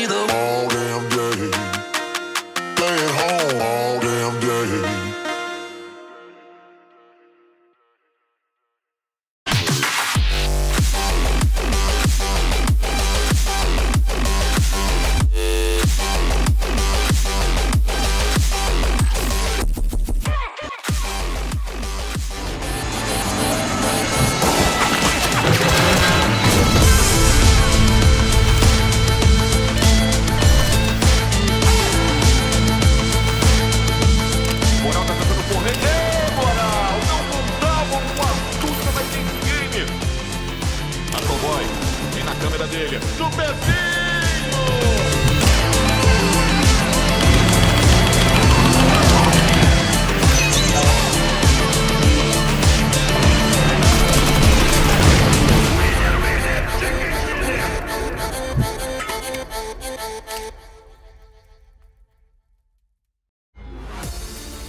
the all damn day. Stay at home all damn day.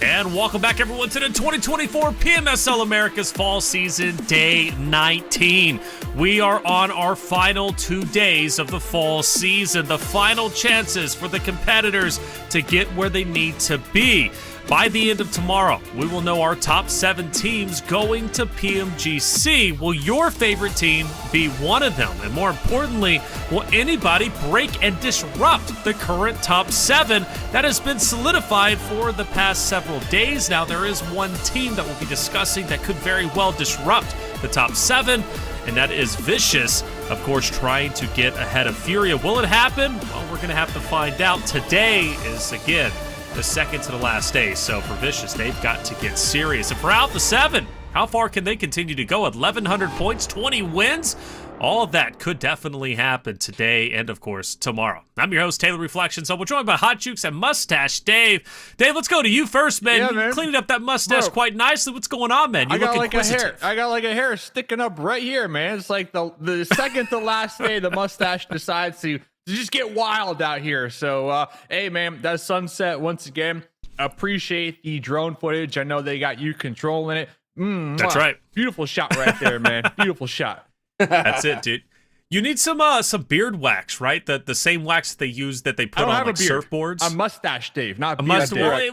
And welcome back, everyone, to the 2024 PMSL America's Fall Season, Day 19. We are on our final 2 days of the fall season, the final chances for the competitors to get where they need to be. By the end of tomorrow, we will know our top 7 teams going to PMGC. Will your favorite team be one of them? And more importantly, will anybody break and disrupt the current top 7 that has been solidified for the past several days? Now, there is one team that we'll be discussing that could very well disrupt the top 7, and that is Vicious, of course, trying to get ahead of Furia. Will it happen? Well, we're going to have to find out. Today is, again, the second to the last day. So for Vicious, they've got to get serious. And for Alpha7, how far can they continue to go? 1,100 points, 20 wins? All of that could definitely happen today and, of course, tomorrow. I'm your host, Taylor Reflections. So we're joined by Hot Jukes and Mustache Dave. Dave, let's go to you first, man. Yeah, man. Cleaning up that mustache quite nicely. What's going on, man? I got like a hair sticking up right here, man. It's like the second to last day the mustache decides to just get wild out here. So, hey, man, that sunset once again. Appreciate the drone footage. I know they got you controlling it. That's right. Beautiful shot right there, man. Beautiful shot. That's it, dude. You need some beard wax, right? The same wax that they put on like surfboards. A mustache, Dave, not beard.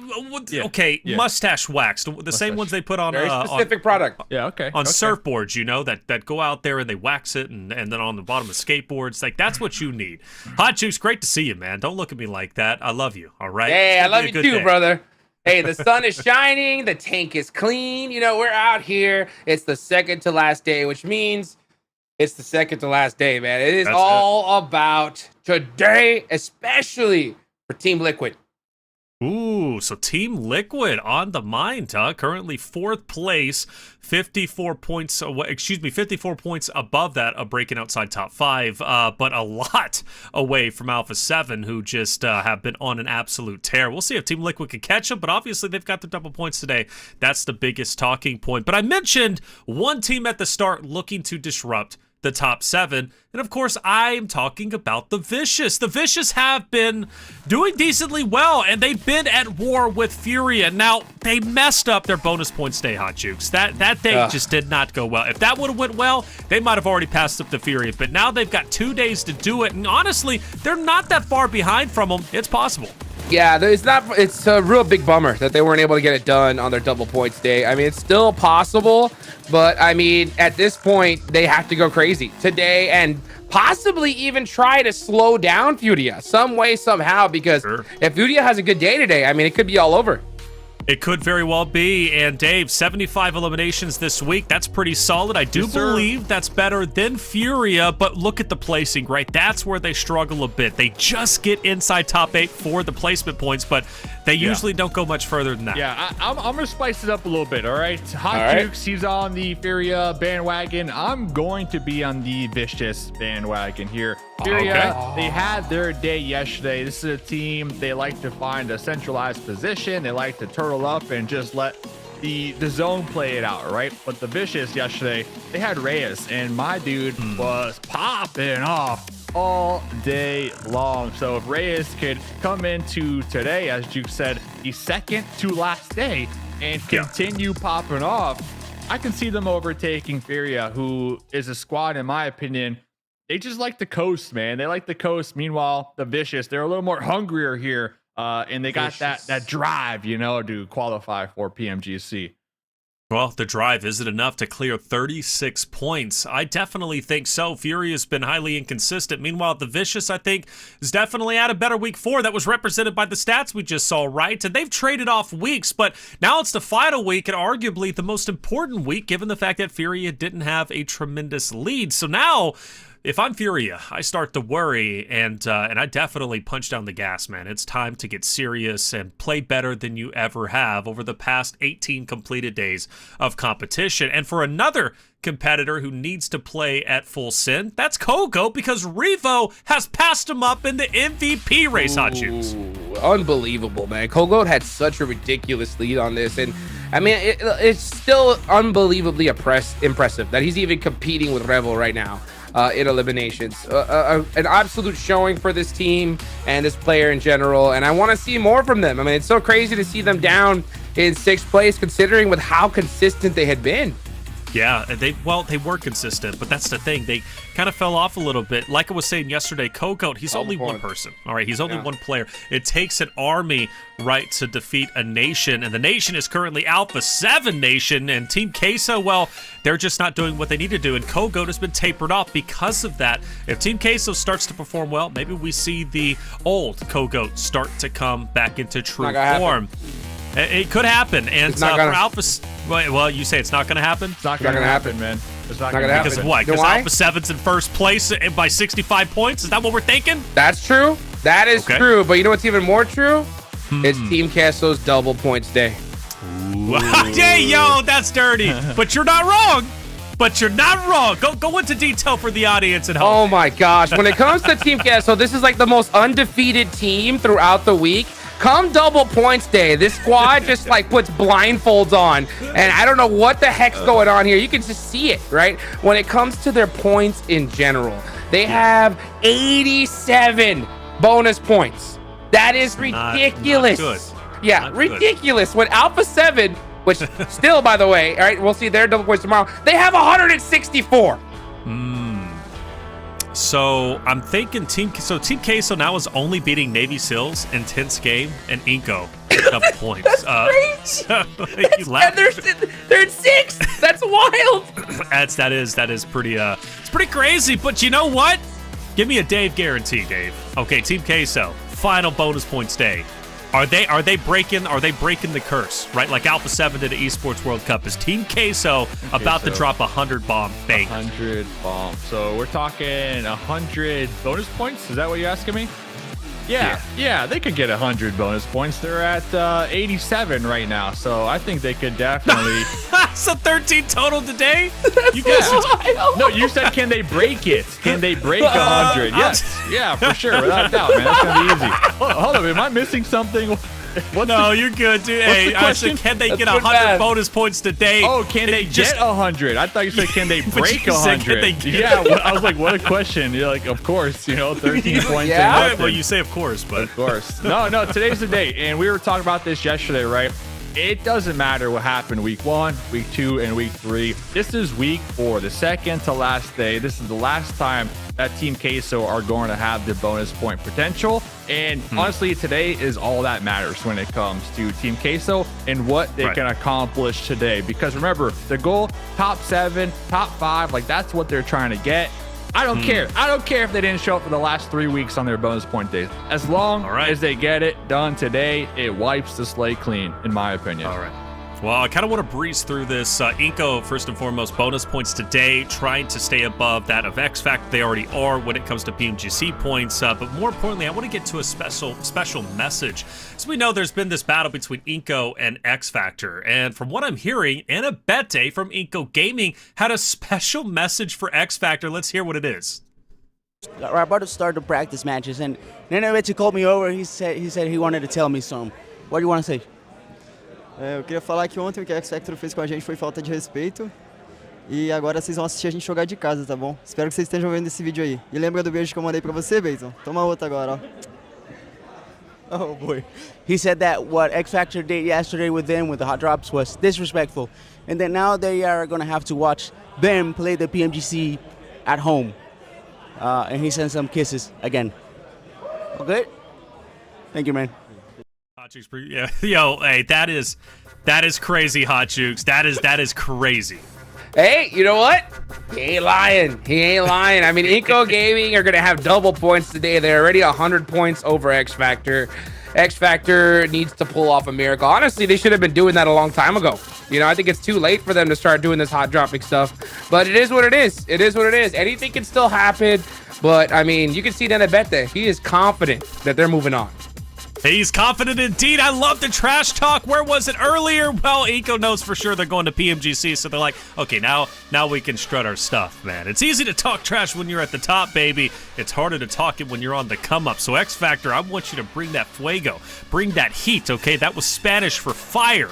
Okay, mustache wax, the same ones they put on very specific product. Yeah, okay. On surfboards, you know, that go out there and they wax it, and then on the bottom of skateboards, like that's what you need. Hot Juice, great to see you, man. Don't look at me like that. I love you. All right. Hey, I love you too, brother. Hey, the sun is shining, the tank is clean. You know, we're out here. It's the second to last day, which means it's the second to last day, man. It is all about today, especially for Team Liquid. Ooh, so Team Liquid on the mind, huh? Currently 4th place, 54 points away, 54 points above that of breaking outside top 5, but a lot away from Alpha7, who just have been on an absolute tear. We'll see if Team Liquid can catch them, but obviously they've got the double points today. That's the biggest talking point. But I mentioned one team at the start looking to disrupt the top 7, and of course I'm talking about the Vicious. The Vicious have been doing decently well, and they've been at war with Furia. Now, they messed up their bonus points day, Hot Jukes. That day just did not go well. If that would have went well, they might have already passed up the Furia, but now they've got 2 days to do it, and honestly, they're not that far behind from them. It's possible. Yeah, it's a real big bummer that they weren't able to get it done on their double points day. I mean, it's still possible, but I mean, at this point, they have to go crazy today and possibly even try to slow down Furia some way, somehow, because if Furia has a good day today, I mean, it could be all over. It could very well be. And Dave, 75 eliminations this week. That's pretty solid. I do believe that's better than Furia, but look at the placing, right? That's where they struggle a bit. They just get inside top 8 for the placement points, but they usually don't go much further than that. Yeah, I'm going to spice it up a little bit, all right? Hot Jukes, he's on the Furia bandwagon. I'm going to be on the Vicious bandwagon here. Furia, they had their day yesterday. This is a team, they like to find a centralized position. They like to turtle up and just let the zone play it out, right? But the Vicious yesterday, they had Reyes, and my dude was popping off all day long. So if Reyes could come into today, as Juke said, the second to last day, and continue popping off, I can see them overtaking Furia, who is a squad, in my opinion, They just like the coast, man. They like the coast. Meanwhile, the Vicious, they're a little more hungrier here. And they got that drive, you know, to qualify for PMGC. Well, the drive, is it enough to clear 36 points? I definitely think so. Fury has been highly inconsistent. Meanwhile, the Vicious, I think, is definitely at a better week 4. That was represented by the stats we just saw, right? And they've traded off weeks, but now it's the final week and arguably the most important week given the fact that Fury didn't have a tremendous lead. So now, if I'm Furia, I start to worry, and I definitely punch down the gas, man. It's time to get serious and play better than you ever have over the past 18 completed days of competition. And for another competitor who needs to play at full send, that's Kogo, because Revo has passed him up in the MVP race, Hot Juice. Unbelievable, man. Kogo had such a ridiculous lead on this, and I mean, it's still unbelievably impressive that he's even competing with Revo right now. In eliminations. An absolute showing for this team and this player in general, and I want to see more from them. I mean, it's so crazy to see them down in 6th place considering with how consistent they had been. Yeah, they were consistent, but that's the thing. They kind of fell off a little bit. Like I was saying yesterday, Kogoat, he's only one person. All right, he's only one player. It takes an army, right, to defeat a nation, and the nation is currently Alpha7 Nation, and Team Queso, well, they're just not doing what they need to do, and Kogoat has been tapered off because of that. If Team Queso starts to perform well, maybe we see the old Kogoat start to come back into true form. It could happen, and for Alpha, well, you say it's not going to happen. It's not going to happen, man. It's not going to happen. Because what? Because Alpha7's in first place by 65 points. Is that what we're thinking? That's true. That is true. But you know what's even more true? It's Team Queso's double points day. Yeah, yo, that's dirty. But you're not wrong. But you're not wrong. Go into detail for the audience at home. Oh my gosh! When it comes to Team Queso, this is like the most undefeated team throughout the week. Come double points day, this squad just like puts blindfolds on, and I don't know what the heck's going on here. You can just see it, right? When it comes to their points in general, they have 87 bonus points. That is ridiculous. Not good. Yeah, not ridiculous. When Alpha7, which still, by the way, all right, we'll see their double points tomorrow, they have 164. So I'm thinking Team Queso now is only beating Navy SEALs in 10th game and Inco double points. They're in 6th. That's wild. that is pretty it's pretty crazy. But you know what? Give me a Dave guarantee, Dave. Okay, Team Queso, final bonus points day. Are they breaking the curse, right? Like Alpha7 did at Esports World Cup. Is Team Queso about to drop 100 bomb bang? 100 bomb. So we're talking 100 bonus points. Is that what you're asking me? Yeah, they could get 100 bonus points. They're at 87 right now, so I think they could definitely. So 13 total today. You guys. No, you said can they break it? Can they break 100? Yes, yeah, for sure, without a doubt, man. That's gonna be easy. Hold up, am I missing something? You're good, dude. Hey, I said, can they get 100 bonus points today? Oh, can they get 100? I thought you said, can they break 100? Yeah, I was like, what a question. You're like, of course, 13 points. Yeah, well, you say of course, but. Of course. No, today's the day. And we were talking about this yesterday, right? It doesn't matter what happened week 1, week 2, and week 3. This is week 4, the second to last day. This is the last time that Team Queso are going to have the bonus point potential. And honestly, today is all that matters when it comes to Team Queso and what they can accomplish today. Because remember, the goal, top 7, top 5, like that's what they're trying to get. I don't care. I don't care if they didn't show up for the last 3 weeks on their bonus point days. As long as they get it done today, it wipes the slate clean, in my opinion. All right. Well, I kind of want to breeze through this. Inco, first and foremost, bonus points today, trying to stay above that of X Factor. They already are when it comes to PMGC points. But more importantly, I want to get to a special message. As we know, there's been this battle between Inco and X Factor. And from what I'm hearing, Anabete from Inco Gaming had a special message for X Factor. Let's hear what it is. We're about to start the practice matches, and Anabete called me over. He said he wanted to tell me something. What do you want to say? Eu queria falar que ontem o que a X Factor fez com a gente foi falta de respeito. E agora vocês vão assistir a gente jogar de casa, tá bom? Espero que vocês estejam vendo esse vídeo aí. E lembra do beijo que eu mandei pra você, Beizão? Toma outra agora, ó. Oh boy. He said that what X Factor did yesterday with them with the hot drops was disrespectful. And that now they are going to have to watch them play the PMGC at home. and he sent some kisses again. Okay. Thank you, man. Hot Jukes, yeah, yo, hey, that is crazy, Hot Jukes. That is crazy. Hey, you know what? He ain't lying. He ain't lying. I mean, Inco Gaming are going to have double points today. They're already 100 points over X Factor. X Factor needs to pull off a miracle. Honestly, they should have been doing that a long time ago. You know, I think it's too late for them to start doing this hot dropping stuff. But it is what it is. It is what it is. Anything can still happen. But, I mean, you can see Nenebete. He is confident that they're moving on. He's confident indeed. I love the trash talk. Where was it earlier? Well, Inco knows for sure they're going to PMGC, so they're like, okay, now we can strut our stuff, man. It's easy to talk trash when you're at the top, baby. It's harder to talk it when you're on the come up. So X Factor, I want you to bring that fuego, bring that heat, okay? That was Spanish for fire,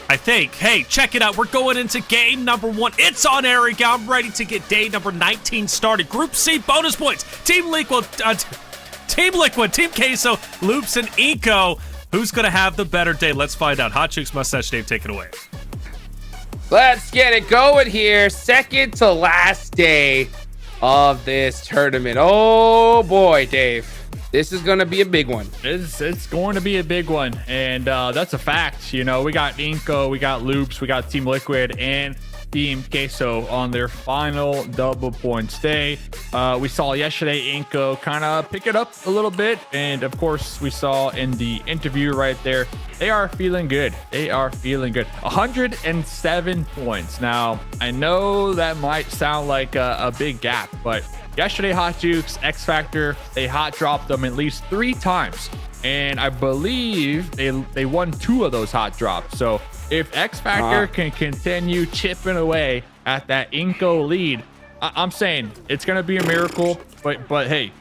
I think. Hey, check it out. We're going into game number 1. It's on Eric. I'm ready to get day number 19 started. Group C bonus points. Team Liquid, Team Queso, Loops, and Inco. Who's going to have the better day? Let's find out. Hot Chicks Mustache Dave, take it away. Let's get it going here. Second to last day of this tournament. Oh, boy, Dave. This is going to be a big one. It's going to be a big one. And that's a fact. You know, we got Inco, we got Loops, we got Team Liquid, and Team Queso on their final double points day. We saw yesterday Inco kind of pick it up a little bit. And of course, we saw in the interview right there, they are feeling good. They are feeling good. 107 points. Now, I know that might sound like a big gap, but yesterday, Hot Jukes, X Factor, they hot dropped them at least 3 times. And I believe they won 2 of those hot drops. So if X Factor can continue chipping away at that Inco lead, I'm saying it's going to be a miracle. But hey,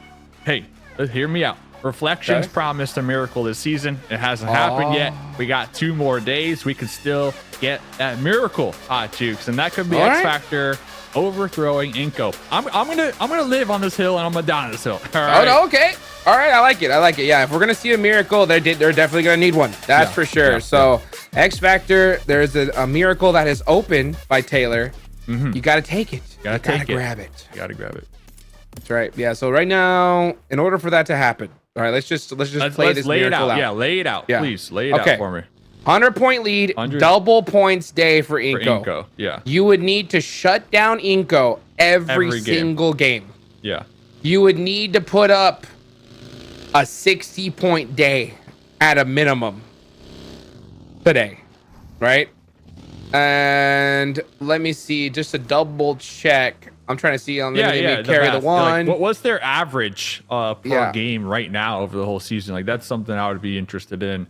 hear me out. Reflections promised a miracle this season. It hasn't happened yet. We got 2 more days. We could still get that miracle, Hot Jukes. And that could be X Factor overthrowing Inco. I'm gonna live on this hill and I'm gonna die on this hill. All right. Oh, okay. All right, I like it. Yeah, if we're gonna see a miracle, they're definitely gonna need one. That's for sure. So X Factor, there's a miracle that is open by Taylor. You gotta take it. You gotta grab it. You gotta grab it. That's right. Yeah. So right now, in order for that to happen, all right, let's just play this lay miracle it out. out. Yeah, lay it out. Yeah. Please lay it out for me. 100-point lead, 100. double points day for Inco. Yeah. You would need to shut down Inco every single game. Yeah. You would need to put up a 60-point day at a minimum today, right? And let me see, just a double check. I'm trying to see on carry the one. Like, what's their average per game right now over the whole season? Like, that's something I would be interested in.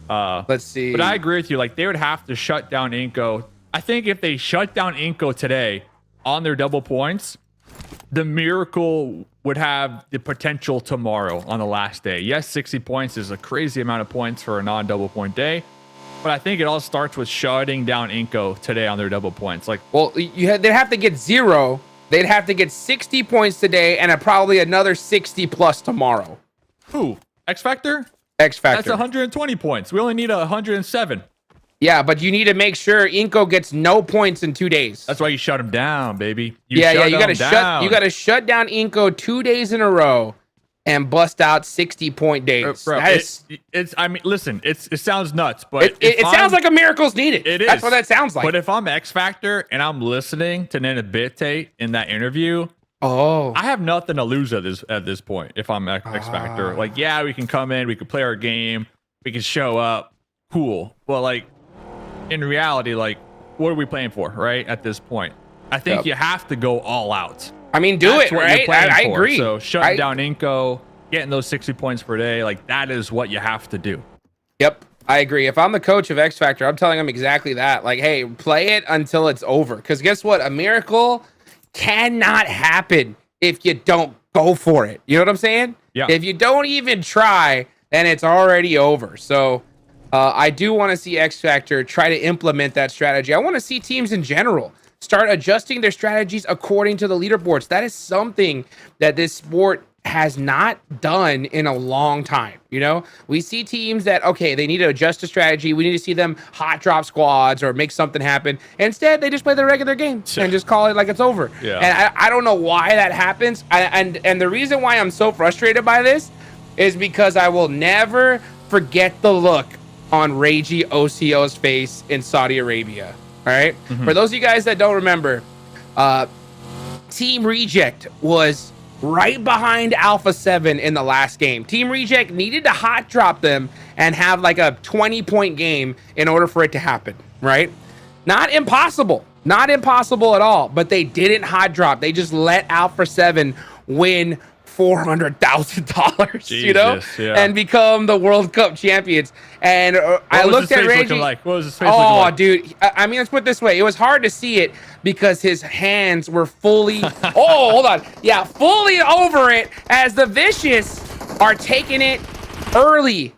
Let's see. But I agree with you. Like, they would have to shut down Inco. I think if they shut down Inco today on their double points, the miracle would have the potential tomorrow on the last day. Yes, 60 points is a crazy amount of points for a non-double point day. But I think it all starts with shutting down Inco today on their double points. Like, well, they'd have to get 0. They'd have to get 60 points today and probably another 60 plus tomorrow. Who? X Factor? X Factor. That's 120 points. We only need 107. Yeah, but you need to make sure Inco gets no points in 2 days. That's why you shut him down, baby. You gotta shut down Inco 2 days in a row and bust out 60-point days. Bro, I mean, listen, it sounds nuts, but it sounds like a miracle's needed. It is. That's what that sounds like. But if I'm X Factor and I'm listening to Nenebete in that interview, I have nothing to lose at this point. If I'm X Factor, like, yeah, we can come in, we can play our game, we can show up, cool. But like, in reality, like, what are we playing for, right? At this point, I think you have to go all out. I mean, That's right? I agree. So shutting down Inco, getting those 60 points per day, like, that is what you have to do. Yep, I agree. If I'm the coach of X Factor, I'm telling them exactly that. Like, hey, play it until it's over. Because guess what? A miracle cannot happen if you don't go for it. You know what I'm saying? Yeah. If you don't even try, then it's already over. So I do want to see X Factor try to implement that strategy. I want to see teams in general start adjusting their strategies according to the leaderboards. That is something that this sport has not done in a long time. You know, we see teams that, okay, they need to adjust a strategy. We need to see them hot drop squads or make something happen. Instead, they just play the regular game and just call it like it's over. Yeah. And I don't know why that happens. And the reason why I'm so frustrated by this is because I will never forget the look on Ragey OCO's face in Saudi Arabia. All right. For those of you guys that don't remember, Team Reject was right behind Alpha7 in the last game. Team Reject needed to hot drop them and have like a 20-point game in order for it to happen, right? Not impossible. Not impossible at all, but they didn't hot drop. They just let Alpha7 win $400,000, you know, and become the World Cup champions. And I looked at Reggie. What was his face looking like? Dude, I mean, let's put it this way. It was hard to see it because his hands were fully, hold on. Yeah, fully over it as the Vicious are taking it early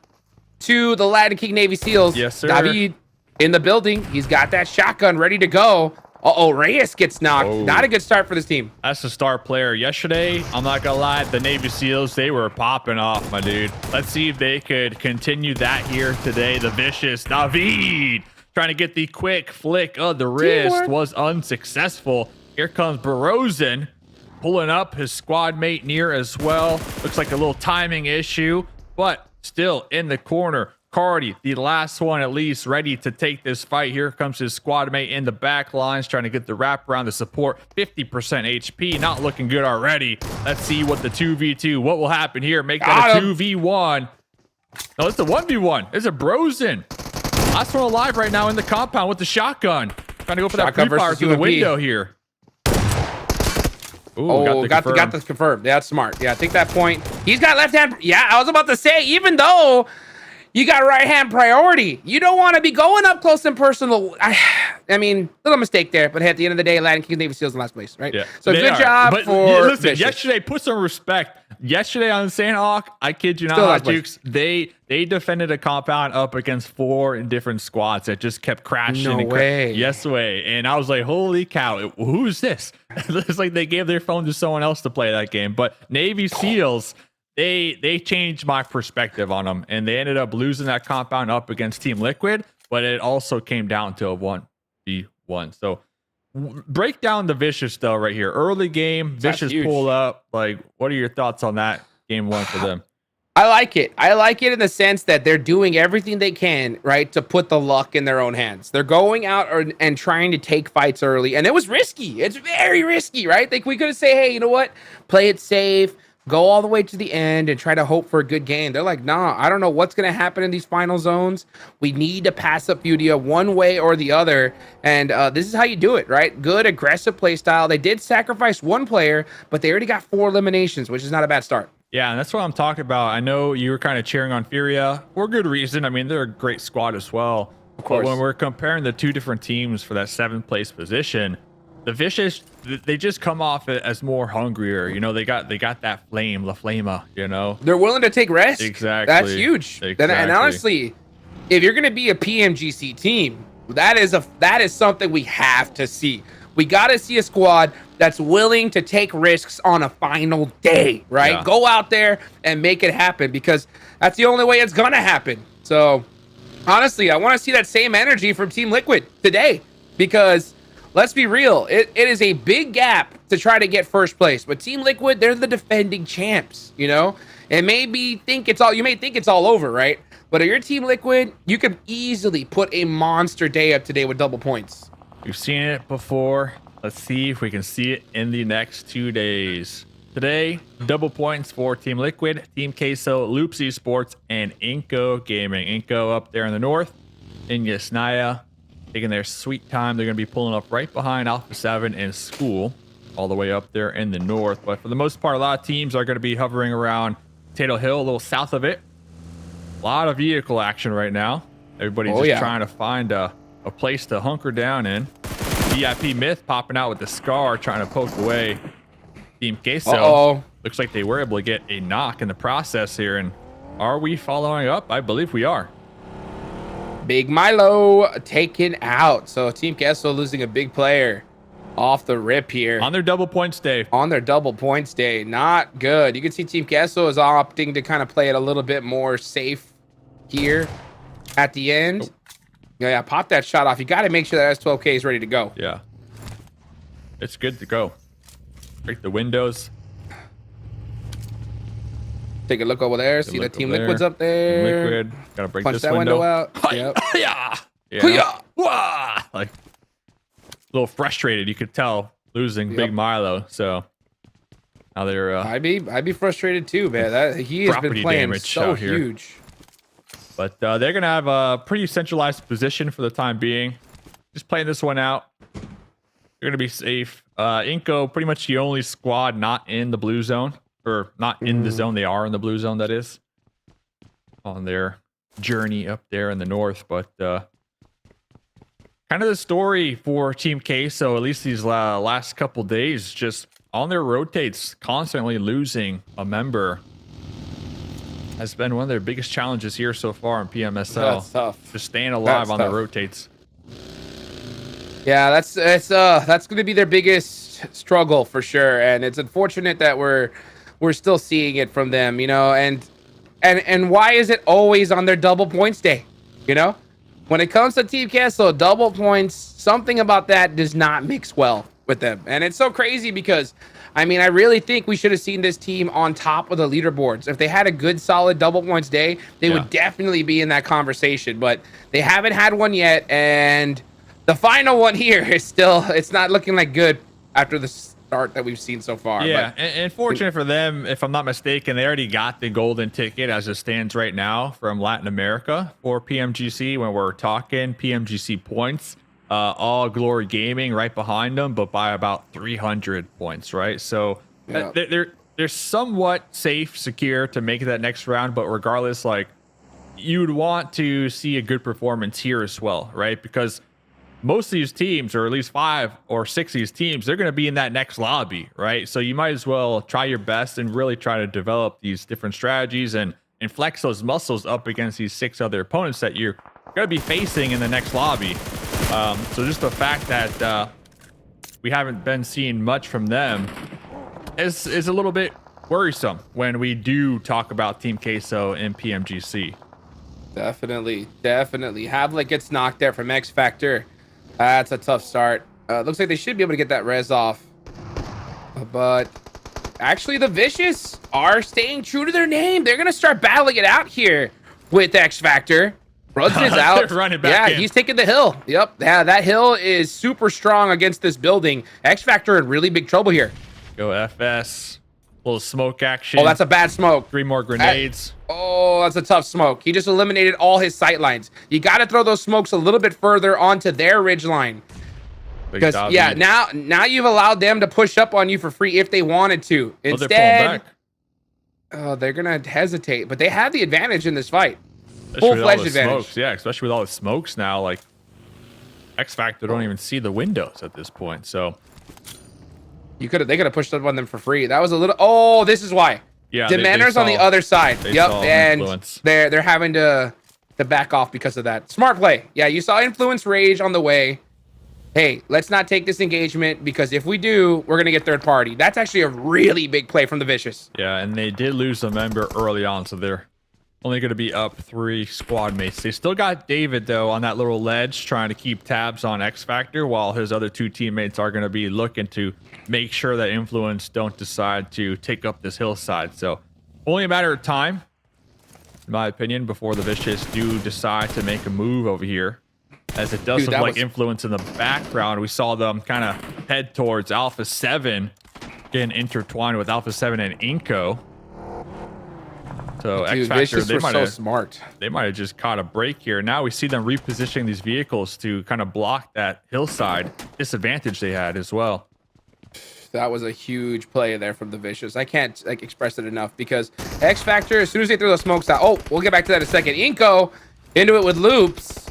to the Latin King Navy SEALs. Yes, sir. David in the building. He's got that shotgun ready to go. Reyes gets knocked. Not a good start for this team. That's the star player. Yesterday, I'm not gonna lie, the Navy SEALs, they were popping off, my dude. Let's see if they could continue that here today. The Vicious David trying to get the quick flick of the wrist was unsuccessful. Here comes Barozin pulling up his squad mate near as well. Looks like a little timing issue, but still in the corner. Cardi, the last one at least, ready to take this fight. Here comes his squad mate in the back lines, trying to get the wrap around the support. 50% HP, not looking good already. Let's see what the 2v2, what will happen here. Make that a 2v1. No, it's a 1v1. It's a Brozin. Last one alive right now in the compound with the shotgun. Trying to go for that free fire through the window here. Ooh, got this confirmed. Yeah, that's smart. Yeah, I think that point. He's got left hand. Yeah, I was about to say, even though you got right hand priority, you don't want to be going up close and personal. I mean, little mistake there, but at the end of the day, Latin King Navy SEALs in last place, right? Yeah. So good job for listen, Vicious. yesterday, put some respect. Yesterday on Sanhok, I kid you not, Hot Jukes, they defended a compound up against 4 different squads that just kept crashing. No way. Yes way. And I was like, holy cow, who is this? It's like they gave their phone to someone else to play that game. But Navy SEALs, they changed my perspective on them, and they ended up losing that compound up against Team Liquid, but it also came down to a 1v1. So break down the Vicious though right here. Early game, Vicious pull up. Like, what are your thoughts on that game 1 for them? I like it. I like it in the sense that they're doing everything they can, right, to put the luck in their own hands. They're going out and trying to take fights early, and it was risky. It's very risky, right? Like, we could have said, hey, you know what? Play it safe. Go all the way to the end and try to hope for a good game. They're like, nah, I don't know what's going to happen in these final zones. We need to pass up Furia one way or the other. And this is how you do it, right? Good, aggressive play style. They did sacrifice one player, but they already got 4 eliminations, which is not a bad start. Yeah, and that's what I'm talking about. I know you were kind of cheering on Furia for good reason. I mean, they're a great squad as well. Of course. But when we're comparing the 2 different teams for that 7th place position, the Vicious, they just come off as more hungrier. You know, they got that flame, La Flama, you know. They're willing to take risks. Exactly. That's huge. Exactly. And honestly, if you're going to be a PMGC team, that is something we have to see. We got to see a squad that's willing to take risks on a final day, right? Yeah. Go out there and make it happen, because that's the only way it's going to happen. So, honestly, I want to see that same energy from Team Liquid today, because let's be real, it is a big gap to try to get first place. But Team Liquid, they're the defending champs, you know? You may think it's all over, right? But if you're Team Liquid, you could easily put a monster day up today with double points. We've seen it before. Let's see if we can see it in the next 2 days. Today, double points for Team Liquid, Team Queso, Loops Esports, and Inco Gaming. Inco up there in the north, in Yasnaya, taking their sweet time. They're going to be pulling up right behind Alpha7 and School, all the way up there in the north. But for the most part, a lot of teams are going to be hovering around Potato Hill, a little south of it. A lot of vehicle action right now. Everybody's trying to find a place to hunker down in. VIP Myth popping out with the Scar, trying to poke away Team Queso. Looks like they were able to get a knock in the process here. And are we following up? I believe we are. Big Milo taken out. So Team Queso losing a big player. off the rip here. On their double points day. On their double points day. Not good. You can see Team Queso is opting to kind of play it a little bit more safe here at the end. Yeah, pop that shot off. You got to make sure that S12K is ready to go. Yeah. It's good to go. Break the windows. Take a look over there. See the Team Liquid's up there. Liquid. Gotta break Punch this that window out. Yep. Yeah. Like a little frustrated. You could tell losing Big Milo. So now they're. I'd be frustrated too, man. He has been playing so huge. But they're gonna have a pretty centralized position for the time being. Just playing this one out. They're gonna be safe. Inco, pretty much the only squad not in the blue zone, or not in the zone. They are in the blue zone. That is on their journey up there in the north. But kind of the story for Team Queso, at least these last couple days, just on their rotates, constantly losing a member has been one of their biggest challenges here so far in PMSL. That's tough. Just staying alive on their rotates. Yeah, that's going to be their biggest struggle for sure, and it's unfortunate that we're still seeing it from them, you know. And why is it always on their double points day? You know, when it comes to Team Queso, double points, something about that does not mix well with them, and it's so crazy because, I mean, I really think we should have seen this team on top of the leaderboards. If they had a good, solid double points day, they would definitely be in that conversation. But they haven't had one yet, and the final one here is still, it's not looking like good after the start that we've seen so far. Yeah, but, and fortunate for them, if I'm not mistaken, they already got the golden ticket as it stands right now from Latin America for PMGC. When we're talking PMGC points, all Glory Gaming right behind them, but by about 300 points, right? So they're somewhat safe, secure to make that next round. But regardless, like, you'd want to see a good performance here as well, right? Because most of these teams, or at least 5 or 6 of these teams, they're going to be in that next lobby, right? So you might as well try your best and really try to develop these different strategies and flex those muscles up against these 6 other opponents that you're going to be facing in the next lobby. So just the fact that we haven't been seeing much from them is a little bit worrisome when we do talk about Team Queso in PMGC. Definitely. Havlik gets knocked there from X Factor. That's a tough start. Looks like they should be able to get that res off. But actually, the Vicious are staying true to their name. They're going to start battling it out here with X Factor. Brunson is out. Yeah, he's taking the hill. Yep. Yeah, that hill is super strong against this building. X Factor in really big trouble here. Go FS. Little smoke action. Oh, that's a bad smoke. 3 more grenades. That's a tough smoke. He just eliminated all his sight lines. You got to throw those smokes a little bit further onto their ridge line. Because, yeah, now you've allowed them to push up on you for free if they wanted to. Instead, they're going to hesitate. But they have the advantage in this fight. Full-fledged advantage. Smokes. Yeah, especially with all the smokes now. Like, X Factor don't even see the windows at this point. So they could have pushed up on them for free. That was a little. Oh, this is why. Yeah, Dementor's on the other side. Yep, and they're having to back off because of that. Smart play. Yeah, you saw Influence Rage on the way. Hey, let's not take this engagement, because if we do, we're gonna get third party. That's actually a really big play from the Vicious. Yeah, and they did lose a member early on, so they're only going to be up 3 squad mates. They still got David, though, on that little ledge trying to keep tabs on X Factor, while his other 2 teammates are going to be looking to make sure that Influence don't decide to take up this hillside. So only a matter of time, in my opinion, before the Vicious do decide to make a move over here. As it does look like Influence in the background. We saw them kind of head towards Alpha7, getting intertwined with Alpha7 and Inco. So X Factor, they might have just caught a break here. Now we see them repositioning these vehicles to kind of block that hillside disadvantage they had as well. That was a huge play there from the Vicious. I can't express it enough, because X Factor, as soon as they throw the smokes out, we'll get back to that in a second. Inco into it with loops.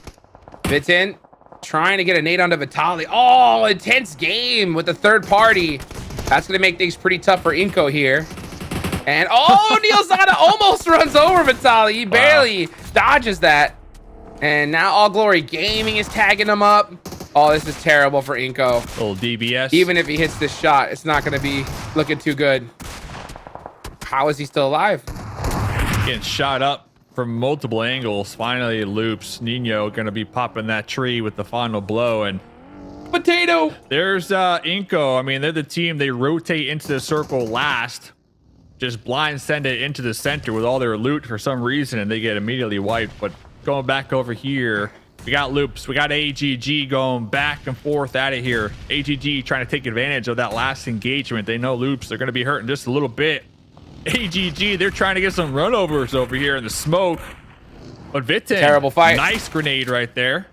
Fits in, trying to get a nade onto Vitali. Oh, intense game with the third party. That's going to make things pretty tough for Inco here. And Neilzada almost runs over Vitali. He barely dodges that. And now All Glory Gaming is tagging him up. Oh, this is terrible for Inco. Little DBS. Even if he hits this shot, it's not going to be looking too good. How is he still alive? Getting shot up from multiple angles. Finally, loops. Nino going to be popping that tree with the final blow. And Potato. there's Inco. I mean, they're the team. They rotate into the circle last. Just blind send it into the center with all their loot for some reason, and they get immediately wiped. But going back over here, we got loops. We got AGG going back and forth out of here. AGG trying to take advantage of that last engagement. They know loops. They're going to be hurting just a little bit. AGG, they're trying to get some runovers over here in the smoke. But Vitten, terrible fight. Nice grenade right there.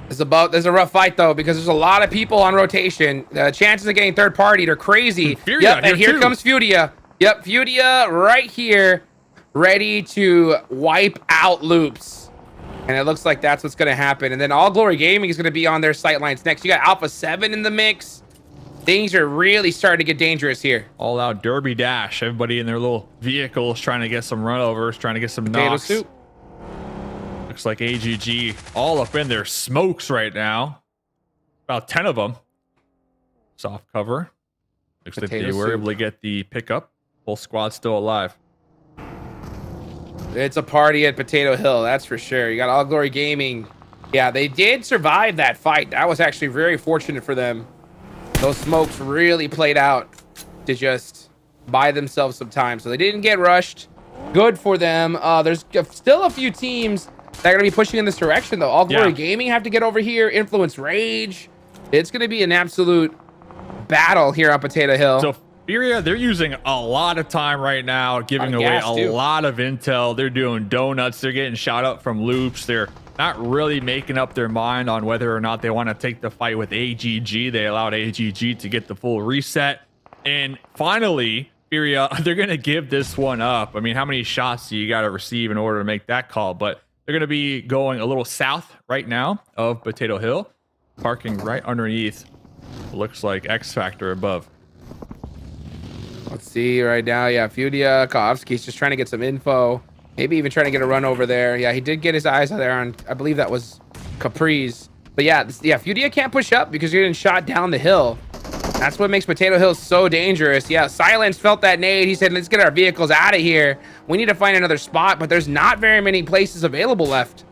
There's a rough fight though, because there's a lot of people on rotation. The chances of getting third partied are crazy. Furia Yep, and here too. comes Furia. Yep, Furia right here, ready to wipe out loops. And it looks like that's what's going to happen. And then All Glory Gaming is going to be on their sight lines next. You got Alpha7 in the mix. Things are really starting to get dangerous here. All out derby dash. Everybody in their little vehicles trying to get some runovers, trying to get some Potato knocks. soup. Looks like AGG all up in their smokes right now. About 10 of them. Soft cover. Looks like they were able to get the pickup. Full squad still alive. It's a party at Potato Hill, that's for sure. You got All Glory Gaming. Yeah, they did survive that fight. That was actually very fortunate for them. Those smokes really played out to just buy themselves some time. So they didn't get rushed. Good for them. There's still a few teams that are going to be pushing in this direction, though. All Glory Gaming have to get over here. Influence Rage. It's going to be an absolute battle here on Potato Hill. So Furia, they're using a lot of time right now, giving away a lot of intel. They're doing donuts. They're getting shot up from loops. They're not really making up their mind on whether or not they want to take the fight with AGG. They allowed AGG to get the full reset. And finally, Furia, they're going to give this one up. I mean, how many shots do you got to receive in order to make that call? But they're going to be going a little south right now of Potato Hill, parking right underneath. Looks like X Factor above. Let's see right now. Yeah, Furia Kovsky's just trying to get some info. Maybe even trying to get a run over there. Yeah, he did get his eyes out there on, I believe that was Capri's. But yeah, Furia can't push up because you're getting shot down the hill. That's what makes Potato Hill so dangerous. Yeah, Silence felt that nade. He said, let's get our vehicles out of here. We need to find another spot, but there's not very many places available left.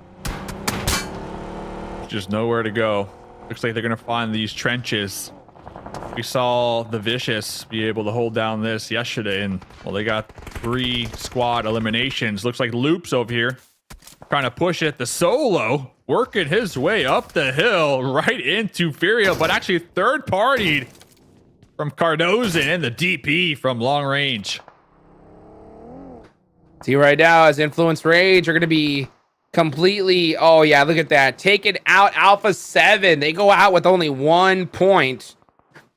Just nowhere to go. Looks like they're going to find these trenches. We saw the Vicious be able to hold down this yesterday, and well, they got 3 squad eliminations. Looks like Loops over here trying to push it. The Solo working his way up the hill right into Furia, but actually third partied from Cardozo and the DP from long range. See right now, as Influence Rage are going to be completely, oh yeah, look at that, taking out Alpha7. They go out with only 1 point.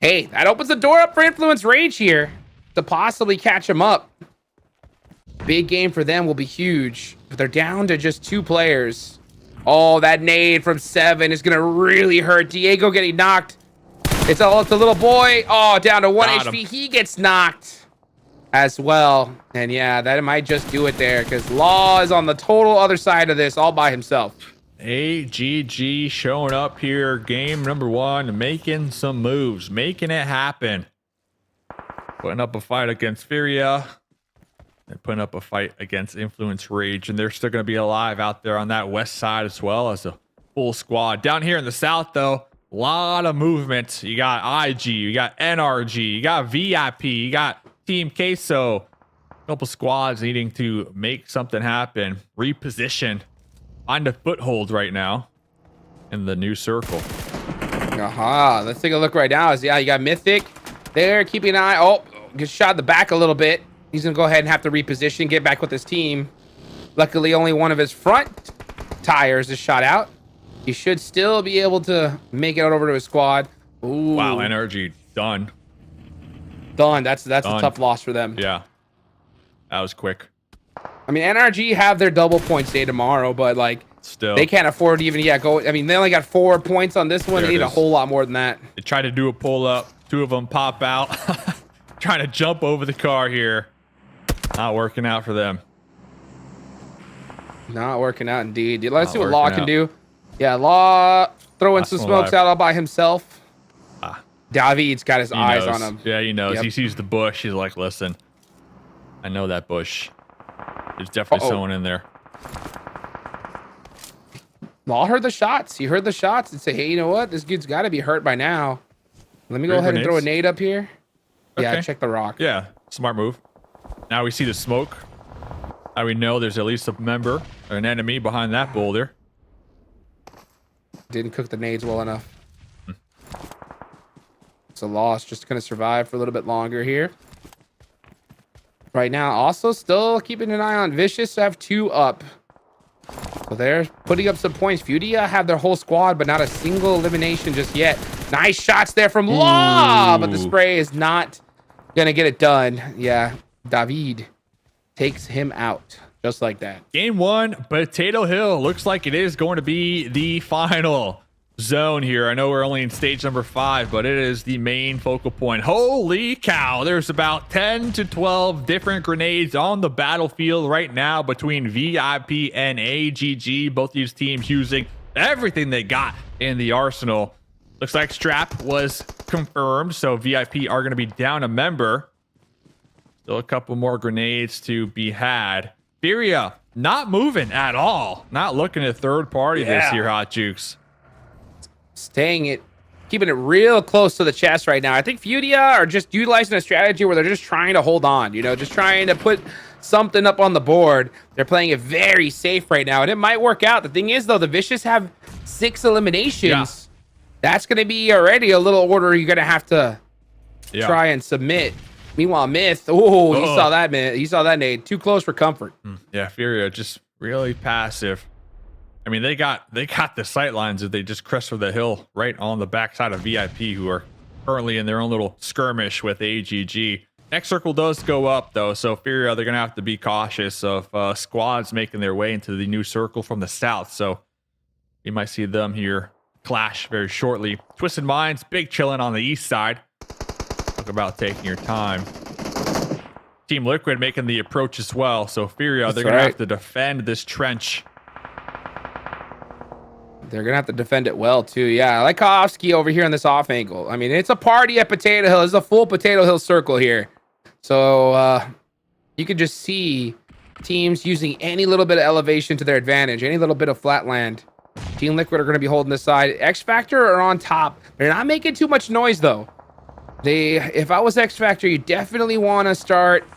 Hey, that opens the door up for Influence Rage here to possibly catch him up. Big game for them will be huge, but they're down to just 2 players. Oh, that nade from 7 is going to really hurt. Diego getting knocked. It's a little boy. Oh, down to 1 HP. He gets knocked as well. And yeah, that might just do it there because Law is on the total other side of this all by himself. AGG showing up here, game number 1, making some moves, making it happen. Putting up a fight against Furia. They're putting up a fight against Influence Rage, and they're still going to be alive out there on that west side as well as a full squad. Down here in the south, though, a lot of movement. You got IG, you got NRG, you got VIP, you got Team Queso. A couple squads needing to make something happen, reposition. Find a foothold right now in the new circle. Aha, let's take a look right now. Yeah, you got Mythic there, keeping an eye. Oh, gets shot in the back a little bit. He's gonna go ahead and have to reposition, get back with his team. Luckily, only one of his front tires is shot out. He should still be able to make it out over to his squad. Ooh. Wow, NRG done. Done. That's done. A tough loss for them. Yeah, that was quick. I mean, NRG have their double points day tomorrow, but like still they can't afford to even go. I mean, they only got 4 points on this one. They need a whole lot more than that. They try to do a pull up. 2 of them pop out, trying to jump over the car here. Not working out for them. Not working out indeed. Let's see what Law can do. Yeah, Law throwing some one smokes alive. out all by himself. David's got his He eyes knows. on him. Yeah, he knows. Yep. He sees the bush. He's like, listen, I know that bush. There's definitely someone in there. Law heard the shots. He heard the shots and said, hey, you know what? This dude's got to be hurt by now. Let me go ahead and throw a nade up here. Yeah, check the rock. Yeah, smart move. Now we see the smoke. Now we know there's at least a member or an enemy behind that boulder. Didn't cook the nades well enough. It's a loss. Just going to survive for a little bit longer here. Right now, also still keeping an eye on Vicious. Have 2 up. So they're putting up some points. Furia have their whole squad, but not a single elimination just yet. Nice shots there from Law, but the spray is not going to get it done. Yeah, David takes him out just like that. Game 1, Potato Hill. Looks like it is going to be the final zone here. I know we're only in stage number 5, but it is the main focal point. Holy cow. There's about 10 to 12 different grenades on the battlefield right now between VIP and AGG. Both these teams using everything they got in the arsenal. Looks like Strap was confirmed, so VIP are going to be down a member. Still a couple more grenades to be had. Furia not moving at all. Not looking at third party this year, Hot Jukes. Keeping it real close to the chest right now. I think Furia are just utilizing a strategy where they're just trying to hold on, just trying to put something up on the board. They're playing it very safe right now, and it might work out. The thing is, though, the Vicious have 6 eliminations. Yeah. That's going to be already a little order you're going to have to try and submit. Meanwhile, Myth, he saw that, man. He saw that nade. Too close for comfort. Yeah, Furia just really passive. I mean, they got the sight lines if they just crest for the hill right on the backside of VIP, who are currently in their own little skirmish with AGG. Next circle does go up, though, so Furia, they're going to have to be cautious of squads making their way into the new circle from the south, so you might see them here clash very shortly. Twisted Minds, big chillin' on the east side. Talk about taking your time. Team Liquid making the approach as well, so Furia, they're going to have to defend this trench. They're going to have to defend it well, too. Yeah, I like Kowski over here on this off angle. I mean, it's a party at Potato Hill. It's a full Potato Hill circle here. So you can just see teams using any little bit of elevation to their advantage, any little bit of flat land. Team Liquid are going to be holding this side. X Factor are on top. They're not making too much noise, though. If I was X Factor, you definitely want to start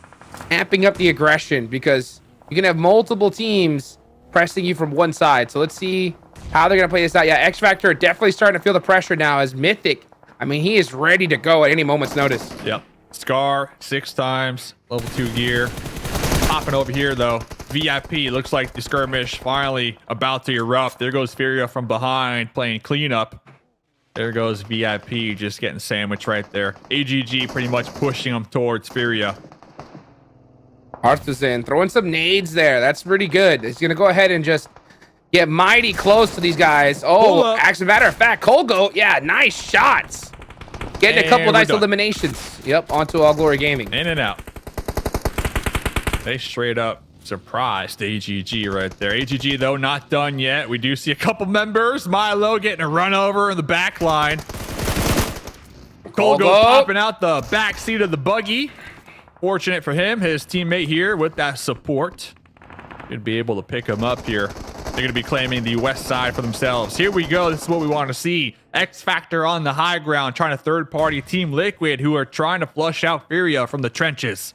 amping up the aggression because you can have multiple teams pressing you from one side. So let's see how they're going to play this out. Yeah, X Factor are definitely starting to feel the pressure now as Mythic. I mean, he is ready to go at any moment's notice. Yep. Scar 6 times, level 2 gear. Popping over here, though. VIP looks like the skirmish finally about to erupt. There goes Furia from behind playing cleanup. There goes VIP just getting sandwiched right there. AGG pretty much pushing them towards Furia. Artisan throwing some nades there. That's pretty good. He's going to go ahead and just get mighty close to these guys. Oh, as a matter of fact, Colgo, yeah, nice shots. Getting a couple nice eliminations. Yep, onto All Glory Gaming. In and out. They straight up surprised AGG right there. AGG, though, not done yet. We do see a couple members. Milo getting a run over in the back line. Colgo popping out the back seat of the buggy. Fortunate for him, his teammate here with that support should be able to pick him up here. They're going to be claiming the west side for themselves. Here we go. This is what we want to see. X Factor on the high ground, trying to third-party Team Liquid, who are trying to flush out Furia from the trenches.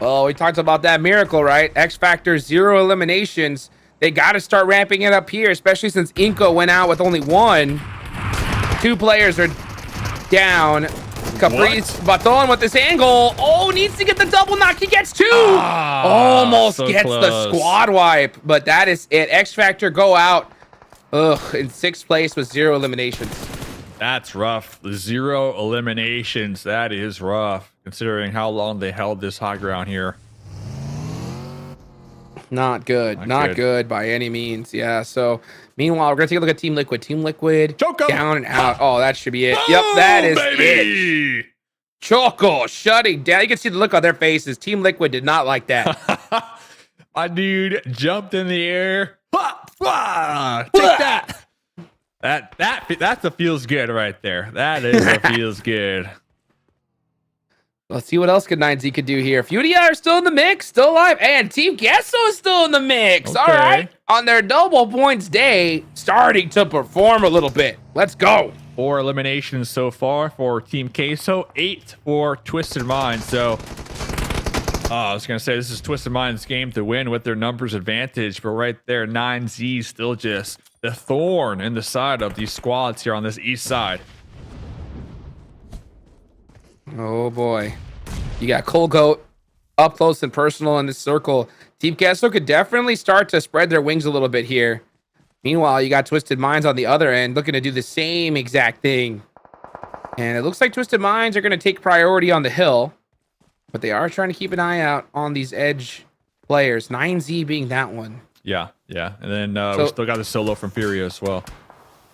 Oh, we talked about that miracle, right? X Factor, 0 eliminations. They got to start ramping it up here, especially since Inco went out with only 1. 2 players are down. Caprice Baton with this angle. Oh, needs to get the double knock. He gets 2. Almost so gets the squad wipe, but that is it. X Factor go out. Ugh, in 6th place with 0 eliminations. That's rough. 0 eliminations. That is rough, considering how long they held this high ground here. Not good. Not good by any means. Yeah, so meanwhile, we're going to take a look at Team Liquid. Team Liquid down and out. Oh, that should be it. Yep, that is it. Choco shutting down. You can see the look on their faces. Team Liquid did not like that. My dude jumped in the air. Take that. That's a feels good right there. That is a feels good. Let's see what else could 9Z could do here. Furia are still in the mix, still alive, and Team Queso is still in the mix. Okay. All right, on their double points day, starting to perform a little bit. Let's go. 4 eliminations so far for Team Queso, 8 for Twisted Minds. So, I was gonna say this is Twisted Minds' game to win with their numbers advantage, but right there, 9Z still just the thorn in the side of these squads here on this east side. Oh boy. You got Cold Goat up close and personal in this circle. Team Queso could definitely start to spread their wings a little bit here. Meanwhile, you got Twisted Minds on the other end looking to do the same exact thing. And it looks like Twisted Minds are going to take priority on the hill. But they are trying to keep an eye out on these edge players. 9Z being that one. Yeah. And then we still got the solo from Furia as well.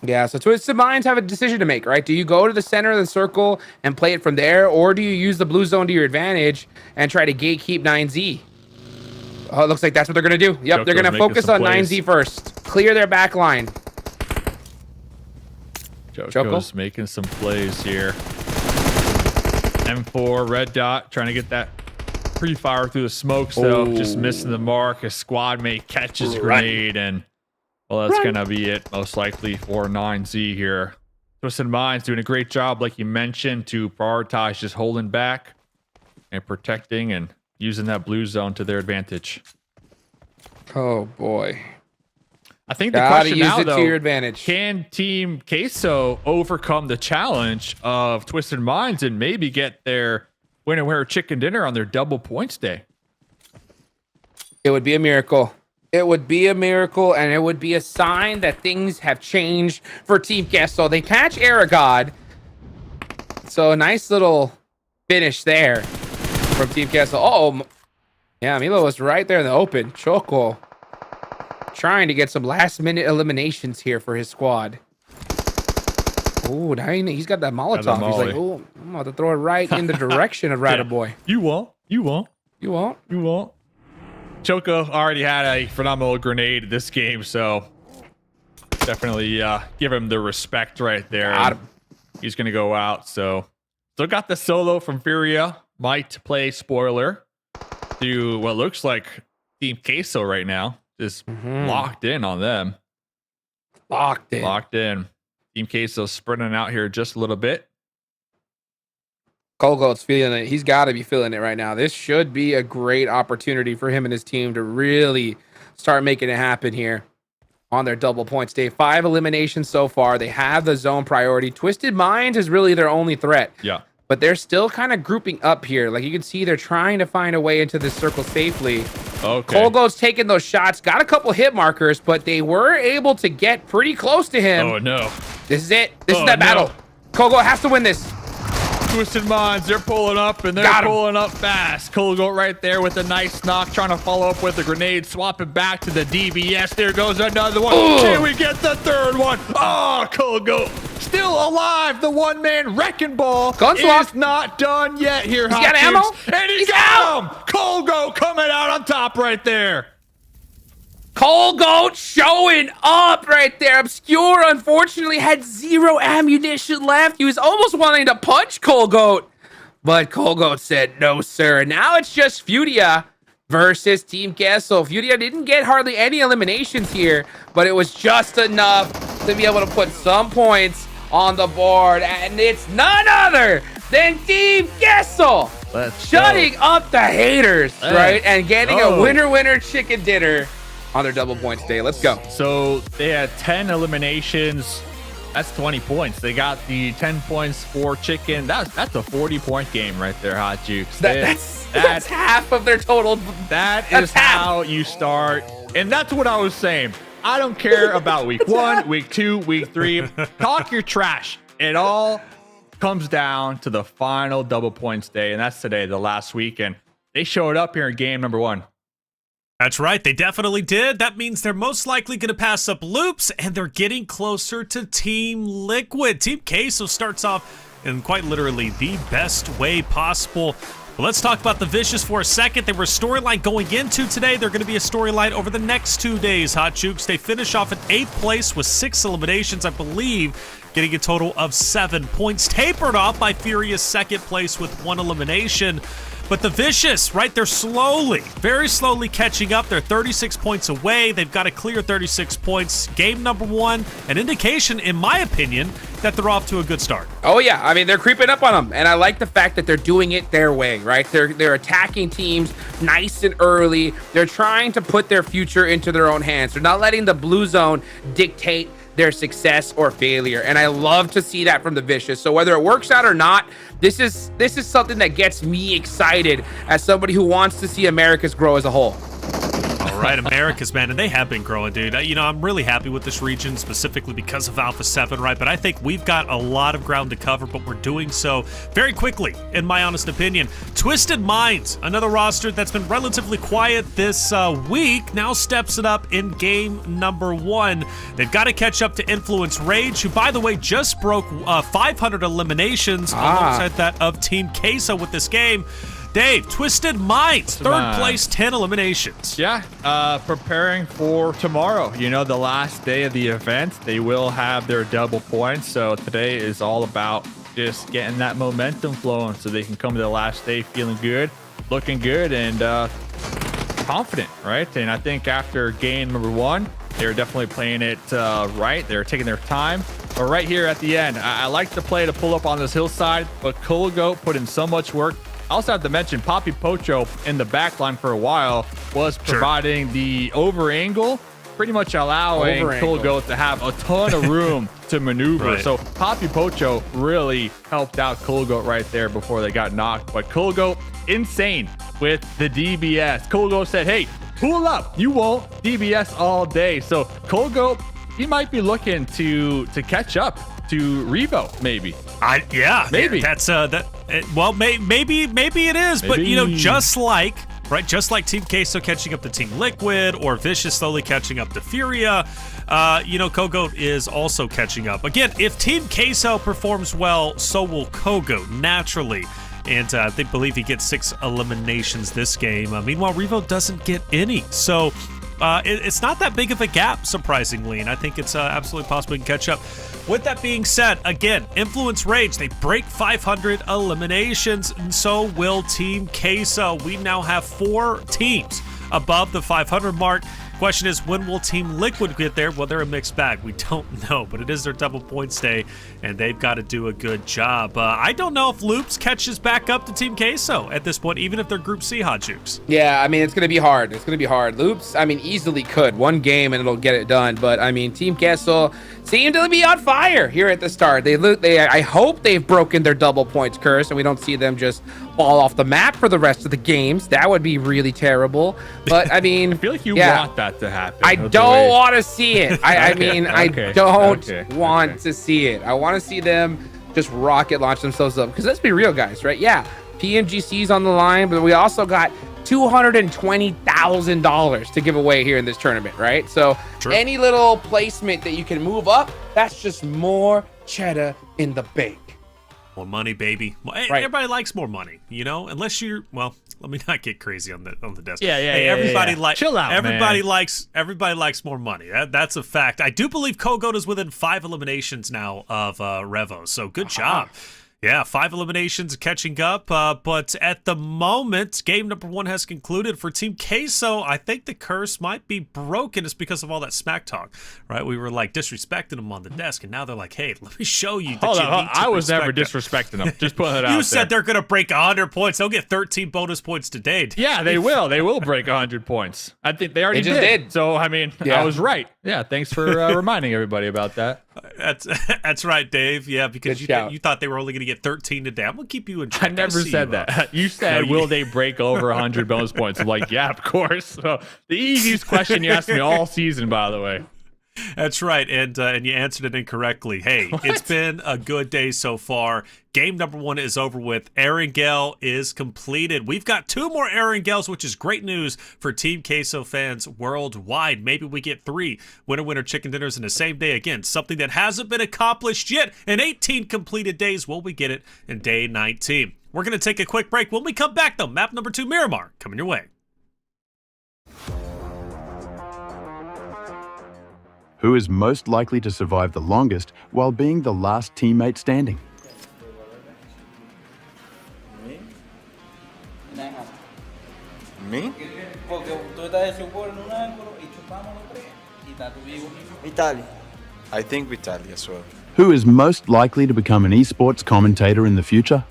Yeah, so Twisted Minds have a decision to make, right? Do you go to the center of the circle and play it from there, or do you use the blue zone to your advantage and try to gatekeep 9Z? Oh, it looks like that's what they're going to do. Yep, they're going to focus on 9Z first. Clear their back line. Joko's making some plays here. M4, red dot, trying to get that pre-fire through the smokes, though. Just missing the mark. A squad mate catches grenade, and well, that's going to be it, most likely, for 9Z here. Twisted Minds doing a great job, like you mentioned, to prioritize just holding back and protecting and using that blue zone to their advantage. Oh, boy. I think the question now, use it though, to your advantage. Can Team Queso overcome the challenge of Twisted Minds and maybe get their winner chicken dinner on their double points day? It would be a miracle. It would be a miracle, and it would be a sign that things have changed for Team Queso. They catch Aragod. So a nice little finish there from Team Queso. Oh, yeah, Milo was right there in the open. Choco trying to get some last-minute eliminations here for his squad. Oh, he's got that Molotov. He's like, oh, I'm about to throw it right in the direction of Rider Boy. You won't. Choco already had a phenomenal grenade this game, so definitely give him the respect right there. He's going to go out, so still got the solo from Furia. Might play spoiler to what looks like Team Queso right now. Just locked in on them. Locked in. Team Queso sprinting out here just a little bit. Colgoat's feeling it. He's got to be feeling it right now. This should be a great opportunity for him and his team to really start making it happen here on their double points day. 5 eliminations so far. They have the zone priority. Twisted Minds is really their only threat. Yeah. But they're still kind of grouping up here. Like you can see, they're trying to find a way into this circle safely. Okay. Colgoat's taking those shots. Got a couple hit markers, but they were able to get pretty close to him. Oh, no. This is it. This is that battle. Colgoat has to win this. Twisted Minds, they're pulling up, and they're pulling up fast. Colgoat right there with a nice knock, trying to follow up with a grenade, swap it back to the DBS. There goes another one. Can we get the third one? Oh, Colgoat still alive. The one-man wrecking ball is not done yet here. He's got ammo, and he's got him. Colgoat coming out on top right there. Colgoat showing up right there. Obscure, unfortunately, had 0 ammunition left. He was almost wanting to punch Colgoat, but Colgoat said, no, sir. Now it's just Furia versus Team Queso. Furia didn't get hardly any eliminations here, but it was just enough to be able to put some points on the board, and it's none other than Team Queso shutting up the haters, right, and getting a winner chicken dinner on their double points day. Let's go. So they had 10 eliminations. That's 20 points. They got the 10 points for chicken. That's a 40-point game right there, Hot Jukes. That's half of their total. That is how you start. And that's what I was saying. I don't care about week 1, week 2, week 3. Talk your trash. It all comes down to the final double points day, and that's today, the last week. And they showed up here in game number 1. That's right, they definitely did. That means they're most likely going to pass up loops, and they're getting closer to Team Liquid. Team Queso starts off in quite literally the best way possible. Well, let's talk about the Vicious for a second. They were a storyline going into today. They're going to be a storyline over the next 2 days, Hot Jukes. They finish off in 8th place with 6 eliminations, I believe, getting a total of 7 points. Tapered off by Furia's 2nd place with 1 elimination. But the Vicious, right, they're slowly, very slowly catching up. They're 36 points away. They've got to clear 36 points. Game number 1, an indication, in my opinion, that they're off to a good start. Oh, yeah. I mean, they're creeping up on them. And I like the fact that they're doing it their way, right? They're attacking teams nice and early. They're trying to put their future into their own hands. They're not letting the blue zone dictate their success or failure, and I love to see that from the Vicious. So whether it works out or not, this is something that gets me excited as somebody who wants to see Americas grow as a whole. All right, Americas, man, and they have been growing, dude. You know, I'm really happy with this region specifically because of Alpha7, right? But I think we've got a lot of ground to cover, but we're doing so very quickly, in my honest opinion. Twisted Minds, another roster that's been relatively quiet this week, now steps it up in game number 1. They've got to catch up to Influence Rage, who, by the way, just broke 500 eliminations alongside that of Team Queso with this game. Dave, Twisted Minds, 3rd place, 10 eliminations. Yeah, preparing for tomorrow. You know, the last day of the event, they will have their double points. So today is all about just getting that momentum flowing so they can come to the last day feeling good, looking good, and confident, right? And I think after game number 1, they're definitely playing it right. They're taking their time. But right here at the end, I like the play to pull up on this hillside, but Kulgo put in so much work. I also have to mention Poppy Pocho in the back line for a while was providing the over angle, pretty much allowing Kulgo to have a ton of room to maneuver. Right. So Poppy Pocho really helped out Kulgo right there before they got knocked. But Kulgo, insane with the DBS. Kulgo said, hey, pull up. You won't. DBS all day. So Kulgo, he might be looking to catch up to Revo, maybe. Yeah, maybe that's well, maybe it is, but you know, just like Team Queso catching up to Team Liquid or Vicious slowly catching up to Furia, you know, Kogoat is also catching up. Again, if Team Queso performs well, so will Kogoat naturally. And they believe he gets 6 eliminations this game. Meanwhile, Revo doesn't get any. So it's not that big of a gap, surprisingly, and I think it's absolutely possible we can catch up. With that being said, again, Influence Rage, they break 500 eliminations, and so will Team Queso. We now have 4 teams above the 500 mark. Question is, when will Team Liquid get there? Well, they're a mixed bag. We don't know, but it is their double points day, and they've got to do a good job. I don't know if Loops catches back up to Team Queso at this point, even if they're Group C, Hot Jukes. Yeah, I mean, it's going to be hard. It's going to be hard. Loops, I mean, easily could. 1 game and it'll get it done. But, I mean, Team Queso seem to be on fire here at the start. I hope they've broken their double points curse and we don't see them just fall off the map for the rest of the games. That would be really terrible. But, I mean, I feel like you want that to happen. I don't want to see it. I don't want to see it. I want to see them just rocket launch themselves up. Because let's be real, guys, right? Yeah, PMGC's on the line, but we also got $220,000 to give away here in this tournament, right? So any little placement that you can move up, that's just more cheddar in the bank. More money, baby. Everybody likes more money, you know, unless you're, well, let me not get crazy on the desk. Everybody chill out, everybody man. Everybody likes more money. That's a fact. I do believe Kogoat is within 5 eliminations now of Revo. So good job. Yeah, 5 eliminations catching up, but at the moment, game number 1 has concluded for Team Queso. I think the curse might be broken. It's because of all that smack talk, right? We were like disrespecting them on the desk, and now they're like, "Hey, let me show you." Hold on, I was never disrespecting them. Just putting it out there. You said they're gonna break 100 points. They'll get 13 bonus points today. Yeah, they will. They will break 100 points. I think they already did. So I mean, I was right. Yeah, thanks for reminding everybody about that. That's right, Dave. Yeah, because you thought they were only going to get 13 today. I'm going to keep you in check. I never said that. You said, will they break over 100 bonus points? I'm like, yeah, of course. So the easiest question you asked me all season, by the way. That's right, and you answered it incorrectly. Hey, It's been a good day so far. Game number 1 is over with. Erangel is completed. We've got 2 more Erangels, which is great news for Team Queso fans worldwide. Maybe we get 3 winner chicken dinners in the same day. Again, something that hasn't been accomplished yet in 18 completed days. Will we get it in day 19? We're going to take a quick break. When we come back, though, map number 2, Miramar, coming your way. Who is most likely to survive the longest while being the last teammate standing? Me? Vitali. I think Vitaly as well. Who is most likely to become an esports commentator in the future?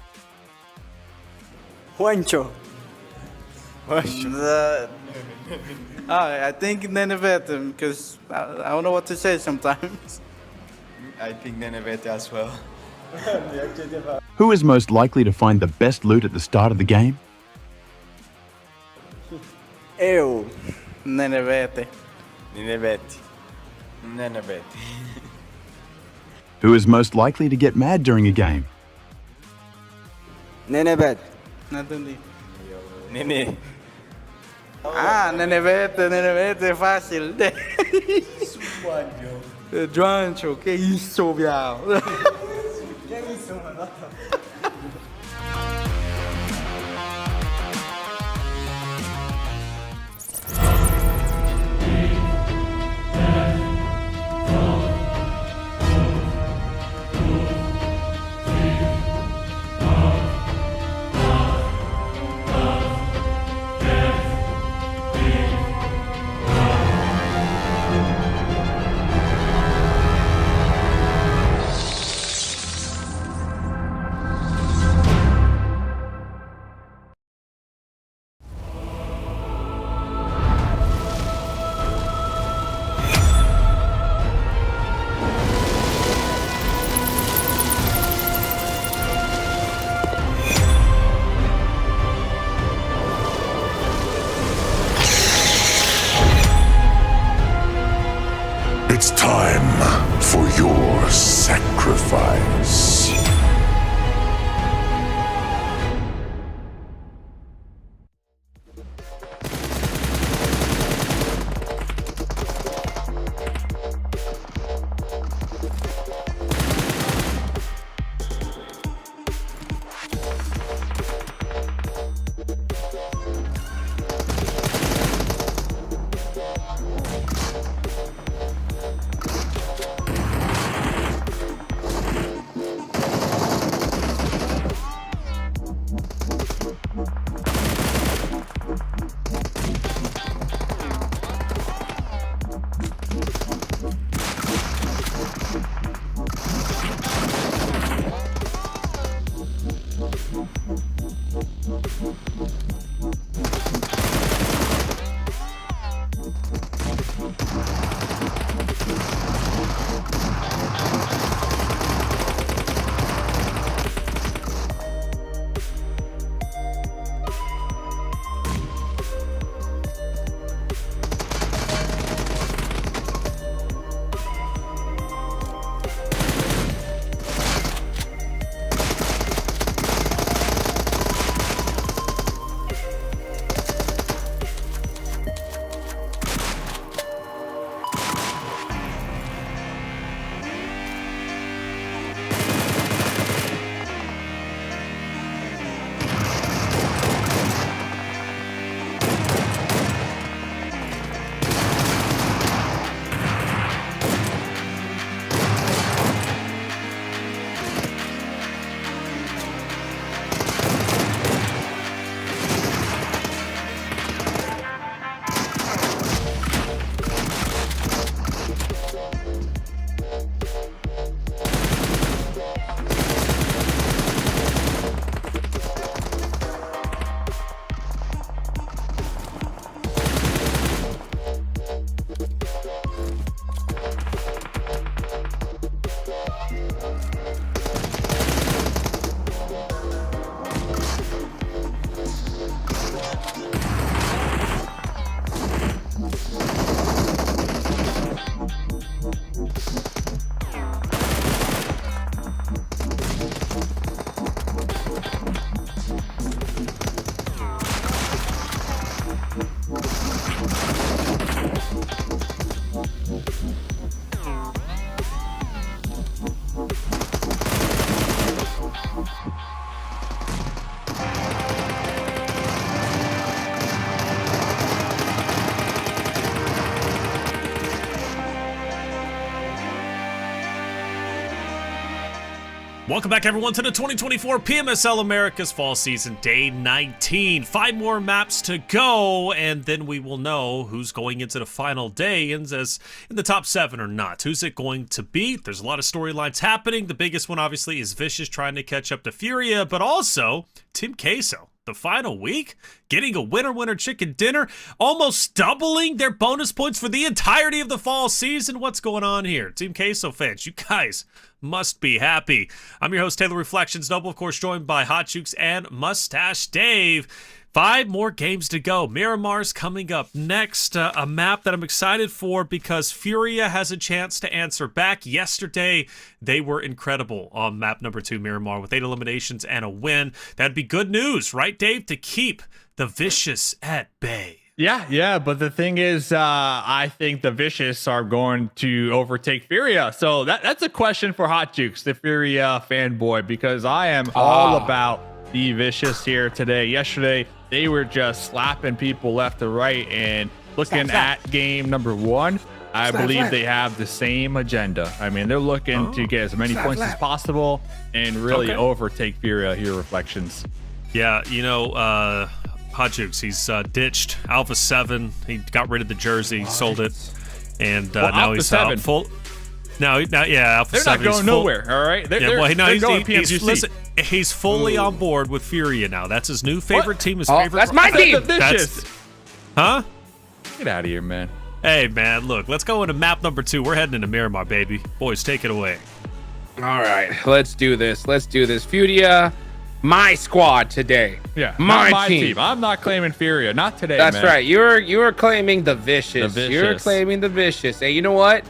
Juancho. I think Nenevete, because I don't know what to say sometimes. I think Nenevete as well. Who is most likely to find the best loot at the start of the game? Eu. Nenevete. Nenevete. Nenevete. Who is most likely to get mad during a game? Nenebet. Não entendi. Nene. Nenevete, fácil. Juancho, que isso, viado? It's time for your sacrifice. Welcome back, everyone, to the 2024 PMSL America's Fall Season, Day 19. 5 more maps to go, and then we will know who's going into the final day and as in the top 7 or not. Who's it going to be? There's a lot of storylines happening. The biggest one, obviously, is Vicious trying to catch up to Furia, but also Team Queso. The final week, getting a winner chicken dinner, almost doubling their bonus points for the entirety of the fall season. What's going on here? Team Queso fans, you guys must be happy. I'm your host, Taylor Reflections Noble, of course, joined by Hot Jukes and Mustache Dave. 5 more games to go. Miramar's coming up next. A map that I'm excited for because Furia has a chance to answer back. Yesterday, they were incredible on map number 2, Miramar, with 8 eliminations and a win. That'd be good news, right, Dave, to keep the Vicious at bay. Yeah, but the thing is, I think the Vicious are going to overtake Furia. So that's a question for Hot Jukes, the Furia fanboy, because I am all about the Vicious here today. Yesterday, they were just slapping people left and right, and looking at game number 1, I believe they have the same agenda. I mean, they're looking to get as many points as possible and really overtake Furia here, Reflections. Yeah, you know, Hot Jukes, he's ditched Alpha7. He got rid of the jersey, sold it, and now he's out full. Now, yeah, Alpha7. They're not going nowhere, all right? They're going PMGC. Listen, he's fully on board with Furia now. That's his new favorite team. His favorite. That's my team. Huh? Get out of here, man. Hey, man, look, let's go into map number 2. We're heading into Miramar, baby. Boys, take it away. All right, let's do this. Furia, my squad today. Yeah, my team. I'm not claiming Furia. Not today, That's man. right. You're claiming the Vicious. You're claiming the Vicious. Hey, you know what?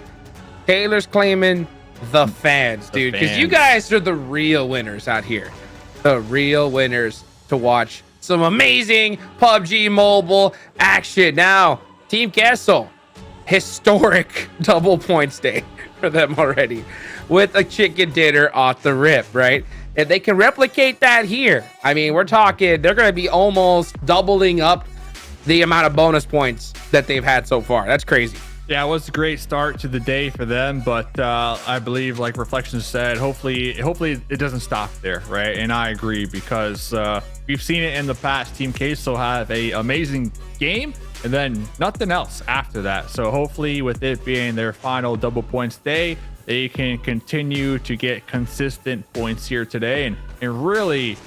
Taylor's claiming the fans, dude, because you guys are the real winners out here. The real winners to watch some amazing PUBG Mobile action. Now, Team Queso, historic double points day for them already with a chicken dinner off the rip, right? If they can replicate that here, I mean, we're talking, they're going to be almost doubling up the amount of bonus points that they've had so far. That's crazy. Yeah, it was a great start to the day for them, but I believe, like Reflections said, hopefully it doesn't stop there, right? And I agree, because we've seen it in the past. Team Queso have a amazing game and then nothing else after that. So hopefully, with it being their final double points day, they can continue to get consistent points here today and really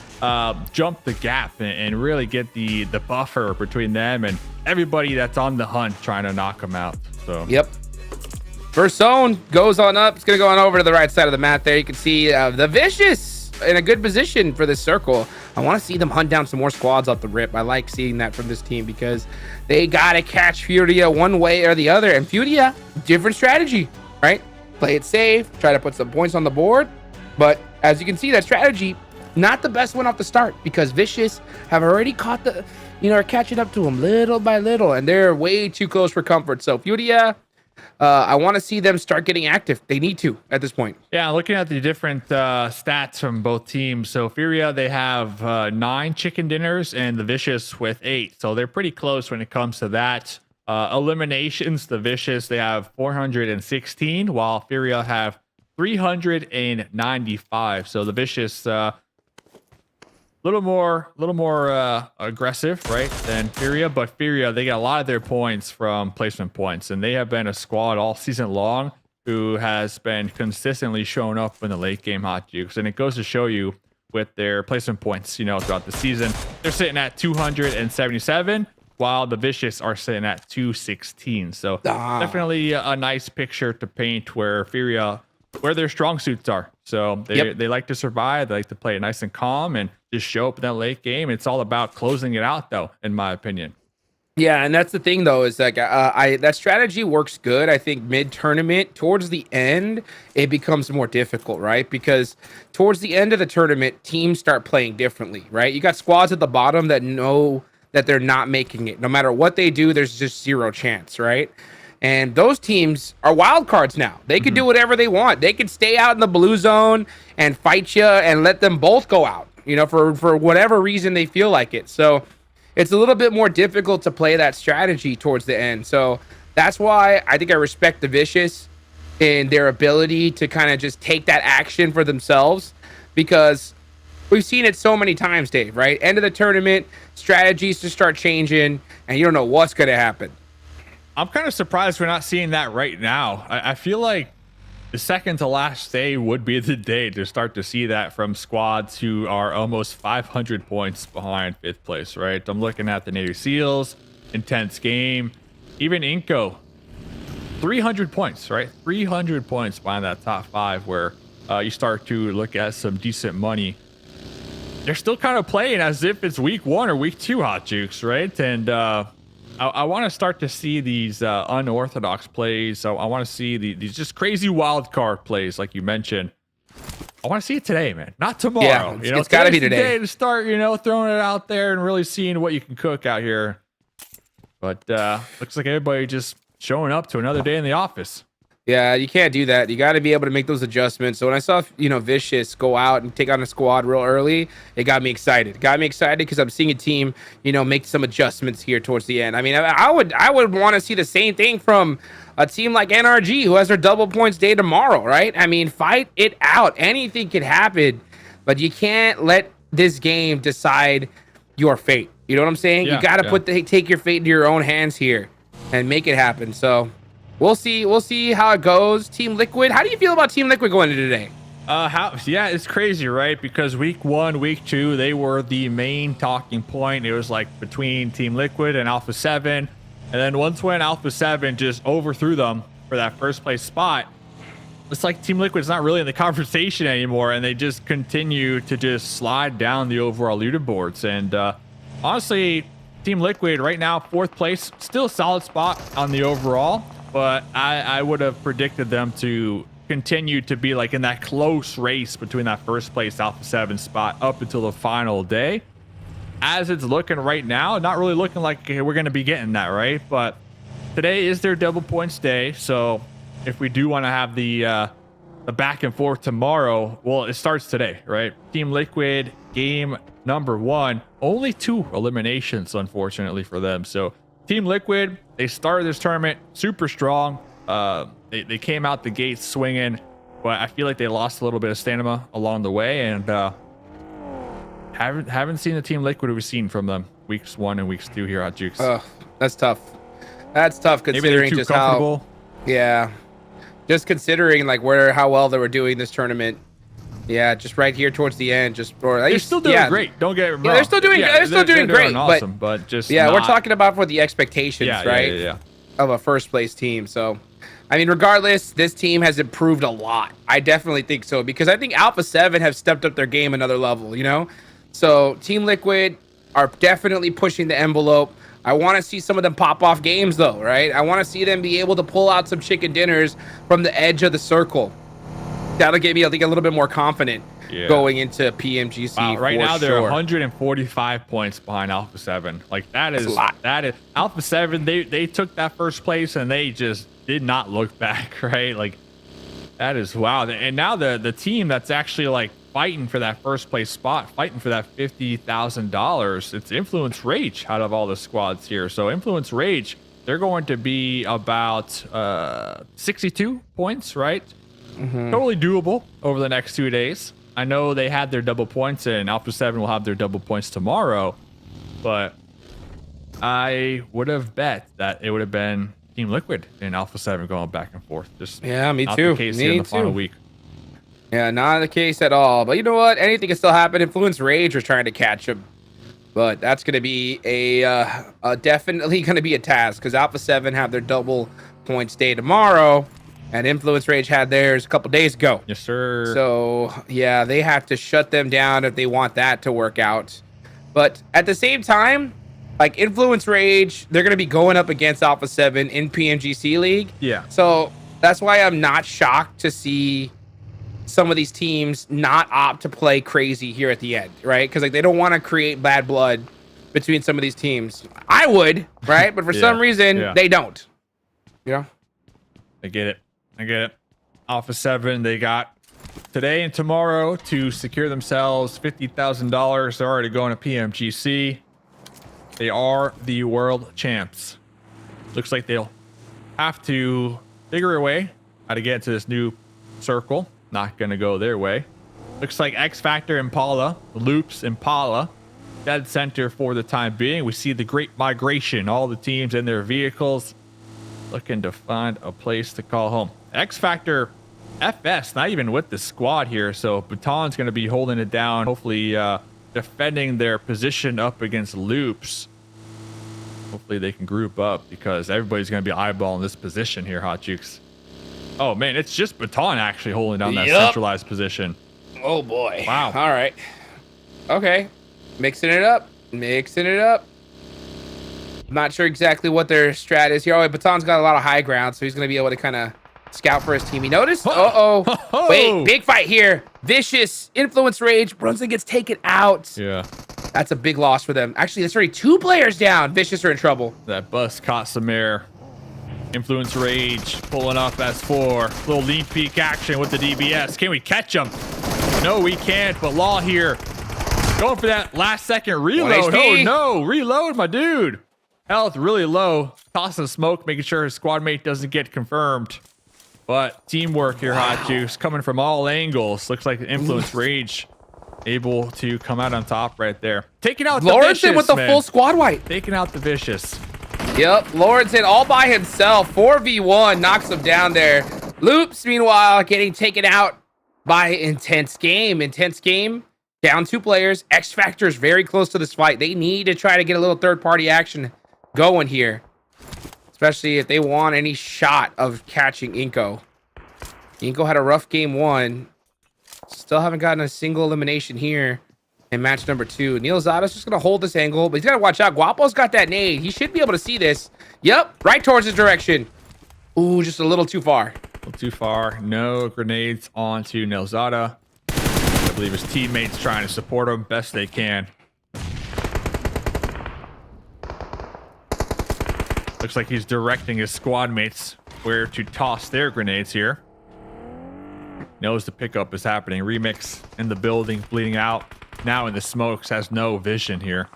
jump the gap and really get the buffer between them and everybody that's on the hunt trying to knock them out. So yep, first zone goes on up. It's gonna go on over to the right side of the map there. You can see the Vicious in a good position for this circle. I want to see them hunt down some more squads off the rip. I like seeing that from this team because they gotta catch Furia one way or the other. And Furia, different strategy, right? Play it safe, try to put some points on the board, but as you can see, that strategy not the best one off the start, because Vicious have already caught the, are catching up to them little by little, and they're way too close for comfort. So Furia, I want to see them start getting active. They need to at this point. Yeah, looking at the different stats from both teams. So Furia, they have 9 chicken dinners, and the Vicious with 8. So they're pretty close when it comes to that. Eliminations, the Vicious, they have 416, while Furia have 395. So the Vicious, little more aggressive, right, than Furia, but Furia, they get a lot of their points from placement points, and they have been a squad all season long who has been consistently showing up in the late game, Hot Jukes, and it goes to show you with their placement points, throughout the season, they're sitting at 277, while the Vicious are sitting at 216. So definitely a nice picture to paint where Furia, where their strong suits are. So they like to survive. They like to play it nice and calm and just show up in that late game. It's all about closing it out, though, in my opinion. Yeah, and that's the thing, though, is like that strategy works good. I think mid-tournament, towards the end, it becomes more difficult, right? Because towards the end of the tournament, teams start playing differently, right? You got squads at the bottom that know that they're not making it. No matter what they do, there's just zero chance, right? And those teams are wild cards now. They can do whatever they want. They can stay out in the blue zone and fight you and let them both go out, for whatever reason they feel like it. So it's a little bit more difficult to play that strategy towards the end. So that's why I think I respect the Vicious in their ability to kind of just take that action for themselves. because we've seen it so many times, Dave, right? End of the tournament, strategies to start changing, and you don't know what's going to happen. I'm kind of surprised we're not seeing that right now. I feel like the second to last day would be the day to start to see that from squads who are almost 500 points behind 5th place, right? I'm looking at the Navy SEALs, intense game, even Inco, 300 points, right? 300 points behind that top 5 where you start to look at some decent money. They're still kind of playing as if it's week 1 or week 2, Hot Jukes, right? And I want to start to see these unorthodox plays. I want to see these just crazy wild card plays, like you mentioned. I want to see it today, man, not tomorrow. Yeah, it's got to be today to start, throwing it out there and really seeing what you can cook out here. But looks like everybody just showing up to another day in the office. Yeah, you can't do that. You got to be able to make those adjustments. So when I saw, Vicious go out and take on a squad real early, it got me excited. Because I'm seeing a team, make some adjustments here towards the end. I mean, I would want to see the same thing from a team like NRG, who has their double points day tomorrow, right? I mean, fight it out. Anything could happen, but you can't let this game decide your fate. You know what I'm saying? Yeah, you got to take your fate into your own hands here and make it happen. So we'll see how it goes. Team Liquid, how do you feel about Team Liquid going into today? Yeah, it's crazy, right? Because week 1, week 2, they were the main talking point. It was like between Team Liquid and Alpha7, and then once when Alpha7 just overthrew them for that first place spot, it's like Team Liquid's not really in the conversation anymore, and they just continue to just slide down the overall leaderboards. And honestly, Team Liquid right now 4th place, still a solid spot on the overall. But I would have predicted them to continue to be like in that close race between that first place Alpha7 spot up until the final day. As it's looking right now, not really looking like we're going to be getting that, right? But today is their double points day. So if we do want to have the back and forth tomorrow, well, it starts today, right? Team Liquid, game number 1, only 2 eliminations, unfortunately, for them. So Team Liquid, they started this tournament super strong. They came out the gates swinging, but I feel like they lost a little bit of stamina along the way, and haven't seen the Team Liquid we've seen from them weeks 1 and weeks 2 here at Jukes. That's tough. That's tough considering just how. Yeah, just considering like how well they were doing this tournament. Yeah, just right here towards the end, they're still doing great. Don't get me wrong. Yeah, they're still doing great. Awesome, but just we're talking about for the expectations, right? Of a first place team. So, I mean, regardless, this team has improved a lot. I definitely think so, because I think Alpha7 have stepped up their game another level. So Team Liquid are definitely pushing the envelope. I want to see some of them pop off games, though, right? I want to see them be able to pull out some chicken dinners from the edge of the circle. That'll get me, I think, a little bit more confident going into PMGC. Wow, right now they're 145 points behind Alpha7. Like that is Alpha7. They took that first place and they just did not look back, right? Like that is wow. And now the team that's actually like fighting for that first place spot, fighting for that $50,000. It's Influence Rage out of all the squads here. So Influence Rage, they're going to be about 62 points, right? Mm-hmm. Totally doable over the next 2 days. I know they had their double points, and Alpha7 will have their double points tomorrow, but I would have bet that it would have been Team Liquid and Alpha7 going back and forth. Just me not too. The case in the final week. Yeah, not the case at all. But you know what? Anything can still happen. Influence Rage are trying to catch him, but that's going to be definitely going to be a task, because Alpha7 have their double points day tomorrow. And Influence Rage had theirs a couple days ago. Yes, sir. So, yeah, they have to shut them down if they want that to work out. But at the same time, like Influence Rage, they're going to be going up against Alpha7 in PMGC League. Yeah. So that's why I'm not shocked to see some of these teams not opt to play crazy here at the end, right? Because like they don't want to create bad blood between some of these teams. I would, right? But for some reason, they don't. I get it. Alpha7, they got today and tomorrow to secure themselves $50,000. They're already going to PMGC. They are the world champs. Looks like they'll have to figure a way how to get into this new circle. Not going to go their way. Looks like X Factor Impala, Loops Impala, dead center for the time being. We see the great migration, all the teams in their vehicles looking to find a place to call home. X Factor FS, not even with the squad here, so Baton's going to be holding it down, hopefully defending their position up against Loops. Hopefully they can group up because everybody's going to be eyeballing this position here, Hot Jukes. Oh man, it's just Baton actually holding down that centralized position. Oh boy. Wow. All right. Okay. Mixing it up. Mixing it up. I'm not sure exactly what their strat is here. Oh, Baton's got a lot of high ground, so he's going to be able to kind of scout for his team. He noticed? Uh-oh. Wait, big fight here. Vicious, influence rage. Brunson gets taken out. Yeah. That's a big loss for them. Actually, there's already 2 players down. Vicious are in trouble. That bus caught some air. Influence rage pulling up S4. Little lean peek action with the DBS. Can we catch him? No, we can't. But Law here going for that last second reload. Oh no, reload, my dude. Health really low. Tossing smoke, making sure his squad mate doesn't get confirmed. But teamwork here, Hot Juice, coming from all angles. Looks like Influence Rage able to come out on top right there. Taking out the Vicious, with the full squad wipe. Taking out the Vicious. Yep, Lawrenson all by himself. 4v1 knocks him down there. Loops, meanwhile, getting taken out by Intense Game. Intense Game, down 2 players. X Factor is very close to this fight. They need to try to get a little third-party action going here, especially if they want any shot of catching Inco. Inco had a rough game 1. Still haven't gotten a single elimination here in match number 2. Neil Zada's just going to hold this angle, but he's got to watch out. Guapo's got that nade. He should be able to see this. Yep, right towards his direction. Ooh, just a little too far. A little too far. No grenades onto Nelzada. I believe his teammates trying to support him best they can. Looks like he's directing his squad mates where to toss their grenades here. Knows the pickup is happening. Remix in the building, bleeding out. Now in the smokes, has no vision here.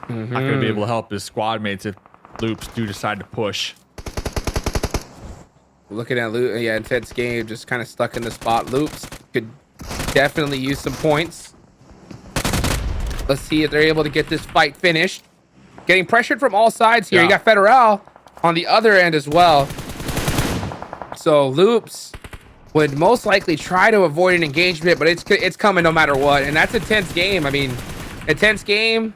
Not going to be able to help his squad mates if Loops do decide to push. Looking at Loop, yeah, Intense Game just kind of stuck in the spot. Loops could definitely use some points. Let's see if they're able to get this fight finished. Getting pressured from all sides here. You got Federal on the other end as well. So Loops would most likely try to avoid an engagement, but it's coming no matter what. And that's Intense Game. I mean, Intense Game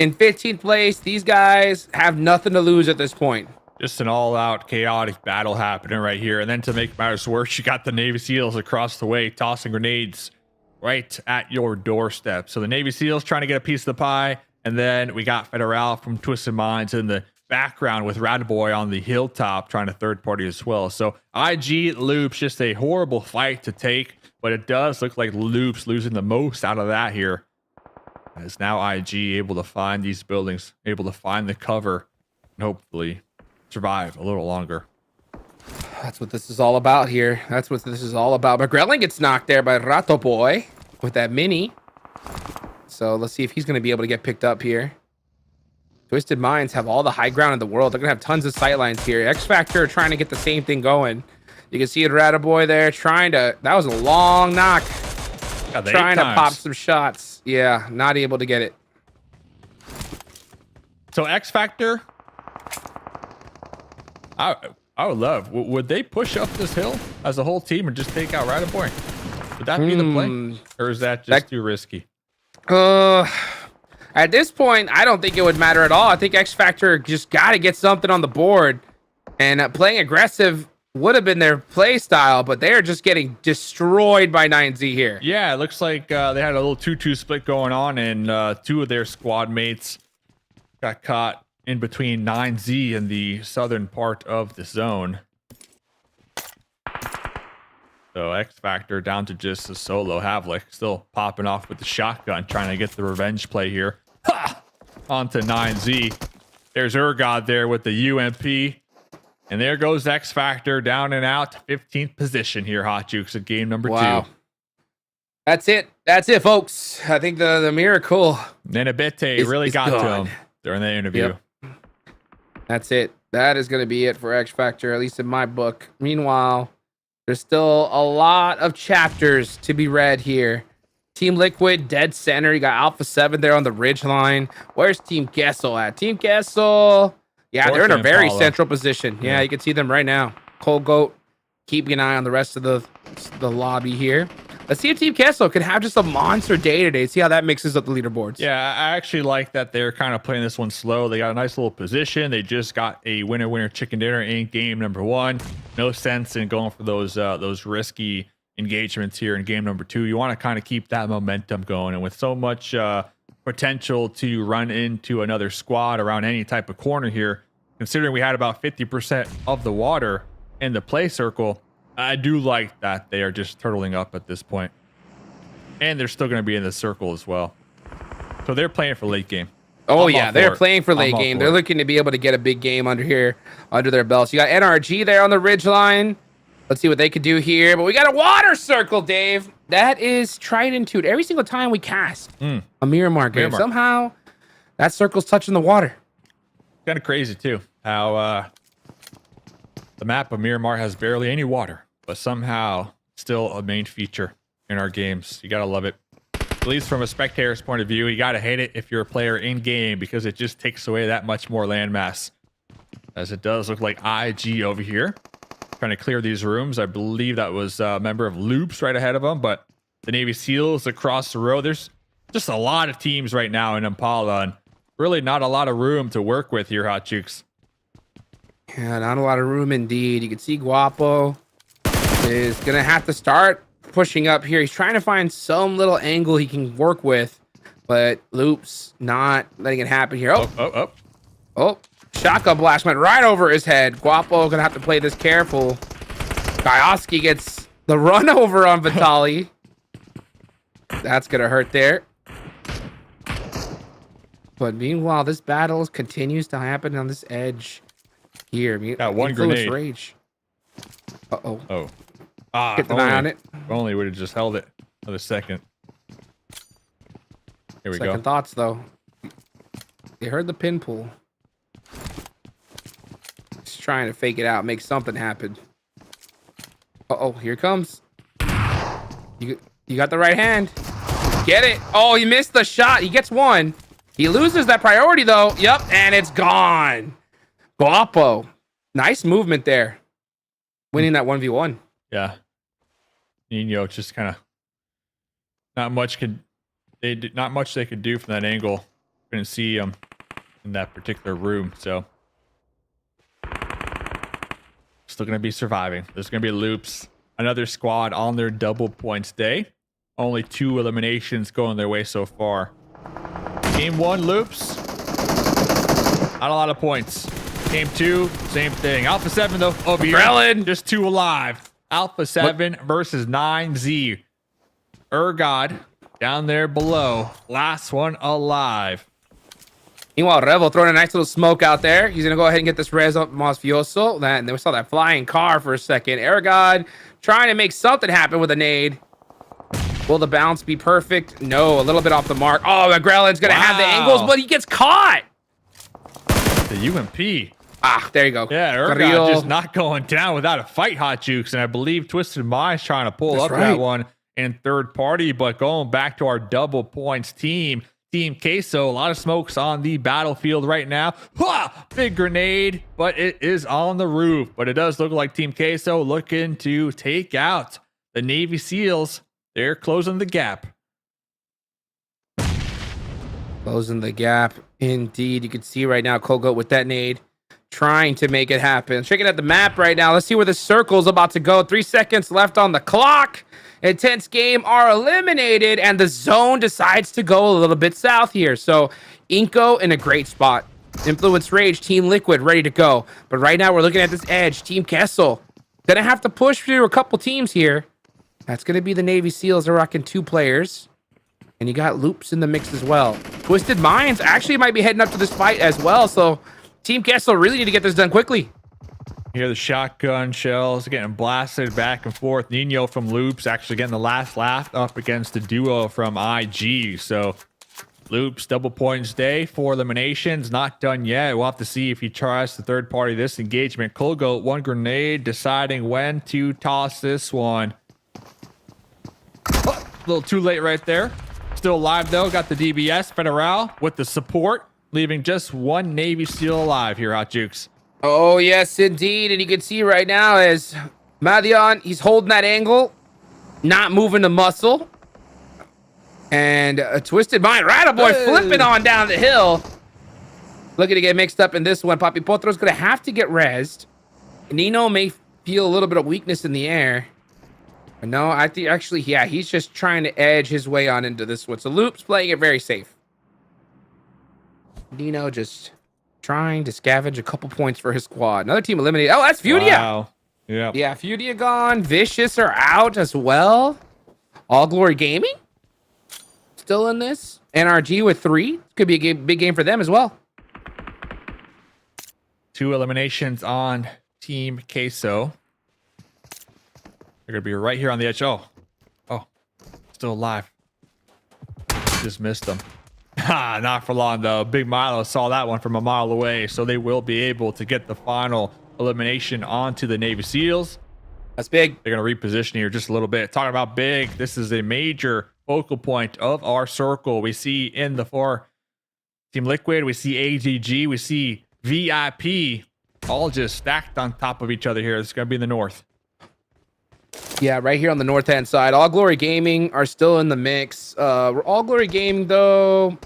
in 15th place. These guys have nothing to lose at this point. Just an all-out chaotic battle happening right here. And then to make matters worse, you got the Navy SEALs across the way tossing grenades right at your doorstep. So the Navy SEALs trying to get a piece of the pie. And then we got Federal from Twisted Minds in the background with Radboy on the hilltop trying to third party as well. So IG Loops, just a horrible fight to take, but it does look like Loops losing the most out of that here. As now IG able to find these buildings, able to find the cover, and hopefully survive a little longer. That's what this is all about here. That's what this is all about. But Grelling gets knocked there by Rato Boy with that mini. So let's see if he's going to be able to get picked up here. Twisted Minds have all the high ground in the world. They're going to have tons of sightlines here. X Factor trying to get the same thing going. You can see it, Rattaboy there trying to... That was a long knock. Trying to pop some shots. Yeah, not able to get it. So X Factor... I would love... Would they push up this hill as a whole team and just take out Rattaboy? Would that be the play? Or is that just too risky? At this point, I don't think it would matter at all. I think X Factor just got to get something on the board. And playing aggressive would have been their play style, but they're just getting destroyed by 9Z here. Yeah, it looks like they had a little 2-2 split going on, and 2 of their squad mates got caught in between 9Z and the southern part of the zone. So X Factor down to just a solo Havlik, still popping off with the shotgun, trying to get the revenge play here. Ha! Onto 9Z. There's Urgod there with the UMP. And there goes X Factor down and out to 15th position here, Hot Jukes, at game number 2. That's it. That's it, folks. I think the miracle. Nenabete really got to him during the interview. Yep. That's it. That is going to be it for X Factor, at least in my book. Meanwhile, There's still a lot of chapters to be read here. Team Liquid, dead center. You got Alpha7 there on the ridge line. Where's Team Queso at? Team Queso. Yeah, they're in a very central position. Yeah, you can see them right now. Cold Goat, keeping an eye on the rest of the lobby here. Let's see if Team Queso could have just a monster day today. See how that mixes up the leaderboards. Yeah, I actually like that they're kind of playing this one slow. They got a nice little position. They just got a winner chicken dinner in game number 1. No sense in going for those risky engagements here in game number 2. You want to kind of keep that momentum going, and with so much potential to run into another squad around any type of corner here, considering we had about 50% of the water in the play circle, I do like that they are just turtling up at this point. And they're still going to be in the circle as well. So they're playing for late game. Oh, yeah, they're playing for late game. They're looking to be able to get a big game under their belts. You got NRG there on the ridge line. Let's see what they could do here. But we got a water circle, Dave. That is tried into every single time we cast a Miramar game. Somehow that circle's touching the water. Kind of crazy, too, how the map of Miramar has barely any water, but somehow still a main feature in our games. You got to love it. At least from a spectator's point of view, you got to hate it if you're a player in game, because it just takes away that much more landmass. As it does look like IG over here trying to clear these rooms. I believe that was a member of Loops right ahead of them, but the Navy SEALs across the road. There's just a lot of teams right now in Impala, and really not a lot of room to work with here, Hot Chooks. Yeah, not a lot of room indeed. You can see Guapo is going to have to start pushing up here. He's trying to find some little angle he can work with, but Loops not letting it happen here. Oh, shotgun blast went right over his head. Guapo going to have to play this careful. Gayoski gets the run over on Vitali. That's going to hurt there. But meanwhile, this battle continues to happen on this edge here. Got one grenade. Rage. Uh-oh. Oh. Keep an eye on it. If only would have just held it another second. Here we go. Second thoughts, though. They heard the pin pull. Just trying to fake it out, make something happen. Uh-oh, here it comes. You got the right hand. Get it. Oh, he missed the shot. He gets one. He loses that priority, though. Yep, and it's gone. Guapo. Nice movement there. Winning that 1v1. Yeah. Nino just kind of not much they could do from that angle. Couldn't see him in that particular room, so still gonna be surviving. There's gonna be Loops, another squad on their double points day. Only 2 eliminations going their way so far. Game 1, Loops. Not a lot of points. Game 2, same thing. Alpha7 though, over here. Just 2 alive. Alpha7 versus 9Z. Ergod down there below. Last one alive. Meanwhile, Revo throwing a nice little smoke out there. He's going to go ahead and get this res up Mafioso. And then we saw that flying car for a second. Ergod trying to make something happen with a nade. Will the bounce be perfect? No, a little bit off the mark. Oh, Grellin's going to have the angles, but he gets caught. The UMP. Ah, there you go. Yeah, Ergod just not going down without a fight, Hot Jukes. And I believe Twisted Minds trying to pull that one in third party. But going back to our double points team, Team Queso, a lot of smokes on the battlefield right now. Big grenade, but it is on the roof. But it does look like Team Queso looking to take out the Navy SEALs. They're closing the gap. Closing the gap, indeed. You can see right now Kogo with that nade, trying to make it happen. Checking out the map right now. Let's see where the circle's about to go. 3 seconds left on the clock. Intense game are eliminated, and the zone decides to go a little bit south here. So Inco in a great spot. Influence Rage, Team Liquid ready to go. But right now we're looking at this edge. Team Queso gonna have to push through a couple teams here. That's gonna be the Navy SEALs. Are rocking 2 players. And you got Loops in the mix as well. Twisted Minds actually might be heading up to this fight as well. So Team Queso really need to get this done quickly. You hear the shotgun shells getting blasted back and forth. Nino from Loops actually getting the last laugh up against the duo from IG. So Loops, double points day, 4 eliminations, not done yet. We'll have to see if he tries to third party this engagement. Kogo, 1 grenade, deciding when to toss this one. Oh, a little too late right there. Still alive though, got the DBS, Federal with the support, leaving just 1 Navy SEAL alive here, Hot Jukes. Oh, yes, indeed. And you can see right now as Mathion, he's holding that angle, not moving the muscle. And a Twisted Mind, Rataboy flipping on down the hill. Looking to get mixed up in this one. Papi Potro's going to have to get rezzed. Nino may feel a little bit of weakness in the air. But no, I think actually, yeah, he's just trying to edge his way on into this one. So Loop's playing it very safe. Nino just trying to scavenge a couple points for his squad. Another team eliminated. Oh, that's Furia. Wow. Yeah. Yeah, Furia gone. Vicious are out as well. All Glory Gaming still in this. NRG with 3. Could be a big game for them as well. 2 eliminations on Team Queso. They're going to be right here on the edge. Oh, still alive. Just missed them. Not for long, though. Big Milo saw that one from a mile away, so they will be able to get the final elimination onto the Navy SEALs. That's big. They're going to reposition here just a little bit. Talking about big, this is a major focal point of our circle. We see in the 4 Team Liquid, we see AGG, we see VIP, all just stacked on top of each other here. It's going to be in the north. Yeah, right here on the north-hand side. All Glory Gaming are still in the mix. All Glory Gaming, though,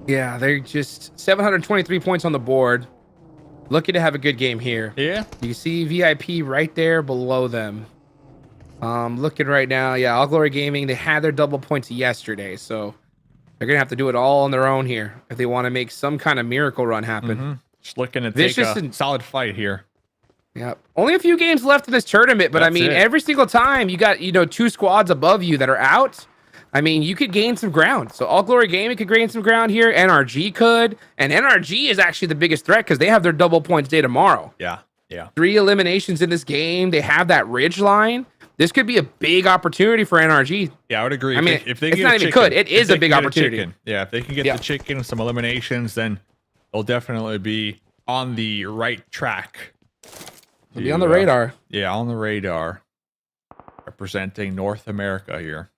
yeah, they're just 723 points on the board. Looking to have a good game here. Yeah. You see VIP right there below them. Looking right now, yeah, All Glory Gaming, they had their double points yesterday, so they're going to have to do it all on their own here if they want to make some kind of miracle run happen. Just looking to take a solid fight here. Yeah, only a few games left in this tournament, but I mean, every single time you got, 2 squads above you that are out, I mean, you could gain some ground. So All Glory Gaming could gain some ground here. NRG could, and NRG is actually the biggest threat because they have their double points day tomorrow. Yeah. 3 eliminations in this game. They have that ridge line. This could be a big opportunity for NRG. Yeah, I would agree. I mean, if they it's get not a even chicken, could. It is a big opportunity. Yeah, if they can get the chicken, some eliminations, then they'll definitely be on the right track. They'll be on the radar. Yeah, on the radar. Representing North America here.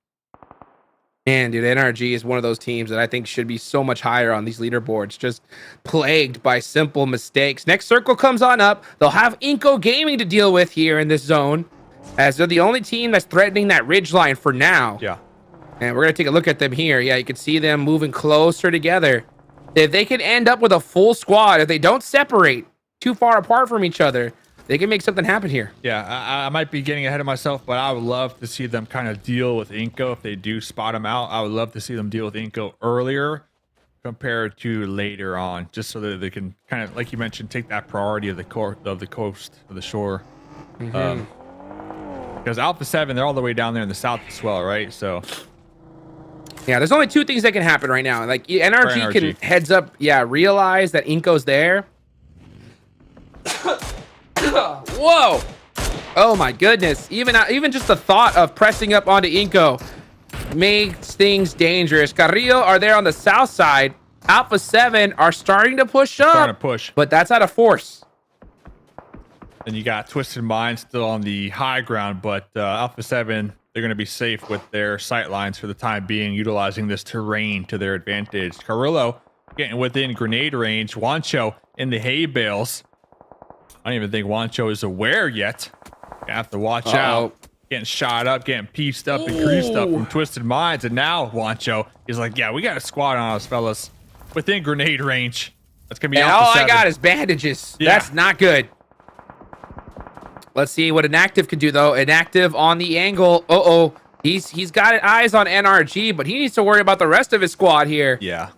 Man, dude, NRG is one of those teams that I think should be so much higher on these leaderboards, just plagued by simple mistakes. Next circle comes on up. They'll have Inco Gaming to deal with here in this zone, as they're the only team that's threatening that ridge line for now. Yeah. And we're going to take a look at them here. Yeah, you can see them moving closer together. If they can end up with a full squad, if they don't separate too far apart from each other, they can make something happen here. Yeah, I might be getting ahead of myself, but I would love to see them kind of deal with Inco if they do spot them out. I would love to see them deal with Inco earlier compared to later on, just so that they can kind of, like you mentioned, take that priority of the coast of the shore. Because Alpha7, they're all the way down there in the south as well, right? So yeah, there's only 2 things that can happen right now. Like NRG can heads up, realize that Inco's there. Whoa! Oh my goodness! Even just the thought of pressing up onto Inco makes things dangerous. Carrillo are there on the south side. Alpha7 are starting to push up. But that's out of force. And you got Twisted Mind still on the high ground, but Alpha7, they're going to be safe with their sight lines for the time being, utilizing this terrain to their advantage. Carrillo getting within grenade range. Wancho in the hay bales. I don't even think Wancho is aware yet. Gonna have to watch out. Getting shot up, getting pieced up and creased up from Twisted Minds. And now Wancho is like, yeah, we got a squad on us, fellas. Within grenade range. That's going to be all I got is bandages. Yeah. That's not good. Let's see what Inactive can do, though. Inactive on the angle. He's got eyes on NRG, but he needs to worry about the rest of his squad here. Yeah.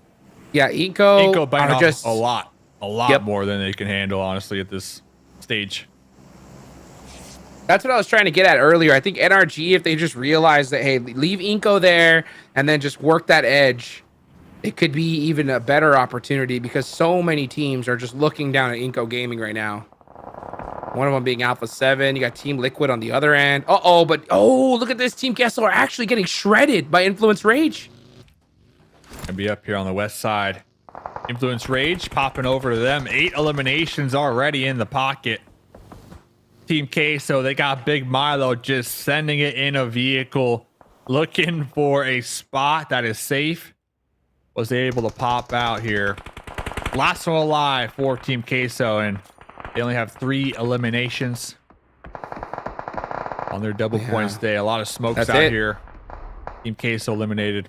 Yeah, Inco biting off just a lot more than they can handle, honestly, at this stage. That's what I was trying to get at earlier. I think NRG, if they just realize that, hey, leave Inco there and then just work that edge, it could be even a better opportunity because so many teams are just looking down at Inco Gaming right now. One of them being Alpha7. You got Team Liquid on the other end. But look at this. Team Queso are actually getting shredded by Influence Rage. Gonna be up here on the west side. Influence Rage popping over to them. 8 eliminations already in the pocket. Team Queso, they got Big Milo just sending it in a vehicle, looking for a spot that is safe. Was able to pop out here. Last one alive for Team Queso, and they only have 3 eliminations on their double points day. A lot of smokes out here. Team Queso eliminated.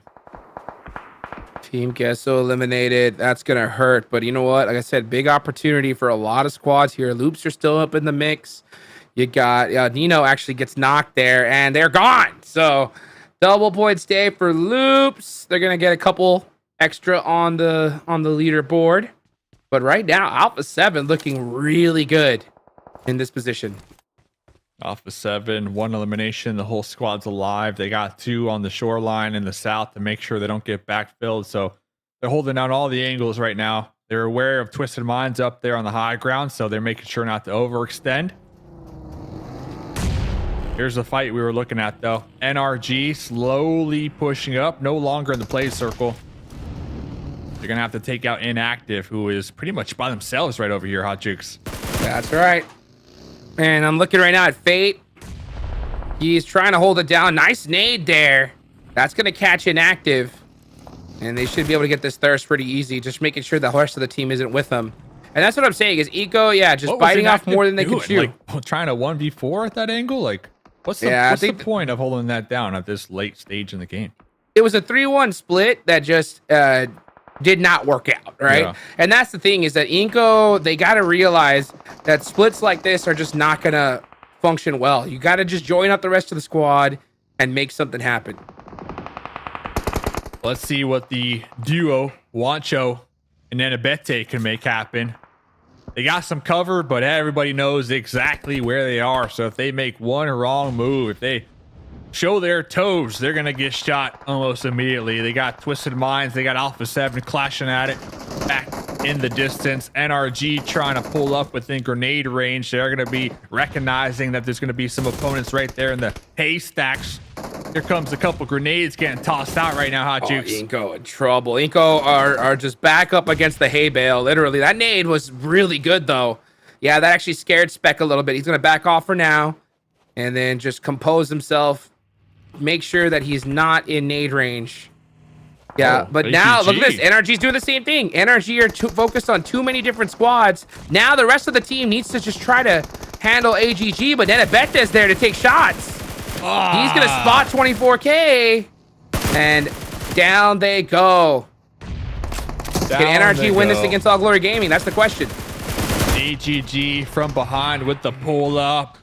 Team Queso eliminated. That's going to hurt. But you know what? Like I said, big opportunity for a lot of squads here. Loops are still up in the mix. You got Nino actually gets knocked there, and they're gone. So double points day for Loops. They're going to get a couple extra on the leaderboard. But right now, Alpha7 looking really good in this position. Alpha7, 1 elimination. The whole squad's alive. They got 2 on the shoreline in the south to make sure they don't get backfilled. So they're holding down all the angles right now. They're aware of Twisted Minds up there on the high ground, so they're making sure not to overextend. Here's the fight we were looking at, though. NRG slowly pushing up, no longer in the play circle. They're going to have to take out Inactive, who is pretty much by themselves right over here, Hot Jukes. That's right. And I'm looking right now at Fate. He's trying to hold it down. Nice nade there. That's going to catch Inactive. And they should be able to get this thirst pretty easy. Just making sure the rest of the team isn't with them. And that's what I'm saying is Eco, just biting off more than they can chew. Like, trying to 1v4 at that angle? Like, what's the point of holding that down at this late stage in the game? It was a 3-1 split that just did not work out, right? Yeah. And that's the thing is that Inco, they got to realize that splits like this are just not going to function well. You got to just join up the rest of the squad and make something happen. Let's see what the duo, Wancho and Nenabete, can make happen. They got some cover, but everybody knows exactly where they are. So if they make one wrong move, if they show their toes, they're going to get shot almost immediately. They got Twisted Minds. They got Alpha7 clashing at it back in the distance. NRG trying to pull up within grenade range. They're going to be recognizing that there's going to be some opponents right there in the haystacks. Here comes a couple grenades getting tossed out right now, Hot Jukes. Inco in trouble. Inco are just back up against the hay bale. Literally, that nade was really good, though. Yeah, that actually scared Spec a little bit. He's going to back off for now and then just compose himself. Make sure that he's not in nade range. Yeah, but AGG. Now look at this. NRG's doing the same thing. NRG are focused on too many different squads. Now the rest of the team needs to just try to handle AGG, but Nenabete there to take shots. He's going to spot 24K, and down they go. Can NRG win this against All Glory Gaming? That's the question. AGG from behind with the pull up.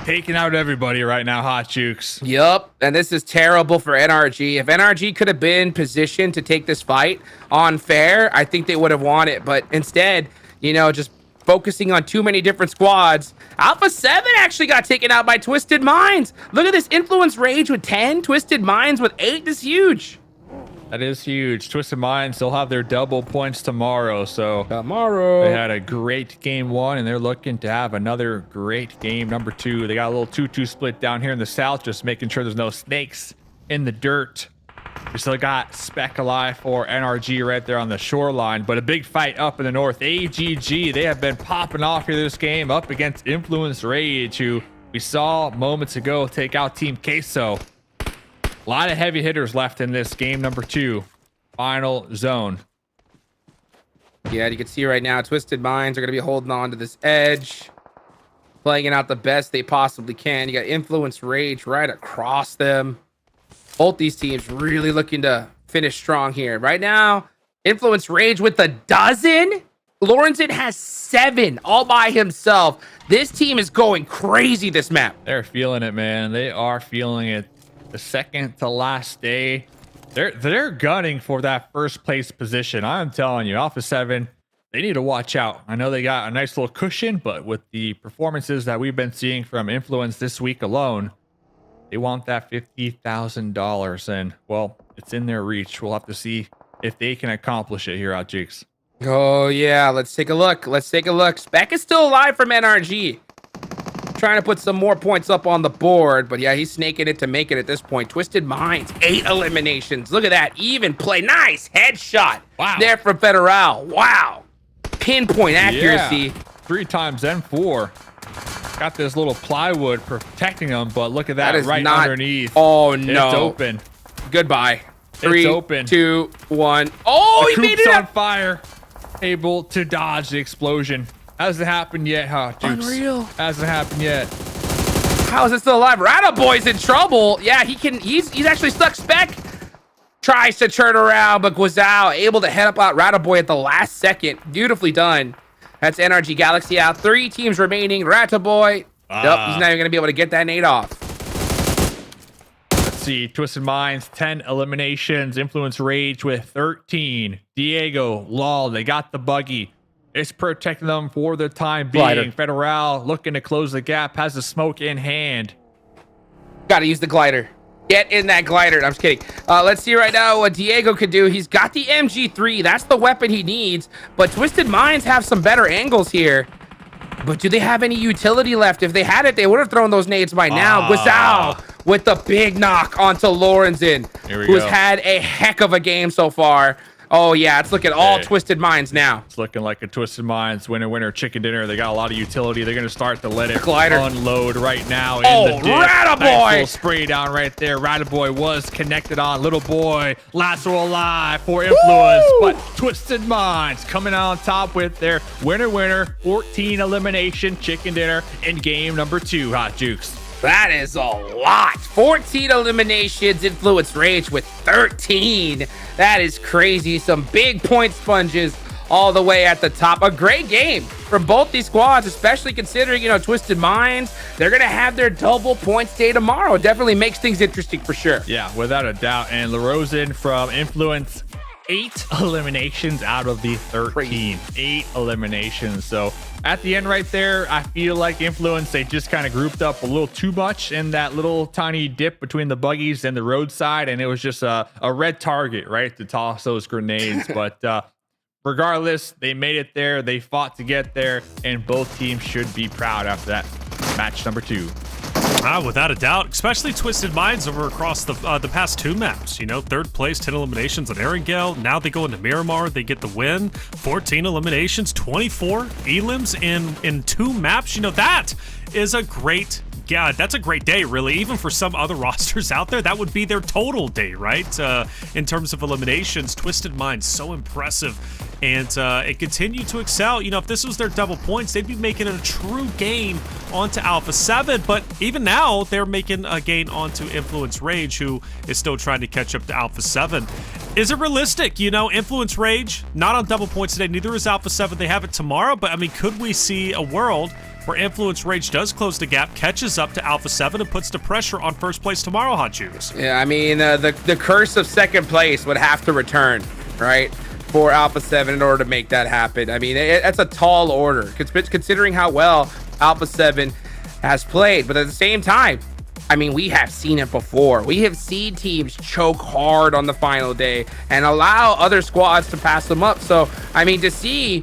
Taking out everybody right now, Hot Jukes. Yup, and this is terrible for NRG. If NRG could have been positioned to take this fight on fair, I think they would have won it. But instead, just focusing on too many different squads. Alpha7 actually got taken out by Twisted Minds. Look at this Influence Rage with 10, Twisted Minds with 8. This is huge. That is huge. Twisted Minds, they'll have their double points tomorrow. So they had a great game 1, and they're looking to have another great game number 2. They got a little 2-2 split down here in the south, just making sure there's no snakes in the dirt. We still got Spec alive for NRG right there on the shoreline, but a big fight up in the north. AGG, they have been popping off here this game up against Influence Rage, who we saw moments ago take out Team Queso. A lot of heavy hitters left in this game number 2, final zone. Yeah, you can see right now, Twisted Minds are going to be holding on to this edge, playing it out the best they possibly can. You got Influence Rage right across them. Both these teams really looking to finish strong here. Right now, Influence Rage with a dozen. Lorenzen has 7 all by himself. This team is going crazy this map. They're feeling it, man. They are feeling it. The second to last day, they're gunning for that first place position. I'm telling you, Alpha7, they need to watch out. I know they got a nice little cushion, but with the performances that we've been seeing from Influence this week alone, they want that $50,000, and well, it's in their reach. We'll have to see if they can accomplish it here, Jigs. Oh yeah, let's take a look. Spec is still alive from NRG. trying to put some more points up on the board. But yeah, he's snaking it to make it at this point. Twisted Minds, 8 eliminations. Look at that. Even play. Nice headshot. Wow. There from Federal. Wow. Pinpoint accuracy. Yeah. 3 times M4. Got this little plywood protecting him, but look at that, is right not, underneath. Oh, no. It's open. Goodbye. 3, It's open. 2, 1. Oh, The he made coop's it on up. fire. Able to dodge the explosion. Hasn't happened yet, huh, Jukes? Unreal. Hasn't happened yet. How is it still alive? Boy's in trouble. Yeah, he can. He's actually stuck. Spec tries to turn around, but Guizao able to head up out Boy at the last second. Beautifully done. That's NRG Galaxy out. 3 teams remaining. Boy. Nope, he's not even gonna be able to get that nade off. Let's see. Twisted Minds, 10 eliminations. Influence Rage with 13. Diego, Lol, they got the buggy. It's protecting them for the time being. Glider. Federal looking to close the gap, has the smoke in hand. Gotta use the glider. Get in that glider. I'm just kidding. Let's see right now what Diego could do. He's got the MG3. That's the weapon he needs. But Twisted Minds have some better angles here. But do they have any utility left? If they had it, they would have thrown those nades by now. Guizao with the big knock onto Lorenzen, who's had a heck of a game so far. Oh, yeah, it's looking all Twisted Minds now. It's looking like a Twisted Minds winner chicken dinner. They got a lot of utility. They're going to start to let it Glider. unload right now. Oh, in the dip. Rataboy! Nice little spray down right there. Rataboy was connected on. Little boy, lasso alive for influence. But Twisted Minds coming out on top with their winner, 14 elimination chicken dinner in game number 2. Hot Jukes. That is a lot. 14 eliminations, Influence Rage with 13. That is crazy. Some big point sponges all the way at the top. A great game from both these squads, especially considering, Twisted Minds, they're going to have their double points day tomorrow. It definitely makes things interesting for sure. Yeah, without a doubt. And LaRosen from Influence, 8 eliminations out of the 13. Crazy. 8 eliminations. So at the end right there, I feel like Influence, they just kind of grouped up a little too much in that little tiny dip between the buggies and the roadside. And it was just a red target, right, to toss those grenades. But regardless, they made it there. They fought to get there. And both teams should be proud after that match number 2. Without a doubt, especially Twisted Minds over across the past 2 maps. 3rd place, 10 eliminations on Erangel. Now they go into Miramar, they get the win. 14 eliminations, 24 elims in 2 maps. That is a great. Yeah, that's a great day, really. Even for some other rosters out there, that would be their total day, right? In terms of eliminations, Twisted Minds, so impressive. And it continued to excel. If this was their double points, they'd be making it a true gain onto Alpha7. But even now, they're making a gain onto Influence Rage, who is still trying to catch up to Alpha7. Is it realistic? Influence Rage, not on double points today. Neither is Alpha7. They have it tomorrow. But, could we see a world where Influence Rage does close the gap, catches up to Alpha7, and puts the pressure on first place tomorrow, Hot Juice? Yeah, the curse of second place would have to return, right, for Alpha7 in order to make that happen. That's a tall order, considering how well Alpha7 has played. But at the same time, we have seen it before. We have seen teams choke hard on the final day and allow other squads to pass them up. So, to see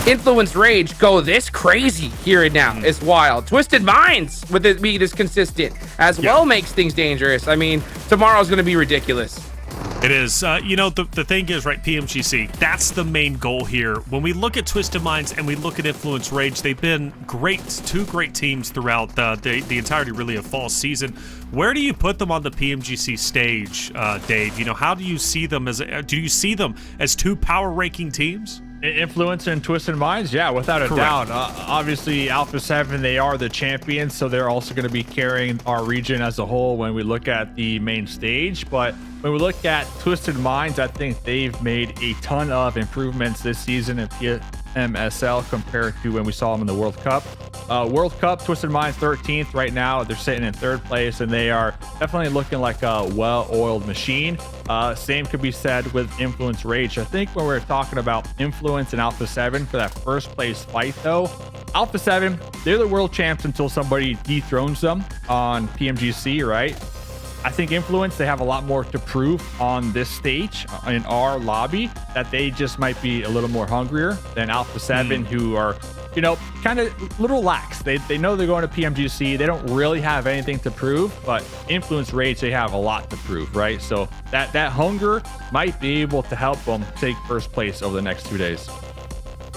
Influence Rage go this crazy here and now is wild. Twisted Minds with it being this consistent as well makes things dangerous. Tomorrow's going to be ridiculous. It is. The thing is, right, PMGC, that's the main goal here. When we look at Twisted Minds and we look at Influence Rage, they've been great, 2 great teams throughout the entirety, really, of fall season. Where do you put them on the PMGC stage, Dave? How do you see them do you see them as 2 power ranking teams? Influence and Twisted Minds, yeah, without a doubt. Obviously, Alpha7, they are the champions, so they're also going to be carrying our region as a whole when we look at the main stage. But when we look at Twisted Minds, I think they've made a ton of improvements this season in PMSL compared to when we saw them in the World Cup. World Cup, Twisted Minds 13th right now. They're sitting in 3rd place, and they are definitely looking like a well-oiled machine. Same could be said with Influence Rage. I think when we're talking about Influence and Alpha7 for that 1st place fight, though, Alpha7, they're the world champs until somebody dethrones them on PMGC, right? I think Influence, they have a lot more to prove on this stage in our lobby, that they just might be a little more hungrier than Alpha7, who are you know, kind of a little lax. They know they're going to PMGC. They don't really have anything to prove, but Influence Rage, they have a lot to prove, right? So that hunger might be able to help them take first place over the next 2 days.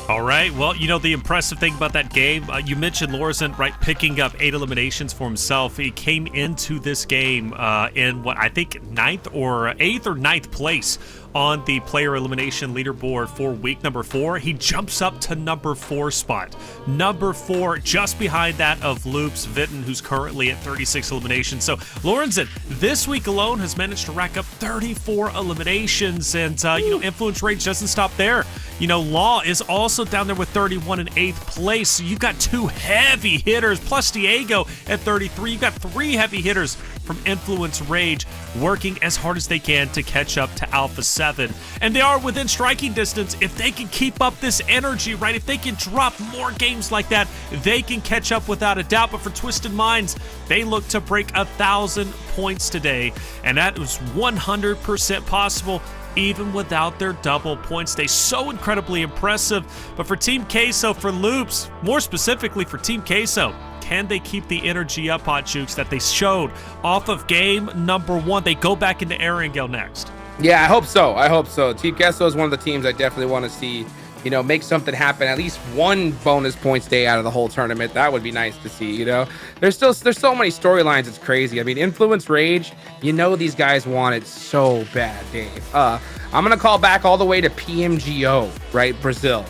All right. Well, you know, the impressive thing about that game, you mentioned Lorenzen, right, picking up 8 eliminations for himself. He came into this game in what I think 8th or 9th place on the player elimination leaderboard for week number 4. He jumps up to number 4 spot. Number 4, just behind that of Loops Vitten, who's currently at 36 eliminations. So Lorenzen, this week alone, has managed to rack up 34 eliminations. And, you know, Influence Rage doesn't stop there. You know, Law is also down there with 31 in 8th place. So you've got 2 heavy hitters, plus Diego at 33. You've got 3 heavy hitters from Influence Rage working as hard as they can to catch up to Alpha7. And they are within striking distance. If they can keep up this energy, right, if they can drop more games like that, they can catch up without a doubt. But for Twisted Minds, they look to break 1,000 points today, and that was 100% possible even without their double points. They so incredibly impressive. But for Team Queso, for Loops, more specifically for Team Queso, can they keep the energy up, Hot Jukes, that they showed off of game number 1? They go back into Erangel next. Yeah, I hope so. I hope so. Team Queso is one of the teams I definitely want to see, you know, make something happen. At least 1 bonus points day out of the whole tournament. That would be nice to see, you know. There's so many storylines. It's crazy. I mean, Influence Rage, you know, these guys want it so bad, Dave. I'm going to call back all the way to PMGO, right? Brazil.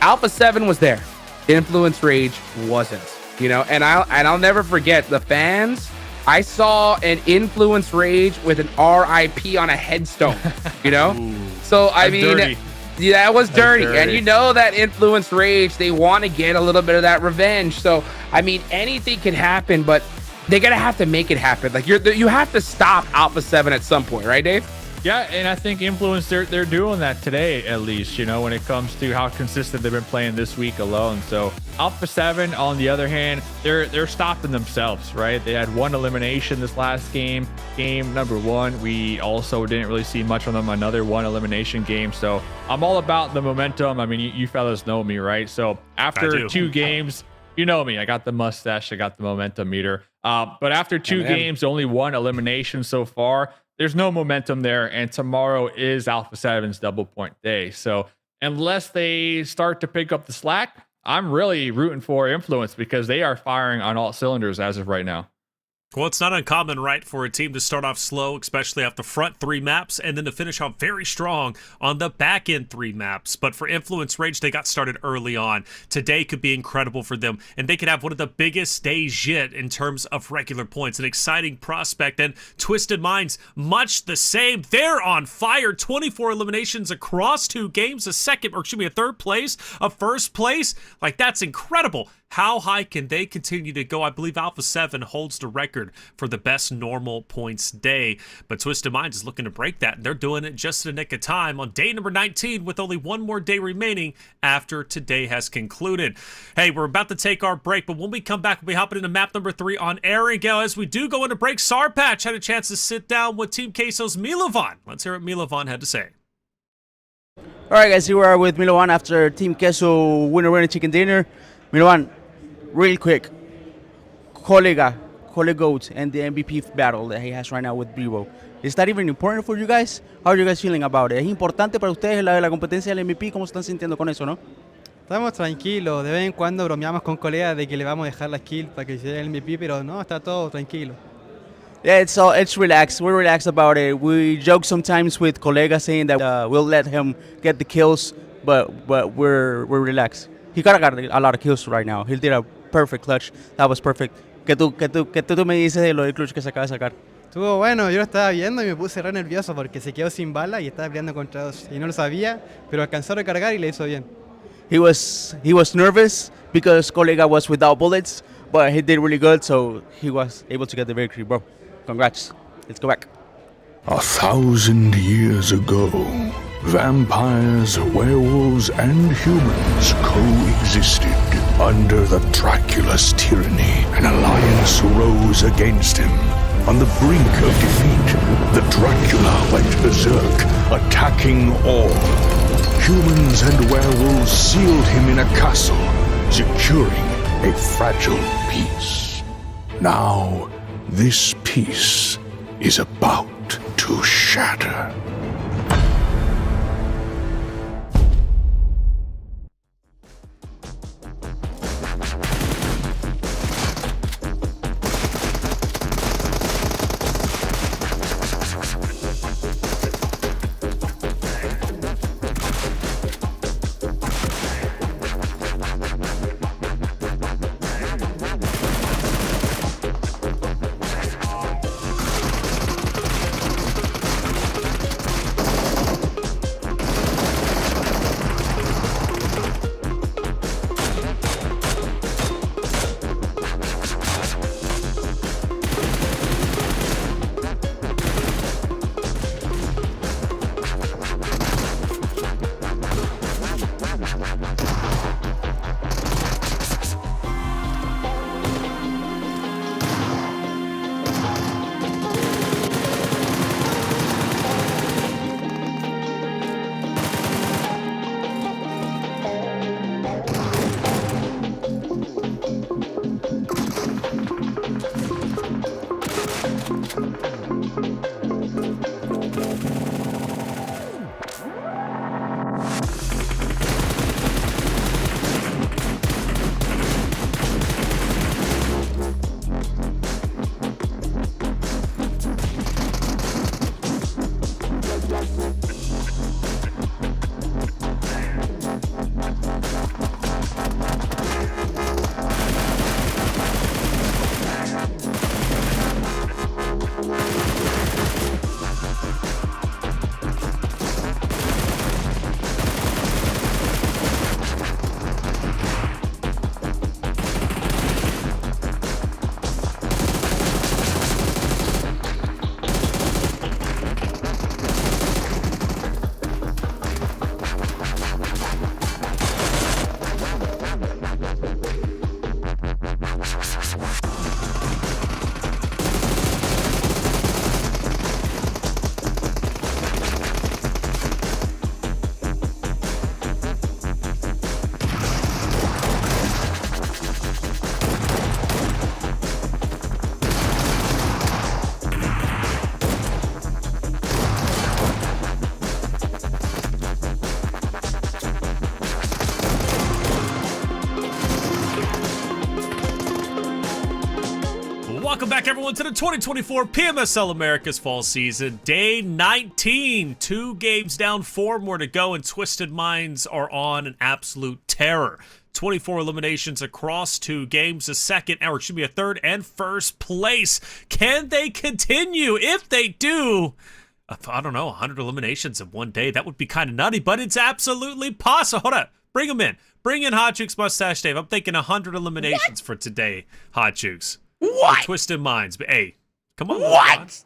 Alpha7 was there. Influence Rage wasn't, you know, and I'll never forget the fans. I saw an Influence Rage with an RIP on a headstone, you know. So I mean, dirty. yeah, that was dirty. dirty. And you know that Influence Rage, they want to get a little bit of that revenge. So I mean, anything can happen, but they're gonna have to make it happen. Like you have to stop Alpha7 at some point, right, Dave? Yeah, and I think Influence, they're doing that today, at least, you know, when it comes to how consistent they've been playing this week alone. So Alpha7, on the other hand, they're stopping themselves, right? They had 1 elimination this last game. Game number 1, we also didn't really see much on them. Another 1 elimination game. So I'm all about the momentum. I mean, you fellas know me, right? So after 2 games, you know me, I got the mustache, I got the momentum meter. But after 2 games, only 1 elimination so far. There's no momentum there, and tomorrow is Alpha7's double point day. So unless they start to pick up the slack, I'm really rooting for Influence because they are firing on all cylinders as of right now. Well, it's not uncommon, right, for a team to start off slow, especially off the front 3 maps, and then to finish off very strong on the back end 3 maps. But for Influence Rage, they got started early on. Today could be incredible for them, and they could have one of the biggest days yet in terms of regular points. An exciting prospect, and Twisted Minds, much the same. They're on fire. 24 eliminations across 2 games, a 3rd place, a 1st place. Like, that's incredible. How high can they continue to go? I believe Alpha7 holds the record for the best normal points day, but Twisted Minds is looking to break that, and they're doing it just in the nick of time on day number 19 with only 1 more day remaining after today has concluded. Hey, we're about to take our break, but when we come back, we'll be hopping into map number 3 on Erangel. As we do go into break, Sarpatch had a chance to sit down with Team Queso's Milovan. Let's hear what Milovan had to say. All right, guys, here we are with Milovan after Team Queso winner chicken dinner. Milovan, real quick, Goat and the MVP battle that he has right now with Vivo. Is that even important for you guys? How are you guys feeling about it? ¿Es importante para ustedes la competencia del MVP? ¿Cómo se están sintiendo con eso, no? Estamos tranquilos, de vez en cuando bromeamos con colegas de que le vamos a dejar la skill para que sea el MVP, pero no, está todo tranquilo. Yeah, it's relaxed. We're relaxed about it. We joke sometimes with colegas saying that we'll let him get the kills, but we're relaxed. He got a lot of kills right now. He did a perfect clutch. That was perfect. ¿Qué tú me dices de lo del clutch que se acaba de sacar? Estuvo bueno, yo lo estaba viendo y me puse re nervioso porque se quedó sin bala y estaba peleando contra 2. Y no lo sabía, pero alcanzó a recargar y le hizo bien. He was nervous because colega was without bullets, but he did really good, so he was able to get the victory, bro. Congrats. Let's go back. 1,000 years ago, vampires, werewolves, and humans coexisted. Under the Dracula's tyranny, an alliance rose against him. On the brink of defeat, the Dracula went berserk, attacking all. humans and werewolves sealed him in a castle, securing a fragile peace. Now, this peace is about to shatter. Welcome back, everyone, to the 2024 PMSL America's Fall Season, Day 19. 2 games down, 4 more to go, and Twisted Minds are on an absolute terror. 24 eliminations across 2 games, a third and first place. Can they continue? If they do, I don't know, 100 eliminations in one day, that would be kind of nutty, but it's absolutely possible. Hold on, bring them in. Bring in Hot Jukes Mustache Dave. I'm thinking 100 eliminations for today, Hot Jukes. What? Twisted Minds, but hey, come on. What?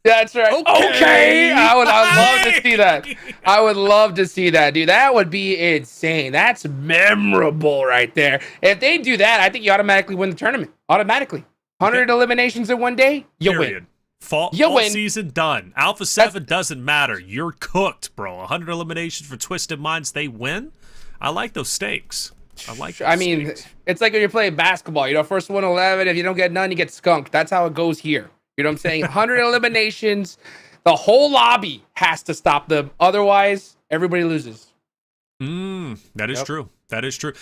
That's right. Okay. I would love to see that. I would love to see that, dude. That would be insane. That's memorable right there. If they do that, I think you automatically win the tournament. Automatically. 100 eliminations in one day, you win. Fall season done. Alpha7 doesn't matter. You're cooked, bro. 100 eliminations for Twisted Minds, they win. I like those stakes. I mean, it's like when you're playing basketball. You know, first 111. If you don't get none, you get skunked. That's how it goes here. You know what I'm saying? 100 eliminations. The whole lobby has to stop them. Otherwise, everybody loses. That is true. That is true.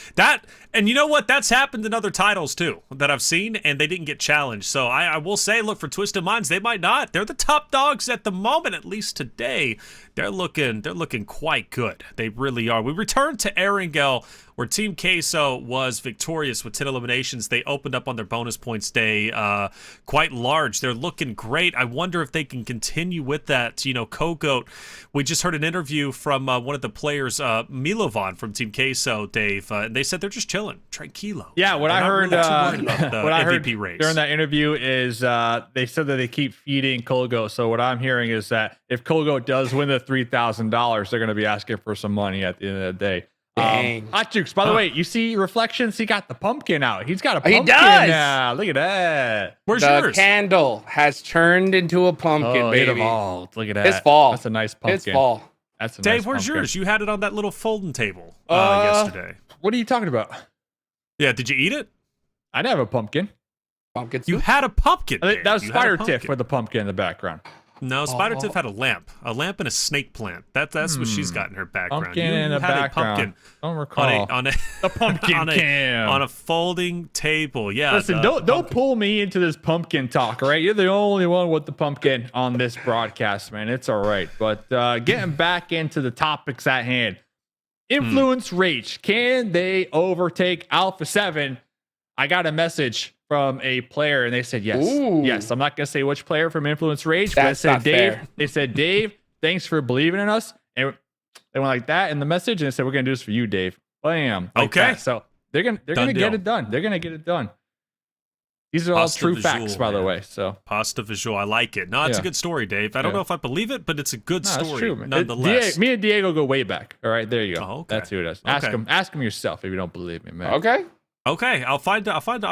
And you know what? That's happened in other titles too that I've seen, and they didn't get challenged. So I will say, look, for Twisted Minds, they might not. They're the top dogs at the moment, at least today. They're looking quite good. They really are. We return to Erangel, where Team Queso was victorious with 10 eliminations. They opened up on their bonus points day quite large. They're looking great. I wonder if they can continue with that. You know, Kogoat, we just heard an interview from one of the players, Milovan from Team Queso, Dave, and they said they're just chilling, tranquilo. Yeah, what I heard, what I heard during that interview is they said that they keep feeding Kogoat. So what I'm hearing is that if Kogoat does win the $3,000, they're going to be asking for some money at the end of the day. Hot Jukes, by the way, you see Reflections? He got the pumpkin out. He's got a pumpkin now. Look at that. Where's yours? The candle has turned into a pumpkin, baby. It evolved. Look at that. It's fall. That's a nice pumpkin. It's fall. That's a Dave, nice where's pumpkin. yours? You had it on that little folding table yesterday. What are you talking about? Yeah, did you eat it? I didn't have a pumpkin. Pumpkin You soup? had a pumpkin. I think Dave. that was You had a Spider pumpkin. Tiff with a pumpkin in the background. No, Spider Tiff had a lamp and a snake plant. That's what she's got in her background. Pumpkin You in the had background. a pumpkin Don't recall. on a The pumpkin on a folding table. Yeah. Listen, don't pull me into this pumpkin talk, all right? You're the only one with the pumpkin on this broadcast, man. It's all right. But getting back into the topics at hand. Influence Rage. Can they overtake Alpha7? I got a message from a player and they said yes. Ooh. Yes. I'm not gonna say which player from Influence Rage, but That's they said not Dave. fair. They said, Dave, thanks for believing in us. And they went like that in the message and they said, we're gonna do this for you, Dave. Bam. Like Okay. that. So they're gonna Done get deal. it done. They're gonna get it done. These are all Pasta true visual, facts, by the man. way. So Pasta visual. I like it. No, it's a Yeah. good story, Dave. I don't Yeah. know if I believe it, but it's a good no, story that's true, man. nonetheless. Me and Diego go way back. All right, there you go. Oh, okay. That's who it is. Okay. Ask him yourself if you don't believe me, man. Okay. Okay, I'll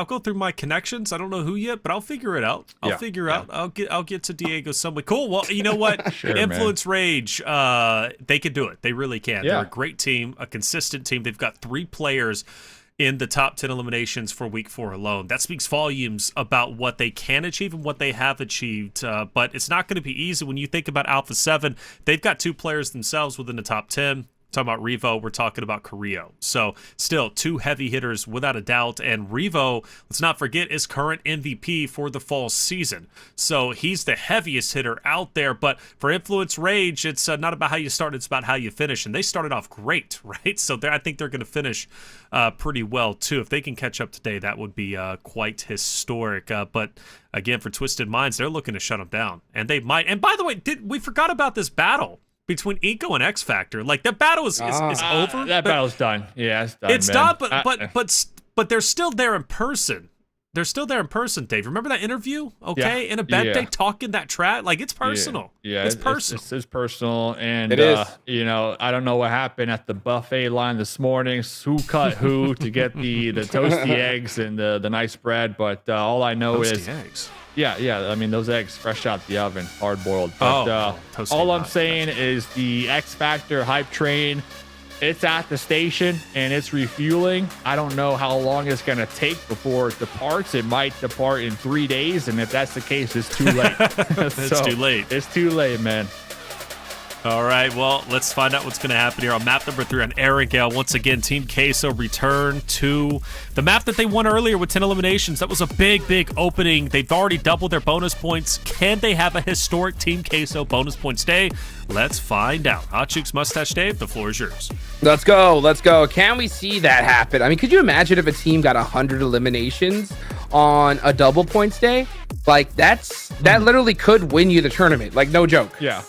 go through my connections. I don't know who yet, but I'll figure it out. I'll figure out. I'll get to Diego some way. Cool. Well, you know what? Sure, Influence Rage, they can do it. They really can. Yeah. They're a great team, a consistent team. They've got 3 players in the top 10 eliminations for week 4 alone. That speaks volumes about what they can achieve and what they have achieved. But it's not going to be easy when you think about Alpha7. They've got 2 players themselves within the top 10. Talking about Revo, we're talking about Carrillo. So still 2 heavy hitters without a doubt. And Revo, let's not forget, is current MVP for the fall season. So he's the heaviest hitter out there. But for Influence Rage, it's not about how you start, it's about how you finish. And they started off great, right? So I think they're going to finish pretty well too. If they can catch up today, that would be quite historic. But again, for Twisted Minds, they're looking to shut them down. And they might. And by the way, we forgot about this battle between Inco and X Factor. Like, that battle is over. That battle's done. Yeah, it's done. It's man. done, but they're still there in person. They're still there in person, Dave. Remember that interview? Okay, Yeah. in a bed, Yeah. they talking that track. Like, it's personal. Yeah, it's personal. It's personal, and It is. you know, I don't know what happened at the buffet line this morning. Who cut who to get the toasty eggs and the nice bread? But all I know Toasty is, eggs. yeah. I mean, those eggs fresh out the oven, hard boiled. But toasty all I'm hot. saying is the X Factor hype train. It's at the station and it's refueling. I don't know how long it's going to take before it departs. It might depart in 3 days. And if that's the case, it's too late. It's too late. It's too late, man. All right, well, let's find out what's going to happen here on map number 3 on Arrogale. Once again, Team Queso return to the map that they won earlier with 10 eliminations. That was a big opening. They've already doubled their bonus points. Can they have a historic Team Queso bonus points day? Let's find out. Hot Chooks Mustache Dave, the floor is yours. Let's go. Can we see that happen? I mean, could you imagine if a team got 100 eliminations on a double points day? Like, that literally could win you the tournament. Like, no joke. Yeah.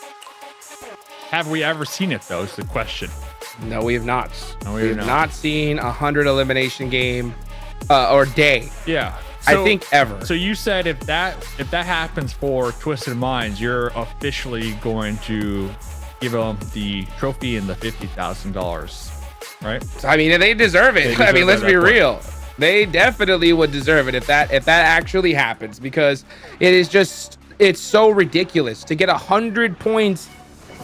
Have we ever seen it, though, is the question. No, we have not. No, we have not seen a 100 elimination game or day. Yeah. I think ever. So you said if that happens for Twisted Minds, you're officially going to give them the trophy and the $50,000, right? I mean, they deserve it. They deserve I mean, let's it at be that point. real. They definitely would deserve it if that actually happens, because it's so ridiculous to get 100 points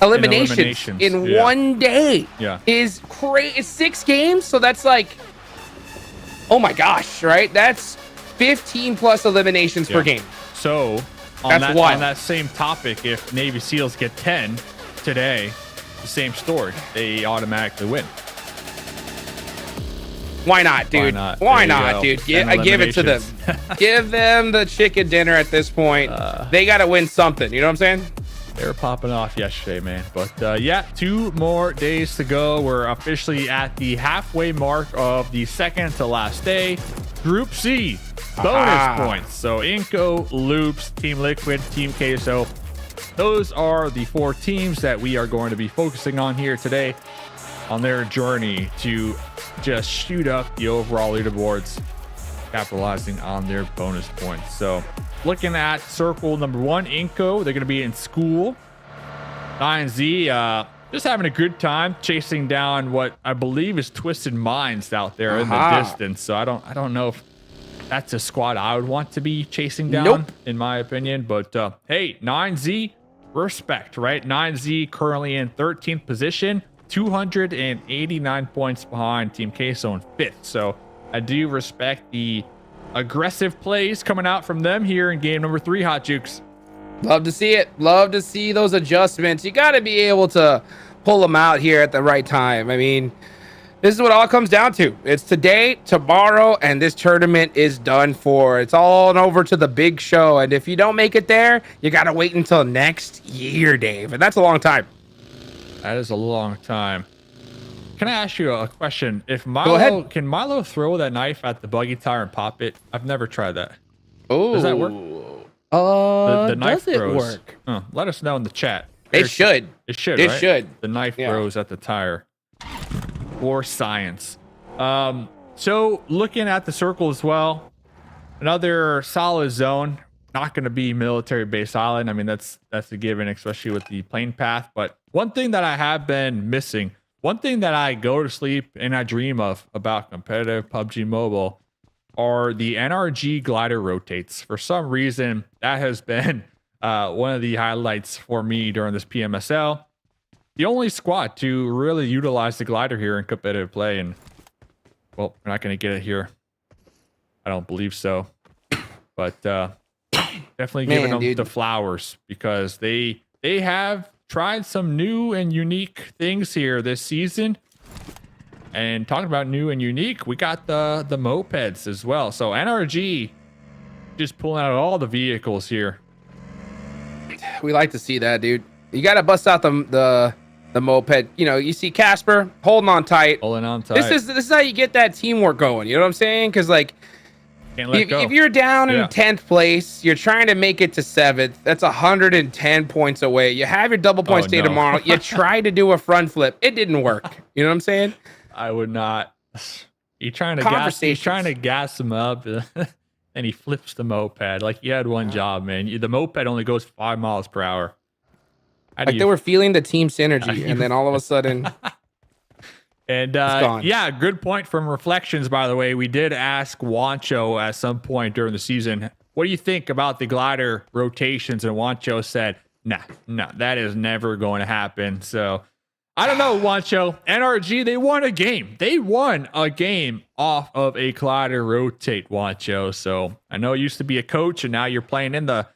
eliminations in yeah. one day. Yeah. Is crazy. It's 6 games, so that's like, oh my gosh, right? That's 15 plus eliminations per game. So That's wild. on that same topic, if Navy SEALs get 10 today, the same story, they automatically win. Why not, dude? not? Why There you not, go. dude? 10 Give it to them. eliminations. Give them the chicken dinner at this point. They got to win something. You know what I'm saying? They were popping off yesterday, man. But yeah, 2 more days to go. We're officially at the halfway mark of the second to last day. Group C, bonus points. So Inco, Loops, Team Liquid, Team Queso. Those are the 4 teams that we are going to be focusing on here today on their journey to just shoot up the overall leaderboards, capitalizing on their bonus points. So looking at circle number 1, Inco, they're going to be in school. 9Z, just having a good time chasing down what I believe is Twisted Minds out there in the distance. So I don't know if that's a squad I would want to be chasing down, in my opinion. But hey, 9Z, respect, right? 9Z currently in 13th position, 289 points behind Team Queso in 5th. So I do respect the aggressive plays coming out from them here in game number 3, Hot Jukes. Love to see it. Love to see those adjustments. You got to be able to pull them out here at the right time. I mean, this is what all comes down to. It's today, tomorrow, and this tournament is done for. It's all on over to the big show. And if you don't make it there, you got to wait until next year, Dave. And that's a long time. That is a long time. Can I ask you a question? If Milo, can Milo throw that knife at the buggy tire and pop it? I've never tried that. Oh, does that work? The knife does it throws. work? Let us know in the chat. It should. It should. It right? should. The knife throws at the tire. For science. So looking at the circle as well, another solid zone. Not going to be military base island. I mean, that's a given, especially with the plane path. But one thing that I have been missing, one thing that I go to sleep and I dream of about competitive PUBG Mobile are the NRG glider rotates. For some reason, that has been one of the highlights for me during this PMSL. The only squad to really utilize the glider here in competitive play. And, well, we're not going to get it here. I don't believe so. But definitely giving them the flowers because they have tried some new and unique things here this season. And talking about new and unique, we got the mopeds as well. So NRG just pulling out all the vehicles here. We like to see that, dude. You got to bust out the moped. You know, you see Casper holding on tight. This is how you get that teamwork going. You know what I'm saying? Because like, if you're down in 10th place, you're trying to make it to 7th. That's 110 points away. You have your double points day tomorrow. You try to do a front flip. It didn't work. You know what I'm saying? I would not. He's trying to gas him up, and he flips the moped. Like, you had one job, man. The moped only goes 5 miles per hour. Like they were feeling the team synergy, and then all of a sudden... And yeah, good point from Reflections, by the way. We did ask Wancho at some point during the season, what do you think about the glider rotations? And Wancho said, nah, that is never going to happen. So I don't know, Wancho. NRG, they won a game. They won a game off of a glider rotate, Wancho. So I know you used to be a coach, and now you're playing in the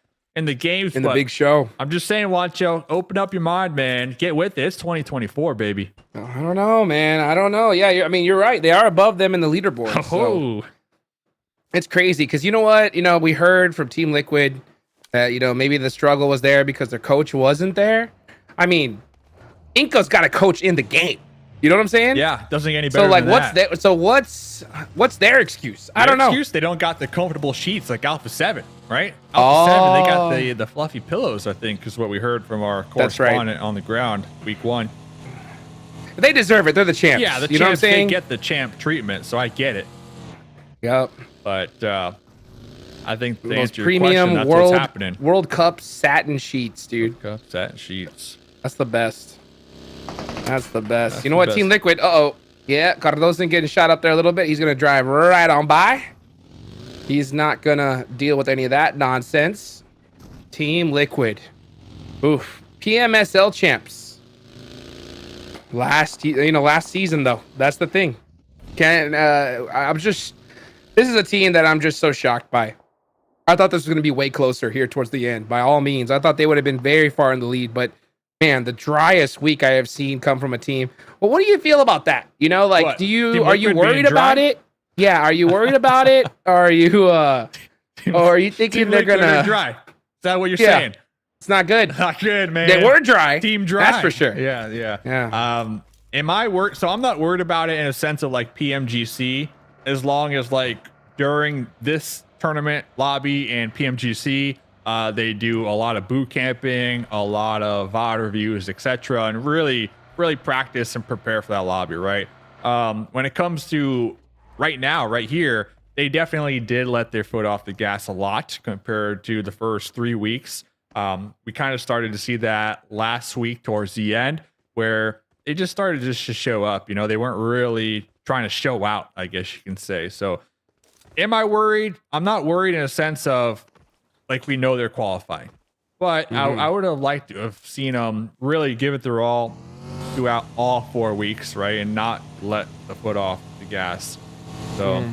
games. In the big show. I'm just saying, Wancho, open up your mind, man. Get with it. It's 2024, baby. I don't know, man. I don't know. Yeah, I mean, you're right. They are above them in the leaderboard. Oh. So it's crazy because you know what? You know, we heard from Team Liquid that, you know, maybe the struggle was there because their coach wasn't there. I mean, Inco's got a coach in the game. You know what I'm saying? Yeah, doesn't get any better. So like, what's their excuse? I don't know. Excuse? They don't got the comfortable sheets like Alpha7, right? Alpha7, they got the fluffy pillows, I think, is what we heard from our correspondent on the ground week 1. They deserve it. They're the champs. Yeah, the you know what I'm champs, saying? they get the champ treatment, so I get it. Yep. But I think the most answer premium question, that's what's happening. World Cup satin sheets, dude. World Cup satin sheets. That's the best. That's the best. You know what, Team Liquid? Yeah, Cardoso getting shot up there a little bit. He's gonna drive right on by. He's not gonna deal with any of that nonsense. Team Liquid. Oof. PMSL champs. Last season though. That's the thing. This is a team that I'm just so shocked by. I thought this was gonna be way closer here towards the end. By all means, I thought they would have been very far in the lead, but man, the driest week I have seen come from a team. Well, what do you feel about that? You know, like, are you worried about it? Yeah, are you worried about it? Or are you thinking they're gonna dry? Is that what you're saying? It's not good. Not good, man. They were dry. Team dry. That's for sure. Yeah. Am I worried? So I'm not worried about it in a sense of like PMGC, as long as like during this tournament lobby and PMGC, they do a lot of boot camping, a lot of VOD reviews, etc., and really practice and prepare for that lobby, right? When it comes to right now, right here, they definitely did let their foot off the gas a lot compared to the first 3 weeks. We kind of started to see that last week towards the end, where they just started to show up. You know, they weren't really trying to show out, I guess you can say. So, am I worried? I'm not worried in a sense of, like, we know they're qualifying. But I would have liked to have seen them really give it their all throughout all 4 weeks, right? And not let the foot off the gas. So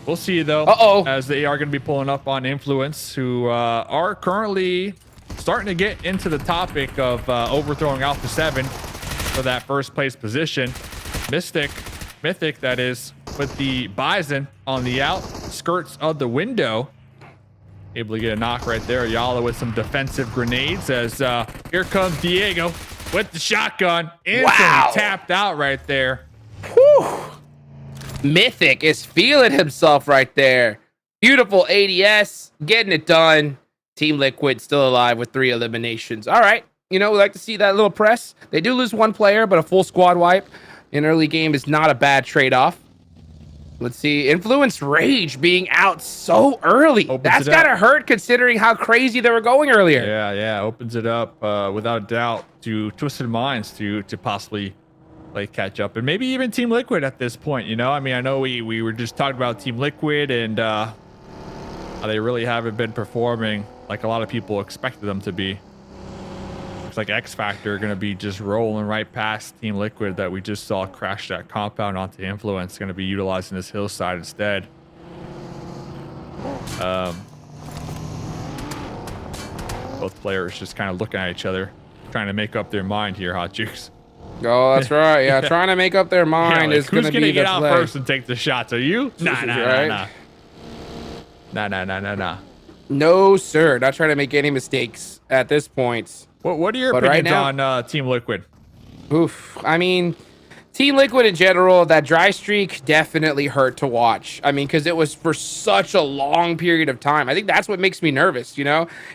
we'll see, though, as they are going to be pulling up on Influence, who are currently starting to get into the topic of overthrowing Alpha7 for that first place position. Mythic, that is, with the Bison on the outskirts of the window. Able to get a knock right there. Ayala with some defensive grenades as here comes Diego with the shotgun. Instantly tapped out right there. Whew. Mythic is feeling himself right there. Beautiful ADS, getting it done. Team Liquid still alive with 3 eliminations. All right. We like to see that little press. They do lose 1 player, but a full squad wipe in early game is not a bad trade-off. Let's see. Influence Rage being out so early. That's got to hurt considering how crazy they were going earlier. Yeah. Opens it up without a doubt to Twisted Minds to possibly catch up. And maybe even Team Liquid at this point, I mean, I know we were just talking about Team Liquid and how they really haven't been performing like a lot of people expected them to be. Looks like X Factor going to be just rolling right past Team Liquid that we just saw crash that compound onto Influence. Going to be utilizing this hillside instead. Both players just kind of looking at each other, trying to make up their mind here, Hot Jukes. Oh, that's right. Yeah, trying to make up their mind is going to be the play. Who's going to get out first and take the shots? Are you? Nah. No, sir. Not trying to make any mistakes at this point. What are your opinions on Team Liquid? Oof. I mean, Team Liquid in general, that dry streak definitely hurt to watch. I mean, because it was for such a long period of time. I think that's what makes me nervous,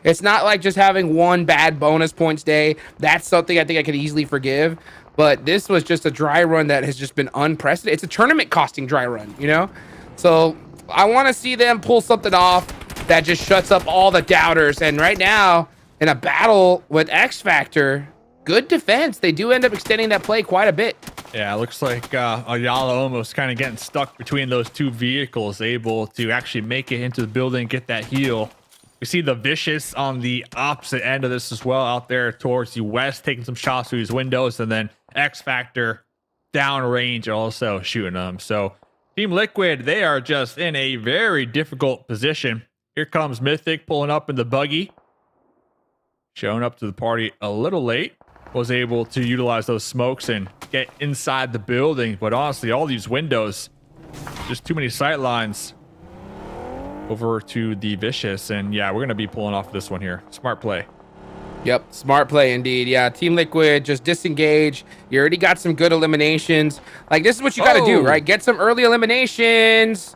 It's not like just having 1 bad bonus points day. That's something I think I could easily forgive. But this was just a dry run that has just been unprecedented. It's a tournament costing dry run, So I want to see them pull something off that just shuts up all the doubters. And right now, in a battle with X Factor, good defense. They do end up extending that play quite a bit. Yeah, it looks like Ayala almost kind of getting stuck between those 2 vehicles, able to actually make it into the building, get that heal. We see the Vicious on the opposite end of this as well, out there towards the west, taking some shots through his windows, and then X Factor downrange also shooting them. So Team Liquid, they are just in a very difficult position. Here comes Mythic pulling up in the buggy. Showing up to the party a little late. Was able to utilize those smokes and get inside the building. But honestly, all these windows, just too many sight lines over to the Vicious. And yeah, we're going to be pulling off this one here. Smart play. Yep, smart play indeed. Yeah, Team Liquid, just disengage. You already got some good eliminations. This is what you got to do, right? Get some early eliminations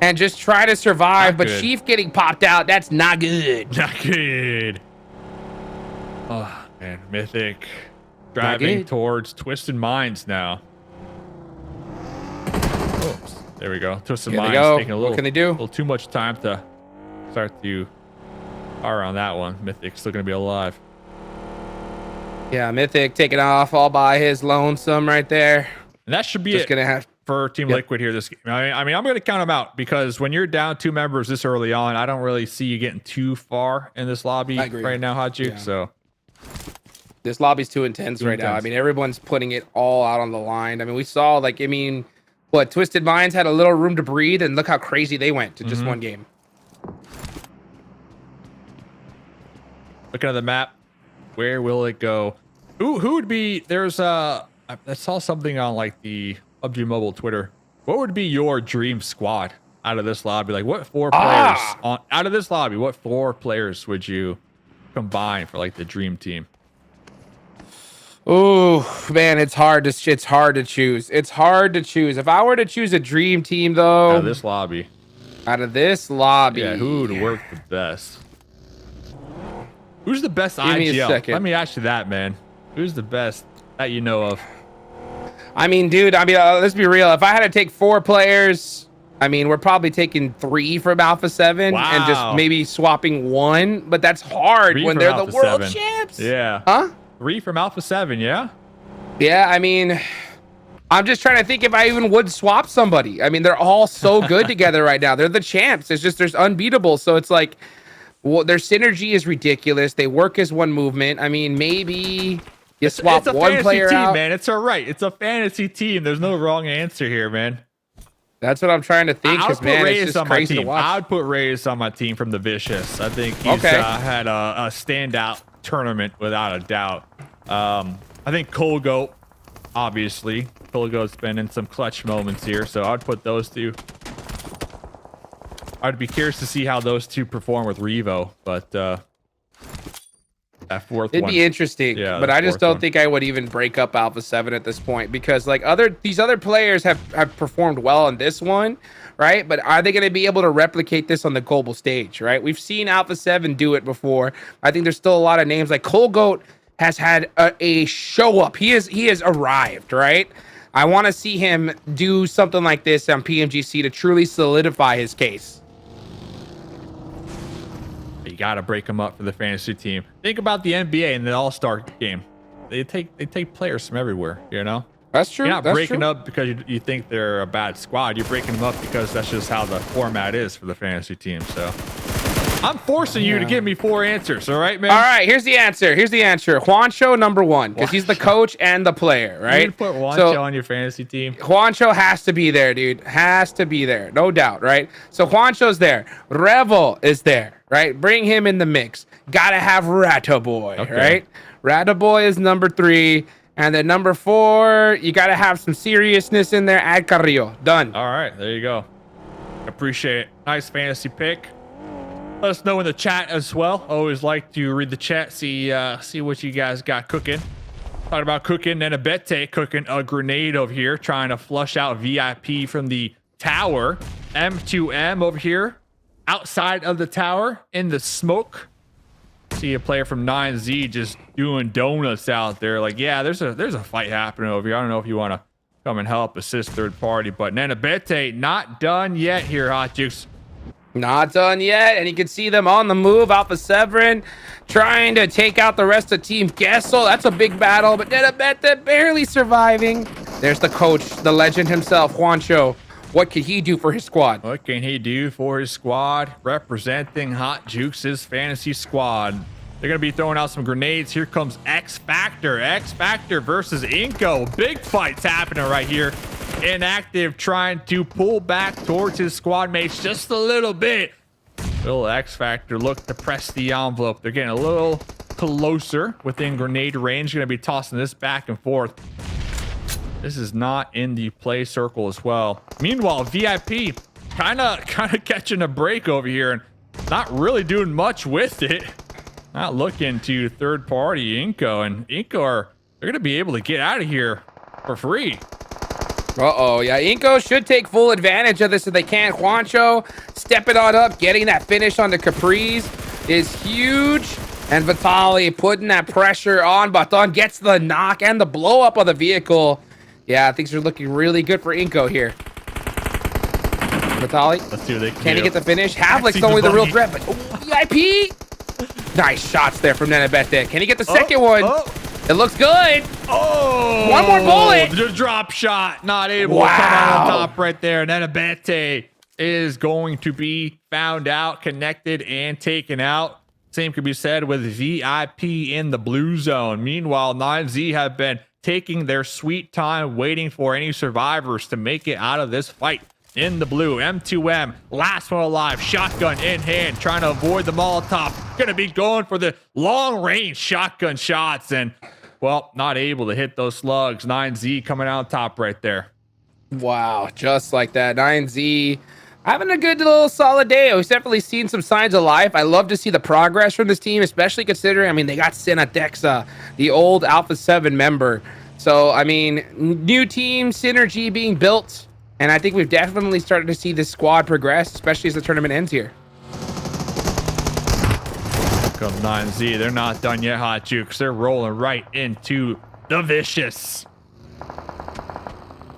and just try to survive. But Chief getting popped out, that's not good. Not good. Oh, man. Mythic driving towards Twisted Minds now. Oops. There we go. Twisted Minds taking a little, what can they do? A little too much time to start to fire on that one. Mythic's still going to be alive. Yeah, Mythic taking off all by his lonesome right there. And that should be just for Team Liquid here this game. I mean, I'm going to count them out because when you're down 2 members this early on, I don't really see you getting too far in this lobby right now, Hot Juke. So this lobby's too intense right now. I mean, everyone's putting it all out on the line. I mean, we saw Twisted Minds had a little room to breathe, and look how crazy they went to just 1 game. Looking at the map, where will it go? Who would be? There's I saw something on the PUBG Mobile Twitter. What would be your dream squad out of this lobby? What 4 players out of this lobby? What 4 players would you combine for the dream team? Oh man, it's hard to choose. It's hard to choose. If I were to choose a dream team, though, out of this lobby, yeah, who would work the best? Who's the best IGL? Let me ask you that, man. Who's the best that you know of? I mean, dude, let's be real. If I had to take 4 players, we're probably taking 3 from Alpha7 and just maybe swapping 1. But that's hard when they're the world champs. Yeah. Huh? 3 from Alpha7, yeah? Yeah, I'm just trying to think if I even would swap somebody. They're all so good together right now. They're the champs. It's just, there's unbeatable. So it's Well, their synergy is ridiculous. They work as one movement. I mean, maybe you swap one player team, out. Man, it's all right. It's a fantasy team. There's no wrong answer here, man. That's what I'm trying to think. I would put man, Reyes it's just on my crazy to team. watch. I would put Reyes on my team from the Vicious. I think he's had a standout tournament without a doubt. I think Colgoat, obviously. Colgoat's been in some clutch moments here, so I'd put those two. I'd be curious to see how those two perform with Revo, but that fourth It'd one. be interesting, Yeah, but the I just fourth don't one. think I would even break up Alpha7 at this point because like these other players have performed well on this one, right? But are they going to be able to replicate this on the global stage, right? We've seen Alpha7 do it before. I think there's still a lot of names like Colgoat has had a show up. He has arrived, right? I want to see him do something like this on PMGC to truly solidify his case. You got to break them up for the fantasy team. Think about the NBA and the All-Star game. They take players from everywhere, you know? That's true. You're not That's breaking true. up because you think they're a bad squad. You're breaking them up because that's just how the format is for the fantasy team. So I'm forcing you to give me 4 answers. All right, man? All right, here's the answer. Juancho, number 1, because he's the coach and the player, right? You put Juancho on your fantasy team. Juancho has to be there, dude. Has to be there. No doubt, right? So Juancho's there. Revel is there, right? Bring him in the mix. Gotta have Rata Boy, right? Rata Boy is number 3. And then number 4, you gotta have some seriousness in there. Add Carrillo. Done. All right, there you go. Appreciate it. Nice fantasy pick. Let us know in the chat as well. Always like to read the chat, see what you guys got cooking. Talking about cooking, and Abete cooking a grenade over here, trying to flush out VIP from the tower. M2M over here, outside of the tower, in the smoke. See a player from 9Z just doing donuts out there. Like, yeah, there's a fight happening over here. I don't know if you want to come and help assist third party, but Nanabete not done yet here, Hot Jukes. Not done yet, and you can see them on the move. Alpha7 trying to take out the rest of Team Queso. That's a big battle, but Nanabete barely surviving. There's the coach, the legend himself, Juancho. What can he do for his squad? What can he do for his squad? Representing Hot Jukes' fantasy squad. They're going to be throwing out some grenades. Here comes X Factor. X Factor versus Inco. Big fights happening right here. Inactive trying to pull back towards his squad mates just a little bit. Little X Factor look to press the envelope. They're getting a little closer within grenade range. Going to be tossing this back and forth. This is not in the play circle as well. Meanwhile, VIP kind of catching a break over here and not really doing much with it. Not looking to third party Inco, and Inco they're gonna be able to get out of here for free. Yeah, Inco should take full advantage of this if they can. Juancho stepping on up, getting that finish on the Caprice is huge. And Vitali putting that pressure on. Baton gets the knock and the blow up of the vehicle. Yeah, things are looking really good for Inco here. Vitali, Let's see what they can he get the finish? Havlic's only the real threat, but VIP. Nice shots there from Nanabete. Can he get the second one? It looks good. Oh, one more bullet. The drop shot, not able to come out on top right there. Nanabete is going to be found out, connected, and taken out. Same could be said with VIP in the blue zone. Meanwhile, 9Z have been taking their sweet time waiting for any survivors to make it out of this fight. In the blue, M2M, last one alive, shotgun in hand, trying to avoid the Molotov. Gonna be going for the long-range shotgun shots, and, well, not able to hit those slugs. 9Z coming out on top right there. Wow, just like that. 9Z having a good little solid day. We've definitely seen some signs of life. I love to see the progress from this team, especially considering, I mean, they got Senatexa, the old Alpha7 member. So, I mean, new team synergy being built. And I think we've definitely started to see this squad progress, especially as the tournament ends here. Come 9Z. They're not done yet, Hot Jukes. They're rolling right into the Vicious.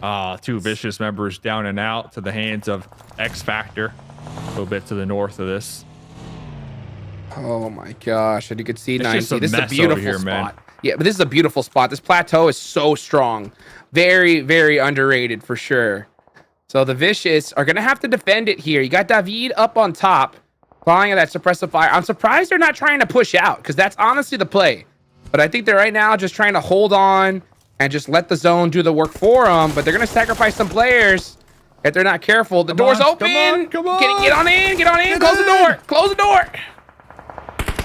2 Vicious members down and out to the hands of X Factor. A little bit to the north of this. Oh my gosh. And you can see It's 9Z. This is a beautiful here, spot. man. Yeah, but this is a beautiful spot. This plateau is so strong. Very, very underrated for sure. So the Vicious are going to have to defend it here. You got David up on top. Applying that suppressive fire. I'm surprised they're not trying to push out because that's honestly the play. But I think they're right now just trying to hold on and just let the zone do the work for them. But they're going to sacrifice some players if they're not careful. The door's open. Come on. Get on in. Close the door. Close the door.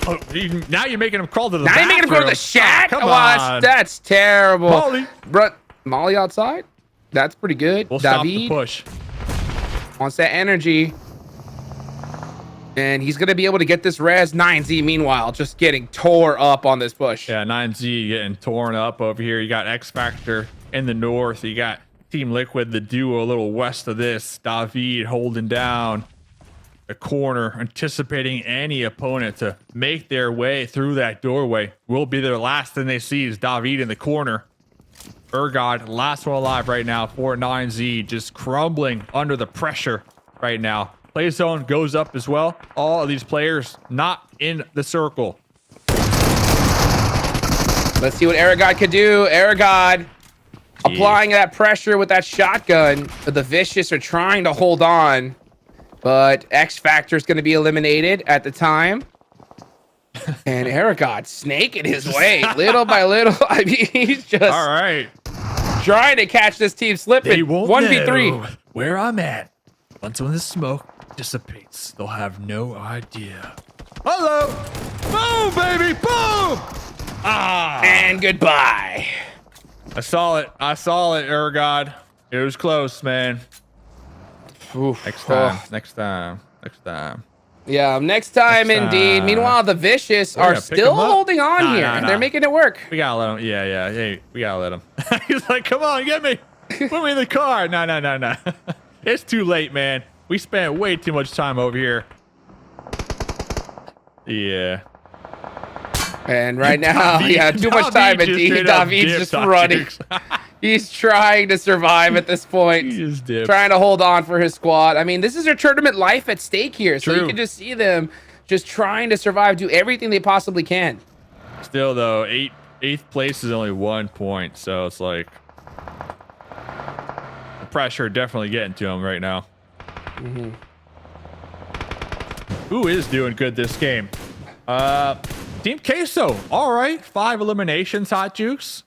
Oh, now you're making him crawl to the Now bathroom. you're making him go to the shack. Oh, come Wow, on. that's terrible. Molly. Bro, Molly outside. That's pretty good. We'll stop the David push. wants that energy. And he's going to be able to get this res. 9Z, meanwhile, just getting tore up on this push. Yeah, 9Z getting torn up over here. You got X Factor in the north. You got Team Liquid, the duo a little west of this. David holding down the corner, anticipating any opponent to make their way through that doorway. Will be their last thing they see is David in the corner. Ergod, last one alive right now for 9Z, just crumbling under the pressure right now. Play zone goes up as well. All of these players not in the circle. Let's see what Ergod can do. Ergod applying that pressure with that shotgun. But the Vicious are trying to hold on. But X Factor is going to be eliminated at the time. And Ergod snaking his way little by little. I mean, he's just All right. trying to catch this team slipping. They won't 1v3. know where I'm at. Once when the smoke dissipates, they'll have no idea. Hello. Boom, baby. Boom. Ah. And goodbye. I saw it, Ergod. It was close, man. Oof. Next time. Oh. Next time. Yeah, next time indeed. Meanwhile, the Vicious We're are gonna pick still 'em up. holding on Nah, here. nah, And nah. they're making it work. We gotta let him. Yeah. Hey, we gotta let him. He's like, come on, get me. Put me in the car. No. It's too late, man. We spent way too much time over here. Yeah. And right now, David- too much David time. And just straight up David's dipped just on running. Jukes. He's trying to survive at this point. He just dipped. Trying to hold on for his squad. I mean, this is their tournament life at stake here. So you True. can just see them just trying to survive, do everything they possibly can. Still, though, eighth place is only 1 point. So it's like the pressure definitely getting to him right now. Who is doing good this game? Team Queso. All right. 5 eliminations, Hot Jukes.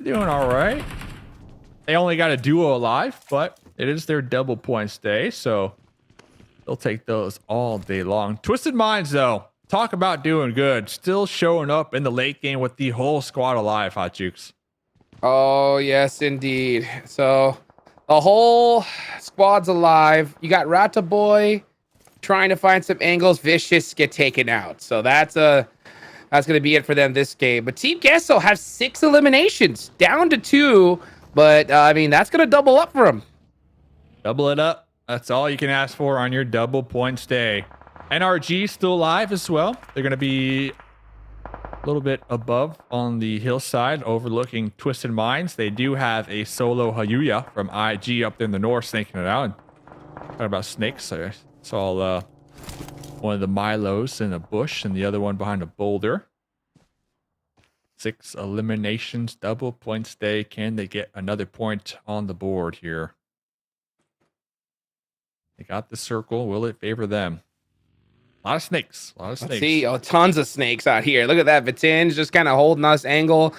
Doing all right. They only got a duo alive, but it is their double points day, so they'll take those all day long. Twisted Minds, though. Talk about doing good. Still showing up in the late game with the whole squad alive, Hot Jukes. Oh, yes, indeed. So the whole squad's alive. You got Rata Boy trying to find some angles. Vicious get taken out. So that's going to be it for them this game. But Team Queso has 6 eliminations, down to 2. But, I mean, that's going to double up for them. Double it up. That's all you can ask for on your double points day. NRG still alive as well. They're going to be a little bit above on the hillside overlooking Twisted Minds. They do have a solo Hayuya from IG up there in the north snaking it out. Talking about snakes, I saw one of the Milos in a bush and the other one behind a boulder. 6 eliminations, double points day. Can they get another point on the board here? They got the circle. Will it favor them? A lot of snakes. Let's see, tons of snakes out here. Look at that. Vitin's just kind of holding us angle.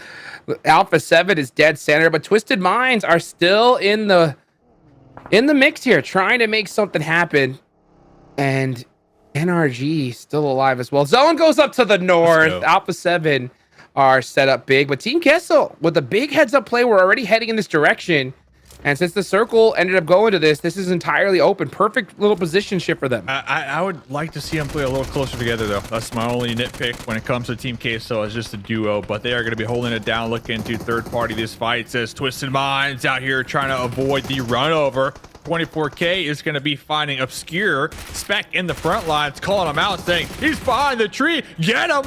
Alpha7 is dead center, but Twisted Minds are still in the mix here, trying to make something happen. And NRG still alive as well. Zone goes up to the north. Alpha7 are set up big, but Team Queso with a big heads up play. We're already heading in this direction. And since the circle ended up going to this is entirely open. Perfect little position shift for them. I would like to see them play a little closer together, though. That's my only nitpick when it comes to Team Queso. It's just a duo, but they are going to be holding it down, looking to third party this fight. It says Twisted Minds out here trying to avoid the run over. 24K is going to be finding Obscure. Spec in the front lines, calling him out, saying, he's behind the tree. Get him.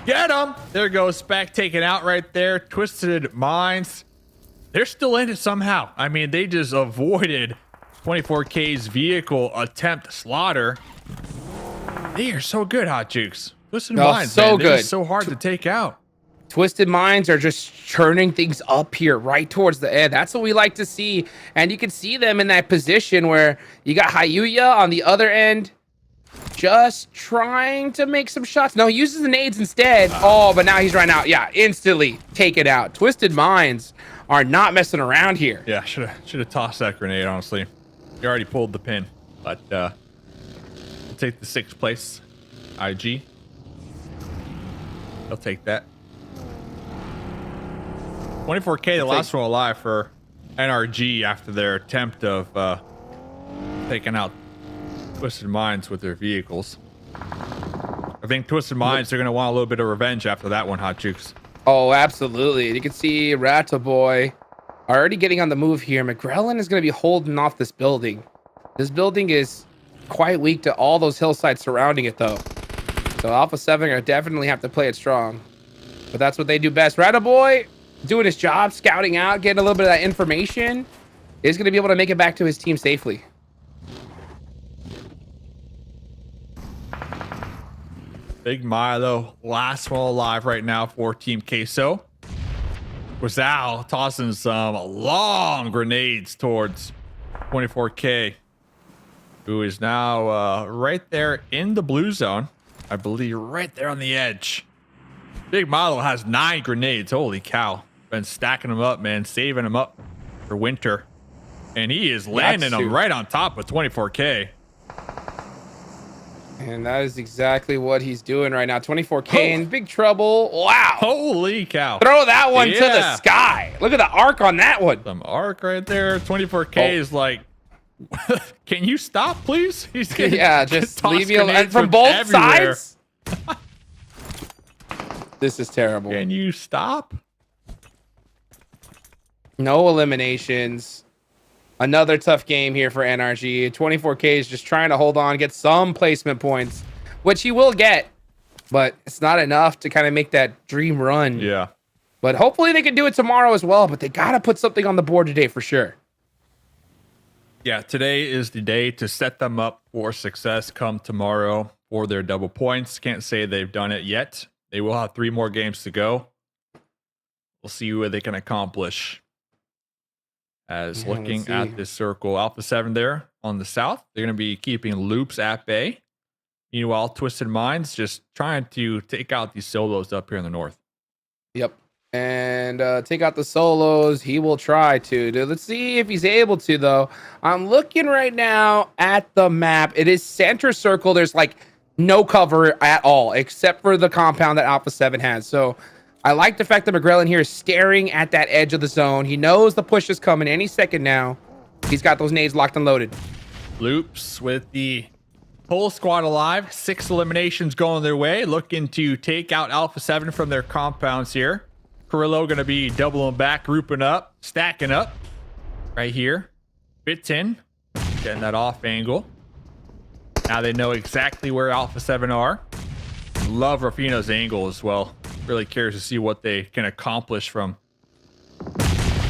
Get him. There goes Spec taken out right there. Twisted Minds. They're still in it somehow. I mean, they just avoided 24K's vehicle attempt slaughter. They are so good, Hot Jukes. Twisted Minds, so man. They're good. so hard to take out. Twisted Minds are just churning things up here right towards the end. That's what we like to see. And you can see them in that position where you got Hayuya on the other end. just trying to make some shots. No, he uses the nades instead. Oh, but now he's running out. Yeah, instantly take it out. Twisted Minds are not messing around here. Yeah, should have tossed that grenade, honestly. He already pulled the pin, but we'll take the 6th place. IG. I'll take that. 24K, the last one alive for NRG after their attempt of taking out Twisted Minds with their vehicles. I think Twisted Minds are going to want a little bit of revenge after that one, Hot Jukes. Oh, absolutely. You can see Rata Boy already getting on the move here. McGrellin is going to be holding off this building. This building is quite weak to all those hillsides surrounding it, though. So Alpha7 are definitely have to play it strong. But that's what they do best. Rata Boy doing his job, scouting out, getting a little bit of that information. Is going to be able to make it back to his team safely. Big Milo, last one alive right now for Team Queso. Wazao tossing some long grenades towards 24K, who is now right there in the blue zone. I believe right there on the edge. Big Milo has 9 grenades. Holy cow. Been stacking them up, man. Saving them up for winter. And he is landing them right on top of 24K. And that is exactly what he's doing right now. 24K in big trouble. Wow. Holy cow. Throw that one to the sky. Look at the arc on that one. Some arc right there. 24K is like, can you stop, please? He's getting, just leave me alone. From both sides? This is terrible. Can you stop? No eliminations. Another tough game here for NRG. 24K is just trying to hold on, get some placement points, which he will get, but it's not enough to kind of make that dream run. Yeah. But hopefully they can do it tomorrow as well, but they got to put something on the board today for sure. Yeah, today is the day to set them up for success come tomorrow for their double points. Can't say they've done it yet. They will have 3 more games to go. We'll see what they can accomplish. As looking at this circle, Alpha7 there on the south, they're going to be keeping Loops at bay. Meanwhile, Twisted Minds just trying to take out these solos up here in the north. Yep. And take out the solos. He will try to. Let's see if he's able to, though. I'm looking right now at the map. It is center circle. There's like no cover at all, except for the compound that Alpha7 has. So I like the fact that McGrellin here is staring at that edge of the zone. He knows the push is coming any second now. He's got those nades locked and loaded. Loops with the whole squad alive. 6 eliminations going their way. Looking to take out Alpha7 from their compounds here. Carrillo going to be doubling back, grouping up, stacking up right here. Bitin getting that off angle. Now they know exactly where Alpha7 are. Love Rafino's angle as well. Really curious to see what they can accomplish from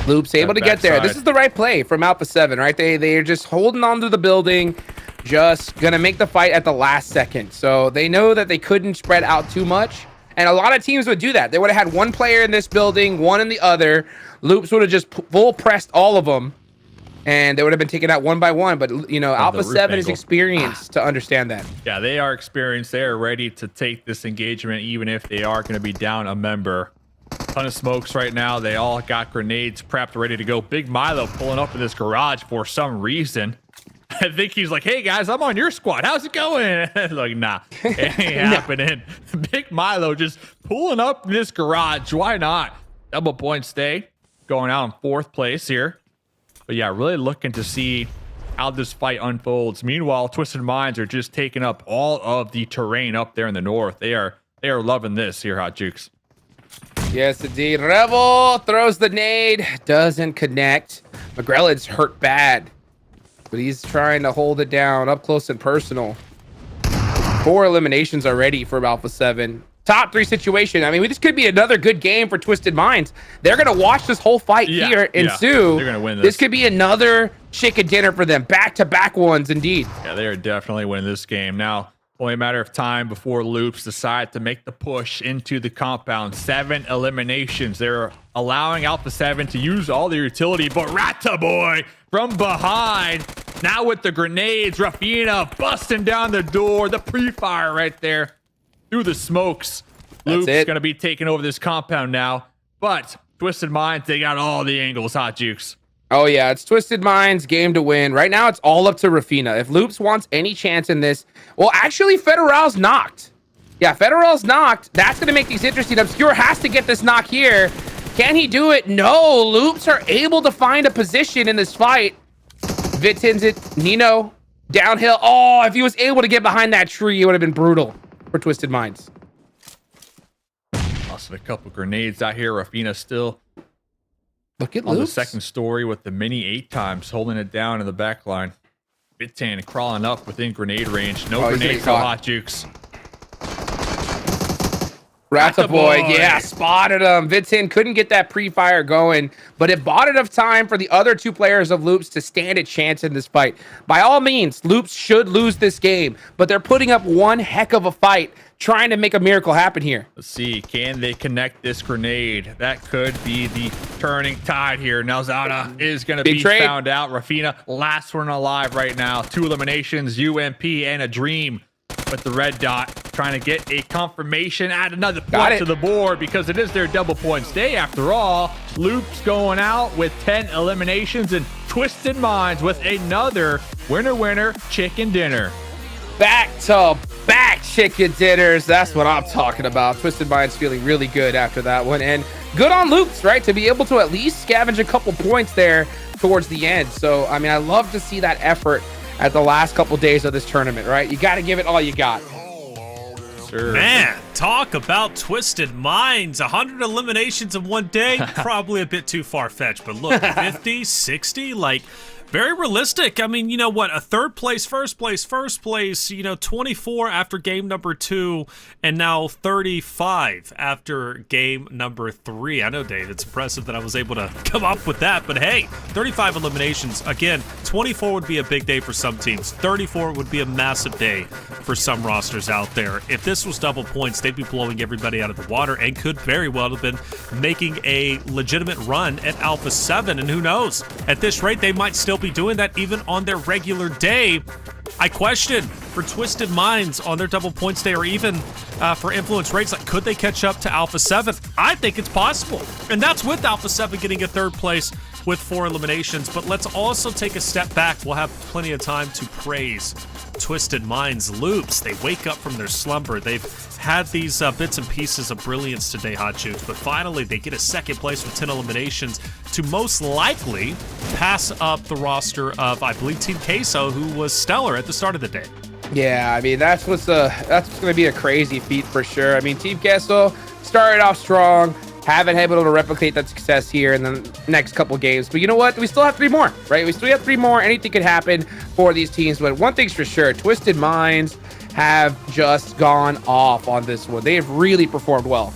Loops able to get there. This is the right play from Alpha7, right? They're just holding on to the building, just gonna make the fight at the last second. So they know that they couldn't spread out too much, and a lot of teams would do that. They would have had one player in this building, one in the other. Loops would have just full pressed all of them, and they would have been taken out one by one. But you know, Alpha7 is experienced to understand that. Yeah, they are experienced. They are ready to take this engagement, even if they are going to be down a member. Ton of smokes right now. They all got grenades prepped, ready to go. Big Milo pulling up in this garage for some reason. I think he's like, hey guys, I'm on your squad. How's it going? Like, nah, it ain't happening. Big Milo just pulling up in this garage. Why not? Double point stay. Going out in 4th place here. But yeah, really looking to see how this fight unfolds. Meanwhile, Twisted Minds are just taking up all of the terrain up there in the north. They are loving this here, Hot Jukes. Yes, indeed. Rebel throws the nade, doesn't connect. McGrellin's hurt bad, but he's trying to hold it down up close and personal. 4 eliminations already from Alpha7. Top 3 situation. I mean, this could be another good game for Twisted Minds. They're going to watch this whole fight here ensue. They're going to win this could be another chicken dinner for them. Back-to-back ones, indeed. Yeah, they are definitely winning this game. Now, only a matter of time before Loops decide to make the push into the compound. 7 eliminations. They're allowing Alpha7 to use all their utility, but Rata Boy from behind Now with the grenades, Rafina busting down the door. The pre-fire right there through the smokes. Luke's going to be taking over this compound now. But Twisted Minds, they got all the angles, Hot Jukes. Oh, yeah, it's Twisted Minds, game to win. Right now, it's all up to Rafina. If Loops wants any chance in this... Well, actually, Federal's knocked. Yeah, Federal's knocked. That's going to make these interesting. Obscure has to get this knock here. Can he do it? No. Loops are able to find a position in this fight. Vitins it. Nino downhill. Oh, if he was able to get behind that tree, it would have been brutal for Twisted Minds. Also, a couple grenades out here. Rafina still look at on Loops. The second story with the mini 8 times, holding it down in the back line. Bitan crawling up within grenade range. No grenades for Hot Jukes. Rata boy, yeah, spotted him. Vitin couldn't get that pre-fire going, but it bought enough time for the other 2 players of Loops to stand a chance in this fight. By all means, Loops should lose this game, but they're putting up one heck of a fight, trying to make a miracle happen here. Let's see, can they connect this grenade? That could be the turning tide here. Now Zada is going to be found out. Rafina, last one alive right now. 2 eliminations, UMP and a dream. With the red dot, trying to get a confirmation, add another point to the board because it is their double points day after all. Loops going out with 10 eliminations and Twisted Minds with another winner chicken dinner. Back to back chicken dinners. That's what I'm talking about. Twisted Minds feeling really good after that one, and good on Loops, right, to be able to at least scavenge a couple points there towards the end. So I mean, I love to see that effort at the last couple days of this tournament, right? You got to give it all you got. Sure. Man, talk about Twisted Minds. 100 eliminations in one day, probably a bit too far-fetched. But look, 50, 60, like... very realistic. I mean, you know what? A third place, first place, 24 after game number 2, and now 35 after game number 3. I know, Dave, it's impressive that I was able to come up with that, but hey, 35 eliminations. Again, 24 would be a big day for some teams. 34 would be a massive day for some rosters out there. If this was double points, they'd be blowing everybody out of the water and could very well have been making a legitimate run at Alpha7, and who knows? At this rate, they might still be doing that even on their regular day. I question for Twisted Minds on their double points day, or even for influence rates, like, could they catch up to Alpha7? I think it's possible, and that's with Alpha7 getting a third place with 4 eliminations. But let's also take a step back. We'll have plenty of time to praise Twisted Minds. Loops, they wake up from their slumber. They've had these bits and pieces of brilliance today, Hot Jukes, but finally they get a second place with 10 eliminations to most likely pass up the roster of, I believe, Team Queso, who was stellar at the start of the day. Yeah, I mean, that's what's going to be a crazy feat for sure. I mean, Team Queso started off strong, haven't been able to replicate that success here in the next couple games. But you know what? We still have 3 more, right? We still have 3 more. Anything could happen for these teams. But one thing's for sure, Twisted Minds have just gone off on this one. They have really performed well.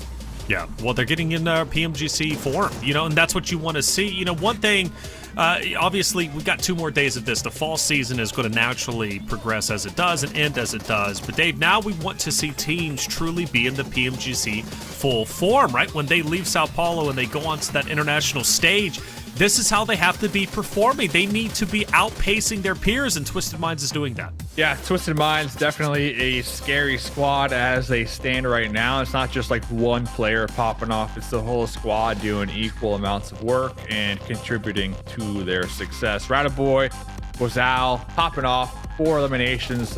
Yeah, well, they're getting in PMGC form, you know, and that's what you want to see. You know, one thing, obviously, we've got 2 more days of this. The fall season is going to naturally progress as it does and end as it does. But, Dave, now we want to see teams truly be in the PMGC full form, right? When they leave Sao Paulo and they go onto that international stage, this is how they have to be performing. They need to be outpacing their peers, and Twisted Minds is doing that. Yeah, Twisted Minds, definitely a scary squad as they stand right now. It's not just like one player popping off. It's the whole squad doing equal amounts of work and contributing to their success. Rataboy, Wazal popping off 4 eliminations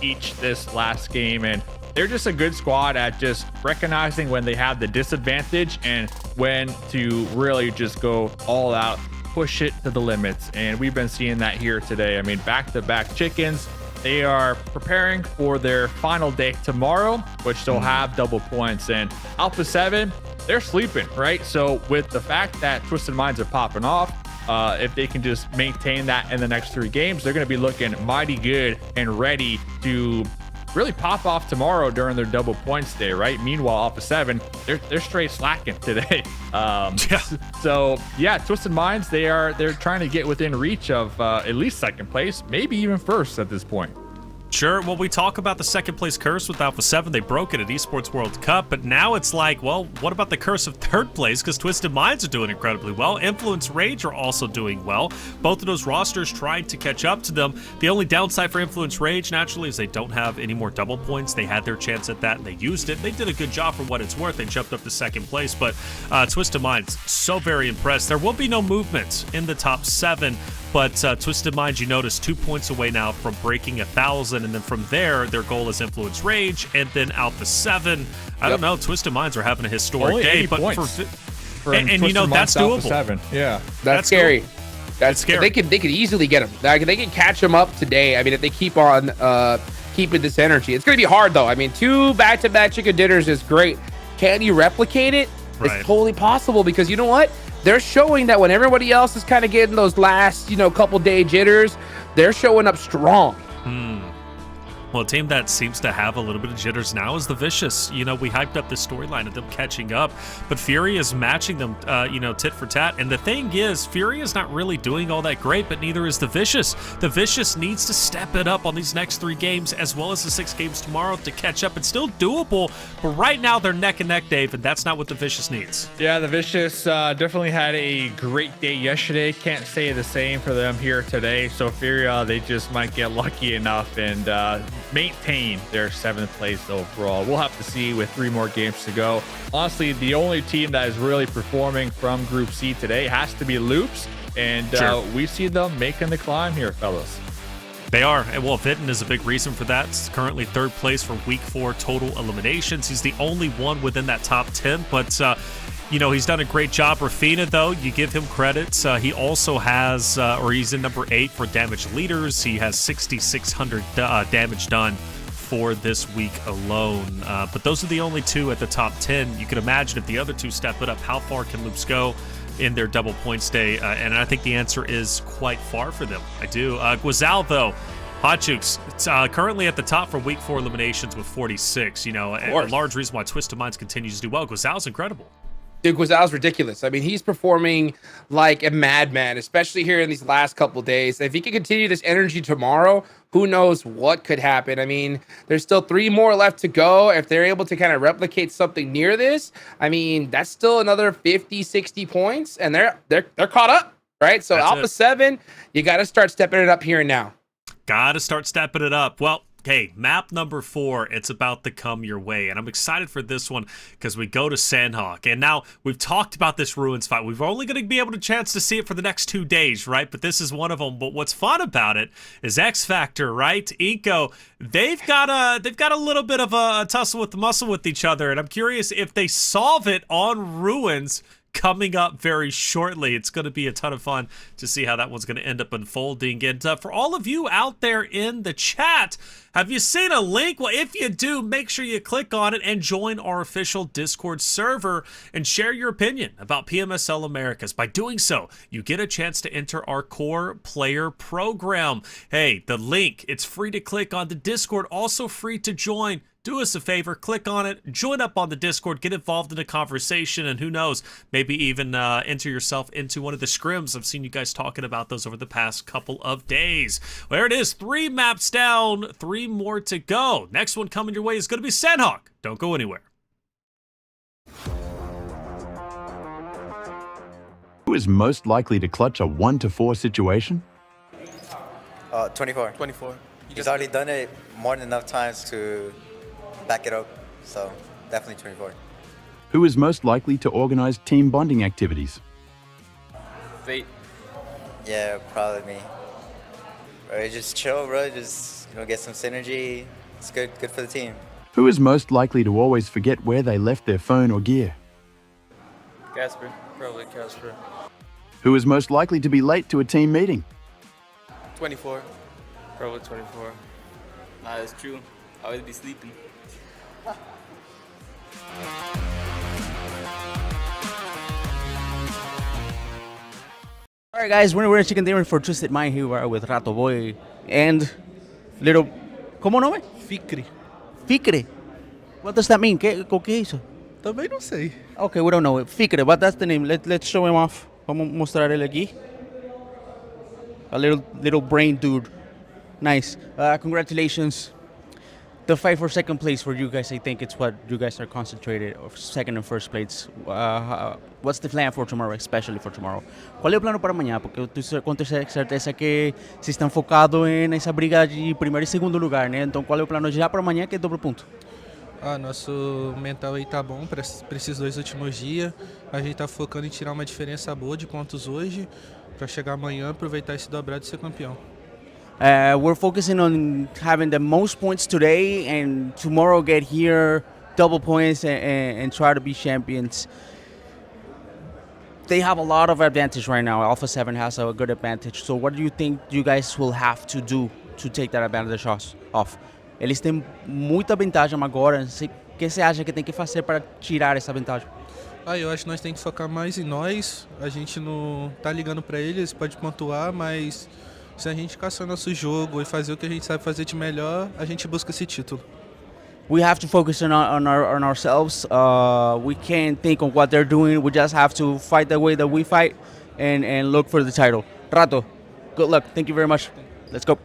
each this last game, and they're just a good squad at just recognizing when they have the disadvantage and when to really just go all out, push it to the limits. And we've been seeing that here today. I mean, back-to-back chickens. They are preparing for their final day tomorrow, which they'll have double points. And Alpha7, they're sleeping, right? So with the fact that Twisted Minds are popping off, if they can just maintain that in the next 3 games, they're going to be looking mighty good and ready to really pop off tomorrow during their double points day, right? Meanwhile, Alpha7, they're straight slacking today. So yeah, Twisted Minds, they're trying to get within reach of at least second place, maybe even first at this point. Sure. Well, we talk about the second place curse with Alpha7. They broke it at Esports World Cup, but now it's like, well, what about the curse of third place? Because Twisted Minds are doing incredibly well. Influence Rage are also doing well. Both of those rosters trying to catch up to them. The only downside for Influence Rage, naturally, is they don't have any more double points. They had their chance at that, and they used it. They did a good job for what it's worth. They jumped up to second place, but Twisted Minds, so very impressed. There will be no movement in the top 7, but Twisted Minds, you notice, 2 points away now from breaking 1,000, and then from there, their goal is Influence Rage, and then Alpha7. I don't know, Twisted Minds are having a historic Only day, 80 but points and you know, that's doable. Alpha7. Yeah, that's scary. That's scary. They could easily get him. They can catch him up today. I mean, if they keep on keeping this energy, it's gonna be hard though. I mean, 2 back-to-back chicken dinners is great. Can you replicate it? Right. It's totally possible, because you know what? They're showing that when everybody else is kind of getting those last, couple day jitters, they're showing up strong. Well, a team that seems to have a little bit of jitters now is the Vicious. We hyped up this storyline of them catching up, but Furia is matching them, tit for tat. And the thing is, Furia is not really doing all that great, but neither is the Vicious. The Vicious needs to step it up on these next 3 games, as well as the 6 games tomorrow to catch up. It's still doable, but right now they're neck and neck, Dave, and that's not what the Vicious needs. Yeah, the Vicious definitely had a great day yesterday. Can't say the same for them here today. So Furia, they just might get lucky enough and maintain their 7th place overall. We'll have to see with 3 more games to go. Honestly, the only team that is really performing from Group C today has to be Loops, and we see them making the climb here, fellas. They are, and well, Vitten is a big reason for that. It's currently 3rd place for Week 4 total eliminations. He's the only one within that top 10, but he's done a great job. Rafina, though, you give him credits. He also has, he's in number 8 for damage leaders. He has 6,600 damage done for this week alone. But those are the only 2 at the top 10. You can imagine if the other 2 step it up, how far can Loops go in their double points day? And I think the answer is quite far for them. I do. Guazal, though, Hot Jukes, currently at the top for Week 4 eliminations with 46. A large reason why Twisted Minds continues to do well. Guazal's incredible. Dude, Guazal's ridiculous. I mean, he's performing like a madman, especially here in these last couple days. If he can continue this energy tomorrow, who knows what could happen. I mean, there's still 3 more left to go. If they're able to kind of replicate something near this, I mean, that's still another 50, 60 points, and they're caught up, right? So Alpha7, you got to start stepping it up here and now. Got to start stepping it up. Well, hey, map number 4, it's about to come your way, and I'm excited for this one because we go to Sanhok. And now we've talked about this Ruins fight. We're only going to be able to chance to see it for the next 2 days, right? But this is one of them. But what's fun about it is X Factor, right? Inco, they've got a little bit of a tussle with the muscle with each other, and I'm curious if they solve it on Ruins coming up very shortly. It's going to be a ton of fun to see how that one's going to end up unfolding. And for all of you out there in the chat, have you seen a link? Well, if you do, make sure you click on it and join our official Discord server and share your opinion about PMSL Americas. By doing so, you get a chance to enter our core player program. Hey, the link, it's free to click on. The Discord, also free to join. Do us a favor, click on it, join up on the Discord, get involved in the conversation, and who knows, maybe even enter yourself into one of the scrims. I've seen you guys talking about those over the past couple of days. Well, there it is, 3 maps down, 3 more to go. Next one coming your way is going to be Sanhok. Don't go anywhere. Who is most likely to clutch a 1-4 situation? 24. 24. He's already done it more than enough times to back it up, so definitely 24. Who is most likely to organize team bonding activities? Fate. Yeah, probably me. Bro, just chill, bro. Just get some synergy. It's good for the team. Who is most likely to always forget where they left their phone or gear? Casper. Probably Casper. Who is most likely to be late to a team meeting? 24. Probably 24. Nah, it's true. I always be sleeping. All right, guys, we're in Chicken Dinner for Twisted Mind here with Rato Boy and little. ¿Cómo nome? Ficre. Ficre. What does that mean? ¿Qué hizo? Também não sei. Okay, we don't know it. Ficre, but that's the name. Let's show him off. Vamos mostrar ele aqui. A little brain dude. Nice. Congratulations. The fight for second place for you guys, I think it's what you guys are concentrated, or second and first place. What's the plan for tomorrow, especially for tomorrow? ¿Cuál es el plano para mañana? Porque tú con certeza que se está enfocado en essa briga de primeiro e segundo lugar, né? Então, qual é o plano já para amanhã, que é dobro ponto? Nosso mental aí tá bom para esses 2 últimos dias. A gente tá focando em tirar uma diferença boa de pontos hoje, para chegar amanhã, aproveitar esse dobrado e ser campeão. We're focusing on having the most points today and tomorrow get here, double points and try to be champions. They have a lot of advantage right now. Alpha7 has a good advantage. So what do you think you guys will have to do to take that advantage off? Eles têm muita vantagem agora. O que você acha que tem que fazer para tirar essa vantagem? Eu acho que nós temos que focar mais em nós. A gente não tá ligando para eles, pode pontuar, mas se a gente caçar nosso jogo e fazer o que a gente sabe fazer de melhor, a gente busca esse título. We have to focus on ourselves. We can't think on what they're doing. We just have to fight the way that we fight and look for the title. Rato, good luck. Thank you very much. Let's go.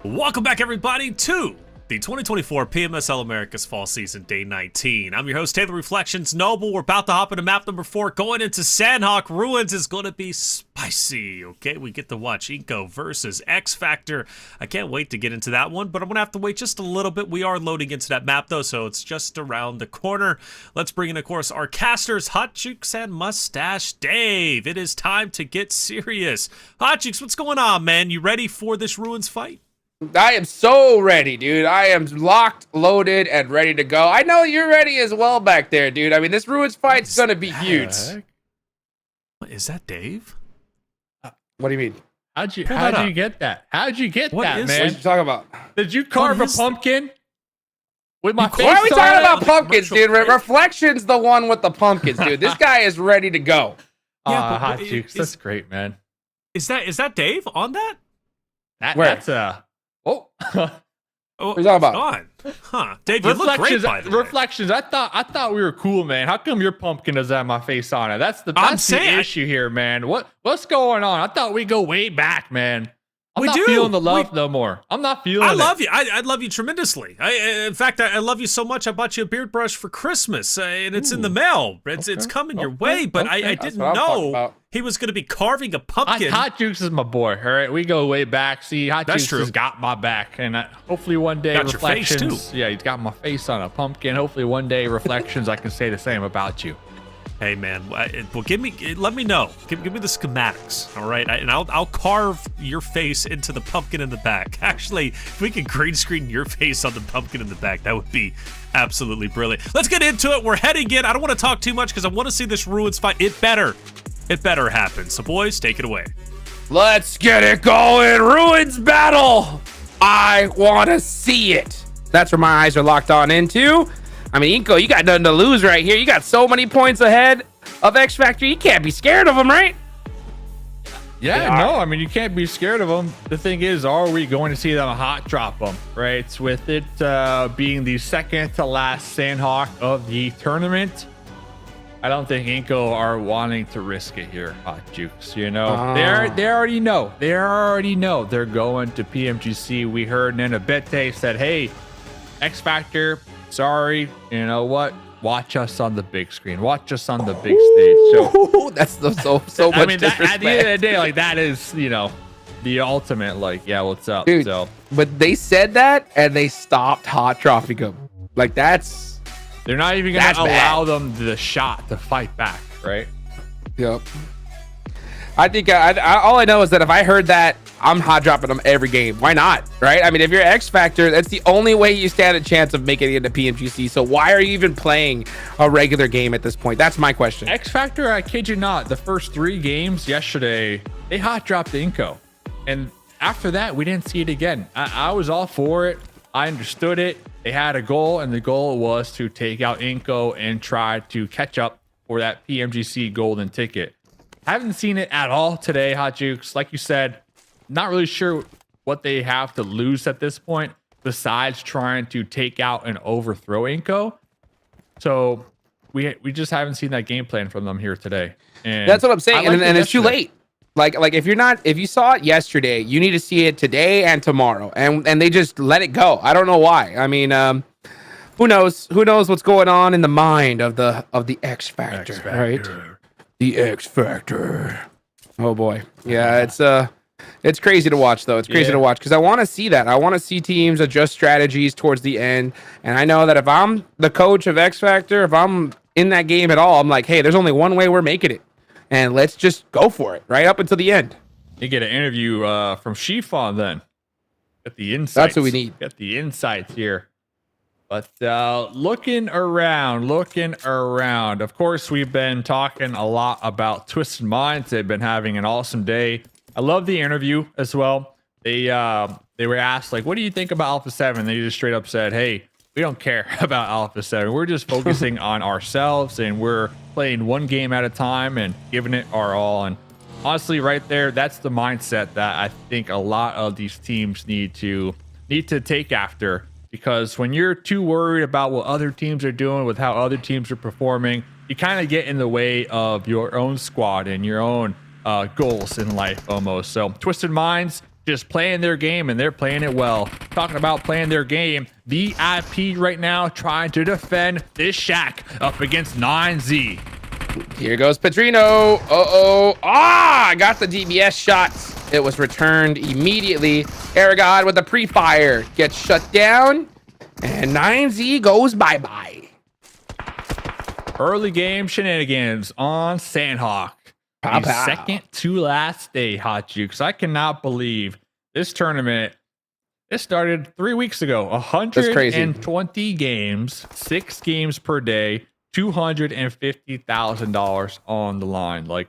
Welcome back, everybody, to the 2024 PMSL Americas Fall Season Day 19. I'm your host, Taylor Reflections Noble. We're about to hop into map number 4. Going into Sanhok. Ruins is going to be spicy, okay? We get to watch Inco versus X Factor. I can't wait to get into that one, but I'm going to have to wait just a little bit. We are loading into that map, though, so it's just around the corner. Let's bring in, of course, our casters, Hot Jukes and Mustache Dave. It is time to get serious. Hot Jukes, what's going on, man? You ready for this Ruins fight? I am so ready, dude. I am locked, loaded, and ready to go. I know you're ready as well back there, dude. I mean, this Ruins fight's gonna be huge. Is that Dave? What do you mean? How'd you get that? How'd you get that, man? What are you talking about? Did you carve a pumpkin with my face? Why are we talking about pumpkins, dude? Right? Reflection's the one with the pumpkins, dude. This guy is ready to go. Yeah, Hot Jukes, that's great, man. Is that Dave on that? That's oh. Oh, what are you talking about? Gone. Huh. Dave, you look great, by the way. Reflections. I thought we were cool, man. How come your pumpkin doesn't have my face on it? That's the issue here, man. What's going on? I thought we go way back, man. I'm not feeling the love no more. I'm not feeling it. I love you. I love you tremendously. In fact, I love you so much. I bought you a beard brush for Christmas, and it's in the mail. It's coming your way, but I didn't know he was going to be carving a pumpkin. Hot Jukes is my boy. All right, we go way back. See, Hot Jukes has got my back, and hopefully one day got Reflections. Your face too. Yeah, he's got my face on a pumpkin. Hopefully one day Reflections, I can say the same about you. Hey man, well, let me know. Give me the schematics, all right? And I'll carve your face into the pumpkin in the back. Actually, if we could green screen your face on the pumpkin in the back, that would be absolutely brilliant. Let's get into it. We're heading in. I don't want to talk too much because I want to see this Ruins fight. It better happen. So boys, take it away. Let's get it going. Ruins battle. I want to see it. That's where my eyes are locked on into. I mean, Inco, you got nothing to lose right here. You got so many points ahead of X Factor. You can't be scared of them, right? Yeah, no, I mean, you can't be scared of them. The thing is, are we going to see them hot drop them, right? With it being the second to last Sanhok of the tournament, I don't think Inco are wanting to risk it here, Hot Jukes. You know, they already know. They already know they're going to PMGC. We heard Nana Bete said, hey, X Factor, sorry, you know what? Watch us on the big screen. Watch us on the big stage. So that's so much. I mean, that, at the end of the day, like that is, you know, the ultimate. Like, yeah, what's up? Dude, so, but they said that and they stopped hot dropping them. Like that's. They're not even gonna allow them the shot to fight back, right? Yep. I think all I know is that if I heard that, I'm hot dropping them every game. Why not? Right? I mean, if you're X Factor, that's the only way you stand a chance of making it into PMGC. So why are you even playing a regular game at this point? That's my question. X Factor, I kid you not, the first 3 games yesterday, they hot dropped Inco. And after that, we didn't see it again. I was all for it. I understood it. They had a goal, and the goal was to take out Inco and try to catch up for that PMGC golden ticket. Haven't seen it at all today, Hot Jukes. Like you said, not really sure what they have to lose at this point besides trying to take out and overthrow Inco. So we just haven't seen that game plan from them here today. And that's what I'm saying. And it's too late. Like if you saw it yesterday, you need to see it today and tomorrow. And they just let it go. I don't know why. I mean, who knows? Who knows what's going on in the mind of the X Factor, right? The X Factor. Oh boy. Yeah, it's crazy to watch though. It's crazy to watch because I want to see that. I want to see teams adjust strategies towards the end. And I know that if I'm the coach of X Factor, if I'm in that game at all, I'm like, hey, there's only one way we're making it. And let's just go for it right up until the end. You get an interview from Shifan then. Get the insights. That's what we need. Get the insights here. But looking around. Of course, we've been talking a lot about Twisted Minds. They've been having an awesome day. I love the interview as well. They were asked, like, what do you think about Alpha7? They just straight up said, hey, we don't care about Alpha7. We're just focusing on ourselves, and we're playing one game at a time and giving it our all. And honestly, right there, that's the mindset that I think a lot of these teams need to take after. Because when you're too worried about what other teams are doing, with how other teams are performing, you kind of get in the way of your own squad and your own goals in life almost. So Twisted Minds just playing their game, and they're playing it well. Talking about playing their game, VIP right now trying to defend this shack up against 9Z. Here goes Petrino. I got the DBS shots. It was returned immediately. Aragod with the pre-fire gets shut down, and 9Z goes bye-bye. Early game shenanigans on Sanhok. The second to last day, Hot Jukes. I cannot believe this tournament. It started 3 weeks ago. 120 games, 6 games per day, $250,000 on the line. Like,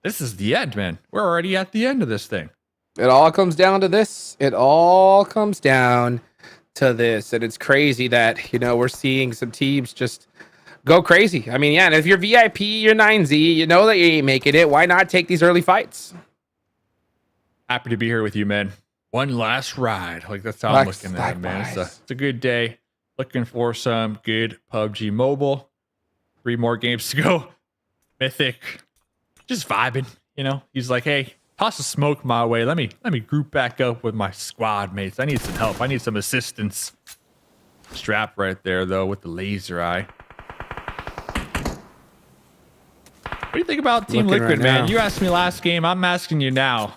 this is the end, man. We're already at the end of this thing. It all comes down to this. It all comes down to this. And it's crazy that, you know, we're seeing some teams just go crazy. I mean, yeah, and if you're VIP, you're 9Z, you know that you ain't making it. Why not take these early fights? Happy to be here with you, man. One last ride. Like, that's how I'm looking at it, man. It's a good day. Looking for some good PUBG Mobile. 3 more games to go. Mythic. Just vibing, you know. He's like, hey, toss a smoke my way. Let me group back up with my squad mates. I need some help. I need some assistance. Strap right there, though, with the laser eye. What do you think about Team Liquid, man? You asked me last game. I'm asking you now.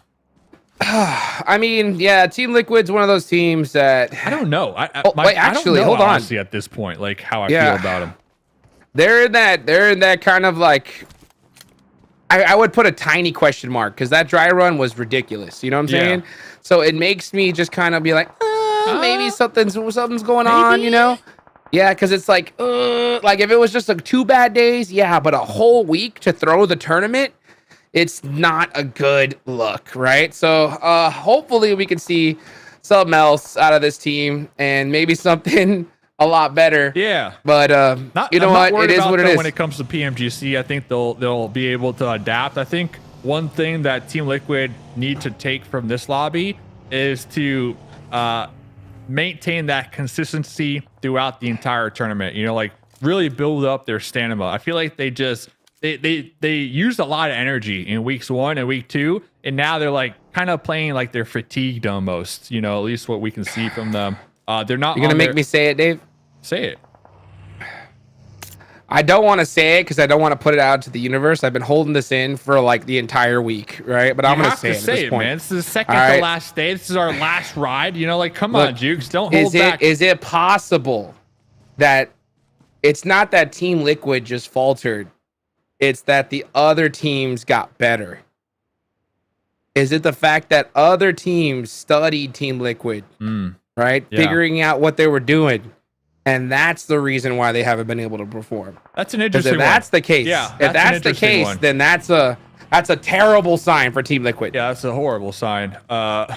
I mean, yeah, Team Liquid's one of those teams that I don't know. Wait, actually, hold on. Honestly, at this point, like how I feel about them. They're in that kind of like. I would put a tiny question mark because that dry run was ridiculous. You know what I'm saying? So it makes me just kind of be like, maybe something's going on. You know? Yeah, because it's like if it was just like 2 bad days, yeah, but a whole week to throw the tournament, it's not a good look, right? So hopefully we can see something else out of this team and maybe something a lot better. Yeah. But you know what? It is what it is. When it comes to PMGC, I think they'll be able to adapt. I think one thing that Team Liquid need to take from this lobby is to maintain that consistency throughout the entire tournament. You know, like really build up their stamina. I feel like they used a lot of energy in weeks 1 and week 2, and now they're like kind of playing like they're fatigued almost. You know, at least what we can see from them. They're not. You're gonna make me say it, Dave? Say it. I don't want to say it because I don't want to put it out to the universe. I've been holding this in for like the entire week, right? But I'm gonna say it at this point. Man. This is the second to last day. This is our last ride. You know, like come on, Jukes, don't hold back. Is it possible that it's not that Team Liquid just faltered? It's that the other teams got better. Is it the fact that other teams studied Team Liquid, right? Yeah. Figuring out what they were doing. And that's the reason why they haven't been able to perform. That's an interesting one. If that's the case, if that's the case, then that's a terrible sign for Team Liquid. Yeah, that's a horrible sign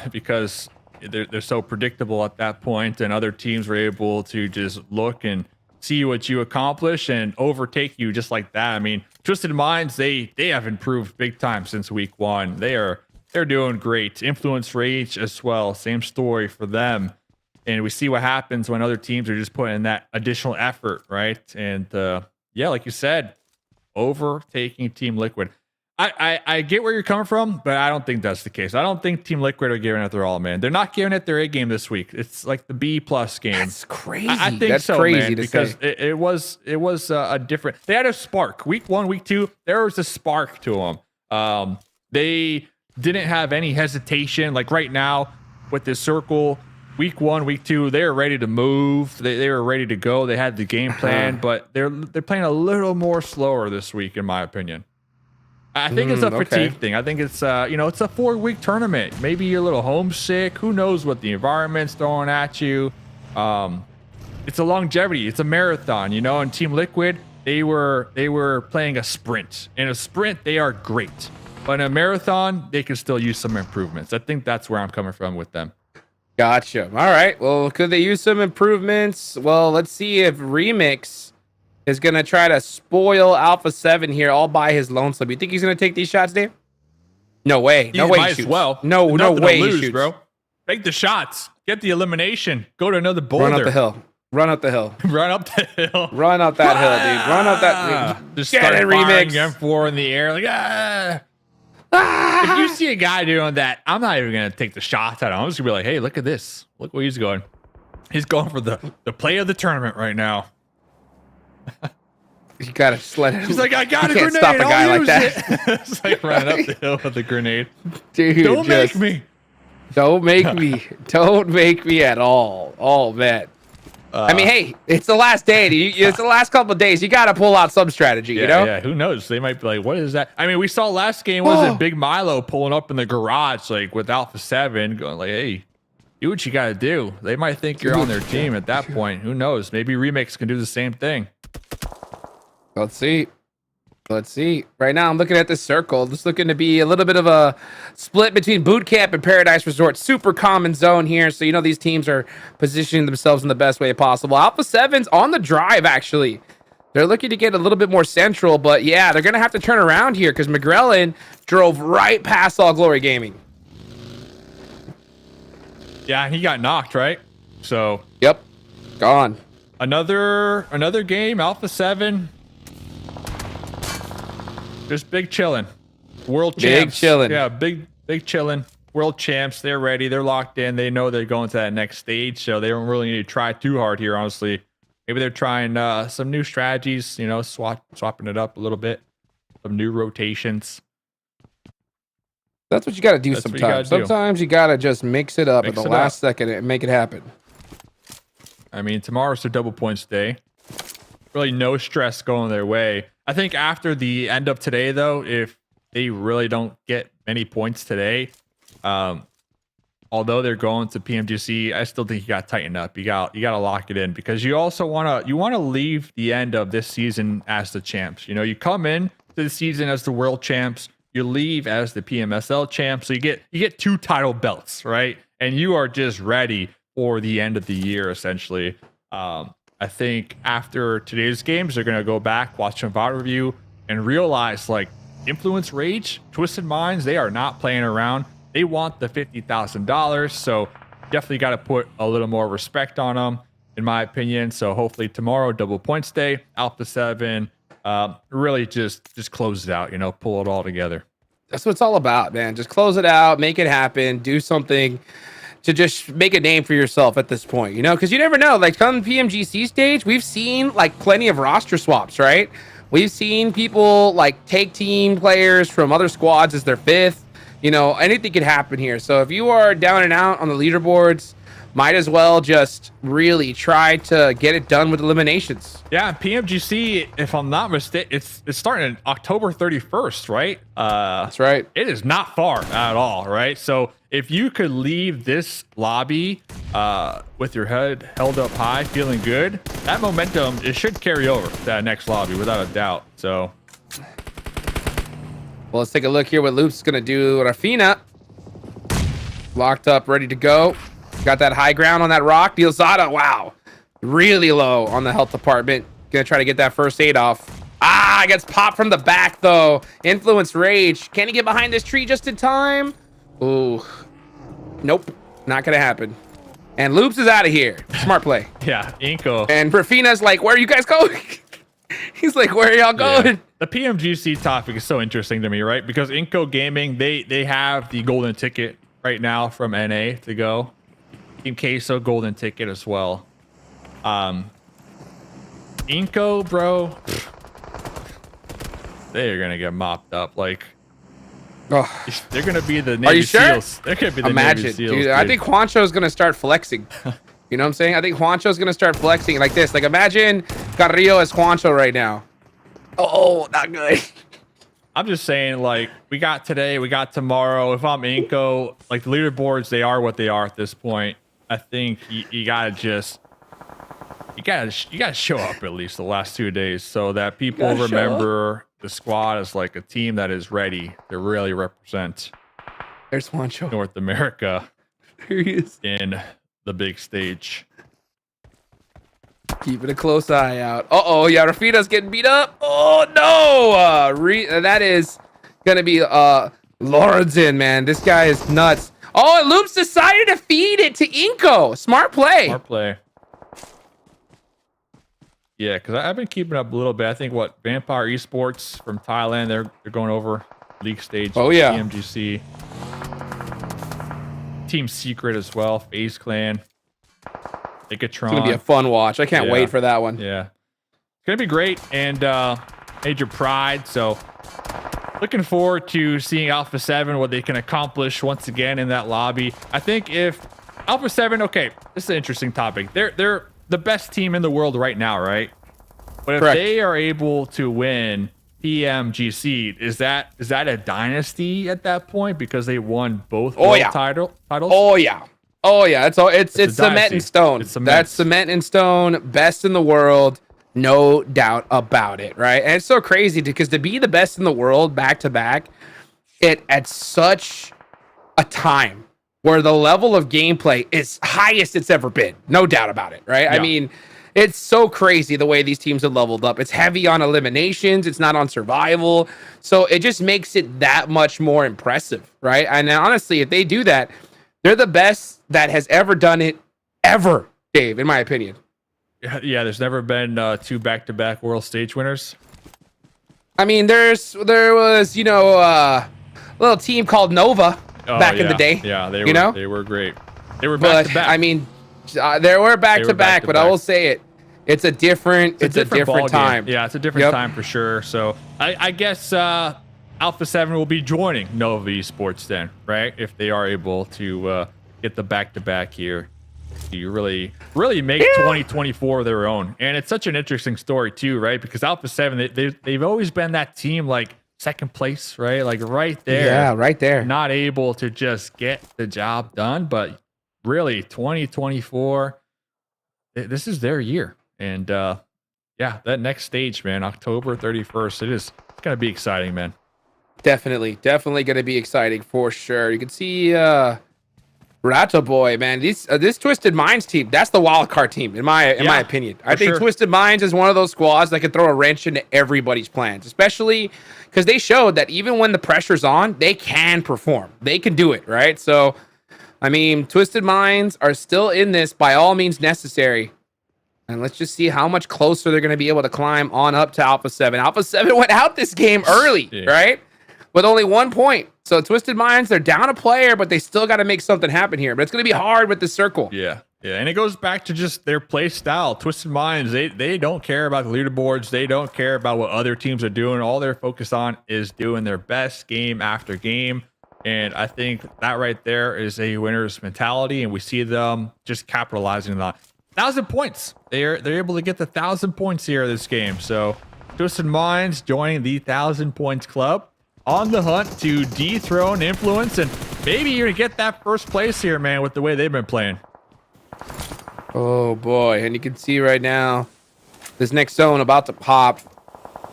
because they're so predictable at that point, and other teams were able to just look and see what you accomplish and overtake you just like that. I mean, Twisted Minds, they have improved big time since week 1. They're doing great. Influence Rage as well, same story for them. And we see what happens when other teams are just putting in that additional effort, right? And yeah, like you said, overtaking Team Liquid. I get where you're coming from, but I don't think that's the case. I don't think Team Liquid are giving it their all, man. They're not giving it their A game this week. It's like the B+ game. That's crazy. I think that's so, crazy man, to because say. it was a different. They had a spark. Week 1, week 2, there was a spark to them. They didn't have any hesitation. Like right now with this circle. Week 1, week 2, they were ready to move. They were ready to go. They had the game plan, but they're playing a little more slower this week, in my opinion. I think it's a fatigue thing. I think it's it's a 4-week tournament. Maybe you're a little homesick. Who knows what the environment's throwing at you? It's a longevity. It's a marathon, And Team Liquid, they were playing a sprint. In a sprint, they are great, but in a marathon, they can still use some improvements. I think that's where I'm coming from with them. Gotcha. All right. Well, could they use some improvements? Well, let's see if Remix is going to try to spoil Alpha7 here all by his lonesome. You think he's going to take these shots, Dave? No way. No way he shoots. Well. No way he shoots. Bro. Take the shots. Get the elimination. Go to another boulder. Run up the hill. Run up the hill. Run up the hill. Run up that hill, dude. Run up that. Just start firing M4 in the air. Like, If you see a guy doing that, I'm not even going to take the shots at him. I'm just going to be like, hey, look at this. Look where he's going. He's going for the play of the tournament right now. You got to just let him. He's like, I got a grenade. Stop a guy like that. It's like running up the hill with a grenade. Dude, don't make me. Don't make me. Don't make me at all. Oh, man. I mean, hey, it's the last day. It's the last couple of days. You got to pull out some strategy, you know? Yeah, who knows? They might be like, what is that? I mean, we saw last game, was it Big Milo pulling up in the garage, like with Alpha7, going like, hey, do what you got to do. They might think you're on their team at that point. Who knows? Maybe Remix can do the same thing. Let's see. Right now, I'm looking at this circle. This looking to be a little bit of a split between Boot Camp and Paradise Resort. Super common zone here. So, these teams are positioning themselves in the best way possible. Alpha7's on the drive, actually. They're looking to get a little bit more central. But, yeah, they're going to have to turn around here because McGrellin drove right past All Glory Gaming. Yeah, he got knocked, right? So. Yep. Gone. Another game, Alpha7. Just big chillin'. World champs. Big chillin'. Yeah, big chillin'. World champs. They're ready. They're locked in. They know they're going to that next stage, so they don't really need to try too hard here, honestly. Maybe they're trying some new strategies, swapping it up a little bit. Some new rotations. That's what you got to do sometimes. Sometimes you got to just mix it up at the last second and make it happen. I mean, tomorrow's their double points day. Really no stress going their way. I think after the end of today, though, if they really don't get many points today, although they're going to PMGC, I still think you got to tighten up. You got to lock it in because you also want to leave the end of this season as the champs. You come in to the season as the world champs, you leave as the PMSL champs, so you get 2 title belts, right? and you are just ready for the end of the year, essentially. I think after today's games, they're going to go back, watch some VOD review, and realize like Influence Rage, Twisted Minds, they are not playing around. They want the $50,000. So definitely got to put a little more respect on them, in my opinion. So hopefully tomorrow, double points day, Alpha7, really just close it out, you know, pull it all together. That's what it's all about, man. Just close it out, make it happen, do something to just make a name for yourself at this point, you know, because you never know. Like, come PMGC stage, we've seen like plenty of roster swaps, right? We've seen people like take team players from other squads as their fifth. You know, anything could happen here. So if you are down and out on the leaderboards, might as well just really try to get it done with eliminations. Yeah, PMGC, if I'm not mistaken, it's starting October 31st, right? That's right. It is not far at all, right? So if you could leave this lobby with your head held up high, feeling good, that momentum, it should carry over to that next lobby without a doubt. So, well, let's take a look here what Loop's going to do. Rafina locked up, ready to go. Got that high ground on that rock. Dielzada, wow. Really low on the health department. Gonna try to get that first aid off. Ah, gets popped from the back, though. Influence Rage. Can he get behind this tree just in time? Ooh. Nope. Not gonna happen. And Loops is out of here. Smart play. Yeah, Inco. And Rafina's like, where are you guys going? He's like, where are y'all going? Yeah. The PMGC topic is so interesting to me, right? Because Inco Gaming, they have the golden ticket right now from NA to go. Team Queso golden ticket as well. Inco, bro, they're gonna get mopped up. Like, they're gonna be the Navy Are you sure? SEALs. They're gonna be the Imagine, Navy SEALs. dude. I think Juancho's gonna start flexing. You know what I'm saying? I think Juancho's gonna start flexing like this. Like, imagine Carrillo as Juancho right now. Oh, not good. I'm just saying, like, we got today, we got tomorrow. If I'm Inco, like, the leaderboards, they are what they are at this point. I think you gotta just you gotta show up at least the last 2 days so that people remember the squad as like a team that is ready to really represent There's Juancho. North America. Here he is. In the big stage. Keeping a close eye out. Uh-oh, yeah, Rafina's getting beat up. Oh, no. That is going to be Lorenzen, man. This guy is nuts. Oh, and Loops decided to feed it to Inco. Smart play. Smart play. Yeah, because I've been keeping up a little bit. I think, Vampire Esports from Thailand, they're going over league stage. Oh, yeah. PMGC. Team Secret as well. FaZe Clan. It's gonna be a fun watch. I can't wait for that one. Yeah, it's gonna be great, and Major Pride. So looking forward to seeing Alpha7, what they can accomplish once again in that lobby. I think if Alpha7, okay, this is an interesting topic. They're the best team in the world right now, right? But if they are able to win PMGC, is that a dynasty at that point because they won both titles? Oh yeah. Oh yeah, it's cement and stone. That's cement and stone, best in the world, no doubt about it, right? And it's so crazy because to be the best in the world back to back, at such a time where the level of gameplay is highest it's ever been, no doubt about it, right? Yeah. I mean, it's so crazy the way these teams have leveled up. It's heavy on eliminations, it's not on survival, so it just makes it that much more impressive, right? And honestly, if they do that, they're the best that has ever done it, ever, Dave, in my opinion. Yeah, there's never been 2 back-to-back world stage winners. I mean, there was, a little team called Nova back in the day. Yeah, they were great. They were But, back-to-back. I mean, they were back-to-back, but I will say it. It's a different time. Yeah, it's a different time for sure. So I guess Alpha7 will be joining Nova Esports then, right? If they are able to get the back-to-back here, you really make 2024 their own. And it's such an interesting story too, right? Because Alpha7, they've always been that team like second place, right? Like right there. Yeah, right there. Not able to just get the job done, but really 2024, this is their year. And yeah, that next stage, man, October 31st, it's going to be exciting, man. Definitely going to be exciting for sure. You can see Rata boy, man, this Twisted Minds team, that's the wild card team in my opinion. I think Twisted Minds is one of those squads that can throw a wrench into everybody's plans, especially because they showed that even when the pressure's on, they can perform. They can do it, right? So, I mean, Twisted Minds are still in this by all means necessary. And let's just see how much closer they're going to be able to climb on up to Alpha7. Alpha7 went out this game early, right? With only 1 point. So Twisted Minds, they're down a player, but they still got to make something happen here. But it's going to be hard with the circle. Yeah. And it goes back to just their play style. Twisted Minds, they don't care about the leaderboards. They don't care about what other teams are doing. All they're focused on is doing their best game after game. And I think that right there is a winner's mentality. And we see them just capitalizing on that. 1,000 points. They're able to get the 1,000 points here this game. So Twisted Minds joining the 1,000 points club, on the hunt to dethrone Influence, and maybe you're gonna get that first place here, man, with the way they've been playing. Oh boy, and you can see right now this next zone about to pop.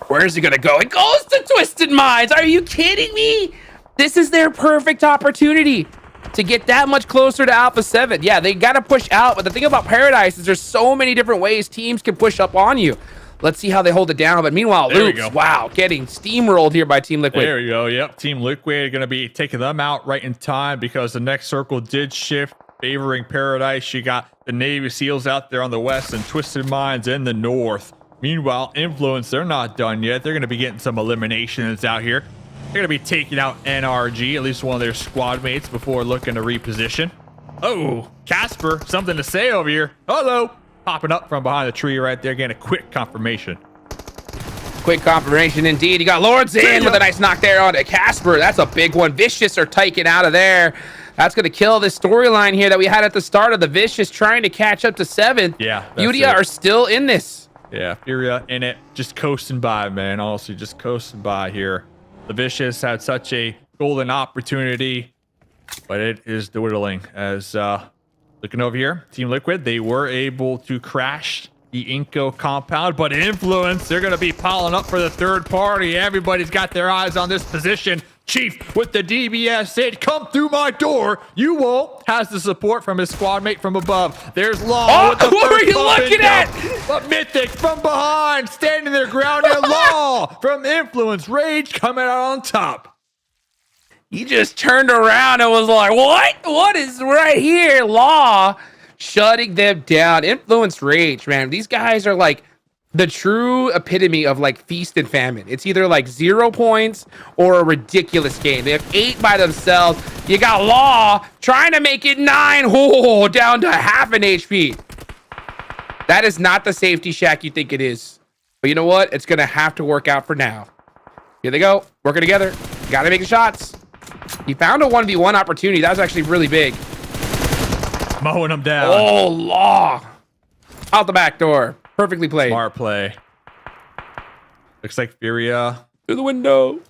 Where is he gonna go? It goes to Twisted Minds. Are you kidding me? This is their perfect opportunity to get that much closer to Alpha7. Yeah, they gotta push out, but the thing about Paradise is there's so many different ways teams can push up on you. Let's see how they hold it down. But meanwhile, Loops, wow, getting steamrolled here by Team Liquid. There you go. Yep, Team Liquid going to be taking them out right in time because the next circle did shift, favoring Paradise. You got the Navy SEALs out there on the west and Twisted Minds in the north. Meanwhile, Influence, they're not done yet. They're going to be getting some eliminations out here. They're going to be taking out NRG, at least one of their squad mates, before looking to reposition. Oh, Casper, something to say over here. Hello. Popping up from behind the tree right there, getting a quick confirmation. Quick confirmation indeed. You got Lords in with a nice knock there on Casper. That's a big one. Vicious are taken out of there. That's going to kill this storyline here that we had at the start of the Vicious trying to catch up to 7th. Yeah. Furia are still in this. Yeah, Furia in it. Just coasting by, man. Honestly, just coasting by here. The Vicious had such a golden opportunity, but it is dwindling as... looking over here, Team Liquid, they were able to crash the Inco compound, but Influence, they're going to be piling up for the third party. Everybody's got their eyes on this position. Chief with the DBS said, come through my door. You won't. Has the support from his squad mate from above. There's Law. Oh, who are you looking at? But Mythic from behind, standing their ground and Law from Influence. Rage coming out on top. He just turned around and was like, what? What is right here? Law shutting them down. Influence Rage, man. These guys are like the true epitome of like feast and famine. It's either like 0 points or a ridiculous game. They have 8 by themselves. You got Law trying to make it 9. Oh, down to half an HP. That is not the safety shack you think it is. But you know what? It's going to have to work out for now. Here they go. Working together. Got to make the shots. He found a 1v1 opportunity. That was actually really big. Mowing him down. Oh, Law. Out the back door. Perfectly played. Smart play. Looks like Furia. Through the window.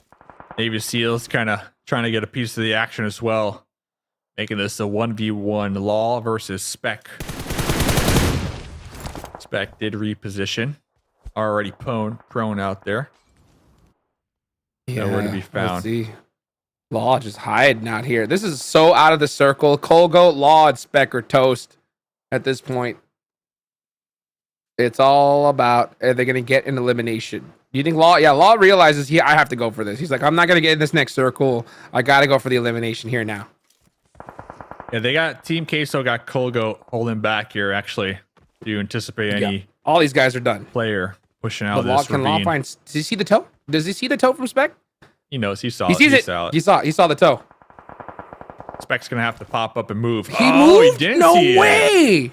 Navy SEALs kind of trying to get a piece of the action as well. Making this a 1v1 Law versus Spec. Spec did reposition. Already prone out there. Yeah, nowhere to be found. Let's see. Law just hiding out here. This is so out of the circle. Colgoat, Law, and Spec are toast at this point. It's all about, are they going to get an elimination? Do you think Law? Yeah, Law realizes I have to go for this. He's like, I'm not going to get in this next circle. I got to go for the elimination here now. Yeah, they got Team Queso got Colgoat holding back here, actually. Do you anticipate any all these guys are done. Player pushing out Law, this can ravine? Law find, does he see the toe? Does he see the toe from Spec? He knows. He saw He it. sees it. Saw He saw the toe. Spec's going to have to pop up and move. He moved? He didn't No see way. It.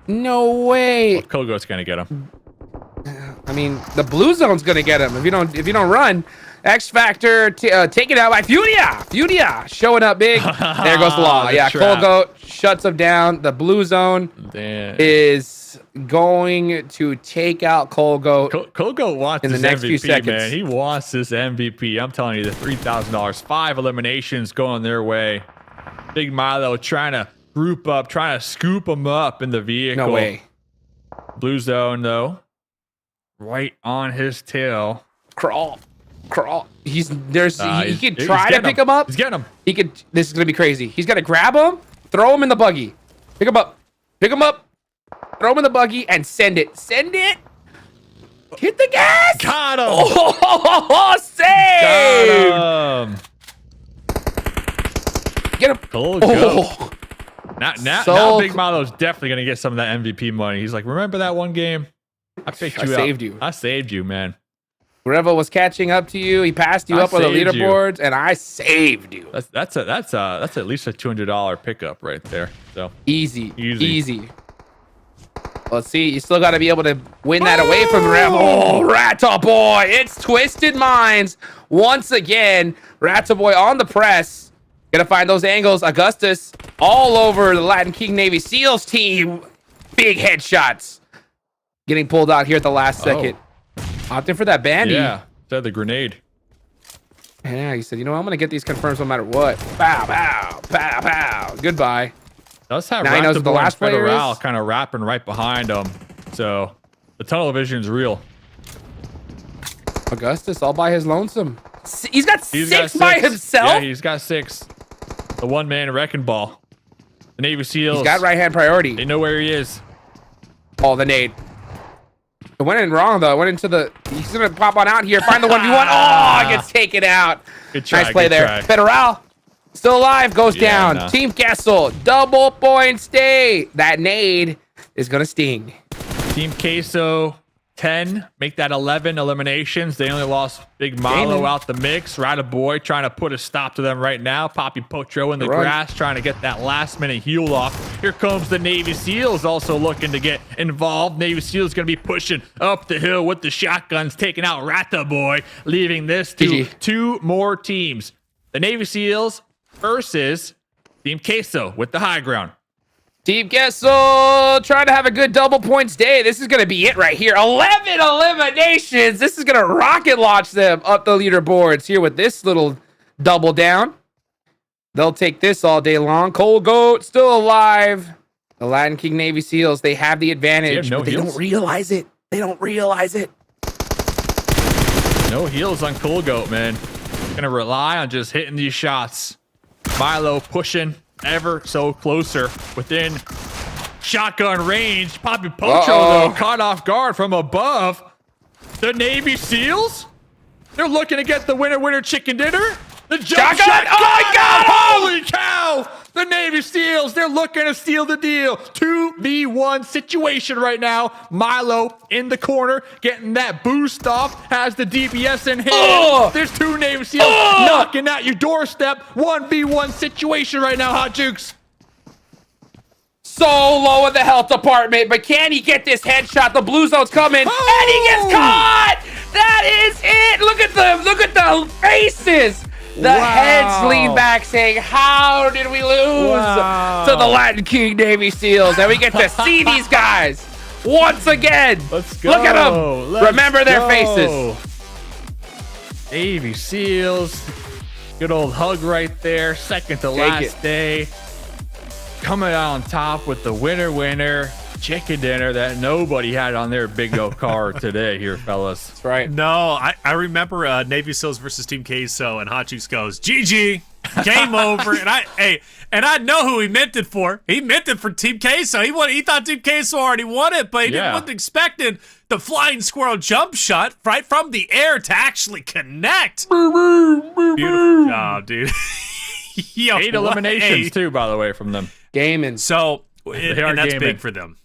No way. Well, Colgoat's going to get him. I mean, the blue zone's going to get him if you don't run. X Factor taken out by Furia. Furia showing up big. There goes the Law. Yeah, Colgoat shuts him down. The blue zone is going to take out Colgoat. Colgoat wants in the this next MVP, few seconds. man. He wants this MVP. I'm telling you, the $3,000, 5 eliminations going their way. Big Milo trying to group up, trying to scoop him up in the vehicle. No way. Blue zone though, right on his tail. Crawl. He can He's try to pick him up. He's getting him. This is gonna be crazy. He's gonna grab him. Throw him in the buggy. Pick him up. Pick him up. Throw him in the buggy and send it. Send it. Hit the gas. Got him. Oh, save. Got him. Get him. Cool. Oh. Now Big Milo's definitely gonna get some of that MVP money. He's like, remember that one game? I picked you up. Saved you. I saved you, man. Revo was catching up to you. He passed you up on the leaderboards, and I saved you. That's at least a $200 pickup right there. So easy. Let's see. You still got to be able to win that away from Revo. Oh, Rata Boy! It's Twisted Minds once again. Rata Boy on the press. Gonna find those angles. Augustus all over the Latin King Navy SEALs team. Big headshots. Getting pulled out here at the last second. Opting for that bandy. Yeah, the grenade. Yeah, he said, you know what? I'm going to get these confirms no matter what. Pow, pow, pow, pow. Goodbye. Does have now he knows what the last player is. Kind of wrapping right behind him. So the tunnel vision's real. Augustus all by his lonesome. He's got six by himself? Yeah, he's got 6. The one-man wrecking ball. The Navy SEALs. He's got right-hand priority. They know where he is. Oh, the nade. It went in wrong, though. It went into the... He's going to pop on out here. Find the 1v1. Oh, gets taken out. Good try. Nice play there. Try. Federal still alive. Goes down. Nah. Team Queso. Double point stay. That nade is going to sting. Team Queso, 10. Make that 11 eliminations. They only lost Big Milo out the mix. Rata Boy trying to put a stop to them right now. Poppy Potro in the grass trying to get that last-minute heal off. Here comes the Navy SEALs also looking to get involved. Navy SEALs going to be pushing up the hill with the shotguns, taking out Rata Boy, leaving this to 2 more teams. The Navy SEALs versus Team Queso with the high ground. Team Queso trying to have a good double points day. This is going to be it right here. 11 eliminations. This is going to rocket launch them up the leaderboards here with this little double down. They'll take this all day long. Cold Goat still alive. The Latin King Navy SEALs, they have the advantage, but they don't realize it. They don't realize it. No heals on Cold Goat, man. Gonna rely on just hitting these shots. Milo pushing ever so closer within shotgun range. Poppy Pocho, though, caught off guard from above. The Navy SEAls, they're looking to get the winner chicken dinner. The jump shot. Oh my God! Holy cow! The Navy SEAls, they're looking to steal the deal. 2v1 situation right now. Milo in the corner, getting that boost off, has the DBS in hand. There's 2 Navy SEAls knocking at your doorstep. 1v1 situation right now, Hot Jukes. So low in the health department, but can he get this headshot? The blue zone's coming, and he gets caught! That is it! Look at the faces! The heads lean back saying, how did we lose to the Latin King Navy SEAls? And we get to see these guys once again. Let's go. Look at them. Remember their faces. Navy SEAls. Good old hug right there. Second to last day. Coming out on top with the winner chicken dinner that nobody had on their big O card today here, fellas. That's right. No, I remember Navy SEALs versus Team Queso, and Hot Juice goes, GG, game over. And I know who he meant it for. He meant it for Team Queso. He thought Team Queso already won it, but he wasn't expecting the flying squirrel jump shot right from the air to actually connect. Beautiful job, dude. Yo, 8 eliminations too, by the way, from them. Gaming. So, and that's gaming. big for them.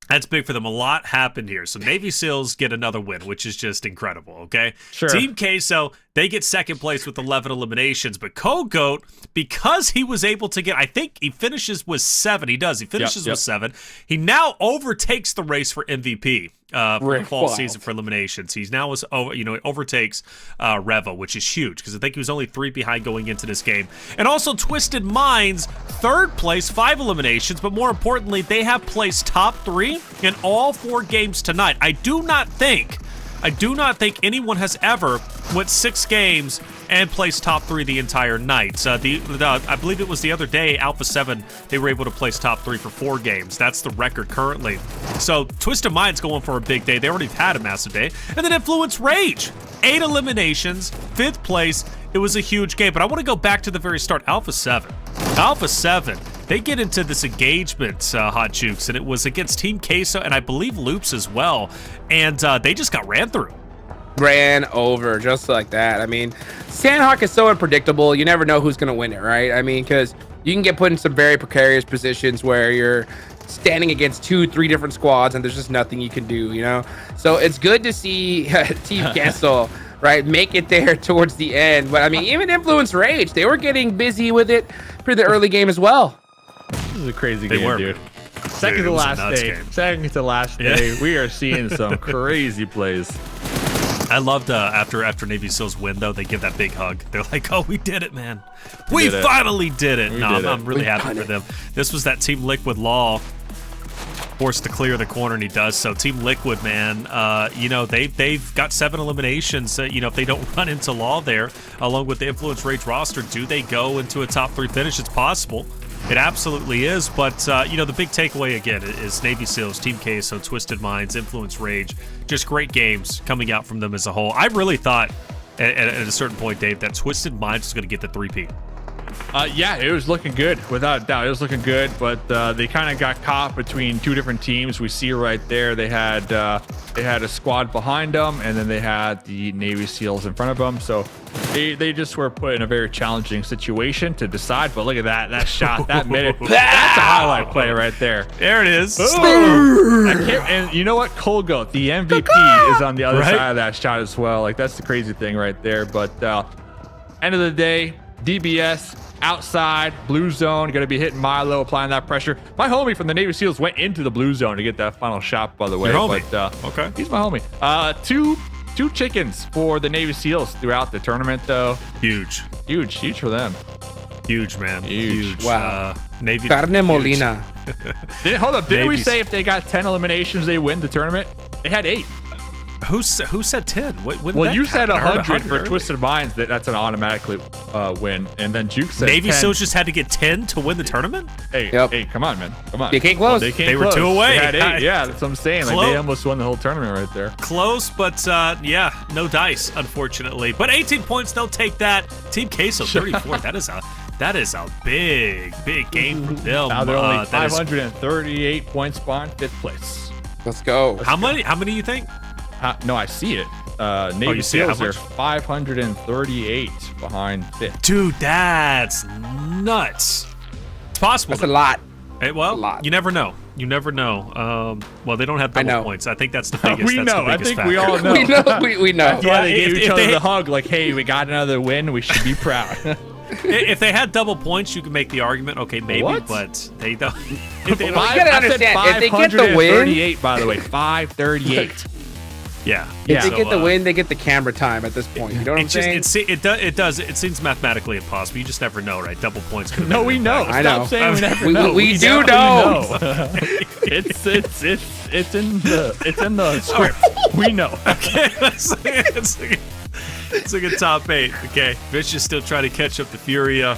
That's big for them. A lot happened here. So Navy SEALs get another win, which is just incredible, okay? Sure. Team Queso, they get second place with 11 eliminations. But Cold Goat, because he was able to get, I think he finishes with 7. He does. He finishes with 7. He now overtakes the race for MVP. For the fall season for eliminations. He's now overtakes Revo, which is huge because I think he was only 3 behind going into this game. And also Twisted Minds, 3rd place, 5 eliminations, but more importantly, they have placed top 3 in all 4 games tonight. I do not think anyone has ever went 6 games and placed top 3 the entire night. I believe it was the other day, Alpha7, they were able to place top 3 for 4 games. That's the record currently. So Twisted Mind's going for a big day. They already had a massive day. And then Influence Rage, 8 eliminations, 5th place. It was a huge game. But I want to go back to the very start. Alpha7. they get into this engagement, Hot Jukes, and it was against Team Queso and I believe Loops as well, and they just got ran through. Ran over just like that. I mean, Sanhok is so unpredictable. You never know who's going to win it, right? I mean, because you can get put in some very precarious positions where you're standing against 2-3 different squads and there's just nothing you can do, you know? So it's good to see Team Queso, right, make it there towards the end. But I mean, even Influence Rage, they were getting busy with it for the early game as well. This is a crazy game, dude. Second to last day, we are seeing some crazy plays. I loved after Navy SEALs win, though, they give that big hug. They're like, oh, we did it, man. We finally did it. I'm really happy for them. This was that Team Liquid Law forced to clear the corner, and he does so. Team Liquid, man, you know, they've got 7 eliminations. You know, if they don't run into Law there, along with the Influence Rage roster, do they go into a top 3 finish? It's possible. It absolutely is, but you know, the big takeaway again is Navy SEALs, Team Queso, Twisted Minds, Influence Rage, just great games coming out from them as a whole. I really thought at a certain point, Dave, that Twisted Minds was going to get the 3-peat. Yeah, it was looking good, without a doubt. It was looking good, but they kind of got caught between 2 different teams. We see right there they had a squad behind them, and then they had the Navy SEALs in front of them. So they just were put in a very challenging situation to decide. But look at that shot, that minute. That's a highlight play right there. There it is. And you know what? Colgoat, the MVP, is on the other side of that shot as well. Like, that's the crazy thing right there. But end of the day, DBS outside, blue zone, going to be hitting Milo, applying that pressure. My homie from the Navy SEALs went into the blue zone to get that final shot, by the way. Your homie. But, okay. He's my homie. Two chickens for the Navy SEAls throughout the tournament, though. Huge for them. Huge, man. Huge. Wow. Navy. Carne Molina. Hold up. Didn't we say if they got 10 eliminations, they win the tournament? They had 8. Who said 10? Well, you said 100 for Twisted Minds. That's an automatically win. And then Juke said Navy 10. SEALs just had to get 10 to win the tournament? Hey, come on, man. Come on. They came close. They were 2 away. They had 8. Yeah, that's what I'm saying. Like, they almost won the whole tournament right there. Close, but yeah, no dice, unfortunately. But 18 points, they'll take that. Team Queso, 34. That is a big game for them. Now they're only 538 points behind 5th place. Let's go. How many do you think? No, I see it. Navy SEALs are 538 behind 5th. Dude, that's nuts. It's possible. That's a lot. Well, a lot. You never know. You never know. Well, they don't have double points. I think that's the biggest. We know. I think we all know. we know. That's why they gave each other the hug. Like, hey, we got another win. We should be proud. If they had double points, you could make the argument. Okay, maybe, but they don't. You gotta understand. If they get the win, 538, by the way, 538. Yeah. If they get the win, they get the camera time at this point. You know what I'm saying? It does. It seems mathematically impossible. You just never know, right? Double points. No, we know. I know. Stop saying we never know. We do know. It's in the script. We know. Okay, it's like a top 8. Okay, Vicious still trying to catch up to Furia.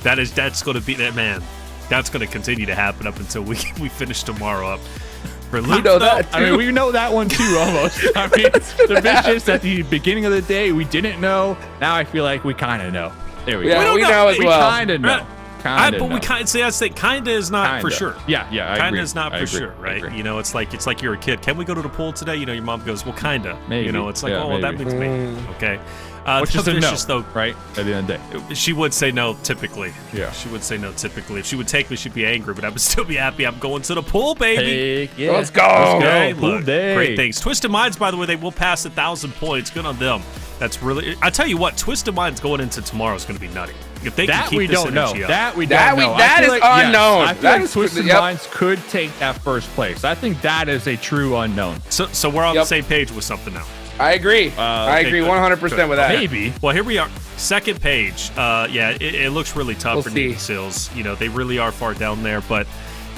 That's going to be that, man. That's going to continue to happen up until we finish tomorrow up. We know that too. I mean, we know that one too, almost. I mean, the Vicious at the beginning of the day, we didn't know. Now I feel like we kind of know. There we go. We know as well. We kind of know. But we kind of say that's that kind of is not for sure. Yeah, I kind agree. of is not for sure, right? You know, it's like you're a kid. Can we go to the pool today? You know, your mom goes, well, kind of. Maybe. You know, it's like, well, that means maybe. Okay. Which is a no, though, right? At the end of the day, she would say no typically. Yeah, she would say no typically. If she would take me, she'd be angry, but I would still be happy. I'm going to the pool, baby. Heck yeah. Let's go. Okay, Pool look, day. Great things. Twisted Minds, by the way, they will pass 1,000 points. Good on them. That's really. I tell you what, Twisted Minds going into tomorrow is going to be nutty. If they can keep this energy up. That we don't know. That is unknown. I feel like Twisted Minds could take that first place. I think that is a true unknown. So we're on the same page with something now. I agree. I agree 100% with that. Maybe. Well, here we are. Second page. Yeah, it looks really tough for Navy SEALs. You know, they really are far down there, but,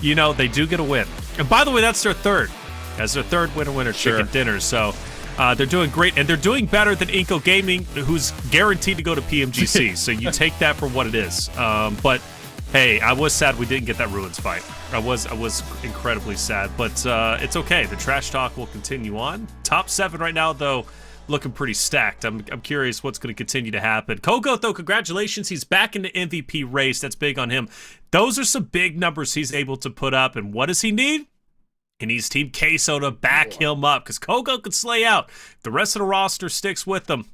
you know, they do get a win. And by the way, that's their third. As their third winner chicken dinner. So they're doing great, and they're doing better than Inco Gaming, who's guaranteed to go to PMGC. So you take that for what it is. But, hey, I was sad we didn't get that Ruins fight. I was incredibly sad, but it's okay. The trash talk will continue on. Top 7 right now, though. looking pretty stacked. I'm curious what's going to continue to happen. Kogo, though, congratulations. He's back in the MVP race. That's big on him. Those are some big numbers he's able to put up. And what does he need? He needs Team Queso to back him up because Kogo could slay out. If the rest of the roster sticks with them,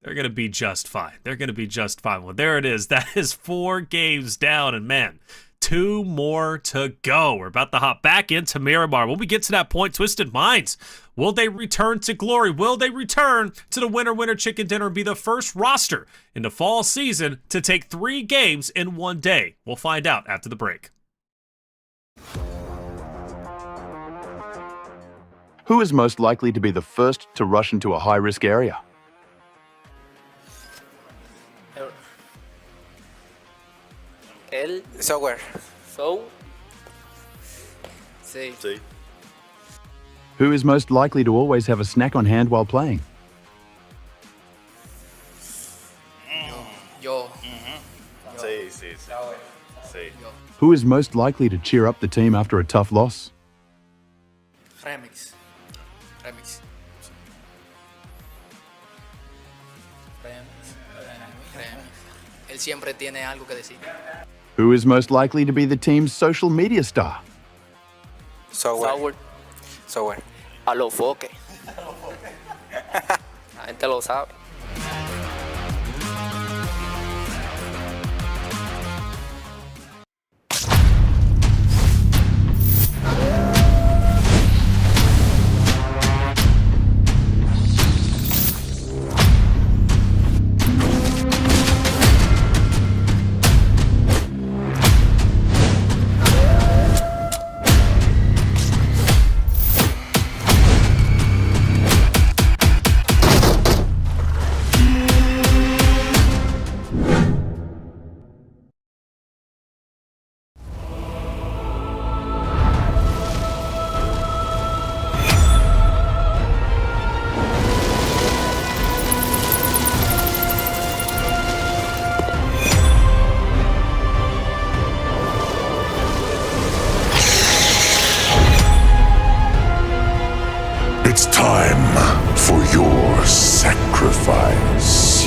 they're going to be just fine. They're going to be just fine. Well, there it is. That is 4 games down. And, man, 2 more to go. We're about to hop back into Miramar. When we get to that point, Twisted Minds, will they return to glory? Will they return to the winner chicken dinner and be the first roster in the fall season to take 3 games in 1 day? We'll find out after the break. Who is most likely to be the first to rush into a high-risk area? El software. Sí. Who is most likely to always have a snack on hand while playing? Yo. Sí. Who is most likely to cheer up the team after a tough loss? Remix. Él siempre tiene algo que decir. Who is most likely to be the team's social media star? Software. A lo foque. La gente lo sabe. It's time for your sacrifice.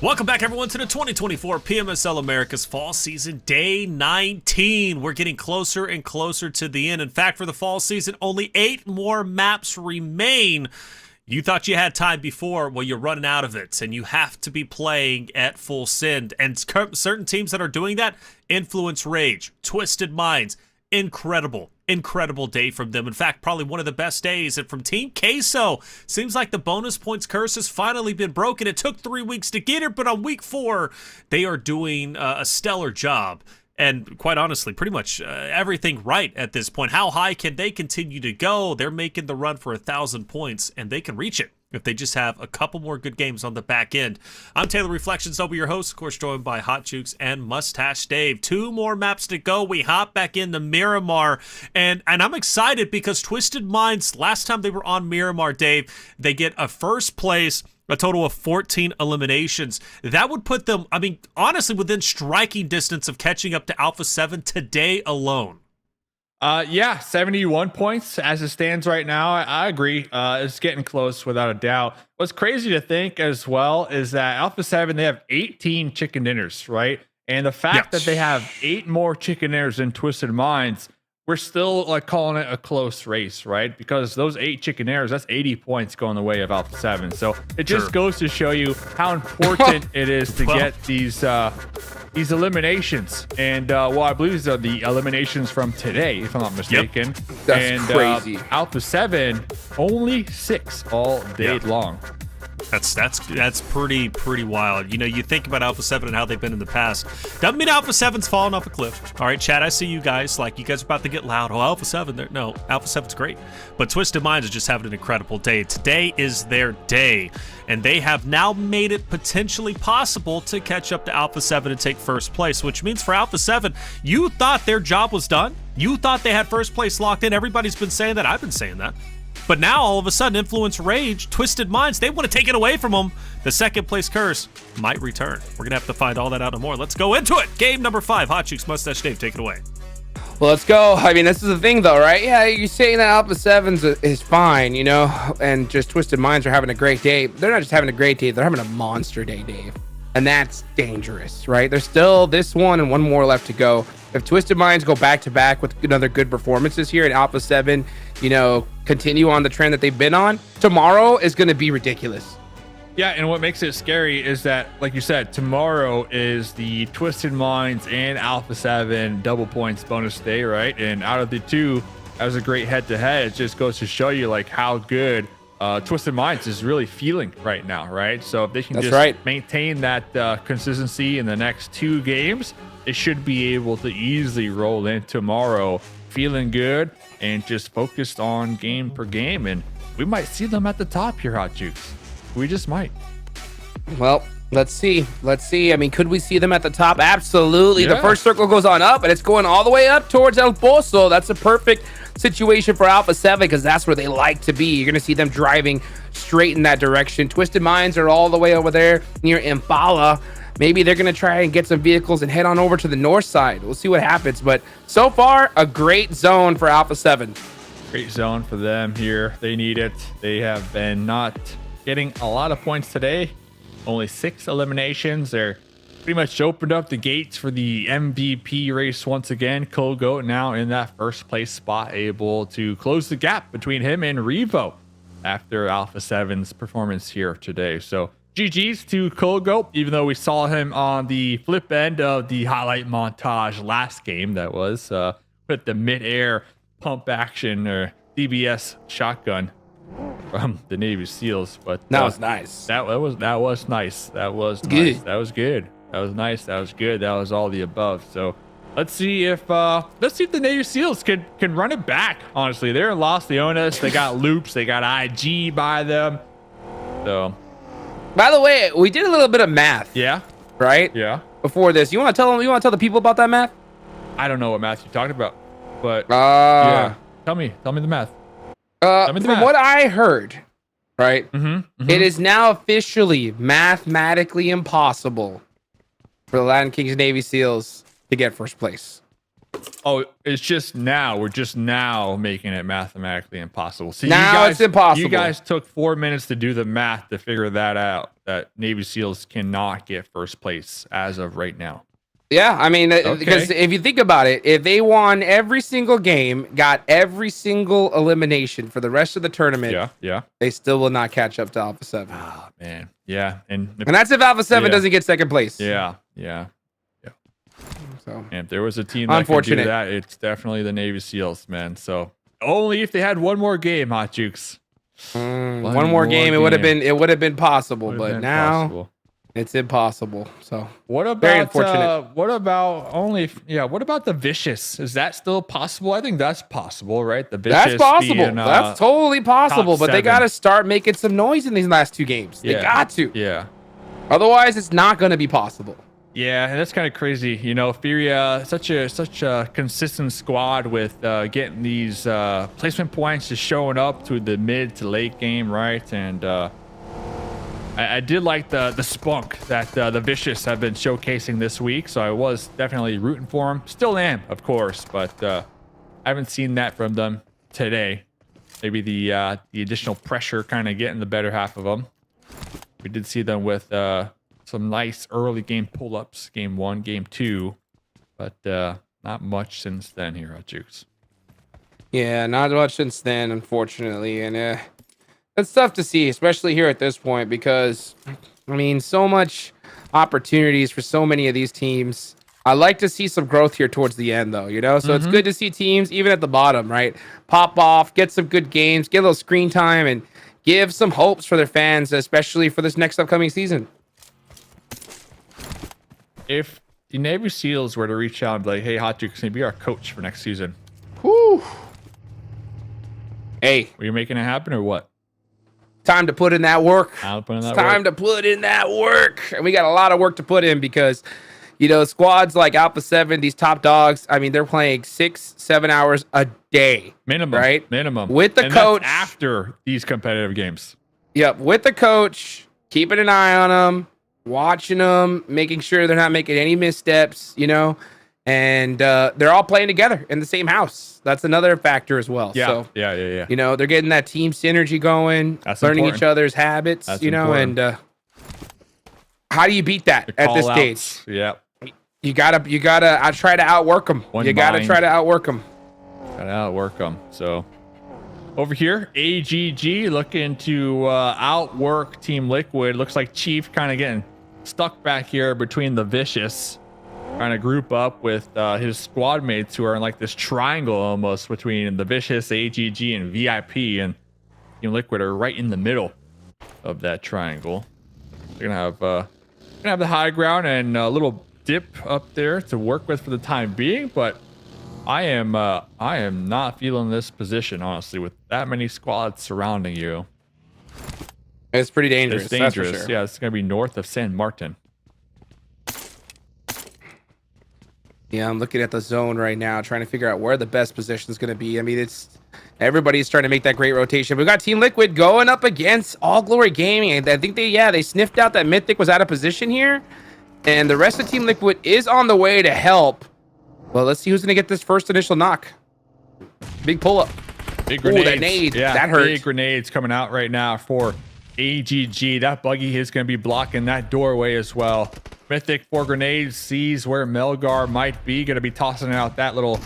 Welcome back, everyone, to the 2024 PMSL America's Fall Season, Day 19. We're getting closer and closer to the end. In fact, for the fall season, only 8 more maps remain. You thought you had time before, well, you're running out of it, and you have to be playing at full send. And certain teams that are doing that, Influence Rage, Twisted Minds, incredible day from them. In fact, probably one of the best days. And from Team Queso, seems like the bonus points curse has finally been broken. It took 3 weeks to get it, but on week 4, they are doing a stellar job. And quite honestly, pretty much everything right at this point. How high can they continue to go? They're making the run for 1,000 points, and they can reach it if they just have a couple more good games on the back end. I'm Taylor Reflections. I'll be your host, of course, joined by Hot Jukes and Mustache Dave. 2 more maps to go. We hop back into Miramar, and I'm excited because Twisted Minds, last time they were on Miramar, Dave, they get a first place, a total of 14 eliminations. That would put them, I mean, honestly, within striking distance of catching up to Alpha7 today alone. Yeah, 71 points as it stands right now. I agree. It's getting close without a doubt. What's crazy to think as well is that Alpha7, they have 18 chicken dinners, right? And the fact that they have 8 more chicken dinners than Twisted Minds, we're still like calling it a close race, right? Because those 8 chicken dinners, that's 80 points going the way of Alpha7. So it just goes to show you how important it is to get these eliminations. And well, I believe these are the eliminations from today, if I'm not mistaken. That's crazy. Alpha7 only 6 all day long. That's pretty wild. You know, you think about Alpha7 and how they've been in the past. Doesn't mean Alpha7's fallen off a cliff. All right, chat, I see you guys. Like, you guys are about to get loud. Oh, Alpha7. No, Alpha7's great. But Twisted Minds is just having an incredible day. Today is their day. And they have now made it potentially possible to catch up to Alpha7 and take first place, which means for Alpha7, you thought their job was done. You thought they had first place locked in. Everybody's been saying that. I've been saying that. But now, all of a sudden, Influence Rage, Twisted Minds, they want to take it away from them. The second place curse might return. We're going to have to find all that out and more. Let's go into it. Game number 5. Hot Cheeks, Mustache Dave, take it away. Well, let's go. I mean, this is the thing, though, right? Yeah, you're saying that Alpha7's is fine, you know, and just Twisted Minds are having a great day. They're not just having a great day. They're having a monster day, Dave. And that's dangerous, right? There's still this one and one more left to go. If Twisted Minds go back-to-back with another good performances here at Alpha7, you know, continue on the trend that they've been on, tomorrow is going to be ridiculous. Yeah, and what makes it scary is that, like you said, tomorrow is the Twisted Minds and Alpha7 double points bonus day, right? And out of the two, that was a great head-to-head. It just goes to show you, like, how good Twisted Minds is really feeling right now, right? So if they can maintain that consistency in the next 2 games, they should be able to easily roll in tomorrow feeling good and just focused on game per game. And we might see them at the top here, Hot Jukes. We just might. Well, let's see. I mean, could we see them at the top? Absolutely. The first circle goes on up, and it's going all the way up towards El Pozo. That's a perfect situation for Alpha7 because that's where they like to be. You're going to see them driving straight in that direction. Twisted Minds are all the way over there near Impala. Maybe they're going to try and get some vehicles and head on over to the north side. We'll see what happens. But so far, a great zone for Alpha7. Great zone for them here. They need it. They have been not getting a lot of points today. Only 6 eliminations. They're pretty much opened up the gates for the MVP race once again. Colgoat now in that first place spot, able to close the gap between him and Revo after Alpha7's performance here today. So GG's to Colgoat, even though we saw him on the flip end of the highlight montage last game. That was with the mid-air pump action or DBS shotgun from the Navy SEALs. But that was nice. That was nice. That was good. Nice. That was good. That was nice. That was good. That was all the above. So let's see if the Navy SEALs can run it back. Honestly, they're in Los Leones. They got loops. They got IG by them. So, by the way, we did a little bit of math. Yeah. Right. Yeah. Before this, you want to tell them? You want to tell the people about that math? I don't know what math you're talking about, but yeah. Tell me the math. From what I heard, right, it is now officially mathematically impossible for the Latin Kings Navy SEALs to get first place. Oh, it's just now. We're just now making it mathematically impossible. See, now it's impossible. You guys took 4 minutes to do the math to figure that out, that Navy SEALs cannot get first place as of right now. Yeah, I mean, because if you think about it, if they won every single game, got every single elimination for the rest of the tournament, they still will not catch up to Alpha7. Oh, man. Yeah. And that's if Alpha7 doesn't get second place. Yeah. So, and if there was a team that could do that, it's definitely the Navy SEALs, man. So only if they had one more game, Hot Jukes. One more game, it would have been possible, but now it's impossible. So what about very unfortunate. What about the Vicious? Is that still possible? I think that's possible, right? The Vicious. That's possible. That's totally possible. But they got to start making some noise in these last 2 games. They got to. Yeah. Otherwise, it's not going to be possible. Yeah, and that's kind of crazy. You know, Furia, such a consistent squad with getting these placement points, just showing up to the mid to late game, right? And I did like the spunk that the Vicious have been showcasing this week, so I was definitely rooting for them. Still am, of course, but I haven't seen that from them today. Maybe the additional pressure kind of getting the better half of them. We did see them with some nice early game pull-ups, game 1, game 2, but not much since then here at Jukes. Yeah, not much since then, unfortunately, and it's tough to see, especially here at this point, because I mean, so much opportunities for so many of these teams. I like to see some growth here towards the end, though, you know. So it's good to see teams even at the bottom, right, pop off, get some good games, get a little screen time, and give some hopes for their fans, especially for this next upcoming season. If the Navy SEALs were to reach out and be like, hey, Hot Jukes, can you be our coach for next season? Whew. Hey. Were you making it happen or what? Time to put in that work. Time to put in that work. And we got a lot of work to put in because, you know, squads like Alpha7, these top dogs, I mean, they're playing 6-7 hours a day. Minimum. Right? Minimum. With the coach. After these competitive games. Yep. With the coach, keeping an eye on them, watching them, making sure they're not making any missteps, you know, and they're all playing together in the same house. That's another factor as well. Yeah. So, Yeah. You know, they're getting that team synergy going, learning each other's habits, you know, and how do you beat that at this stage? Yeah. You gotta try to outwork them. Gotta try to outwork them. Gotta outwork them. So over here, AGG looking to outwork Team Liquid. Looks like Chief kind of getting stuck back here between the Vicious, trying to group up with his squad mates who are in like this triangle almost between the Vicious, AGG, and VIP, and Team Liquid are right in the middle of that triangle. They're gonna have the high ground and a little dip up there to work with for the time being, but I am not feeling this position, honestly, with that many squads surrounding you. It's pretty dangerous. It's dangerous. That's for sure. Yeah, it's gonna be north of San Martin. Yeah, I'm looking at the zone right now, trying to figure out where the best position is going to be. I mean, everybody's trying to make that great rotation. We got Team Liquid going up against All Glory Gaming. I think they sniffed out that Mythic was out of position here, and the rest of Team Liquid is on the way to help. Well, let's see who's going to get this first initial knock. Big pull up. Big grenades. Ooh, that nade. Yeah, that hurt. Big grenades coming out right now for AGG. That buggy is going to be blocking that doorway as well. Mythic 4 grenades, sees where Melgar might be. Going to be tossing out that little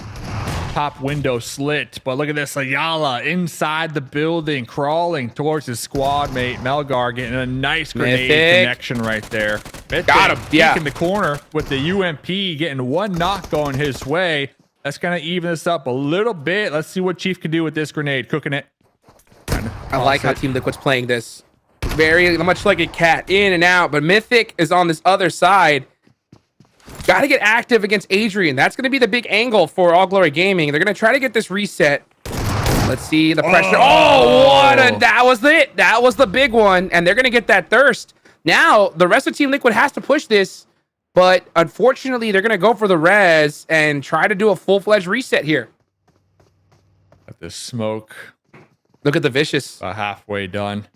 top window slit. But look at this. Ayala inside the building, crawling towards his squad mate. Melgar getting a nice grenade connection right there. Mythic got him. Yeah. in the corner with the UMP, getting one knock going his way. That's going to even this up a little bit. Let's see what Chief can do with this grenade. Cooking it. I like how Team Liquid's playing this. Very much like a cat, in and out, but Mythic is on this other side. Got to get active against Adrian. That's going to be the big angle for All Glory Gaming. They're going to try to get this reset. Let's see the pressure. That was it. That was the big one, and they're going to get that thirst. Now, the rest of Team Liquid has to push this, but unfortunately, they're going to go for the res and try to do a full-fledged reset here. Got this smoke. Look at the Vicious. Halfway done.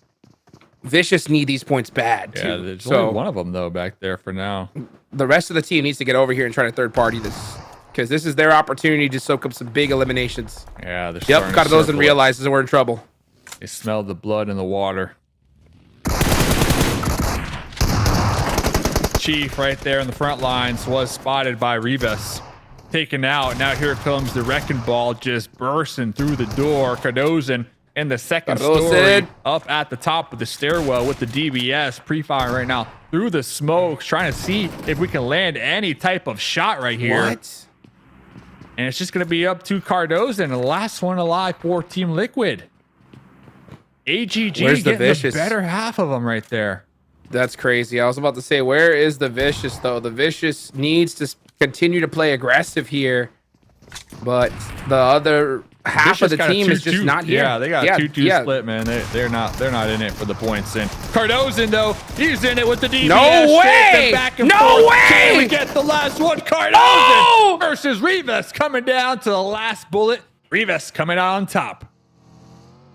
Vicious need these points bad, too. Yeah, there's only one of them, though, back there for now. The rest of the team needs to get over here and try to third-party this, because this is their opportunity to soak up some big eliminations. Yeah, they're Yep, got those and realizes we're in trouble. They smell the blood in the water. Chief right there in the front lines was spotted by Rivas. Taken out. Now here comes the Wrecking Ball just bursting through the door. Cardozen in the second story up at the top of the stairwell with the DBS pre-firing right now through the smokes, trying to see if we can land any type of shot right here. What? And it's just going to be up to Cardozen, the last one alive for Team Liquid. AGG Where's the getting Vicious? the better half of them right there. That's crazy. I was about to say, where is the Vicious, though? The Vicious needs to continue to play aggressive here, but the other half of the team is just not here. Yeah, they got a 2-2 split, man. They're not in it for the points. And Cardozen, though, he's in it with the DBS. No way! Back and No forth. way! Can we get the last one? Cardozen versus Rivas coming down to the last bullet. Rivas coming out on top.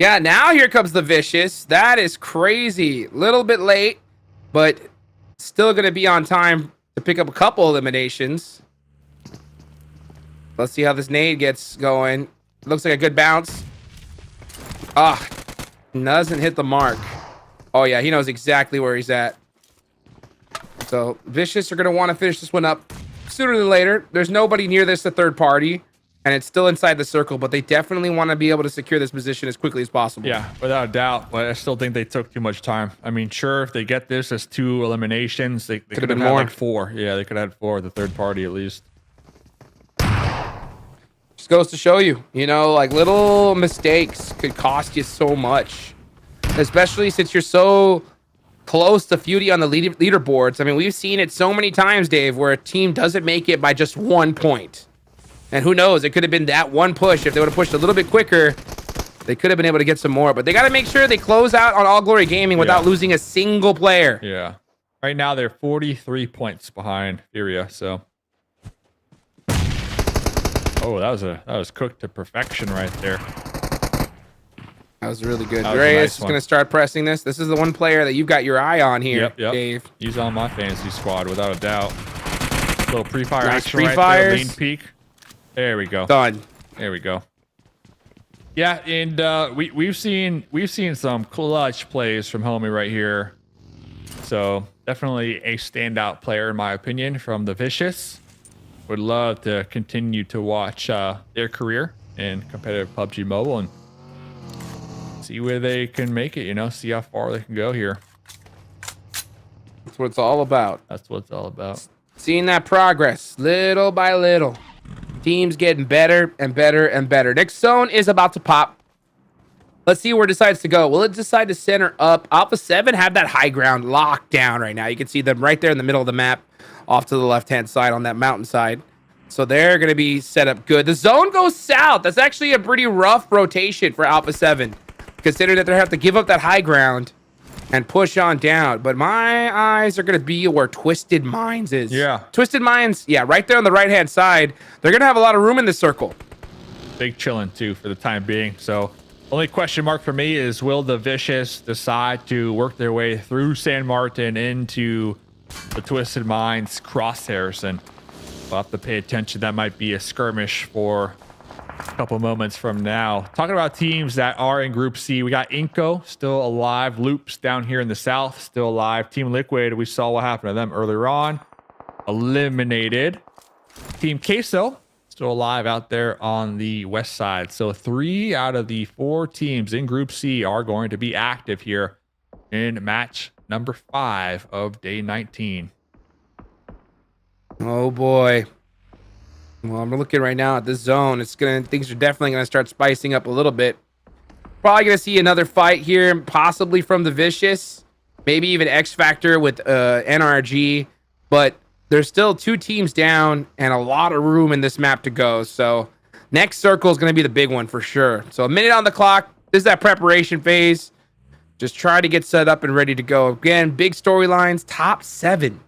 Yeah, now here comes the Vicious. That is crazy. Little bit late, but still going to be on time to pick up a couple eliminations. Let's see how this nade gets going. Looks like a good bounce. Doesn't hit the mark. Oh, yeah, he knows exactly where he's at. So, Vicious are going to want to finish this one up sooner than later. There's nobody near this, the third party, and it's still inside the circle, but they definitely want to be able to secure this position as quickly as possible. Yeah, without a doubt, but I still think they took too much time. I mean, sure, if they get this as 2 eliminations, they could have been had more. like 4. Yeah, they could have had 4, the third party at least. Just goes to show you, like little mistakes could cost you so much, especially since you're so close to Fury on the leaderboards. I mean, we've seen it so many times, Dave, where a team doesn't make it by just 1 point. And who knows, it could have been that one push. If they would have pushed a little bit quicker, they could have been able to get some more. But they got to make sure they close out on All Glory Gaming without losing a single player. Yeah. Right now, they're 43 points behind Furia, so... Oh, that was cooked to perfection right there. That was really good. That was a Reyes nice is one. going to start pressing this. This is the one player that you've got your eye on here, Yep. Dave. He's on my fantasy squad without a doubt. Little pre-fire Nice action right pre-fires. there. Lean peek. There we go. Done. There we go. Yeah, and we've seen some clutch plays from Homie right here. So definitely a standout player in my opinion from the Vicious. Would love to continue to watch their career in competitive PUBG Mobile and see where they can make it, see how far they can go here. That's what it's all about. That's what it's all about. Seeing that progress little by little. Teams getting better and better and better. Next zone is about to pop. Let's see where it decides to go. Will it decide to center up? Alpha7 have that high ground locked down right now. You can see them right there in the middle of the map off to the left-hand side on that mountainside. So they're going to be set up good. The zone goes south. That's actually a pretty rough rotation for Alpha7. Considering that they have to give up that high ground and push on down. But my eyes are going to be where Twisted Minds is. Yeah. Twisted Minds, yeah, right there on the right-hand side. They're going to have a lot of room in this circle. Big chillin' too for the time being. So only question mark for me is, will the Vicious decide to work their way through San Martin into the Twisted Minds crosshairs? And we'll have to pay attention. That might be a skirmish for a couple moments from now. Talking about teams that are in Group C, we got Inco still alive. Loops down here in the south still alive. Team Liquid, we saw what happened to them earlier on. Eliminated. Team Queso still alive out there on the west side. So 3 out of the 4 teams in Group C are going to be active here in match number 5 of day 19. Oh boy. Well, I'm looking right now at this zone. Things are definitely gonna start spicing up a little bit. Probably gonna see another fight here, possibly from the Vicious, maybe even X Factor with NRG. But there's still 2 teams down and a lot of room in this map to go. So next circle is gonna be the big one for sure. So a minute on the clock. This is that preparation phase. Just try to get set up and ready to go. Again, big storylines. Top 7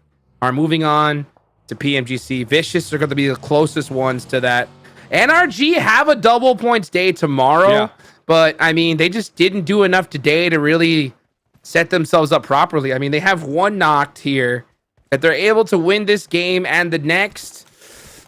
are moving on to PMGC. Vicious are going to be the closest ones to that. NRG have a double points day tomorrow, but I mean, they just didn't do enough today to really set themselves up properly. I mean, they have 1 knocked here. If they're able to win this game and the next,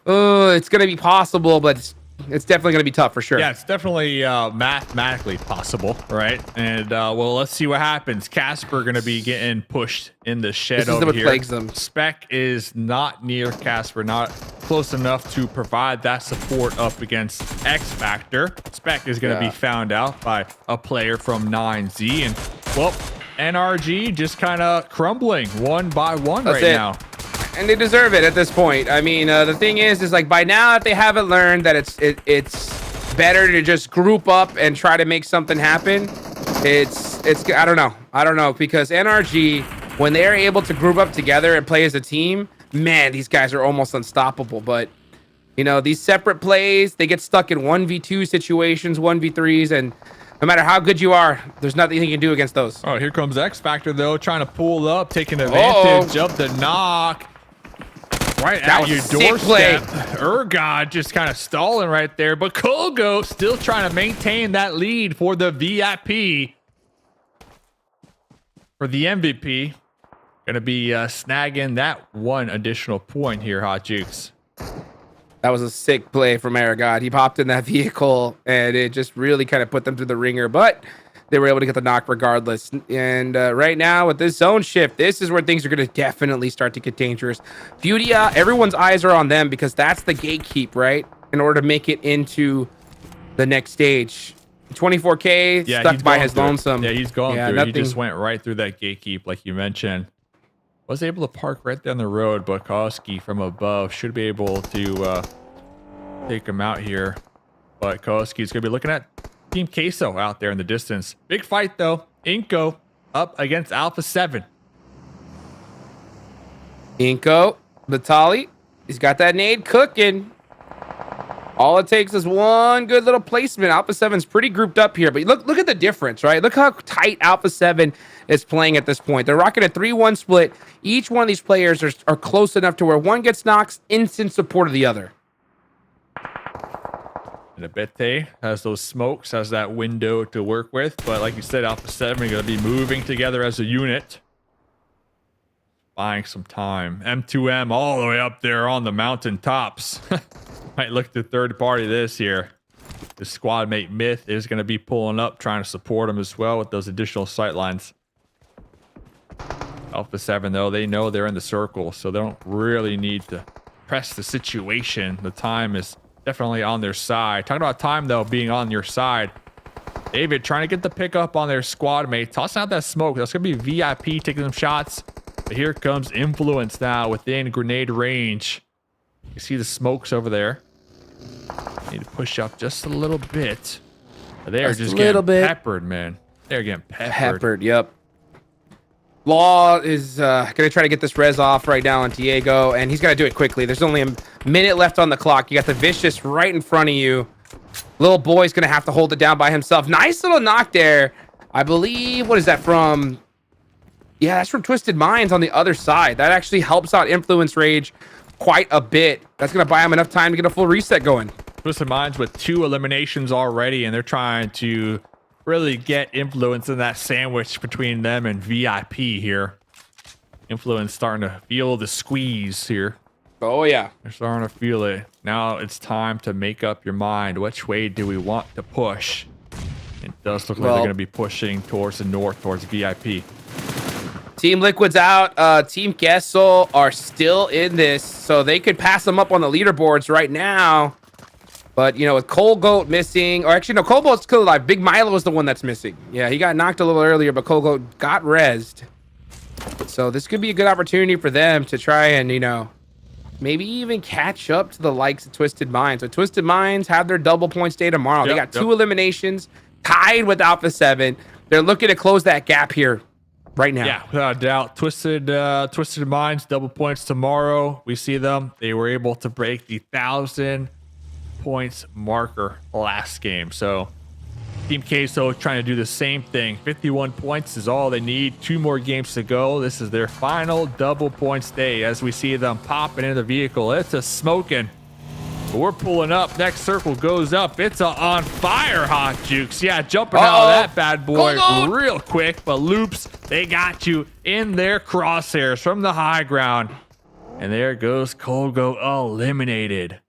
it's going to be possible, but it's definitely going to be tough for sure. Yeah, it's definitely mathematically possible, right? And well, let's see what happens. Casper going to be getting pushed in the shed This is over what here. plagues them. Spec is not near Casper, not close enough to provide that support up against X Factor. Spec is going to be found out by a player from 9Z, and well, NRG just kind of crumbling one by one now. And they deserve it at this point. I mean, the thing is like by now, if they haven't learned that it's better to just group up and try to make something happen, it's I don't know, because NRG, when they're able to group up together and play as a team, man, these guys are almost unstoppable. But you know, these separate plays, they get stuck in 1v2 situations, 1v3s, and no matter how good you are, there's nothing you can do against those. Oh, here comes X Factor though, trying to pull up, taking advantage of the knock. Right at your doorstep. Urgod just kind of stalling right there, but Kogo still trying to maintain that lead for the VIP. For the MVP, gonna be snagging that one additional point here, Hot Jukes. That was a sick play from Urgod. He popped in that vehicle, and it just really kind of put them through the ringer, but they were able to get the knock regardless. And right now with this zone shift, this is where things are going to definitely start to get dangerous. Furia, everyone's eyes are on them because that's the gatekeep, right? In order to make it into the next stage. 24K stuck by his lonesome. Yeah, he's going through. He just went right through that gatekeep, like you mentioned. Was able to park right down the road, but Koski from above should be able to take him out here. But Koski's going to be looking at Team Queso out there in the distance. Big fight though. Inco up against Alpha7. Inco, Batali, he's got that nade cooking. All it takes is one good little placement. Alpha7's pretty grouped up here, but look at the difference, right? Look how tight Alpha7 is playing at this point. They're rocking a 3-1 split. Each one of these players are close enough to where one gets knocks, instant support of the other. And Abete has those smokes, has that window to work with. But like you said, Alpha7 are going to be moving together as a unit. Buying some time. M2M all the way up there on the mountain tops. Might look to third party this here. The squad mate Myth is going to be pulling up, trying to support him as well with those additional sight lines. Alpha7, though, they know they're in the circle, so they don't really need to press the situation. The time is definitely on their side. Talking about time, though, being on your side. David trying to get the pickup on their squad mate. Tossing out that smoke. That's going to be VIP taking some shots. But here comes Influence now within grenade range. You see the smokes over there. Need to push up just a little bit. They're just getting peppered, man. They're getting peppered. Yep. Law is going to try to get this res off right now on Diego, and he's got to do it quickly. There's only a minute left on the clock. You got the Vicious right in front of you. Little boy's going to have to hold it down by himself. Nice little knock there. I believe, what is that from? Yeah, that's from Twisted Minds on the other side. That actually helps out Influence Rage quite a bit. That's going to buy him enough time to get a full reset going. Twisted Minds with 2 eliminations already, and they're trying to really get Influence in that sandwich between them and VIP here. Influence starting to feel the squeeze here. Oh, yeah. They're starting to feel it. Now it's time to make up your mind. Which way do we want to push? It does look like they're going to be pushing towards the north, towards VIP. Team Liquid's out. Team Queso are still in this, so they could pass them up on the leaderboards right now. But, you know, with Colgoat missing, or actually, no, Colgoat's still alive. Big Milo is the one that's missing. Yeah, he got knocked a little earlier, but Colgoat got rezzed. So this could be a good opportunity for them to try and, you know, maybe even catch up to the likes of Twisted Minds. So Twisted Minds have their double points day tomorrow. They got 2 eliminations, tied with Alpha7. They're looking to close that gap here right now. Yeah, without a doubt. Twisted Minds, double points tomorrow. We see them. They were able to break the 1,000 points marker last game. So Team Queso trying to do the same thing. 51 points is all they need. 2 more games to go. This is their final double points day as we see them popping into the vehicle. It's a smoking. But we're pulling up. Next circle goes up. It's a on fire Hot Jukes. Yeah, jumping out of that bad boy real quick. But Loops, they got you in their crosshairs from the high ground. And there goes Colgo eliminated.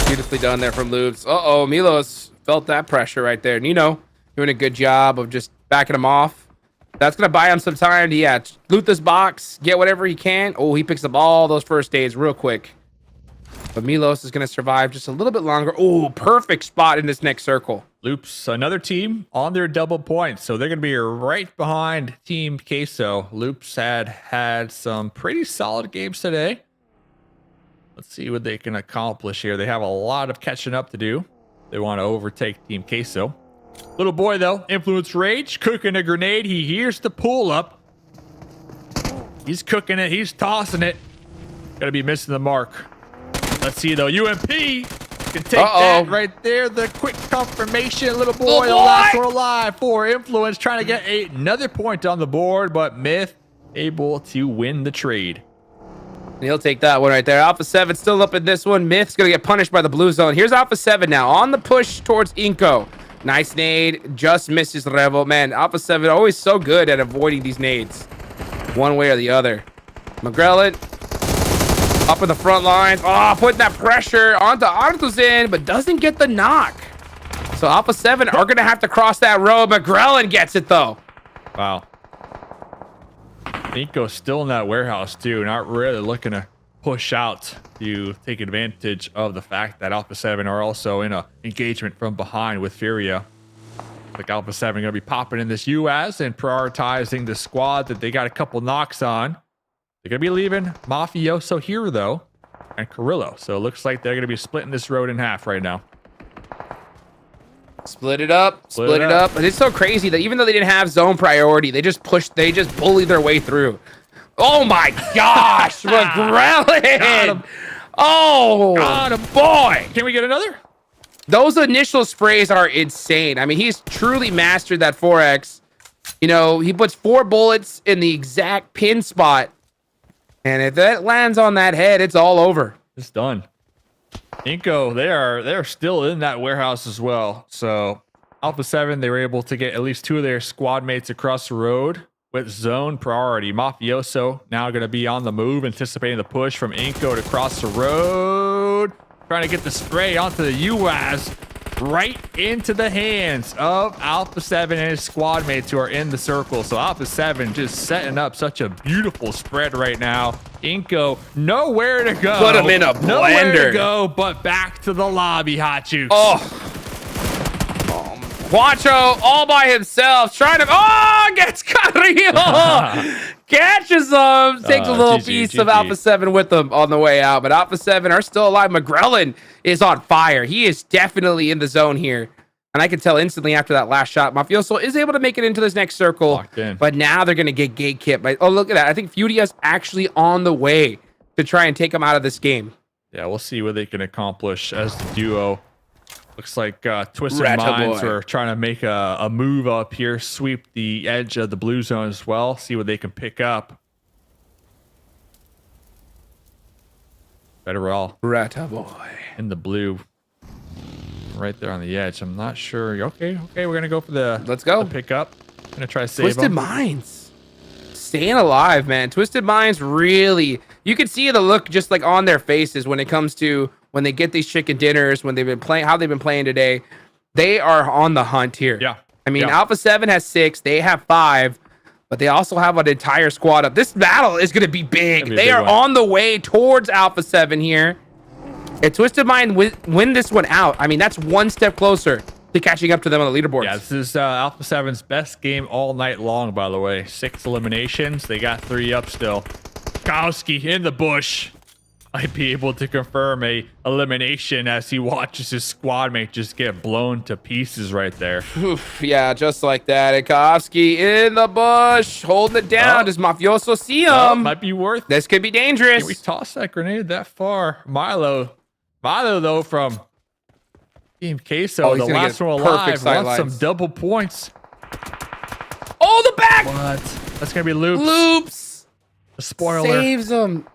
Beautifully done there from Loops. Uh-oh, Milos felt that pressure right there. Nino doing a good job of just backing him off. That's going to buy him some time to, yeah, loot this box, get whatever he can. Oh, he picks up all those first aids real quick. But Milos is going to survive just a little bit longer. Oh, perfect spot in this next circle. Loops, another team on their double points. So they're going to be right behind Team Queso. Loops had some pretty solid games today. Let's see what they can accomplish here. They have a lot of catching up to do. They want to overtake Team Queso. Little boy, though, Influence Rage, cooking a grenade. He hears the pull up. He's cooking it. He's tossing it. Gonna be missing the mark. Let's see, though. UMP can take that right there. The quick confirmation. Little boy, the last one alive for Influence, trying to get another point on the board, but Myth able to win the trade. And he'll take that one right there. Alpha7 still up in this one. Myth's going to get punished by the blue zone. Here's Alpha7 now on the push towards Inco. Nice nade. Just misses Revo. Man, Alpha7 always so good at avoiding these nades. One way or the other. McGrellan up in the front lines. Oh, putting that pressure onto Artuzin, but doesn't get the knock. So Alpha7 are going to have to cross that road. McGrellan gets it, though. Wow. Inco's still in that warehouse, too. Not really looking to push out to take advantage of the fact that Alpha7 are also in a engagement from behind with Furia. Like Alpha7 going to be popping in this UAS and prioritizing the squad that they got a couple knocks on. They're going to be leaving Mafioso here, though, and Carrillo. So it looks like they're going to be splitting this road in half right now. Split it up. Split it up. And it's so crazy that even though they didn't have zone priority, they just bullied their way through. Oh my gosh, McGrellan! Oh, got him. Boy! Can we get another? Those initial sprays are insane. I mean, he's truly mastered that 4X. You know, he puts 4 bullets in the exact pin spot, and if that lands on that head, it's all over. It's done. Inco, they're still in that warehouse as well. So Alpha7, they were able to get at least 2 of their squad mates across the road with zone priority. Mafioso now going to be on the move, anticipating the push from Inco to cross the road, trying to get the spray onto the UAS right into the hands of Alpha7 and his squad mates who are in the circle. So Alpha7 just setting up such a beautiful spread right now. Inco, nowhere to go. Put him in a blender. Nowhere to go, but back to the lobby, Hot Jukes. Quattro all by himself, trying to, gets Carrillo. Catches him, takes a little piece of Alpha7 with them on the way out, but Alpha7 are still alive. McGrellan is on fire. He is definitely in the zone here, and I can tell instantly after that last shot, Mafioso is able to make it into this next circle, but now they're going to get gate kipped. Oh, look at that. I think Furia's actually on the way to try and take him out of this game. Yeah, we'll see what they can accomplish as the duo. Looks like Twisted Minds are trying to make a move up here, sweep the edge of the blue zone as well, see what they can pick up. Better all. Rata boy. In the blue. Right there on the edge. I'm not sure. Okay, we're going to go for the pickup. Going to try to save Twisted Minds. Staying alive, man. Twisted Minds really... You can see the look just like on their faces when it comes to when they get these chicken dinners, when they've been playing, how they've been playing today. They are on the hunt here. Yeah. I mean, Alpha7 has 6, they have 5, but they also have an entire squad up. This battle is going to be big. They are on the way towards Alpha7 here. If Twisted Mind win this one out, I mean, that's one step closer to catching up to them on the leaderboards. Yeah, this is Alpha7's best game all night long, by the way. 6 eliminations. They got 3 up still. Kowski in the bush. Might be able to confirm a elimination as he watches his squad mate just get blown to pieces right there. Oof, yeah, just like that. And Kowski in the bush, holding it down. Does Mafioso see him? Might be worth. This could be dangerous. Can we toss that grenade that far? Milo, though, from Team Queso, the last one alive, wants some double points. Oh, the back! What? That's gonna be Loops. Loops. The spoiler saves him.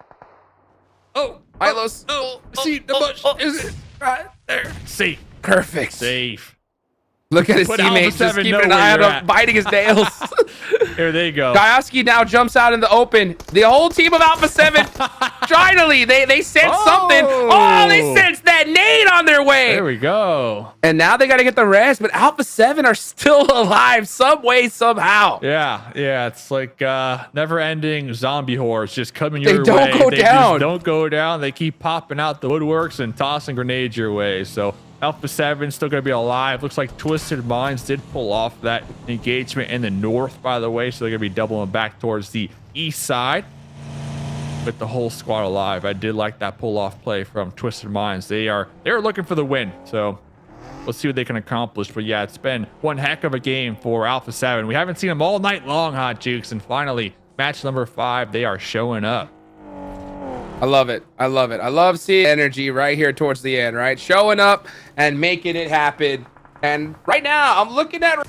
Milos. See the bush. Is it right there? Safe. Perfect. Safe. Look at his teammates just keeping an eye on him, biting his nails. Here they go. Kowski now jumps out in the open. The whole team of Alpha7, finally, they sense something. Oh, they sense that that nade on their way. There we go. And now they got to get the rest, but Alpha7 are still alive some way, somehow. Yeah. It's like never-ending zombie hordes just coming your way. They don't go down. Just don't go down. They keep popping out the woodworks and tossing grenades your way. So Alpha7 still going to be alive. Looks like Twisted Minds did pull off that engagement in the north, by the way. So they're going to be doubling back towards the east side with the whole squad alive. I did like that pull-off play from Twisted Minds. They're looking for the win. So let's see what they can accomplish. But yeah, it's been one heck of a game for Alpha7. We haven't seen them all night long, Hot Jukes. And finally, match number 5, they are showing up. I love it. I love seeing energy right here towards the end, right? Showing up and making it happen. And right now, I'm looking at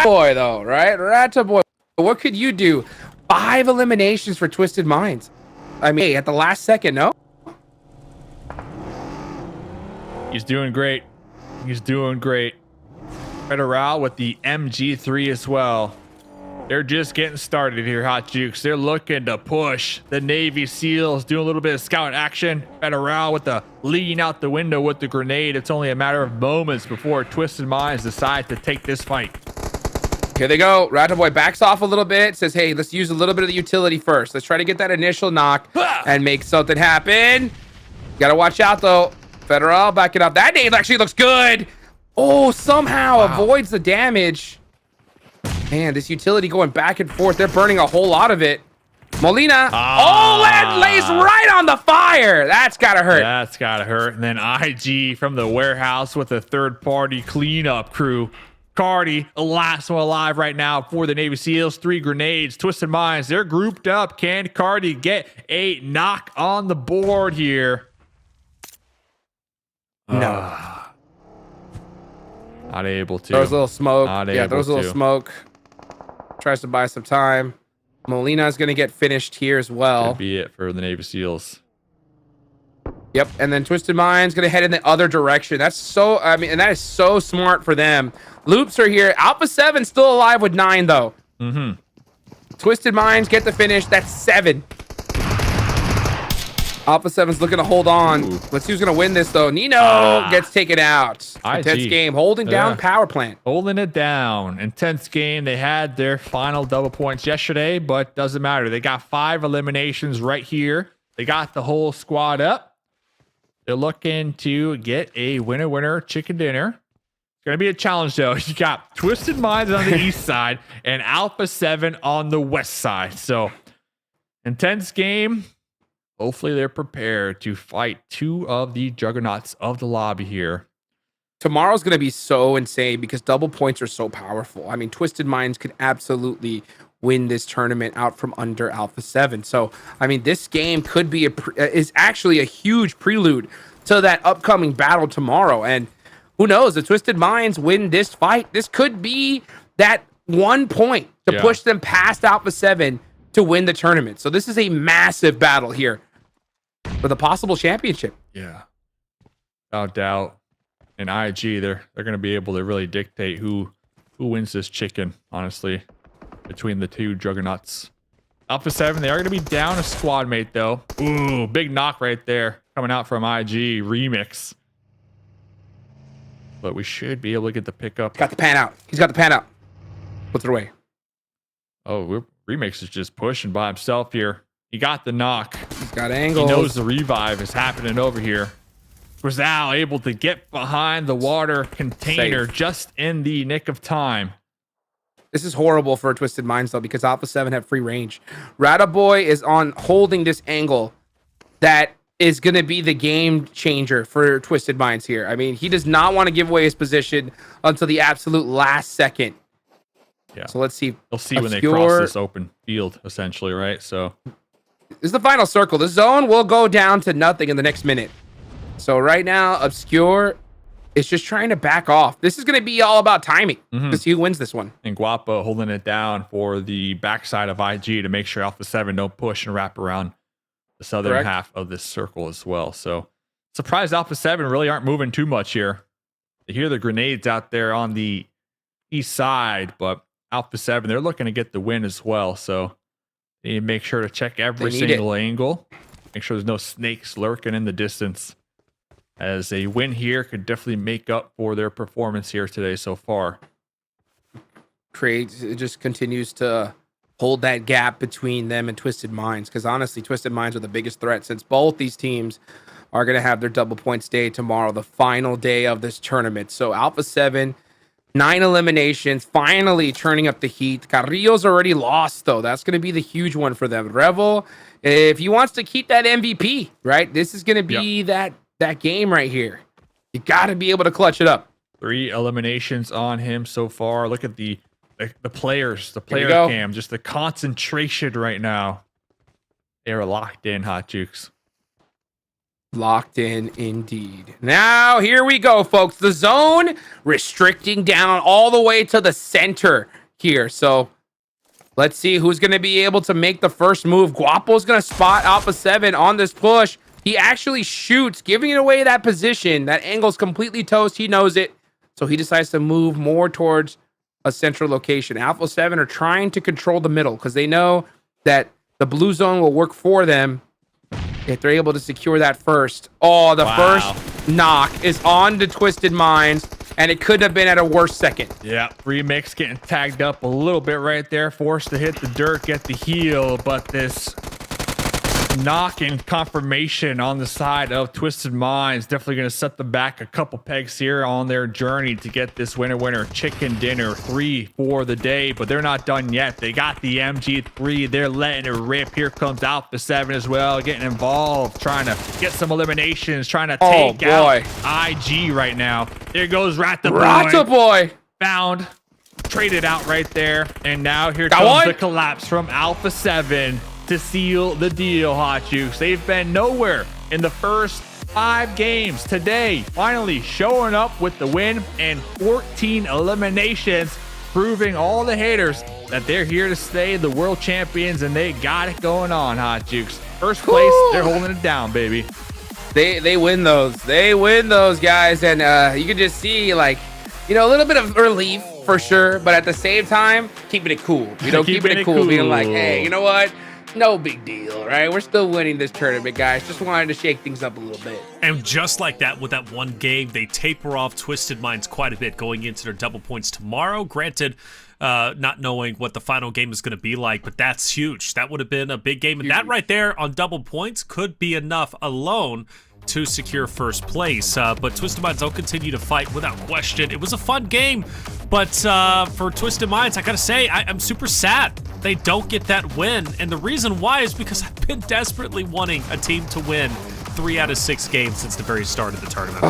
Boy, though, right? Boy, what could you do? 5 eliminations for Twisted Minds. I mean, at the last second, no? He's doing great. Federal with the MG3 as well. They're just getting started here, Hot Jukes. They're looking to push the Navy SEALs, doing a little bit of scout action. Federal with the leading out the window with the grenade. It's only a matter of moments before Twisted Minds decide to take this fight. Here they go. Boy backs off a little bit, says, hey, let's use a little bit of the utility first. Let's try to get that initial knock and make something happen. Gotta watch out, though. Federal backing up. That nade actually looks good. Oh, somehow avoids the damage. Man, this utility going back and forth. They're burning a whole lot of it. Molina. Oh, and lays right on the fire. That's gotta hurt. And then IG from the warehouse with a third-party cleanup crew. Cardi, the last one alive right now for the Navy SEALs. 3 grenades. Twisted Minds, they're grouped up. Can Cardi get a knock on the board here? No. Not able to. Throws a little smoke. Throws a little smoke. Tries to buy some time. Molina's going to get finished here as well. Could be it for the Navy SEAls. Yep, and then Twisted Minds going to head in the other direction. That's so, and that is so smart for them. Loops are here. Alpha7 still alive with 9, though. Twisted Minds get the finish. That's 7. Alpha7's looking to hold on. Ooh. Let's see who's going to win this, though. Nino gets taken out. Intense game. Holding down Power Plant. Holding it down. Intense game. They had their final double points yesterday, but doesn't matter. They got 5 eliminations right here. They got the whole squad up. They're looking to get a winner chicken dinner. It's going to be a challenge, though. You got Twisted Minds on the east side and Alpha7 on the west side. So, intense game. Hopefully they're prepared to fight 2 of the juggernauts of the lobby here. Tomorrow's going to be so insane because double points are so powerful. I mean, Twisted Minds could absolutely win this tournament out from under Alpha7. So, I mean, this game could be is actually a huge prelude to that upcoming battle tomorrow. And who knows, if Twisted Minds win this fight, this could be that 1 point to push them past Alpha7 to win the tournament. So this is a massive battle here for the possible championship. Yeah, without doubt. And IG, they're going to be able to really dictate who wins this chicken, honestly, between the 2 juggernauts. Alpha7, they are going to be down a squad mate, though. Ooh, big knock right there coming out from IG Remix. But we should be able to get the pickup. Got the pan out. He's got the pan out. Puts it away. Oh, Remix is just pushing by himself here. He got the knock. He's got angles. He knows the revive is happening over here. Rizal able to get behind the water container just in the nick of time. This is horrible for Twisted Minds, though, because Alpha7 have free range. Boy is on holding this angle that is going to be the game changer for Twisted Minds here. I mean, he does not want to give away his position until the absolute last second. Yeah. So let's see. They'll see when they cross this open field, essentially, right? So this is the final circle. The zone will go down to nothing in the next minute. So right now, Obscure is just trying to back off. This is going to be all about timing to see who wins this one. And Guapo holding it down for the backside of IG to make sure Alpha7 don't push and wrap around the southern half of this circle as well. So surprised Alpha7 really aren't moving too much here. They hear the grenades out there on the east side, but Alpha7, they're looking to get the win as well. So they need to make sure to check every single angle. Make sure there's no snakes lurking in the distance. as a win here could definitely make up for their performance here today so far. It just continues to hold that gap between them and Twisted Minds, because honestly, Twisted Minds are the biggest threat, since both these teams are going to have their double points day tomorrow, the final day of this tournament. So Alpha7, 9 eliminations, finally turning up the heat. Carrillo's already lost, though. That's going to be the huge one for them. Revel, if he wants to keep that MVP, right, this is going to be that game right here. You got to be able to clutch it up. 3 eliminations on him so far. Look at the players, the player cam, just the concentration right now. They're locked in, Hot Jukes. Locked in indeed. Now, here we go, folks. The zone restricting down all the way to the center here. So let's see who's going to be able to make the first move. Guapo's going to spot Alpha7 on this push. He actually shoots, giving away that position. That angle's completely toast. He knows it. So he decides to move more towards a central location. Alpha7 are trying to control the middle because they know that the blue zone will work for them if they're able to secure that first. Oh, the first knock is on to Twisted Minds, and it couldn't have been at a worse second. Yeah, Remix getting tagged up a little bit right there, forced to hit the dirt, get the heal, but this knock and confirmation on the side of Twisted Minds definitely going to set them back a couple pegs here on their journey to get this winner chicken dinner 3 for the day. But they're not done yet. They got the MG3. They're letting it rip. Here comes Alpha7 as well, getting involved, trying to get some eliminations, trying to take out IG right now. There goes Rata Boy. Found, traded out right there, and now here comes the collapse from Alpha7 to seal the deal, Hot Jukes. They've been nowhere in the first 5 games. Today, finally showing up with the win and 14 eliminations, proving all the haters that they're here to stay the world champions, and they got it going on, Hot Jukes. First place, they're holding it down, baby. They win those. They win those, guys, and you can just see, like, you know, a little bit of relief for sure, but at the same time, keeping it cool. You know, keeping it cool, being like, hey, you know what? No big deal, right? We're still winning this tournament, guys. Just wanted to shake things up a little bit. And just like that, with that one game, they taper off Twisted Minds quite a bit going into their double points tomorrow. Granted, not knowing what the final game is going to be like, but that's huge. That would have been a big game. And that right there on double points could be enough alone to secure first place. But Twisted Minds will continue to fight without question. It was a fun game, but for Twisted Minds, I gotta say, I'm super sad they don't get that win. And the reason why is because I've been desperately wanting a team to win 3 out of 6 games since the very start of the tournament.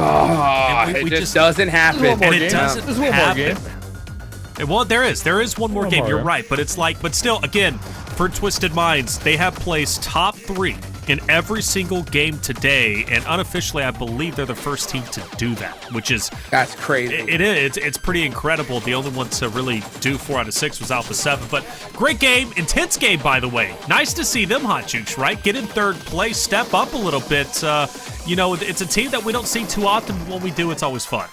It just doesn't happen. And it doesn't happen. Well, there is one more game. You're right, but it's like, but still, again, for Twisted Minds, they have placed top 3 in every single game today, and unofficially, I believe they're the first team to do that, which is that's crazy. It is. It's pretty incredible. The only one to really do 4 out of 6 was Alpha7, but great game, intense game, by the way. Nice to see them, Hot Jukes, right? Get in 3rd place, step up a little bit. You know, it's a team that we don't see too often. When we do, it's always fun.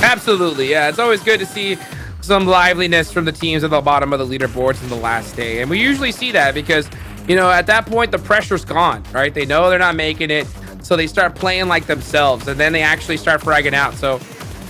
Absolutely, yeah. It's always good to see some liveliness from the teams at the bottom of the leaderboards in the last day, and we usually see that because, you know, at that point the pressure's gone, right? They know they're not making it, so they start playing like themselves, and then they actually start fragging out. So,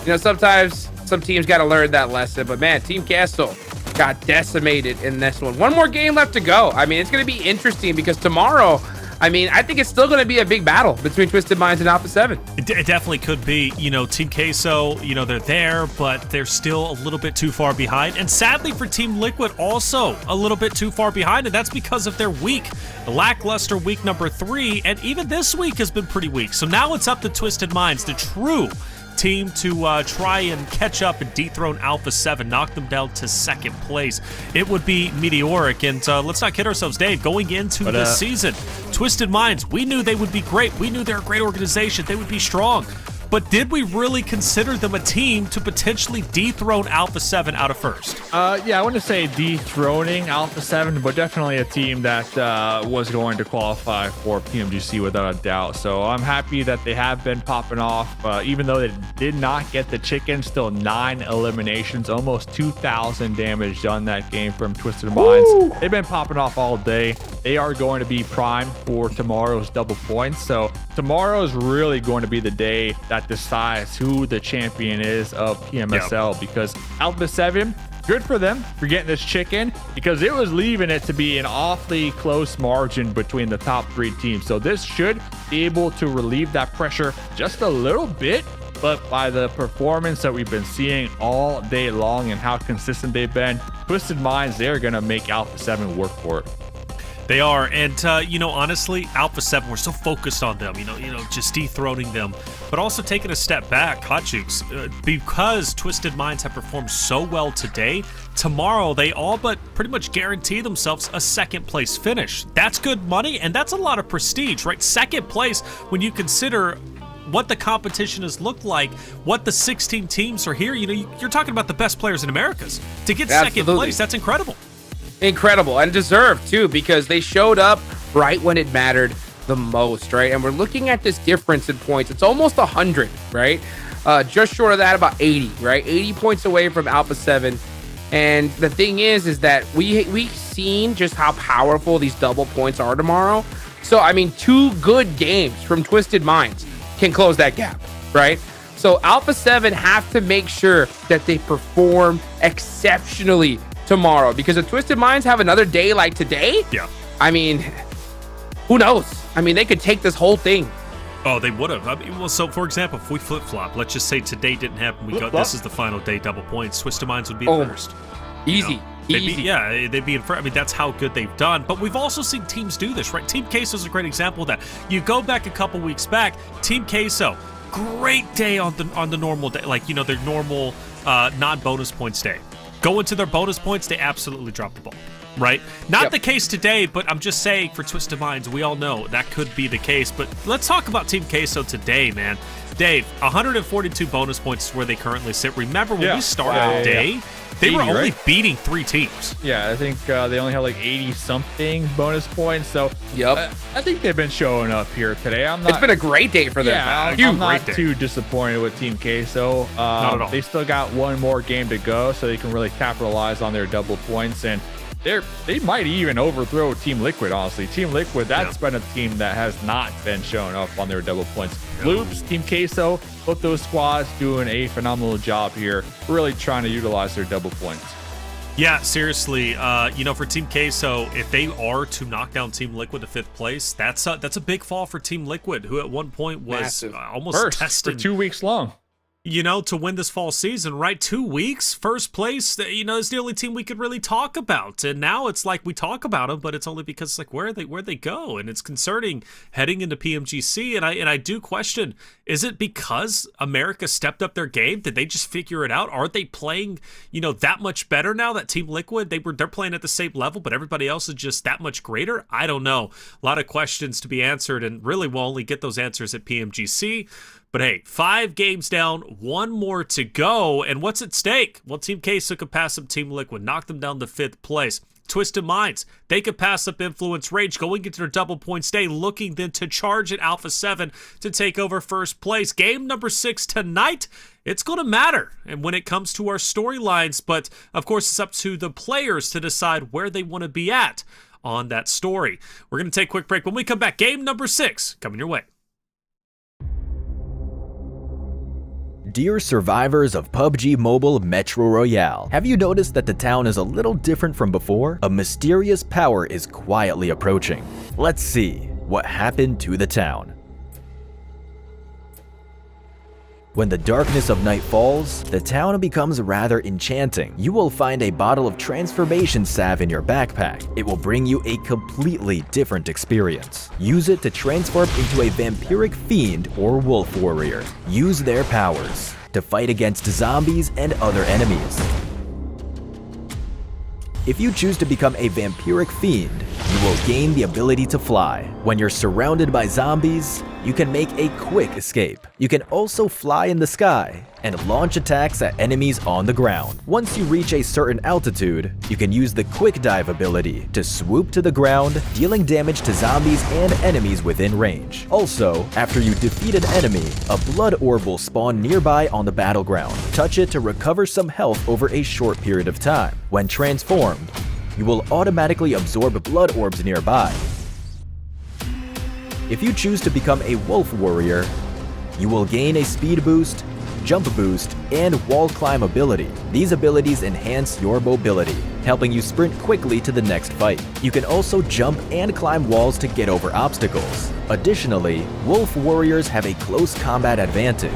you know, sometimes some teams got to learn that lesson. But man, Team Queso got decimated in this one. One more game left to go. I mean, it's going to be interesting because tomorrow, I mean, I think it's still going to be a big battle between Twisted Minds and Alpha7. It definitely could be. You know, Team Queso, you know, they're there, but they're still a little bit too far behind. And sadly for Team Liquid, also a little bit too far behind, and that's because of their week. The lackluster week number 3, and even this week has been pretty weak. So now it's up to Twisted Minds, the true team, to try and catch up and dethrone Alpha7, knock them down to 2nd place. It would be meteoric, and let's not kid ourselves, Dave, going into this season, Twisted Minds, we knew they would be great. We knew they're a great organization. They would be strong. But did we really consider them a team to potentially dethrone Alpha7 out of first? Yeah, I wouldn't say dethroning Alpha7, but definitely a team that was going to qualify for PMGC without a doubt. So I'm happy that they have been popping off, even though they did not get the chicken. Still 9 eliminations, almost 2,000 damage done that game from Twisted Minds. They've been popping off all day. they are going to be primed for tomorrow's double points. So tomorrow is really going to be the day that decides who the champion is of PMSL, because Alpha7, good for them for getting this chicken, because it was leaving it to be an awfully close margin between the top 3 teams. So this should be able to relieve that pressure just a little bit. But by the performance that we've been seeing all day long and how consistent they've been, Twisted Minds, they're going to make Alpha7 work for it. They are, and honestly, Alpha7, we're so focused on them, just dethroning them, but also taking a step back, Hot Jukes, because Twisted Minds have performed so well today. Tomorrow, they all but pretty much guarantee themselves a second place finish. That's good money, and that's a lot of prestige, right? Second place, when you consider what the competition has looked like, what the 16 teams are here. You're talking about the best players in Americas. To get second place, that's incredible. Incredible, and deserved too, because they showed up right when it mattered the most, right? And we're looking at this difference in points. It's almost 100, right? Just short of that, about 80, right? 80 points away from Alpha7. And the thing is that we've seen just how powerful these double points are tomorrow. So, I mean, 2 good games from Twisted Minds can close that gap, right? So Alpha7 have to make sure that they perform exceptionally tomorrow, because if Twisted Minds have another day like today, I mean, who knows? I mean, they could take this whole thing. Oh, they would have. I mean, well, so for example, if we flip-flop, let's just say today didn't happen. This is the final day, double points. Twisted Minds would be first. Easy. They'd be in front. I mean, that's how good they've done. But we've also seen teams do this, right? Team Queso is a great example of that. You go back a couple weeks back, Team Queso, great day on the normal day, their normal non-bonus points day. Go into their bonus points, they absolutely drop the ball, right? Not the case today, but I'm just saying for Twisted Minds, we all know that could be the case. But let's talk about Team Queso today, man. Dave, 142 bonus points is where they currently sit. Remember when we started the day, they were only beating 3 teams. Yeah, I think they only had like 80-something bonus points. So I think they've been showing up here today. It's been a great day for them. Yeah, I'm not too disappointed with Team Queso. Not at all. They still got one more game to go, so they can really capitalize on their double points. And they might even overthrow Team Liquid, honestly. Team Liquid, that's been a team that has not been showing up on their double points. Loops, Team Queso, both those squads doing a phenomenal job here, really trying to utilize their double points. Yeah, seriously, for Team Queso, if they are to knock down Team Liquid to 5th place, that's a big fall for Team Liquid, who at one point was almost first tested for 2 weeks long. To win this fall season, right? 2 weeks, first place, is the only team we could really talk about. And now it's like we talk about them, but it's only because where'd they go? And it's concerning heading into PMGC. And I do question, is it because America stepped up their game? Did they just figure it out? Are they playing, that much better now that Team Liquid, they're playing at the same level, but everybody else is just that much greater? I don't know. A lot of questions to be answered, and really we'll only get those answers at PMGC. But hey, 5 games down, 1 more to go, and what's at stake? Well, Team Queso could pass up Team Liquid, knock them down to 5th place. Twisted Minds, they could pass up Influence Rage, going into their double points day, looking then to charge at Alpha7 to take over 1st place. Game number 6 tonight, it's going to matter, and when it comes to our storylines, but of course it's up to the players to decide where they want to be at on that story. We're going to take a quick break. When we come back, game number 6 coming your way. Dear survivors of PUBG Mobile Metro Royale, have you noticed that the town is a little different from before? A mysterious power is quietly approaching. Let's see what happened to the town. When the darkness of night falls, the town becomes rather enchanting. You will find a bottle of transformation salve in your backpack. It will bring you a completely different experience. Use it to transform into a vampiric fiend or wolf warrior. Use their powers to fight against zombies and other enemies. If you choose to become a vampiric fiend, you will gain the ability to fly. When you're surrounded by zombies, you can make a quick escape. You can also fly in the sky and launch attacks at enemies on the ground. Once you reach a certain altitude, you can use the quick dive ability to swoop to the ground, dealing damage to zombies and enemies within range. Also, after you defeat an enemy, a blood orb will spawn nearby on the battleground. Touch it to recover some health over a short period of time. When transformed, you will automatically absorb blood orbs nearby. If you choose to become a Wolf Warrior, you will gain a speed boost, jump boost, and wall climb ability. These abilities enhance your mobility, helping you sprint quickly to the next fight. You can also jump and climb walls to get over obstacles. Additionally, Wolf Warriors have a close combat advantage.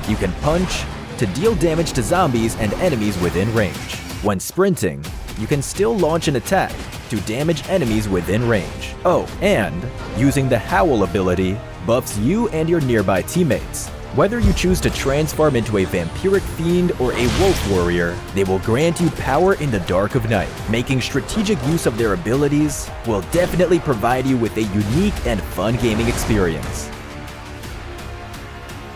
You can punch to deal damage to zombies and enemies within range. When sprinting, you can still launch an attack to damage enemies within range. Oh, and using the Howl ability buffs you and your nearby teammates. Whether you choose to transform into a vampiric fiend or a wolf warrior, they will grant you power in the dark of night. Making strategic use of their abilities will definitely provide you with a unique and fun gaming experience.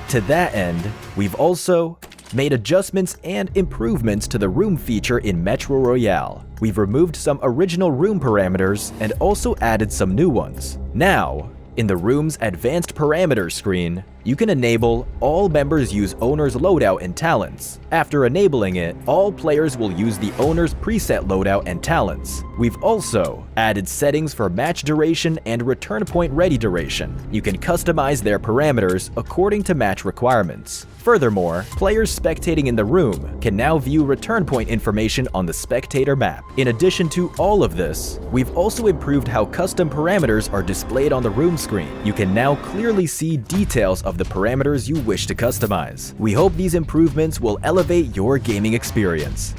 To that end, we've also made adjustments and improvements to the room feature in Metro Royale. We've removed some original room parameters and also added some new ones. Now, in the room's advanced parameters screen, you can enable all members use owner's loadout and talents. After enabling it, all players will use the owner's preset loadout and talents. We've also added settings for match duration and return point ready duration. You can customize their parameters according to match requirements. Furthermore, players spectating in the room can now view return point information on the spectator map. In addition to all of this, we've also improved how custom parameters are displayed on the room screen. You can now clearly see details of the parameters you wish to customize. We hope these improvements will elevate your gaming experience.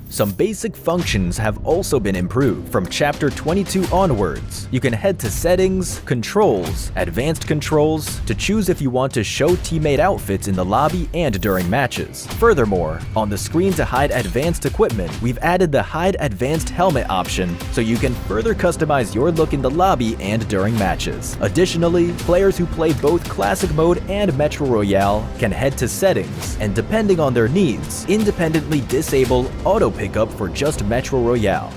Some basic functions have also been improved. From Chapter 22 onwards, you can head to Settings, Controls, Advanced Controls to choose if you want to show teammate outfits in the lobby and during matches. Furthermore, on the screen to hide advanced equipment, we've added the Hide Advanced Helmet option so you can further customize your look in the lobby and during matches. Additionally, players who play both Classic Mode and Metro Royale can head to Settings and, depending on their needs, independently disable Auto Pickup for just Metro Royale.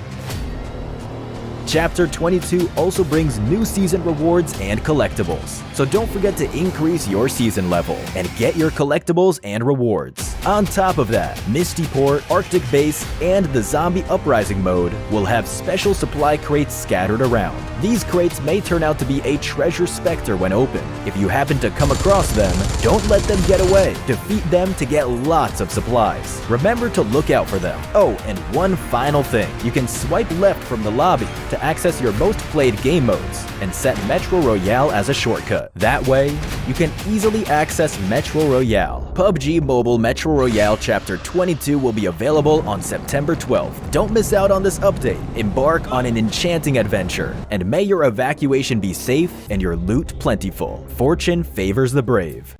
Chapter 22 also brings new season rewards and collectibles, so don't forget to increase your season level and get your collectibles and rewards. On top of that, Misty Port, Arctic Base, and the Zombie Uprising mode will have special supply crates scattered around. These crates may turn out to be a treasure specter when open. If you happen to come across them, don't let them get away. Defeat them to get lots of supplies. Remember to look out for them. Oh, and one final thing. You can swipe left from the lobby to access your most played game modes and set Metro Royale as a shortcut. That way, you can easily access Metro Royale. PUBG Mobile Metro Royale Chapter 22 will be available on September 12th. Don't miss out on this update. Embark on an enchanting adventure, and may your evacuation be safe and your loot plentiful. Fortune favors the brave.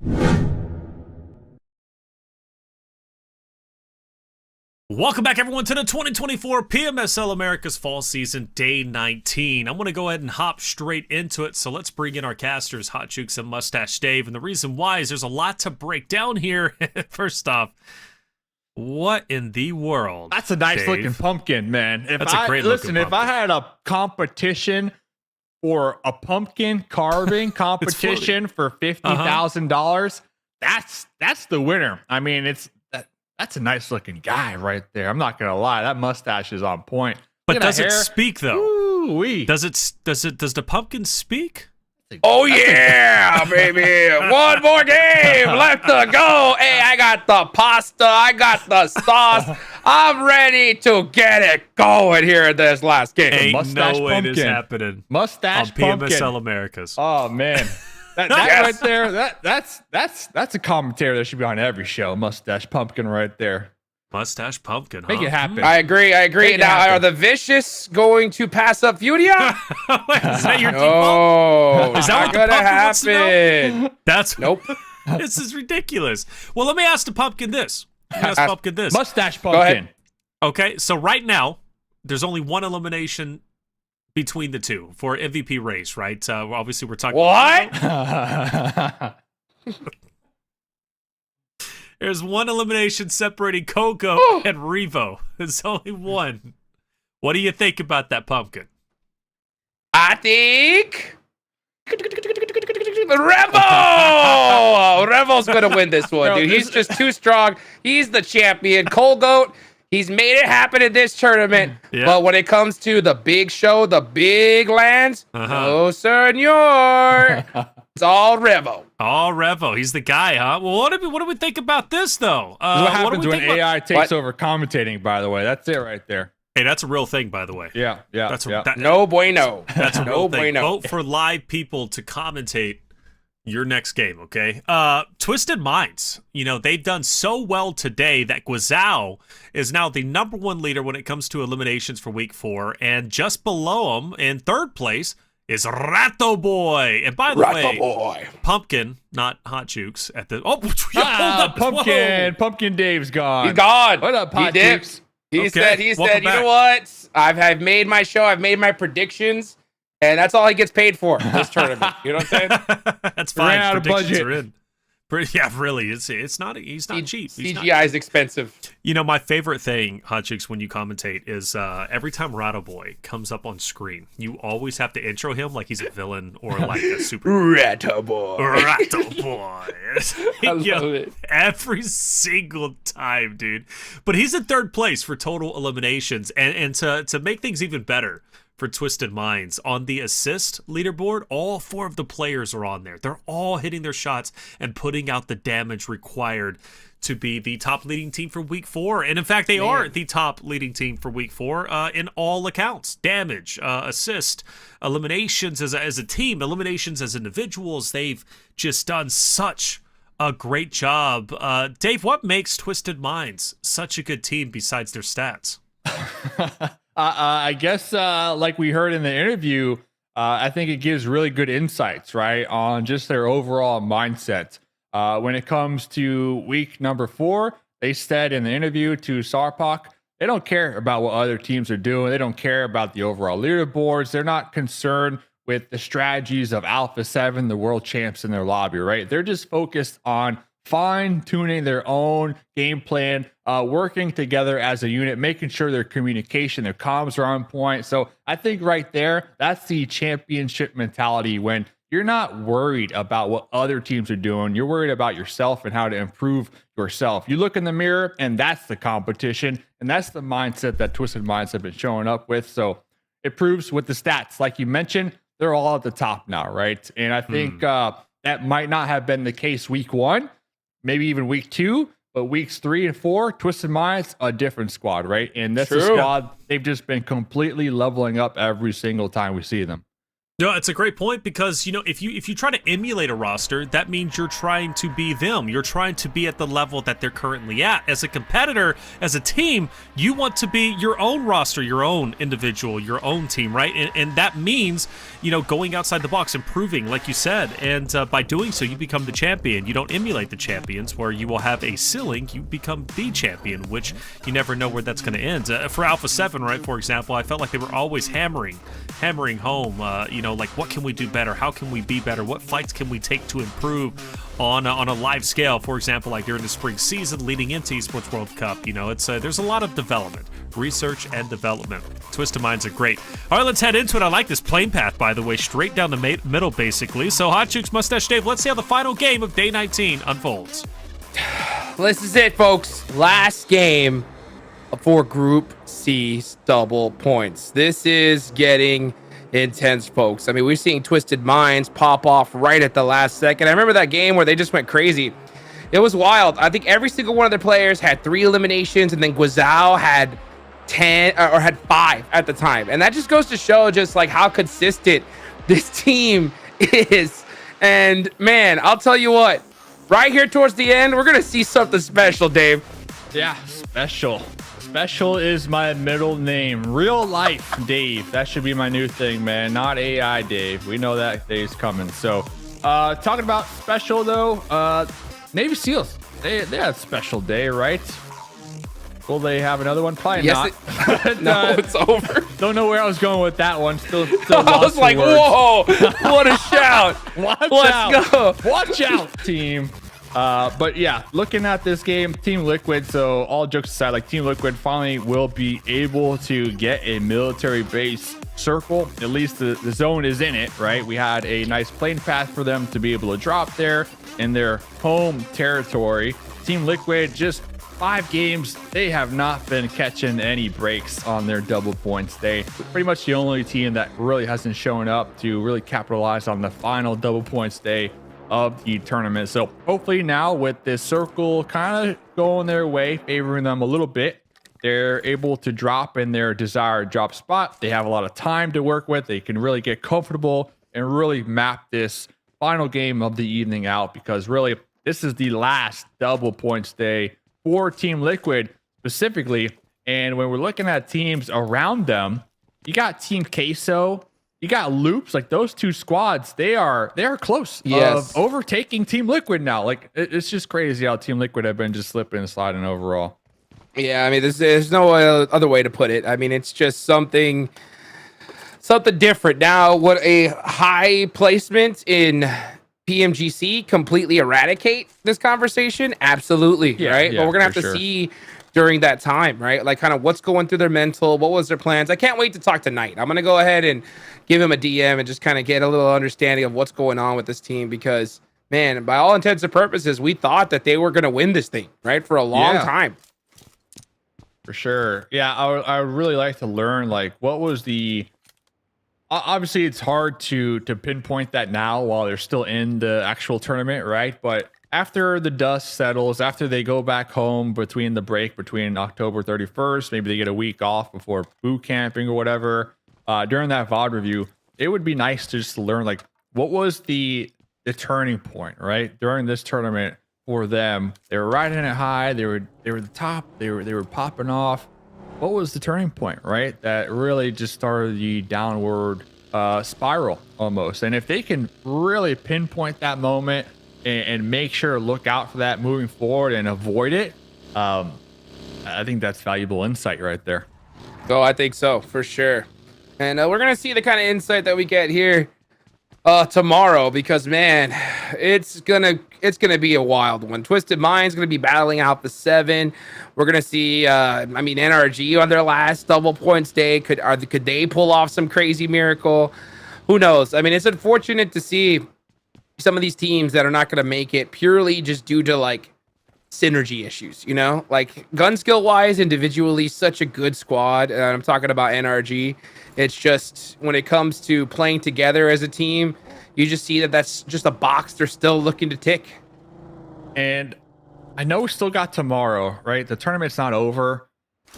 Welcome back, everyone, to the 2024 PMSL America's Fall Season, Day 19. I'm going to go ahead and hop straight into it, so let's bring in our casters, Hot Jukes and Mustache Dave. And the reason why is there's a lot to break down here. First off, what in the world? That's a nice Dave? looking pumpkin, man. That's a great looking pumpkin. If I had a competition for a pumpkin carving competition for $50,000, that's the winner. I mean, that's a nice looking guy right there. I'm not gonna lie, that mustache is on point. But does it speak though? Ooh-wee. Does the pumpkin speak? Oh yeah, baby! One more game left to go. Hey, I got the pasta, I got the sauce. I'm ready to get it going here in this last game. Ain't Mustache no way pumpkin. this happening. Mustache on PMSL pumpkin. Americas. Oh man. That right there, that's a commentary that should be on every show. Mustache pumpkin right there. Mustache pumpkin, Make it happen. I agree. Now, are the Vicious going to pass up Furia? Wait, is that your default? Oh, Is that what the gonna pumpkin wants to know? happen? That's Nope. This is ridiculous. Well, let me ask the pumpkin this. Mustache Go ahead. pumpkin. Okay, so right now, there's only one elimination between the two for MVP race, right? Obviously, we're talking. What? There's one elimination separating Coco and Revo. There's only one. What do you think about that pumpkin? I think Revo! Revo's gonna win this one, dude. He's just too strong. He's the champion. Colgoat, He's made it happen in this tournament. Yeah. But when it comes to the big show, the big lands, no, senor. It's all Revo. All Revo. He's the guy, huh? Well, what do we think about this, though? This is what happens do we when think AI takes over commentating, by the way. That's it right there. Hey, that's a real thing, by the way. Yeah. That's no bueno. That's a real no thing. bueno. Vote for live people to commentate your next game, okay? Twisted Minds, they've done so well today that Guizhou is now the #1 leader when it comes to eliminations for week 4, and just below him in 3rd place is Rato Boy. And by the way, Pumpkin, not Hot Jukes, at the Pumpkin Dave's gone. He's gone. What up, Hot he Jukes? He said, you know what? I've made my show. I've made my predictions. And that's all he gets paid for this tournament. You know what I'm saying? That's fine. Ran out of budget. Are in. Yeah, really. It's not. He's not cheap. CGI is expensive. My favorite thing, Hot Chicks, when you commentate is every time Rato Boy comes up on screen, you always have to intro him like he's a villain or like a super Rato Boy. Rato Boy. I love it. Every single time, dude. But he's in 3rd place for total eliminations, and to make things even better for Twisted Minds, on the assist leaderboard, all 4 of the players are on there. They're all hitting their shots and putting out the damage required to be the top leading team for week 4. And in fact, they are the top leading team for week 4 in all accounts. Damage, assist, eliminations as a team, eliminations as individuals. They've just done such a great job. Dave, what makes Twisted Minds such a good team besides their stats? I guess, like we heard in the interview, I think it gives really good insights, right, on just their overall mindset. When it comes to week number 4, they said in the interview to Sarpak, they don't care about what other teams are doing. They don't care about the overall leaderboards. They're not concerned with the strategies of Alpha7, the world champs in their lobby, right? They're just focused on fine-tuning their own game plan, working together as a unit, making sure their communication, their comms are on point. So I think right there, that's the championship mentality, when you're not worried about what other teams are doing. You're worried about yourself and how to improve yourself. You look in the mirror, and that's the competition, and that's the mindset that Twisted Minds have been showing up with. So it proves with the stats. Like you mentioned, they're all at the top now, right? And I think that might not have been the case week 1, maybe even week 2, but weeks 3 and 4, Twisted Minds, a different squad, right? And that's a squad they've just been completely leveling up every single time we see them. No, it's a great point, because if you try to emulate a roster, that means you're trying to be them. You're trying to be at the level that they're currently at. As a competitor, as a team, you want to be your own roster, your own individual, your own team, right? And that means going outside the box, improving, like you said. And by doing so, you become the champion. You don't emulate the champions, where you will have a ceiling. You become the champion, which you never know where that's going to end. For Alpha7, right, for example, I felt like they were always hammering home. Like, what can we do better? How can we be better? What fights can we take to improve on a live scale? For example, like during the spring season leading into Esports World Cup, there's a lot of development, research and development. Twisted Minds are great. All right, let's head into it. I like this plane path, by the way, straight down the middle, basically. So, Hot Chooks, Mustache Dave, let's see how the final game of day 19 unfolds. This is it, folks. Last game for Group C's double points. This is getting intense, folks. I mean, we're seeing Twisted Minds pop off right at the last second. I remember that game where they just went crazy. It was wild. I think every single one of their players had 3 eliminations, and then Guizhou had 10 or had 5 at the time. And that just goes to show just like how consistent this team is. And man, I'll tell you what, right here towards the end, we're gonna see something special, Dave. Yeah, special. Special is my middle name. Real life Dave. That should be my new thing, man. Not AI Dave. We know that day's coming. So, talking about special though, Navy SEALs. They had a special day, right? Will they have another one? Probably not. No, it's over. Don't know where I was going with that one. Still I was like, whoa, what a shout. Let's go. Watch out, team. But yeah, looking at this game, Team Liquid, so all jokes aside, like Team Liquid finally will be able to get a military base circle. At least the zone is in it, right? We had a nice plane path for them to be able to drop there in their home territory. Team Liquid just 5 games, they have not been catching any breaks on their double points day. Pretty much the only team that really hasn't shown up to really capitalize on the final double points day of the tournament. So hopefully now with this circle kind of going their way, favoring them a little bit, they're able to drop in their desired drop spot. They have a lot of time to work with. They can really get comfortable and really map this final game of the evening out, because really this is the last double points day for Team Liquid specifically. And when we're looking at teams around them, you got Team Queso, you got Loops. Like those two squads, they are close of overtaking Team Liquid now. Like it's just crazy how Team Liquid have been just slipping and sliding overall. Yeah, I mean, there's no other way to put it. I mean, it's just something different. Now, would a high placement in PMGC completely eradicate this conversation? Absolutely, right? But we're gonna have to see during that time, right? Like kind of what's going through their mental, what was their plans. I can't wait to talk to Knight. I'm gonna go ahead and give him a DM and just kind of get a little understanding of what's going on with this team, because man, by all intents and purposes, we thought that they were gonna win this thing, right? For a long time. For sure. Yeah, I would really like to learn, like, what was the... Obviously, it's hard to pinpoint that now while they're still in the actual tournament, right? But after the dust settles, after they go back home between the break between October 31st, maybe they get a week off before boot camping or whatever, during that VOD review, it would be nice to just learn, like, what was the turning point, right? During this tournament, for them, they were riding it high. They were the top. They were popping off. What was the turning point, right? That really just started the downward spiral almost. And if they can really pinpoint that moment and make sure to look out for that moving forward and avoid it, I think that's valuable insight right there. Oh, I think so for sure. And we're gonna see the kind of insight that we get here tomorrow, because man, it's gonna be a wild one. Twisted Mind's gonna be battling Alpha7. We're gonna see I mean, NRG on their last double points day. Could they pull off some crazy miracle? Who knows? I mean, it's unfortunate to see some of these teams that are not gonna make it purely just due to like synergy issues, you know, like gun skill wise, individually such a good squad. I'm talking about NRG. It's just when it comes to playing together as a team, you just see that that's just a box they're still looking to tick. And I know we still got tomorrow, right? The tournament's not over,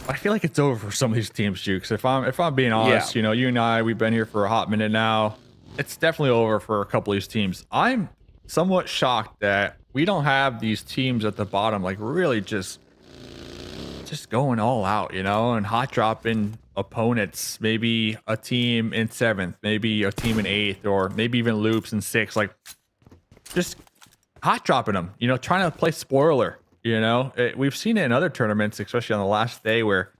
but I feel like it's over for some of these teams, Jukes. If I'm being honest, you know, you and I, we've been here for a hot minute now. It's definitely over for a couple of these teams. I'm somewhat shocked that we don't have these teams at the bottom like really just going all out, you know, and hot dropping opponents. Maybe a team in 7th, maybe a team in 8th, or maybe even Loops in 6th. Like just hot dropping them, you know, trying to play spoiler. You know, we've seen it in other tournaments, especially on the last day, where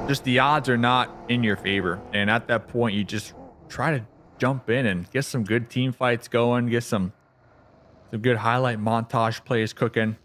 just the odds are not in your favor, and at that point you just try to jump in and get some good team fights going, get some good highlight montage plays cooking.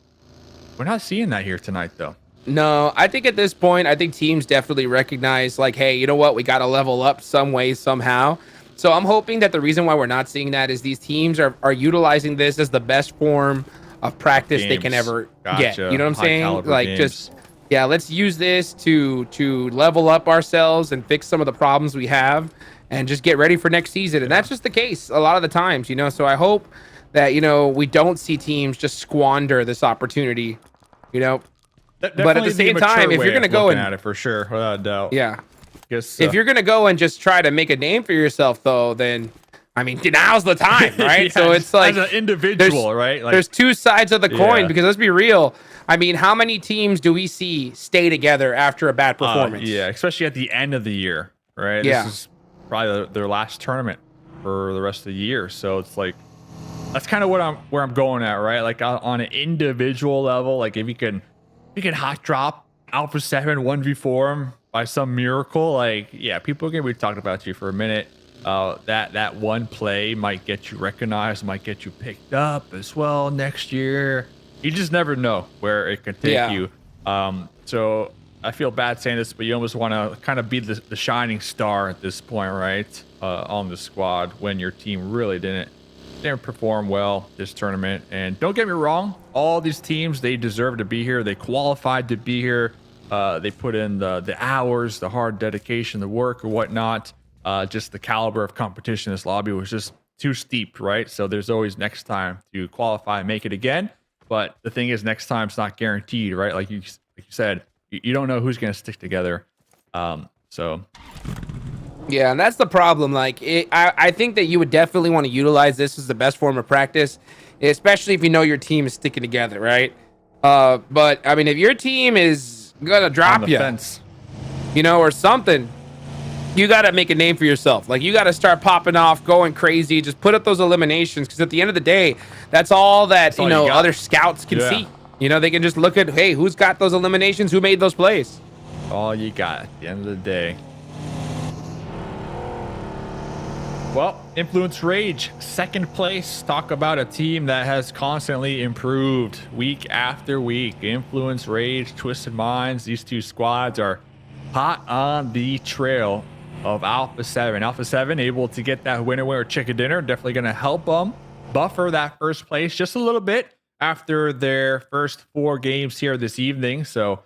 We're not seeing that here tonight, though. No, I think at this point, I think teams definitely recognize, like, hey, you know what? We got to level up some way, somehow. So I'm hoping that the reason why we're not seeing that is these teams are utilizing this as the best form of practice they can ever get. You know what I'm saying? Like, just, yeah, let's use this to level up ourselves and fix some of the problems we have and just get ready for next season. And that's just the case a lot of the times, you know? So I hope that, you know, we don't see teams just squander this opportunity, you know? But at the same time, if you're going to go and at it for sure, without a doubt. Yeah. If you're going to go and just try to make a name for yourself, though, then, I mean, now's the time, right? Yeah, so it's like as an individual, right? Like, there's two sides of the coin, because let's be real. I mean, how many teams do we see stay together after a bad performance? Yeah, especially at the end of the year, right? Yeah. This is probably their last tournament for the rest of the year. So it's like, that's kind of where I'm going at, right? Like on an individual level, like if you can hot drop Alpha7 1v4 him by some miracle, like, yeah, people are gonna be talking about you for a minute. That one play might get you recognized, might get you picked up as well next year. You just never know where it can take you. So I feel bad saying this, but you almost want to kind of be the shining star at this point, right? On the squad, when your team really didn't didn't perform well this tournament. And don't get me wrong, all these teams, they deserve to be here. They qualified to be here. They put in the hours, the hard dedication, the work or whatnot. Just the caliber of competition in this lobby was just too steep, right? So there's always next time to qualify and make it again. But the thing is, next time's not guaranteed, right? Like you said, you don't know who's going to stick together. So yeah, and that's the problem. Like, I think that you would definitely want to utilize this as the best form of practice, especially if you know your team is sticking together, right? But I mean, if your team is gonna drop you, you know, or something, you gotta make a name for yourself. Like, you gotta start popping off, going crazy. Just put up those eliminations, because at the end of the day, that's all that you know other scouts can see. You know, they can just look at, hey, who's got those eliminations? Who made those plays? All you got at the end of the day. Well, Influence Rage, second place. Talk about a team that has constantly improved week after week. Influence Rage, Twisted Minds, these two squads are hot on the trail of Alpha7. Alpha7 able to get that winner chicken dinner. Definitely going to help them buffer that first place just a little bit after their first 4 games here this evening. So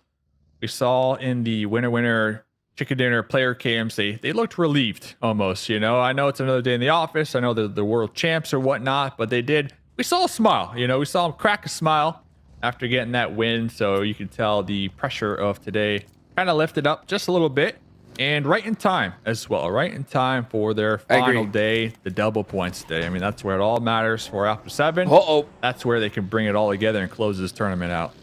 we saw in the winner chicken dinner player cams, they looked relieved almost. You know, I know it's another day in the office. I know they're the world champs or whatnot, but we saw a smile. You know, we saw them crack a smile after getting that win. So you can tell the pressure of today kind of lifted up just a little bit, and right in time as well. Right in time for their final day, the double points day. I mean, that's where it all matters for Alpha7. That's where they can bring it all together and close this tournament out.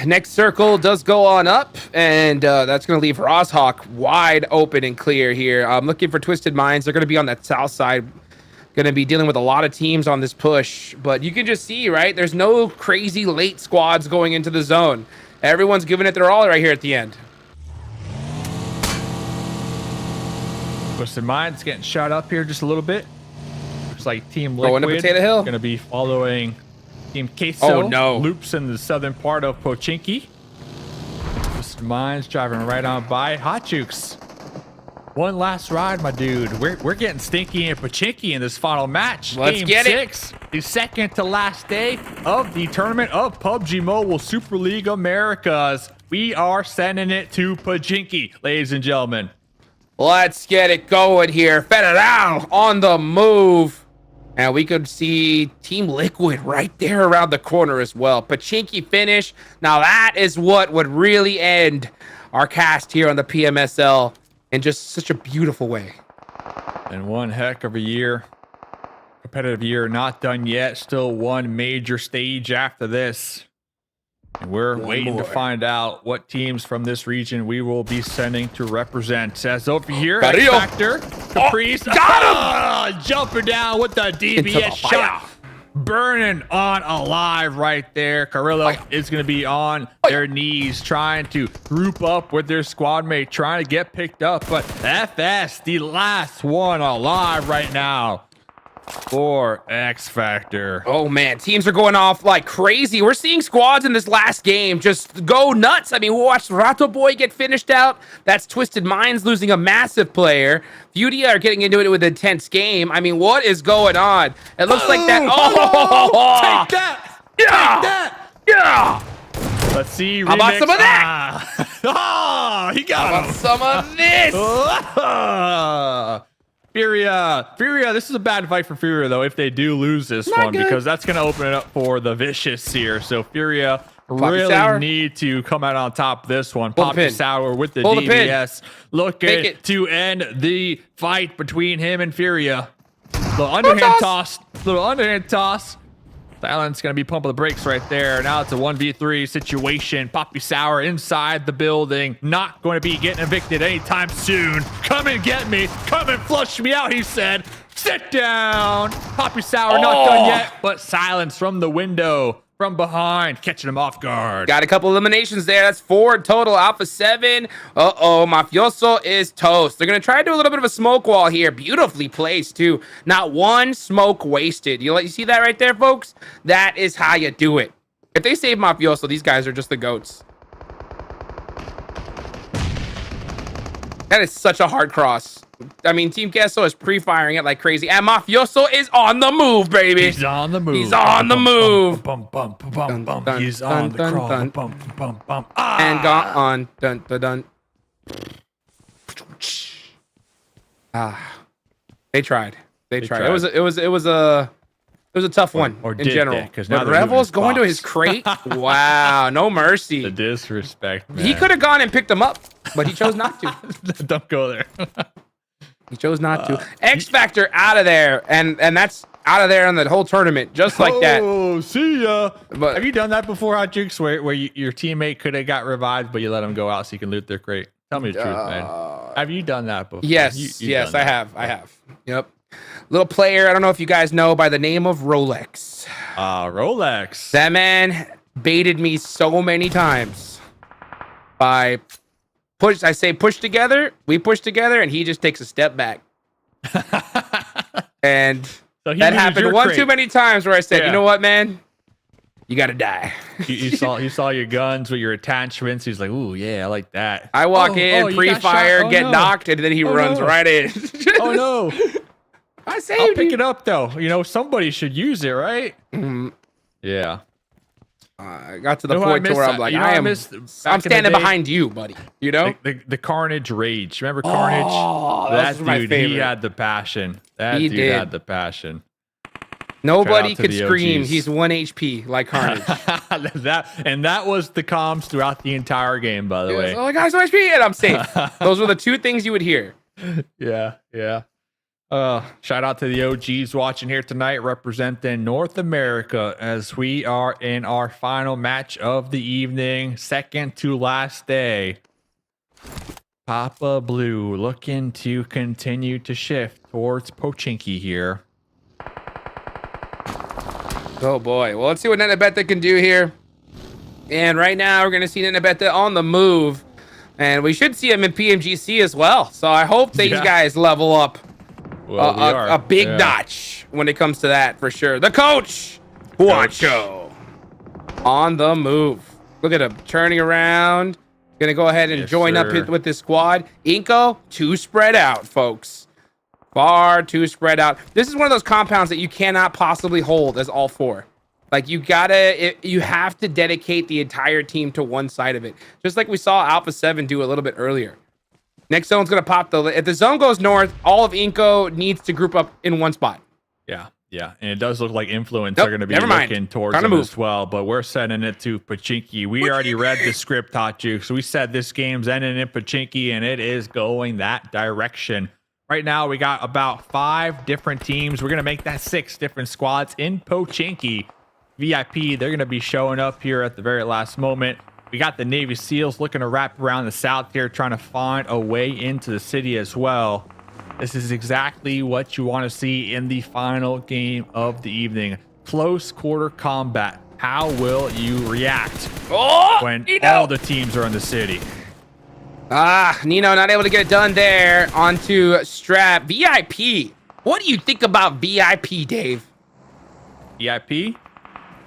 Next circle does go on up, and that's going to leave Rozhawk wide open and clear here. I'm looking for Twisted Minds. They're going to be on that south side, going to be dealing with a lot of teams on this push. But you can just see, right, there's no crazy late squads going into the zone. Everyone's giving it their all right here at the end. Twisted Minds getting shot up here just a little bit. Looks like Team Liquid going to Potato Hill. Going to be following Team Queso. Oh, no. Loops in the southern part of Pochinki. Twisted Minds driving right on by. Hot Jukes. One last ride, my dude. We're getting stinky in Pochinki in this final match. Let's get it. The second to last day of the tournament of PUBG Mobile Super League Americas. We are sending it to Pochinki, ladies and gentlemen. Let's get it going here. Federal on the move. And we could see Team Liquid right there around the corner as well. Pochinki finish. Now that is what would really end our cast here on the PMSL in just such a beautiful way. And one heck of a year. Competitive year, not done yet. Still one major stage after this. And we're waiting to find out what teams from this region we will be sending to represent. As over here, X Factor, Caprice, got him! Jumping down with the DBS shot. Burning on alive right there. Carrillo is going to be on their knees trying to group up with their squad mate, trying to get picked up. But FS, the last one alive right now for X Factor. Oh man, teams are going off like crazy. We're seeing squads in this last game just go nuts. I mean, we watched Rato Boy get finished out. That's Twisted Minds losing a massive player. Furia are getting into it with an intense game. I mean, what is going on? It looks like that. Oh, take that! Yeah! Take that! Yeah! Let's see. How about some of that? Oh, he got How about some of this? Furia, this is a bad fight for Furia, though, if they do lose this one, because that's going to open it up for the Vicious here. So Furia really need to come out on top of this one. Poppy Sour with the DBS. Looking to end the fight between him and Furia. Little underhand toss. Silence going to be pumping the brakes right there. Now it's a 1v3 situation. Poppy Sour inside the building. Not going to be getting evicted anytime soon. Come and get me. Come and flush me out, he said. Sit down. Poppy Sour not done yet, but Silence from the window. From behind, catching him off guard. Got a couple eliminations there. That's 4 total. Alpha7. Mafioso is toast. They're going to try to do a little bit of a smoke wall here. Beautifully placed, too. Not one smoke wasted. You see that right there, folks? That is how you do it. If they save Mafioso, these guys are just the GOATs. That is such a hard cross. I mean, Team Queso is pre-firing it like crazy. And Mafioso is on the move, baby. He's on the move. He's on the move. He's on the crawl. And gone. Dun, dun, dun. They tried. They tried. It was a tough one in general. Because but Revel's going to his crate. Wow, no mercy. The disrespect, man. He could have gone and picked him up, but he chose not to. Don't go there. He chose not to. X Factor out of there, and that's out of there in the whole tournament, just like that. Oh, see ya. But have you done that before, Hot Jukes, where your teammate could have got revived, but you let him go out so you can loot their crate? Tell me the truth, man. Have you done that before? Yes, yes, I have. I have. Yep. Little player, I don't know if you guys know, by the name of Rolex. Rolex. That man baited me so many times by push together, we push together, and he just takes a step back. And so that happened one too many times where I said, you know what, man? You gotta die. He saw your guns with your attachments. He's like, ooh, yeah, I like that. I walk in, pre-fire, get knocked, and then he runs right in. Oh no. I saved I'll pick it up though. You know, somebody should use it, right? Yeah. I got to the point where I'm like, I'm standing behind you, buddy. You know, the Carnage Rage. Remember Carnage? Oh, that was my favorite. He had the passion. That dude had the passion. Nobody could scream. He's 1 HP like Carnage. that was the comms throughout the entire game, by the way. Oh my gosh, 1 HP, and I'm safe. Those were the two things you would hear. Yeah. Shout out to the OGs watching here tonight, representing North America as we are in our final match of the evening, second to last day. Papa Blue looking to continue to shift towards Pochinki here. Oh boy. Well, let's see what Nenabeta can do here. And right now we're going to see Nenabeta on the move. And we should see him in PMGC as well. So I hope these guys level up a big notch when it comes to that for sure. The coach, Huacho, on the move. Look at him turning around. Going to go ahead and join up with this squad. Inco, too spread out, folks. Far too spread out. This is one of those compounds that you cannot possibly hold as all four. Like you have to dedicate the entire team to one side of it. Just like we saw Alpha7 do a little bit earlier. Next zone's going to pop though. If the zone goes north, all of Inco needs to group up in one spot. Yeah. And it does look like Influence are going to be looking towards them as well, but we're sending it to Pochinki. We already read the script, Hot Juke. So we said this game's ending in Pochinki, and it is going that direction. Right now, we got about 5 different teams. We're going to make that 6 different squads in Pochinki. VIP, they're going to be showing up here at the very last moment. We got the Navy SEALs looking to wrap around the south here, trying to find a way into the city as well. This is exactly what you want to see in the final game of the evening. Close quarter combat. How will you react when all the teams are in the city? Nino not able to get it done there. Onto Strap. VIP. What do you think about VIP, Dave? VIP?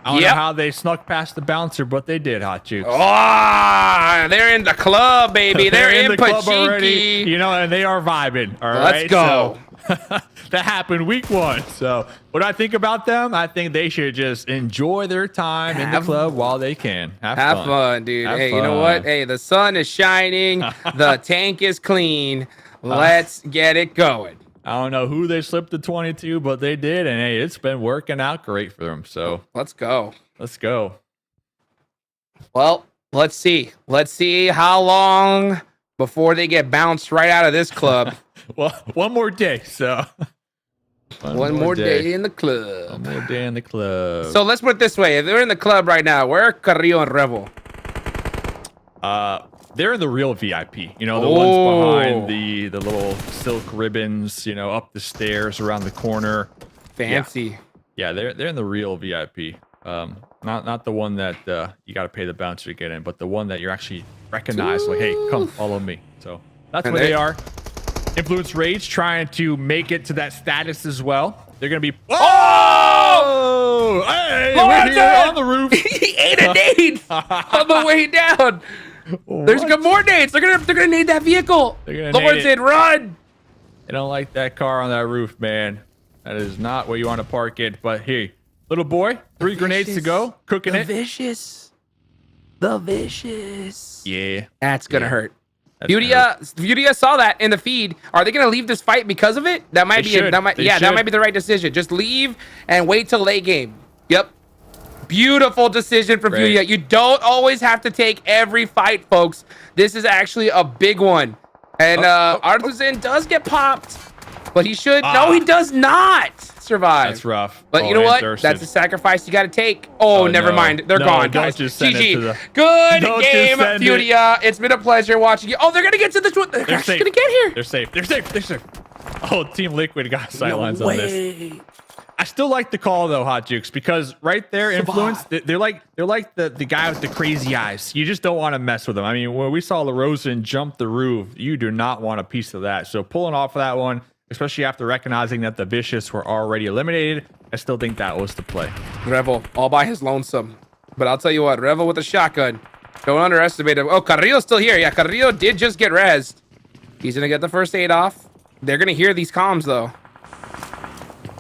I don't know how they snuck past the bouncer, but they did, Hot Jukes. Oh, they're in the club, baby. They're in the club already. You know, and they are vibing. All right, let's go. So, that happened week 1. So what I think about them, I think they should just enjoy their time in the club while they can. Have fun, dude. Hey, you know what? Hey, the sun is shining. The tank is clean. Let's get it going. I don't know who they slipped to 22, but they did. And hey, it's been working out great for them. So let's go. Let's go. Well, let's see. Let's see how long before they get bounced right out of this club. Well, one more day. So one more day in the club. One more day in the club. So let's put it this way. If they're in the club right now, where are Carrillo and Revel? They're in the real VIP, you know, the ones behind the little silk ribbons, you know, up the stairs, around the corner. Fancy. Yeah, they're in the real VIP. Not the one that you got to pay the bouncer to get in, but the one that you're actually recognized. Like, hey, come follow me. So that's where they are. Influence Rage trying to make it to that status as well. They're gonna be. Oh! Hey, we're here on the roof. He ate a nade on the way down. There's more nades. They're gonna need that vehicle. Lord said, run. They don't like that car on that roof, man. That is not where you want to park it. But hey, little boy, 3 grenades to go. Cooking it. Vicious. The vicious. Yeah. That's going to hurt. Furia saw that in the feed. Are they going to leave this fight because of it? That might that might be the right decision. Just leave and wait till late game. Yep. Beautiful decision from Furia. You don't always have to take every fight, folks. This is actually a big one. And Artisan does get popped, but he should. No, he does not survive. That's rough. But you know what? That's a sacrifice you got to take. Oh, never mind. They're gone, guys. GG. Good game, Furia. It's been a pleasure watching you. Oh, they're going to get to this one. They're actually going to get here. They're safe. They're safe. They're safe. Oh, Team Liquid got sidelines on this. I still like the call though, Hot Jukes, because right there, Influence, they're like the guy with the crazy eyes. You just don't want to mess with them. I mean, when we saw LaRosen jump the roof, you do not want a piece of that. So pulling off of that one, especially after recognizing that the Vicious were already eliminated, I still think that was the play. Revel all by his lonesome. But I'll tell you what, Revel with a shotgun. Don't underestimate him. Oh, Carrillo's still here. Yeah, Carrillo did just get rezzed. He's gonna get the first aid off. They're gonna hear these comms though.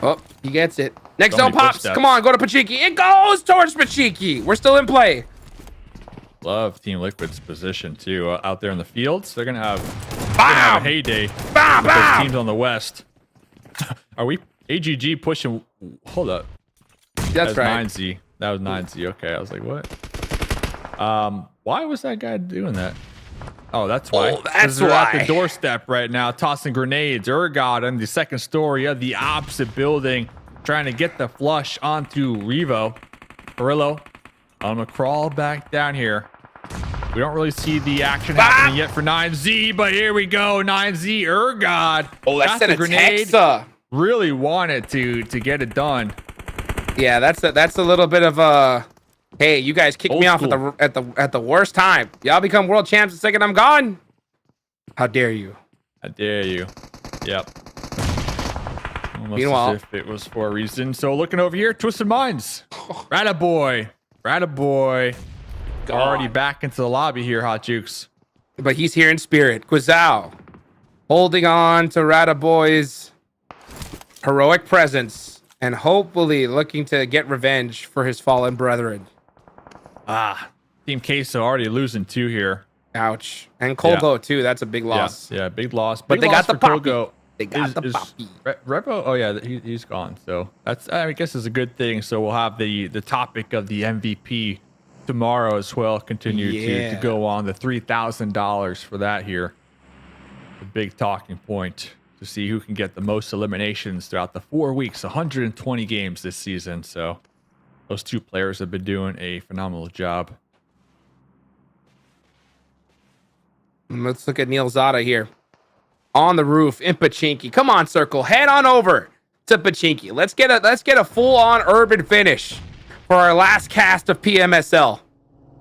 Oh, he gets it. Next zone pops. Come on, go to Pachiki. It goes towards Pachiki. We're still in play. Love Team Liquid's position too. Out there in the fields, they're gonna have a heyday. Those teams on the west. Are we AGG pushing? Hold up. That's right. 9Z. That was 9Z. Okay, I was like, what? Why was that guy doing that? Oh, that's why. Oh, that's why. They're at the doorstep right now, tossing grenades. Urgot in the second story of the opposite building, trying to get the flush onto Revo. Perillo, I'm gonna crawl back down here. We don't really see the action happening yet for 9Z, but here we go. 9Z, Urgot. Oh, that's a grenade. Really wanted to get it done. Yeah, that's a little bit of a. Hey, you guys kicked me off at the worst time. Y'all become world champs the second I'm gone. How dare you? How dare you? Yep. Almost Meanwhile, as if it was for a reason. So looking over here, Twisted Minds. Rataboy. Already back into the lobby here, Hot Jukes. But he's here in spirit. Quizao holding on to Rataboy's heroic presence and hopefully looking to get revenge for his fallen brethren. Team Queso already losing 2 here. Ouch. And Colgo too. That's a big loss. Yeah, big loss. But they got the Colgo. They got the puppy. Repo, oh yeah, he's gone. So that's, I guess, is a good thing. So we'll have the topic of the MVP tomorrow as well. Continue to go on. The $3,000 for that here. The big talking point to see who can get the most eliminations throughout the 4 weeks. 120 games this season. So those 2 players have been doing a phenomenal job. Let's look at Neil Zada here. On the roof in Pachinki. Come on, Circle. Head on over to Pachinki. Let's get a full-on urban finish for our last cast of PMSL.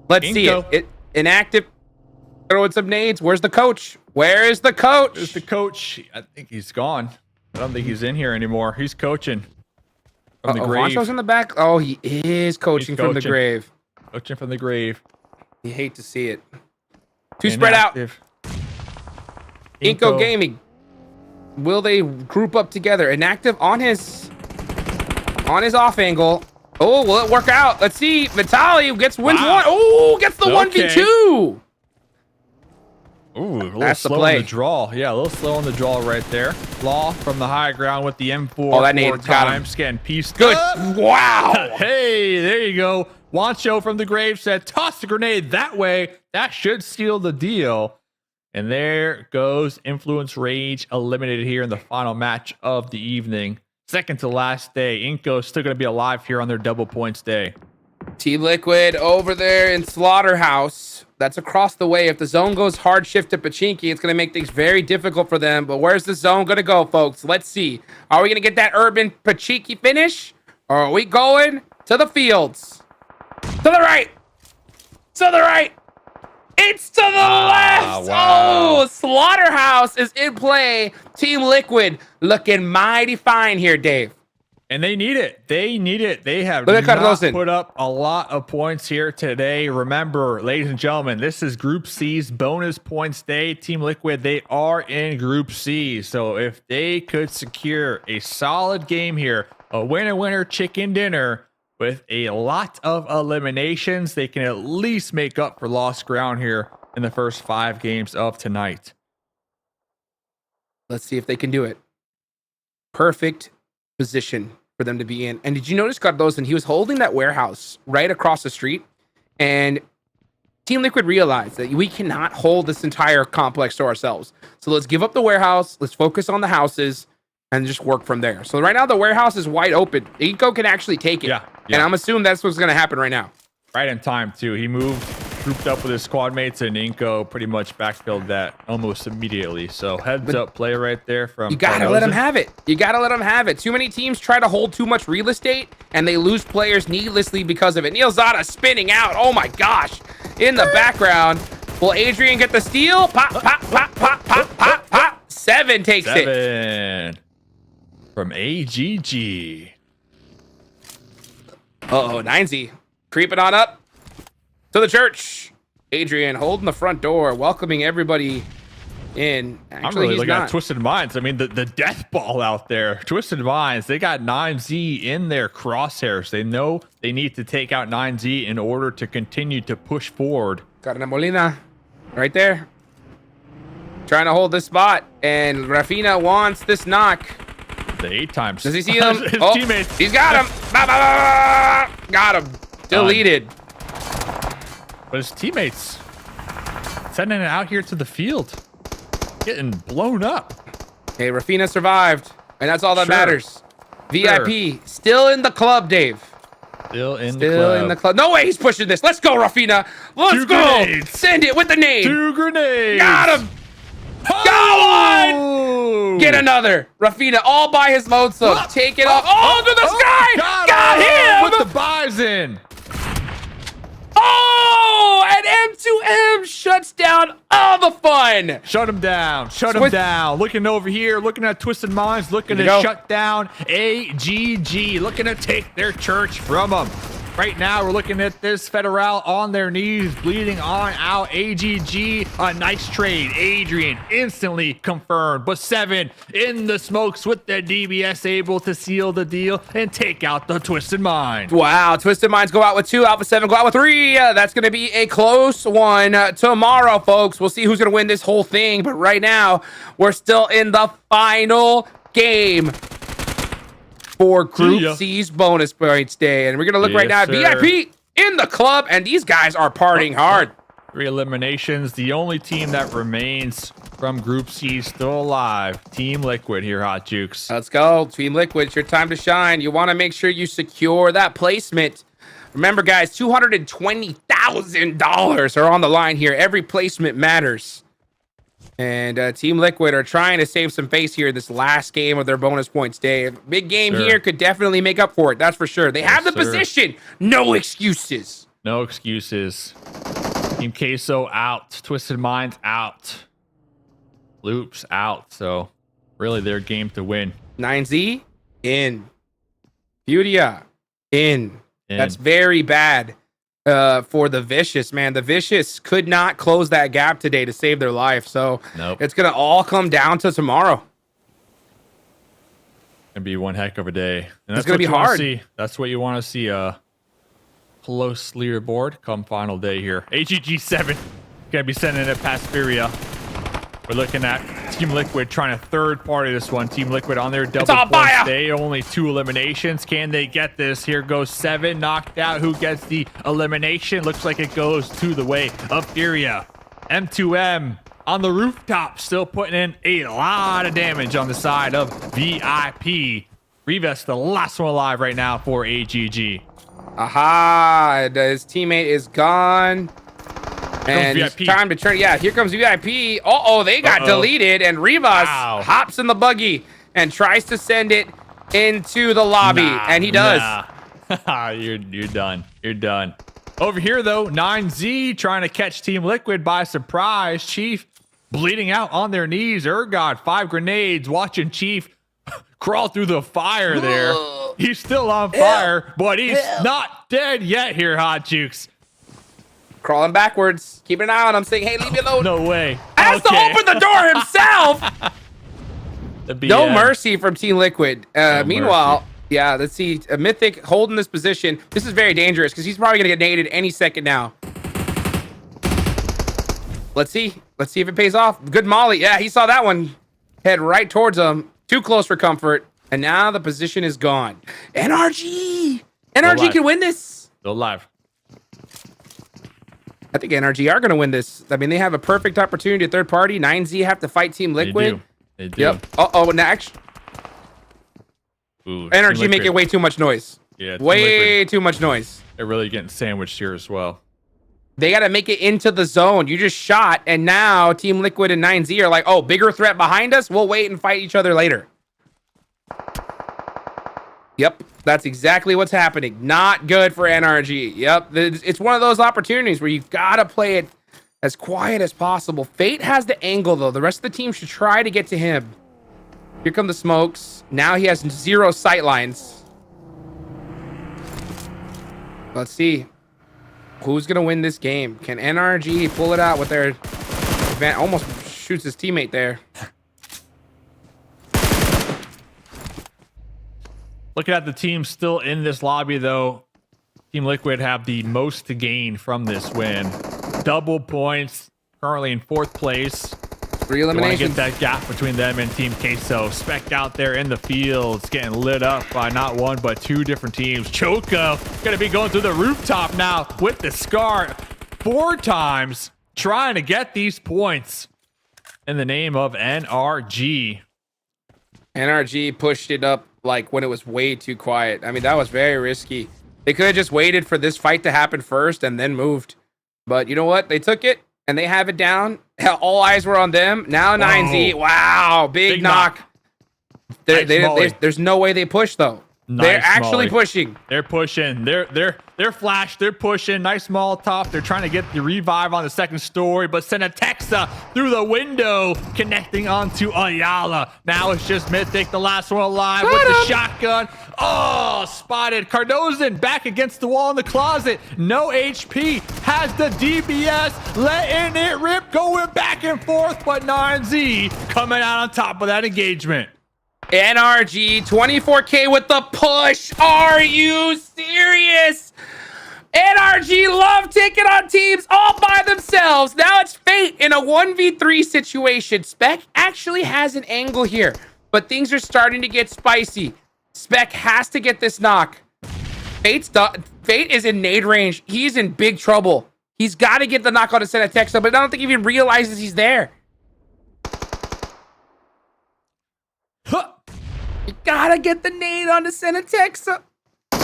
Let's see it. Inactive. Throwing some nades. Where's the coach? Where is the coach? Where's the coach? I think he's gone. I don't think he's in here anymore. He's coaching from the grave. Juancho's in the back. Oh, he is coaching from the grave. Coaching from the grave. You hate to see it. Two spread out. Inco Gaming. Will they group up together? Inactive on his off angle. Oh, will it work out? Let's see. Vitali wins one. Oh, gets the 1v2. Ooh, a little slow in the draw. Yeah, a little slow on the draw right there. Law from the high ground with the M4. Oh, that nade got him. Getting pieced. Good. Wow. Hey, there you go. Wancho from the grave said, toss the grenade that way. That should seal the deal. And there goes Influence Rage eliminated here in the final match of the evening. Second to last day. Inco's still going to be alive here on their double points day. Team Liquid over there in Slaughterhouse. That's across the way. If the zone goes hard shift to Pachinki, it's going to make things very difficult for them. But where's the zone going to go, folks? Let's see. Are we going to get that urban Pachinki finish? Or are we going to the fields? To the right. To the right. It's to the left. Wow. Oh, Slaughterhouse is in play. Team Liquid looking mighty fine here, Dave. And they need it. They need it. They have Look at not Cardoso. put up a lot of points here today. Remember, ladies and gentlemen, this is Group C's bonus points day. Team Liquid, they are in Group C. So if they could secure a solid game here, a winner chicken dinner with a lot of eliminations, they can at least make up for lost ground here in the first 5 games of tonight. Let's see if they can do it. Perfect position for them to be in. And did you notice Cardoso? He was holding that warehouse right across the street, and Team Liquid realized that we cannot hold this entire complex to ourselves. So let's give up the warehouse, let's focus on the houses, and just work from there. So right now the warehouse is wide open. Inco can actually take it. Yeah. And I'm assuming that's what's going to happen right now. Right in time, too. He moved, grouped up with his squad mates, and Inco pretty much backfilled that almost immediately. So heads up play right there from You gotta let him have it. You gotta let him have it. Too many teams try to hold too much real estate, and they lose players needlessly because of it. Neil Zada spinning out. Oh my gosh. In the background. Will Adrian get the steal? Pop, pop, pop, pop, pop, pop, pop. 7 takes it. 7 from AGG. Uh-oh, 9Z. Creeping on up to the church. Adrian holding the front door, welcoming everybody in. Actually, I'm really he's looking not. at Twisted Minds. I mean, the death ball out there. Twisted Minds, they got 9Z in their crosshairs. They know they need to take out 9Z in order to continue to push forward. Carna Molina right there. Trying to hold this spot. And Rafina wants this knock. The 8 times. Does he see him? His Oh, teammates. he's got him. Ba, ba, ba, ba. Got him. Deleted. But his teammates sending it out here to the field. Getting blown up. Hey, Rafina survived. And that's all that Sure. matters. VIP. Still in the club, Dave. Still in the club. No way he's pushing this. Let's go, Rafina. Let's 2 go. grenades. Send it with the nade. 2 grenades. Got him. Go on. Get another. Rafina all by his lonesome. Take it off. Oh, to the sky. Got him. With the bison. Oh, and M2M shuts down all the fun. Shut him down. Shut him down. Looking over here, looking at Twisted Minds, looking to Go. shut down AGG, looking to take their church from them. Right now, we're looking at this Federal on their knees, bleeding on out. AGG, a nice trade. Adrian instantly confirmed, but 7 in the smokes with the DBS able to seal the deal and take out the Twisted Mind. Wow, Twisted Minds go out with 2, Alpha7 go out with 3. That's going to be a close one tomorrow, folks. We'll see who's going to win this whole thing, but right now, we're still in the final game for Group C's bonus points day. And we're going to look right now at VIP in the club, and these guys are partying hard. 3 eliminations. The only team that remains from Group C still alive. Team Liquid here, Hot Jukes. Let's go. Team Liquid, it's your time to shine. You want to make sure you secure that placement. Remember, guys, $220,000 are on the line here. Every placement matters. And Team Liquid are trying to save some face here this last game of their bonus points day. Big game here could definitely make up for it. That's for sure. They have the position. No excuses. No excuses. Team Queso out. Twisted Minds out. Loops out. So really their game to win. 9Z in. Furia in. That's very bad for the Vicious, man. The Vicious could not close that gap today to save their life. So it's going to all come down to tomorrow. Gonna be one heck of a day. And It's going to be hard. That's what you want to see. Close leaderboard come final day here. AGG 7 gonna be sending it past Furia. We're looking at Team Liquid trying to third party this one. Team Liquid on their double points day. Only 2 eliminations. Can they get this? Here goes 7 knocked out. Who gets the elimination? Looks like it goes to the way of Furia. M2M on the rooftop, still putting in a lot of damage on the side of VIP. Rivas, the last one alive right now for AGG. Aha! His teammate is gone. And it's time to turn. Yeah, here comes VIP. Uh-oh, they got deleted. And Rivas hops in the buggy and tries to send it into the lobby. And he does. You're done. You're done. Over here, though, 9Z trying to catch Team Liquid by surprise. Chief bleeding out on their knees. Ergod, 5 grenades. Watching Chief crawl through the fire there. He's still on fire, but he's not dead yet here, Hot Jukes. Crawling backwards. Keeping an eye on him, saying, hey, leave me alone. No way. Has to open the door himself. No mercy from Team Liquid. Meanwhile, mercy. Yeah, let's see. A Mythic holding this position. This is very dangerous because he's probably going to get naded any second now. Let's see. Let's see if it pays off. Good molly. Yeah, he saw that one head right towards him. Too close for comfort. And now the position is gone. NRG! NRG can win this. Still alive. I think NRG are going to win this. I mean, they have a perfect opportunity at third party. 9Z have to fight Team Liquid. They do. Yep. Uh-oh, next. Ooh, NRG making way too much noise. Yeah, way too much noise. They're really getting sandwiched here as well. They got to make it into the zone. You just shot, and now Team Liquid and 9Z are like, oh, bigger threat behind us? We'll wait and fight each other later. Yep, that's exactly what's happening. Not good for NRG. Yep, it's one of those opportunities where you've got to play it as quiet as possible. Fate has the angle, though. The rest of the team should try to get to him. Here come the smokes. Now he has 0 sight lines. Let's see. Who's going to win this game? Can NRG pull it out with their event? Almost shoots his teammate there. Looking at the team still in this lobby, though, Team Liquid have the most to gain from this win. Double points, currently in 4th place. 3 eliminations. Get that gap between them and Team Queso. Spec out there in the fields, getting lit up by not one but 2 different teams. Choco gonna be going through the rooftop now with the Scar 4 times, trying to get these points in the name of NRG. NRG pushed it up like when it was way too quiet. I mean, that was very risky. They could have just waited for this fight to happen first and then moved. But you know what? They took it and they have it down. Hell, all eyes were on them. Now 9Z. Wow, big knock. There's no way they push though. They're actually pushing. They're pushing. They're flash. They're pushing. Nice Molotov. They're trying to get the revive on the 2nd story, but send a Texa through the window, connecting onto Ayala. Now it's just Mythic, the last one alive with the shotgun. Oh, spotted. Cardozan back against the wall in the closet. No HP. Has the DBS, letting it rip, going back and forth, but 9Z coming out on top of that engagement. NRG 24K with the push. Are you serious? NRG love taking on teams all by themselves. Now it's Fate in a 1v3 situation. Spec actually has an angle here, but things are starting to get spicy. Spec has to get this knock. Fate is in nade range. He's in big trouble. He's got to get the knock on to send a text, but I don't think he even realizes he's there. You gotta get the nade on the center text.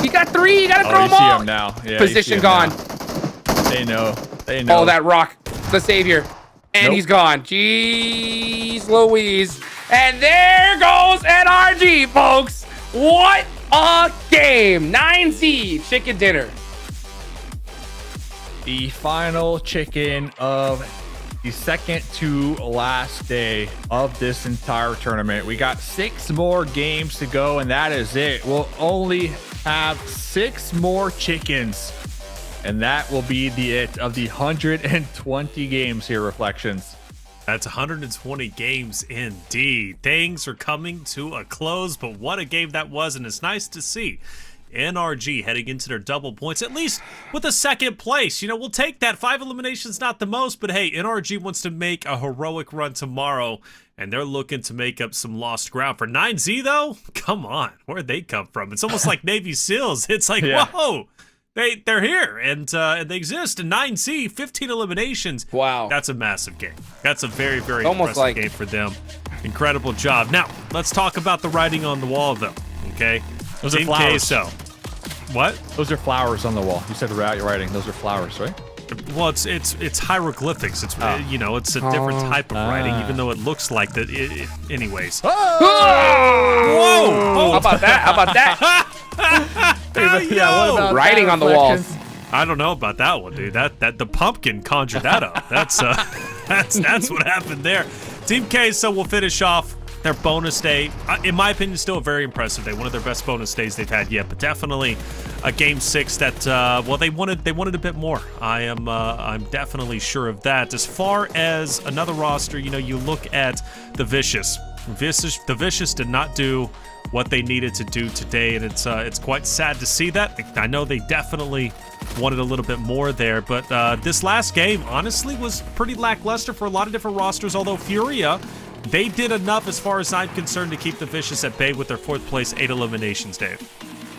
You got 3. You gotta throw them all. Him now. Yeah, position gone. Now. They know. They know. Oh, that rock, the savior, and he's gone. Jeez Louise. And there goes NRG, folks. What a game. 9Z chicken dinner. The final chicken of the second to last day of this entire tournament. We got 6 more games to go, and that is it. We'll only have 6 more chickens, and that will be the it of the 120 games here, Reflections. That's 120 games indeed. Things are coming to a close, but what a game that was, and it's nice to see NRG heading into their double points, at least with a 2nd place. You know, we'll take that. 5 eliminations, not the most, but hey, NRG wants to make a heroic run tomorrow, and they're looking to make up some lost ground. For 9Z, though, come on. Where'd they come from? It's almost like Navy SEALs. It's like, whoa, they're here, and they exist. And 9Z, 15 eliminations. Wow. That's a massive game. That's a very, very impressive game for them. Incredible job. Now, let's talk about the writing on the wall, though, okay? Those are Team flowers. Queso. What? Those are flowers on the wall. You said writing. Those are flowers, right? Well, it's hieroglyphics. It's you know, it's a different type of writing, even though it looks like that. Anyways. Whoa! How about that? How about that? What about writing on the walls? I don't know about that one, dude. That the pumpkin conjured that up. That's what happened there. Team Queso will finish off their bonus day, in my opinion, still a very impressive day. One of their best bonus days they've had yet, but definitely a game 6 that well, they wanted a bit more. I'm definitely sure of that. As far as another roster, you know, you look at the Vicious. The Vicious did not do what they needed to do today, and it's quite sad to see that. I know they definitely wanted a little bit more there, but this last game honestly was pretty lackluster for a lot of different rosters, although Furia, they did enough as far as I'm concerned to keep the Vicious at bay with their 4th place 8 eliminations, Dave.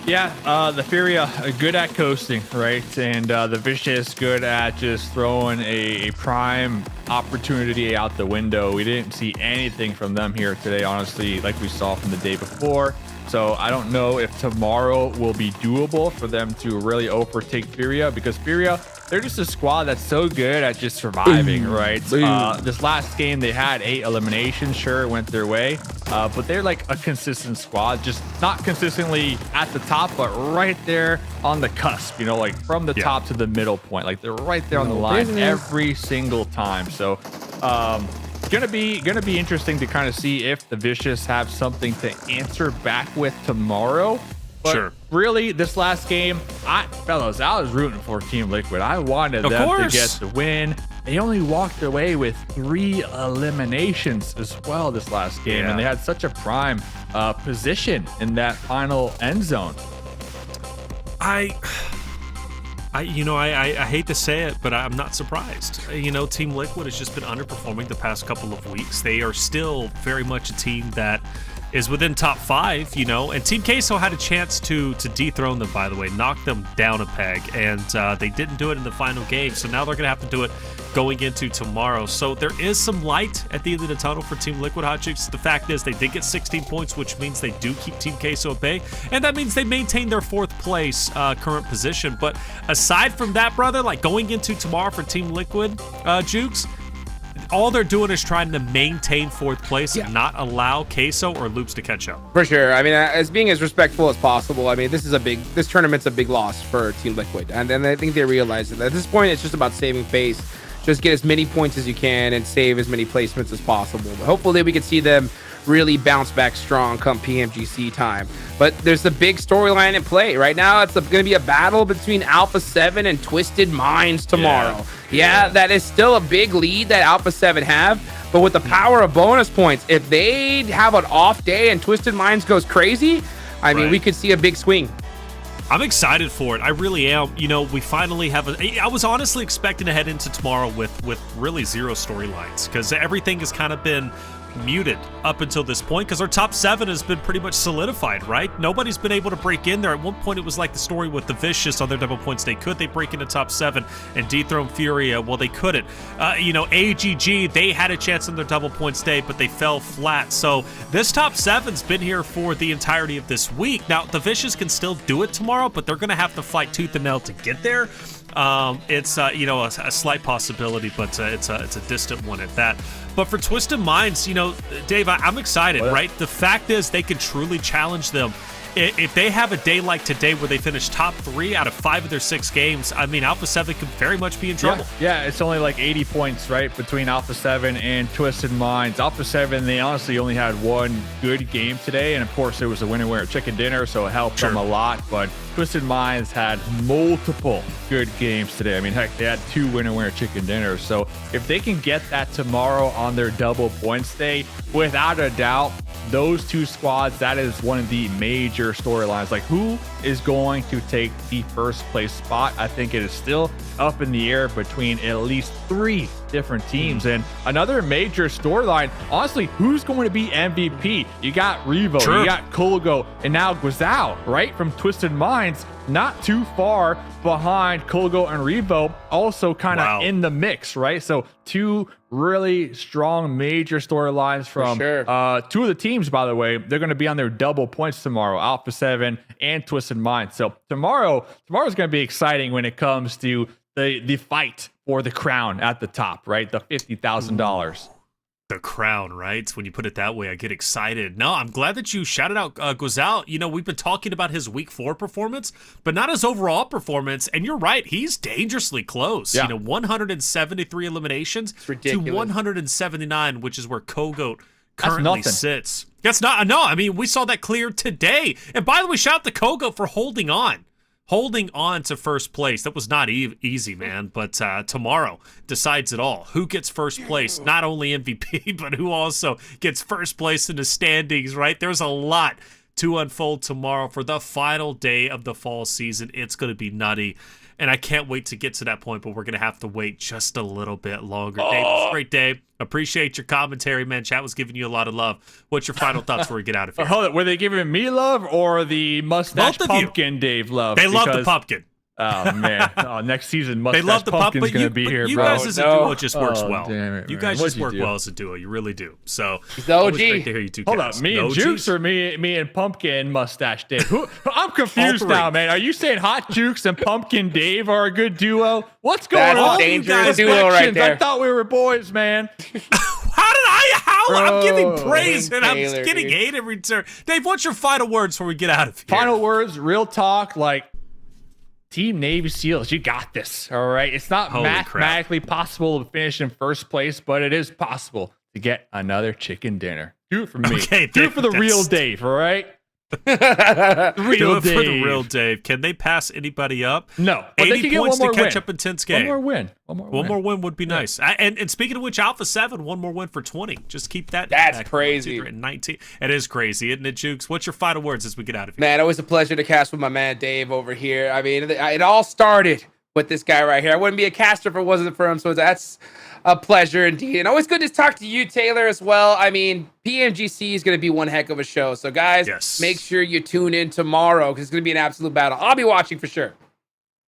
Yeah, the Furia good at coasting, right? And the Vicious good at just throwing a prime opportunity out the window. We didn't see anything from them here today, honestly, like we saw from the day before. So I don't know if tomorrow will be doable for them to really overtake Furia, because Furia, they're just a squad that's so good at just surviving, right? This last game, they had 8 eliminations. Sure, it went their way, but they're like a consistent squad, just not consistently at the top, but right there on the cusp, you know, like from the top to the middle point. Like they're right there on the line every single time. So gonna be interesting to kind of see if the Vicious have something to answer back with tomorrow. But sure. Really, this last game, fellas, I was rooting for Team Liquid. I wanted them to get the win. They only walked away with 3 eliminations as well this last game, and they had such a prime position in that final end zone. I hate to say it, but I'm not surprised. You know, Team Liquid has just been underperforming the past couple of weeks. They are still very much a team that is within top 5, you know, and Team Queso had a chance to dethrone them, by the way, knock them down a peg, and they didn't do it in the final game, so now they're going to have to do it going into tomorrow. So there is some light at the end of the tunnel for Team Liquid, Hot Chicks. The fact is they did get 16 points, which means they do keep Team Queso at bay, and that means they maintain their 4th place current position. But aside from that, brother, like going into tomorrow for Team Liquid, Jukes, all they're doing is trying to maintain 4th place and not allow Queso or Loops to catch up. For sure. I mean, as being as respectful as possible. I mean, this tournament's a big loss for Team Liquid, and then I think they realize that at this point it's just about saving face. Just get as many points as you can and save as many placements as possible. But hopefully we can see them really bounce back strong come PMGC time. But there's the big storyline in play right now. It's going to be a battle between Alpha7 and Twisted Minds tomorrow. Yeah, that is still a big lead that Alpha7 have, but with the power of bonus points, if they have an off day and Twisted Minds goes crazy, I mean, we could see a big swing. I'm excited for it. I really am. You know, we finally have I was honestly expecting to head into tomorrow with really 0 storylines, because everything has kind of been muted up until this point, because our top 7 has been pretty much solidified, right? Nobody's been able to break in there. At one point, it was like the story with the Vicious on their double points. Could they break into top 7 and dethrone Furia? Well, they couldn't. You know, AGG, they had a chance in their double points day, but they fell flat. So this top 7's been here for the entirety of this week. Now, the Vicious can still do it tomorrow, but they're going to have to fight tooth and nail to get there. It's you know, a slight possibility, but it's a distant one at that. But for Twisted Minds, you know, Dave, I'm excited, right? The fact is they could truly challenge them. If they have a day like today where they finish top 3 out of 5 of their 6 games, I mean, Alpha7 could very much be in trouble. Yeah, it's only like 80 points, right, between Alpha7 and Twisted Minds. Alpha7, they honestly only had 1 good game today, and of course it was a winner chicken dinner, so it helped them a lot. But Twisted Minds had multiple good games today. I mean, heck, they had 2 winner chicken dinners. So if they can get that tomorrow on their double points day, without a doubt, those 2 squads, that is one of the major storylines. Like, who is going to take the 1st place spot? I think it is still up in the air between at least 3 different teams. And another major storyline, honestly, who's going to be MVP? You got Revo, you got Kolgo, and now Guizhou, right, from Twisted Minds, not too far behind Kolgo and Revo, also kind of in the mix, right? So 2 really strong major storylines from 2 of the teams, by the way. They're going to be on their double points tomorrow, Alpha7 and Twisted Minds. So tomorrow's going to be exciting when it comes to the fight for the crown at the top, right? The $50,000. The crown, right? When you put it that way, I get excited. No, I'm glad that you shouted out Guizhou. You know, we've been talking about his week 4 performance, but not his overall performance. And you're right, he's dangerously close. You know, 173 eliminations to 179, which is where Kogoat currently sits. That's not, no, I mean, we saw that clear today. And by the way, shout out to Kogo for holding on to first place. That was not easy, man. But tomorrow decides it all. Who gets first place? Not only MVP, but who also gets first place in the standings, right? There's a lot to unfold tomorrow for the final day of the fall season. It's going to be nutty. And I can't wait to get to that point, but we're going to have to wait just a little bit longer. Dave, it's a great day. Appreciate your commentary, man. Chat was giving you a lot of love. What's your final thoughts before we get out of here? Hold it. Were they giving me love or the mustache pumpkin Dave love? They love the pumpkin. Oh, man. Next season, mustache they love the pumpkin's going to be here, you bro. guys as a duo just works well. Damn it, you guys just work well as a duo. You really do. So it's the OG. Great to hear you two. Hold up. Me and Jukes or me and Pumpkin Mustache Dave? I'm confused now, man. Are you saying Hot Jukes and Pumpkin Dave are a good duo? What's going on? Dangerous duo right there. I thought we were boys, man. I'm giving praise and I'm getting hate in return. Dave, what's your final words before we get out of here? Final words, real talk, like Team Navy SEALs, you got this, all right? It's not mathematically possible to finish in first place, but it is possible to get another chicken dinner. Do it for me. Okay, do it for the real Dave, all right? For the real Dave. Can they pass anybody up? No. But 80 they can points get one to more catch win. up in 10th game. One more win would be nice. And speaking of which, Alpha7, one more win for 20. Just keep that. That's crazy. 19. It is crazy, isn't it, Jukes? What's your final words as we get out of here? Man, always a pleasure to cast with my man Dave over here. I mean, it all started with this guy right here. I wouldn't be a caster if it wasn't for him, so that's a pleasure indeed. And always good to talk to you, Taylor, as well. I mean, PMGC is going to be one heck of a show. So, guys, make sure you tune in tomorrow because it's going to be an absolute battle. I'll be watching for sure.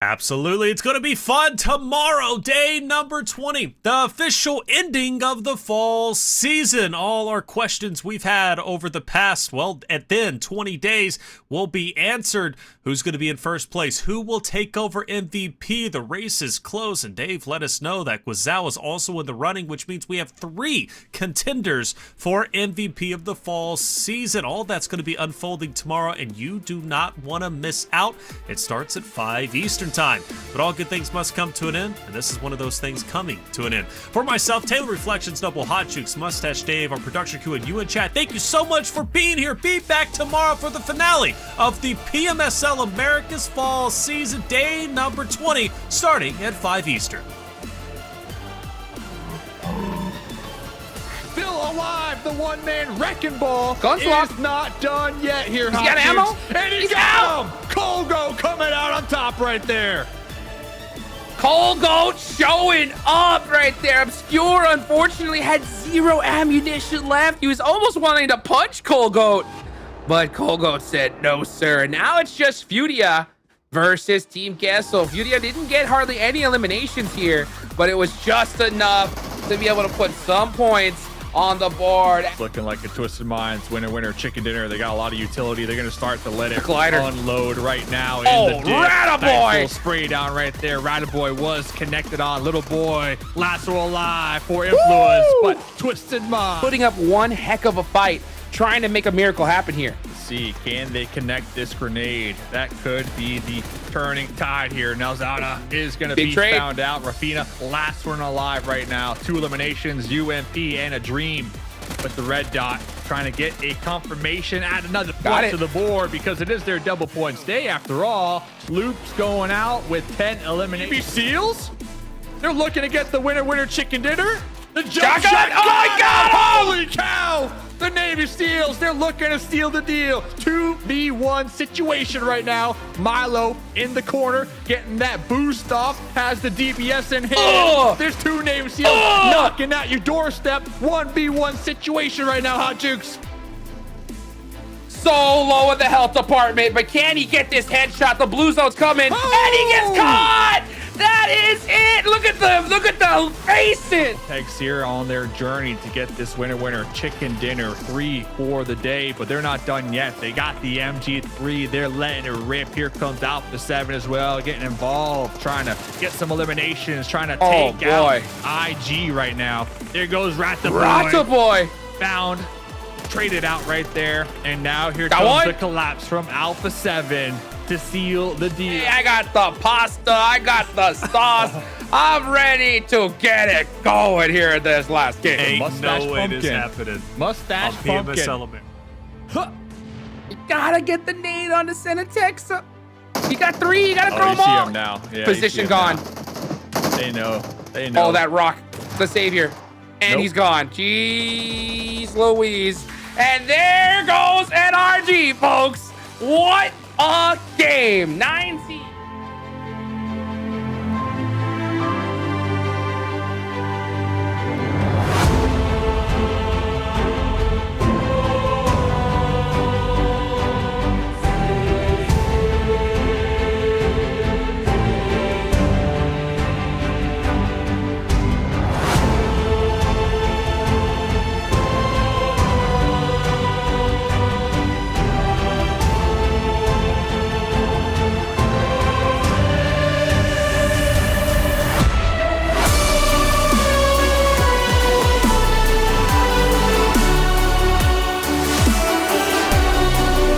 Absolutely. It's going to be fun tomorrow, day number 20, the official ending of the fall season. All our questions we've had over the past, and then 20 days will be answered. Who's going to be in first place? Who will take over MVP? The race is close, and Dave let us know that Guizhou is also in the running, which means we have 3 contenders for MVP of the fall season. All that's going to be unfolding tomorrow, and you do not want to miss out. It starts at 5 Eastern time. But all good things must come to an end, and this is one of those things coming to an end. For myself, Taylor Reflections, Double Hot Jukes, Mustache Dave, our production crew, and you in chat, thank you so much for being here. Be back tomorrow for the finale of the PMSL America's Fall Season, day number 20, starting at 5 Eastern. Still alive, the one-man wrecking ball Gunslot is not done yet here. He's got ammo? And he's out! Colgo coming out on top right there. Colgo showing up right there. Obscure, unfortunately, had 0 ammunition left. He was almost wanting to punch Colgoat, but Colgoat said, no, sir. Now it's just Furia versus Team Queso. Furia didn't get hardly any eliminations here, but it was just enough to be able to put some points on the board. Looking like a Twisted Minds winner chicken dinner. They got a lot of utility. They're going to start to let it Glider unload right now. Oh, in the Rataboy! Nice spray down right there. Rataboy was connected on. Little boy, lasso alive for influence, but Twisted Minds putting up one heck of a fight, trying to make a miracle happen here. See, can they connect this grenade? That could be the turning tide here. Nalzada is going to be found out. Rafina, last one alive right now. 2 eliminations, UMP, and a dream. With the red dot, trying to get a confirmation, add another point to the board because it is their double points day after all. Loop's going out with 10 eliminations. Seals? They're looking to get the winner chicken dinner. The jump shot. Oh my God! Holy cow! The Navy SEALs, they're looking to steal the deal. 2v1 situation right now. Milo in the corner, getting that boost off, has the DBS in hand. There's 2 Navy SEALs knocking at your doorstep. 1v1 situation right now, Hot Jukes. So low in the health department, but can he get this headshot? The blue zone's coming, and he gets caught! That is it! Look at the faces! Pegs here on their journey to get this winner chicken dinner 3 for the day, but they're not done yet. They got the MG3, they're letting it rip. Here comes Alpha7 as well, getting involved, trying to get some eliminations, trying to take out IG right now. There goes Rataboy. Found, traded out right there, and now here comes the collapse from Alpha7. to seal the deal. Hey, I got the pasta. I got the sauce. I'm ready to get it going here in this last game. Ain't Mustache no way this pumpkin. happening. Mustache on pumpkin. PMSL America. You gotta get the nade on the Senatex. You got 3. You gotta throw you them see all. him now. Yeah, you Position see him gone. now. They know. They know. Oh, that rock. The savior. And Nope. he's gone. Jeez Louise. And there goes NRG, folks. What a game. 9 seeds.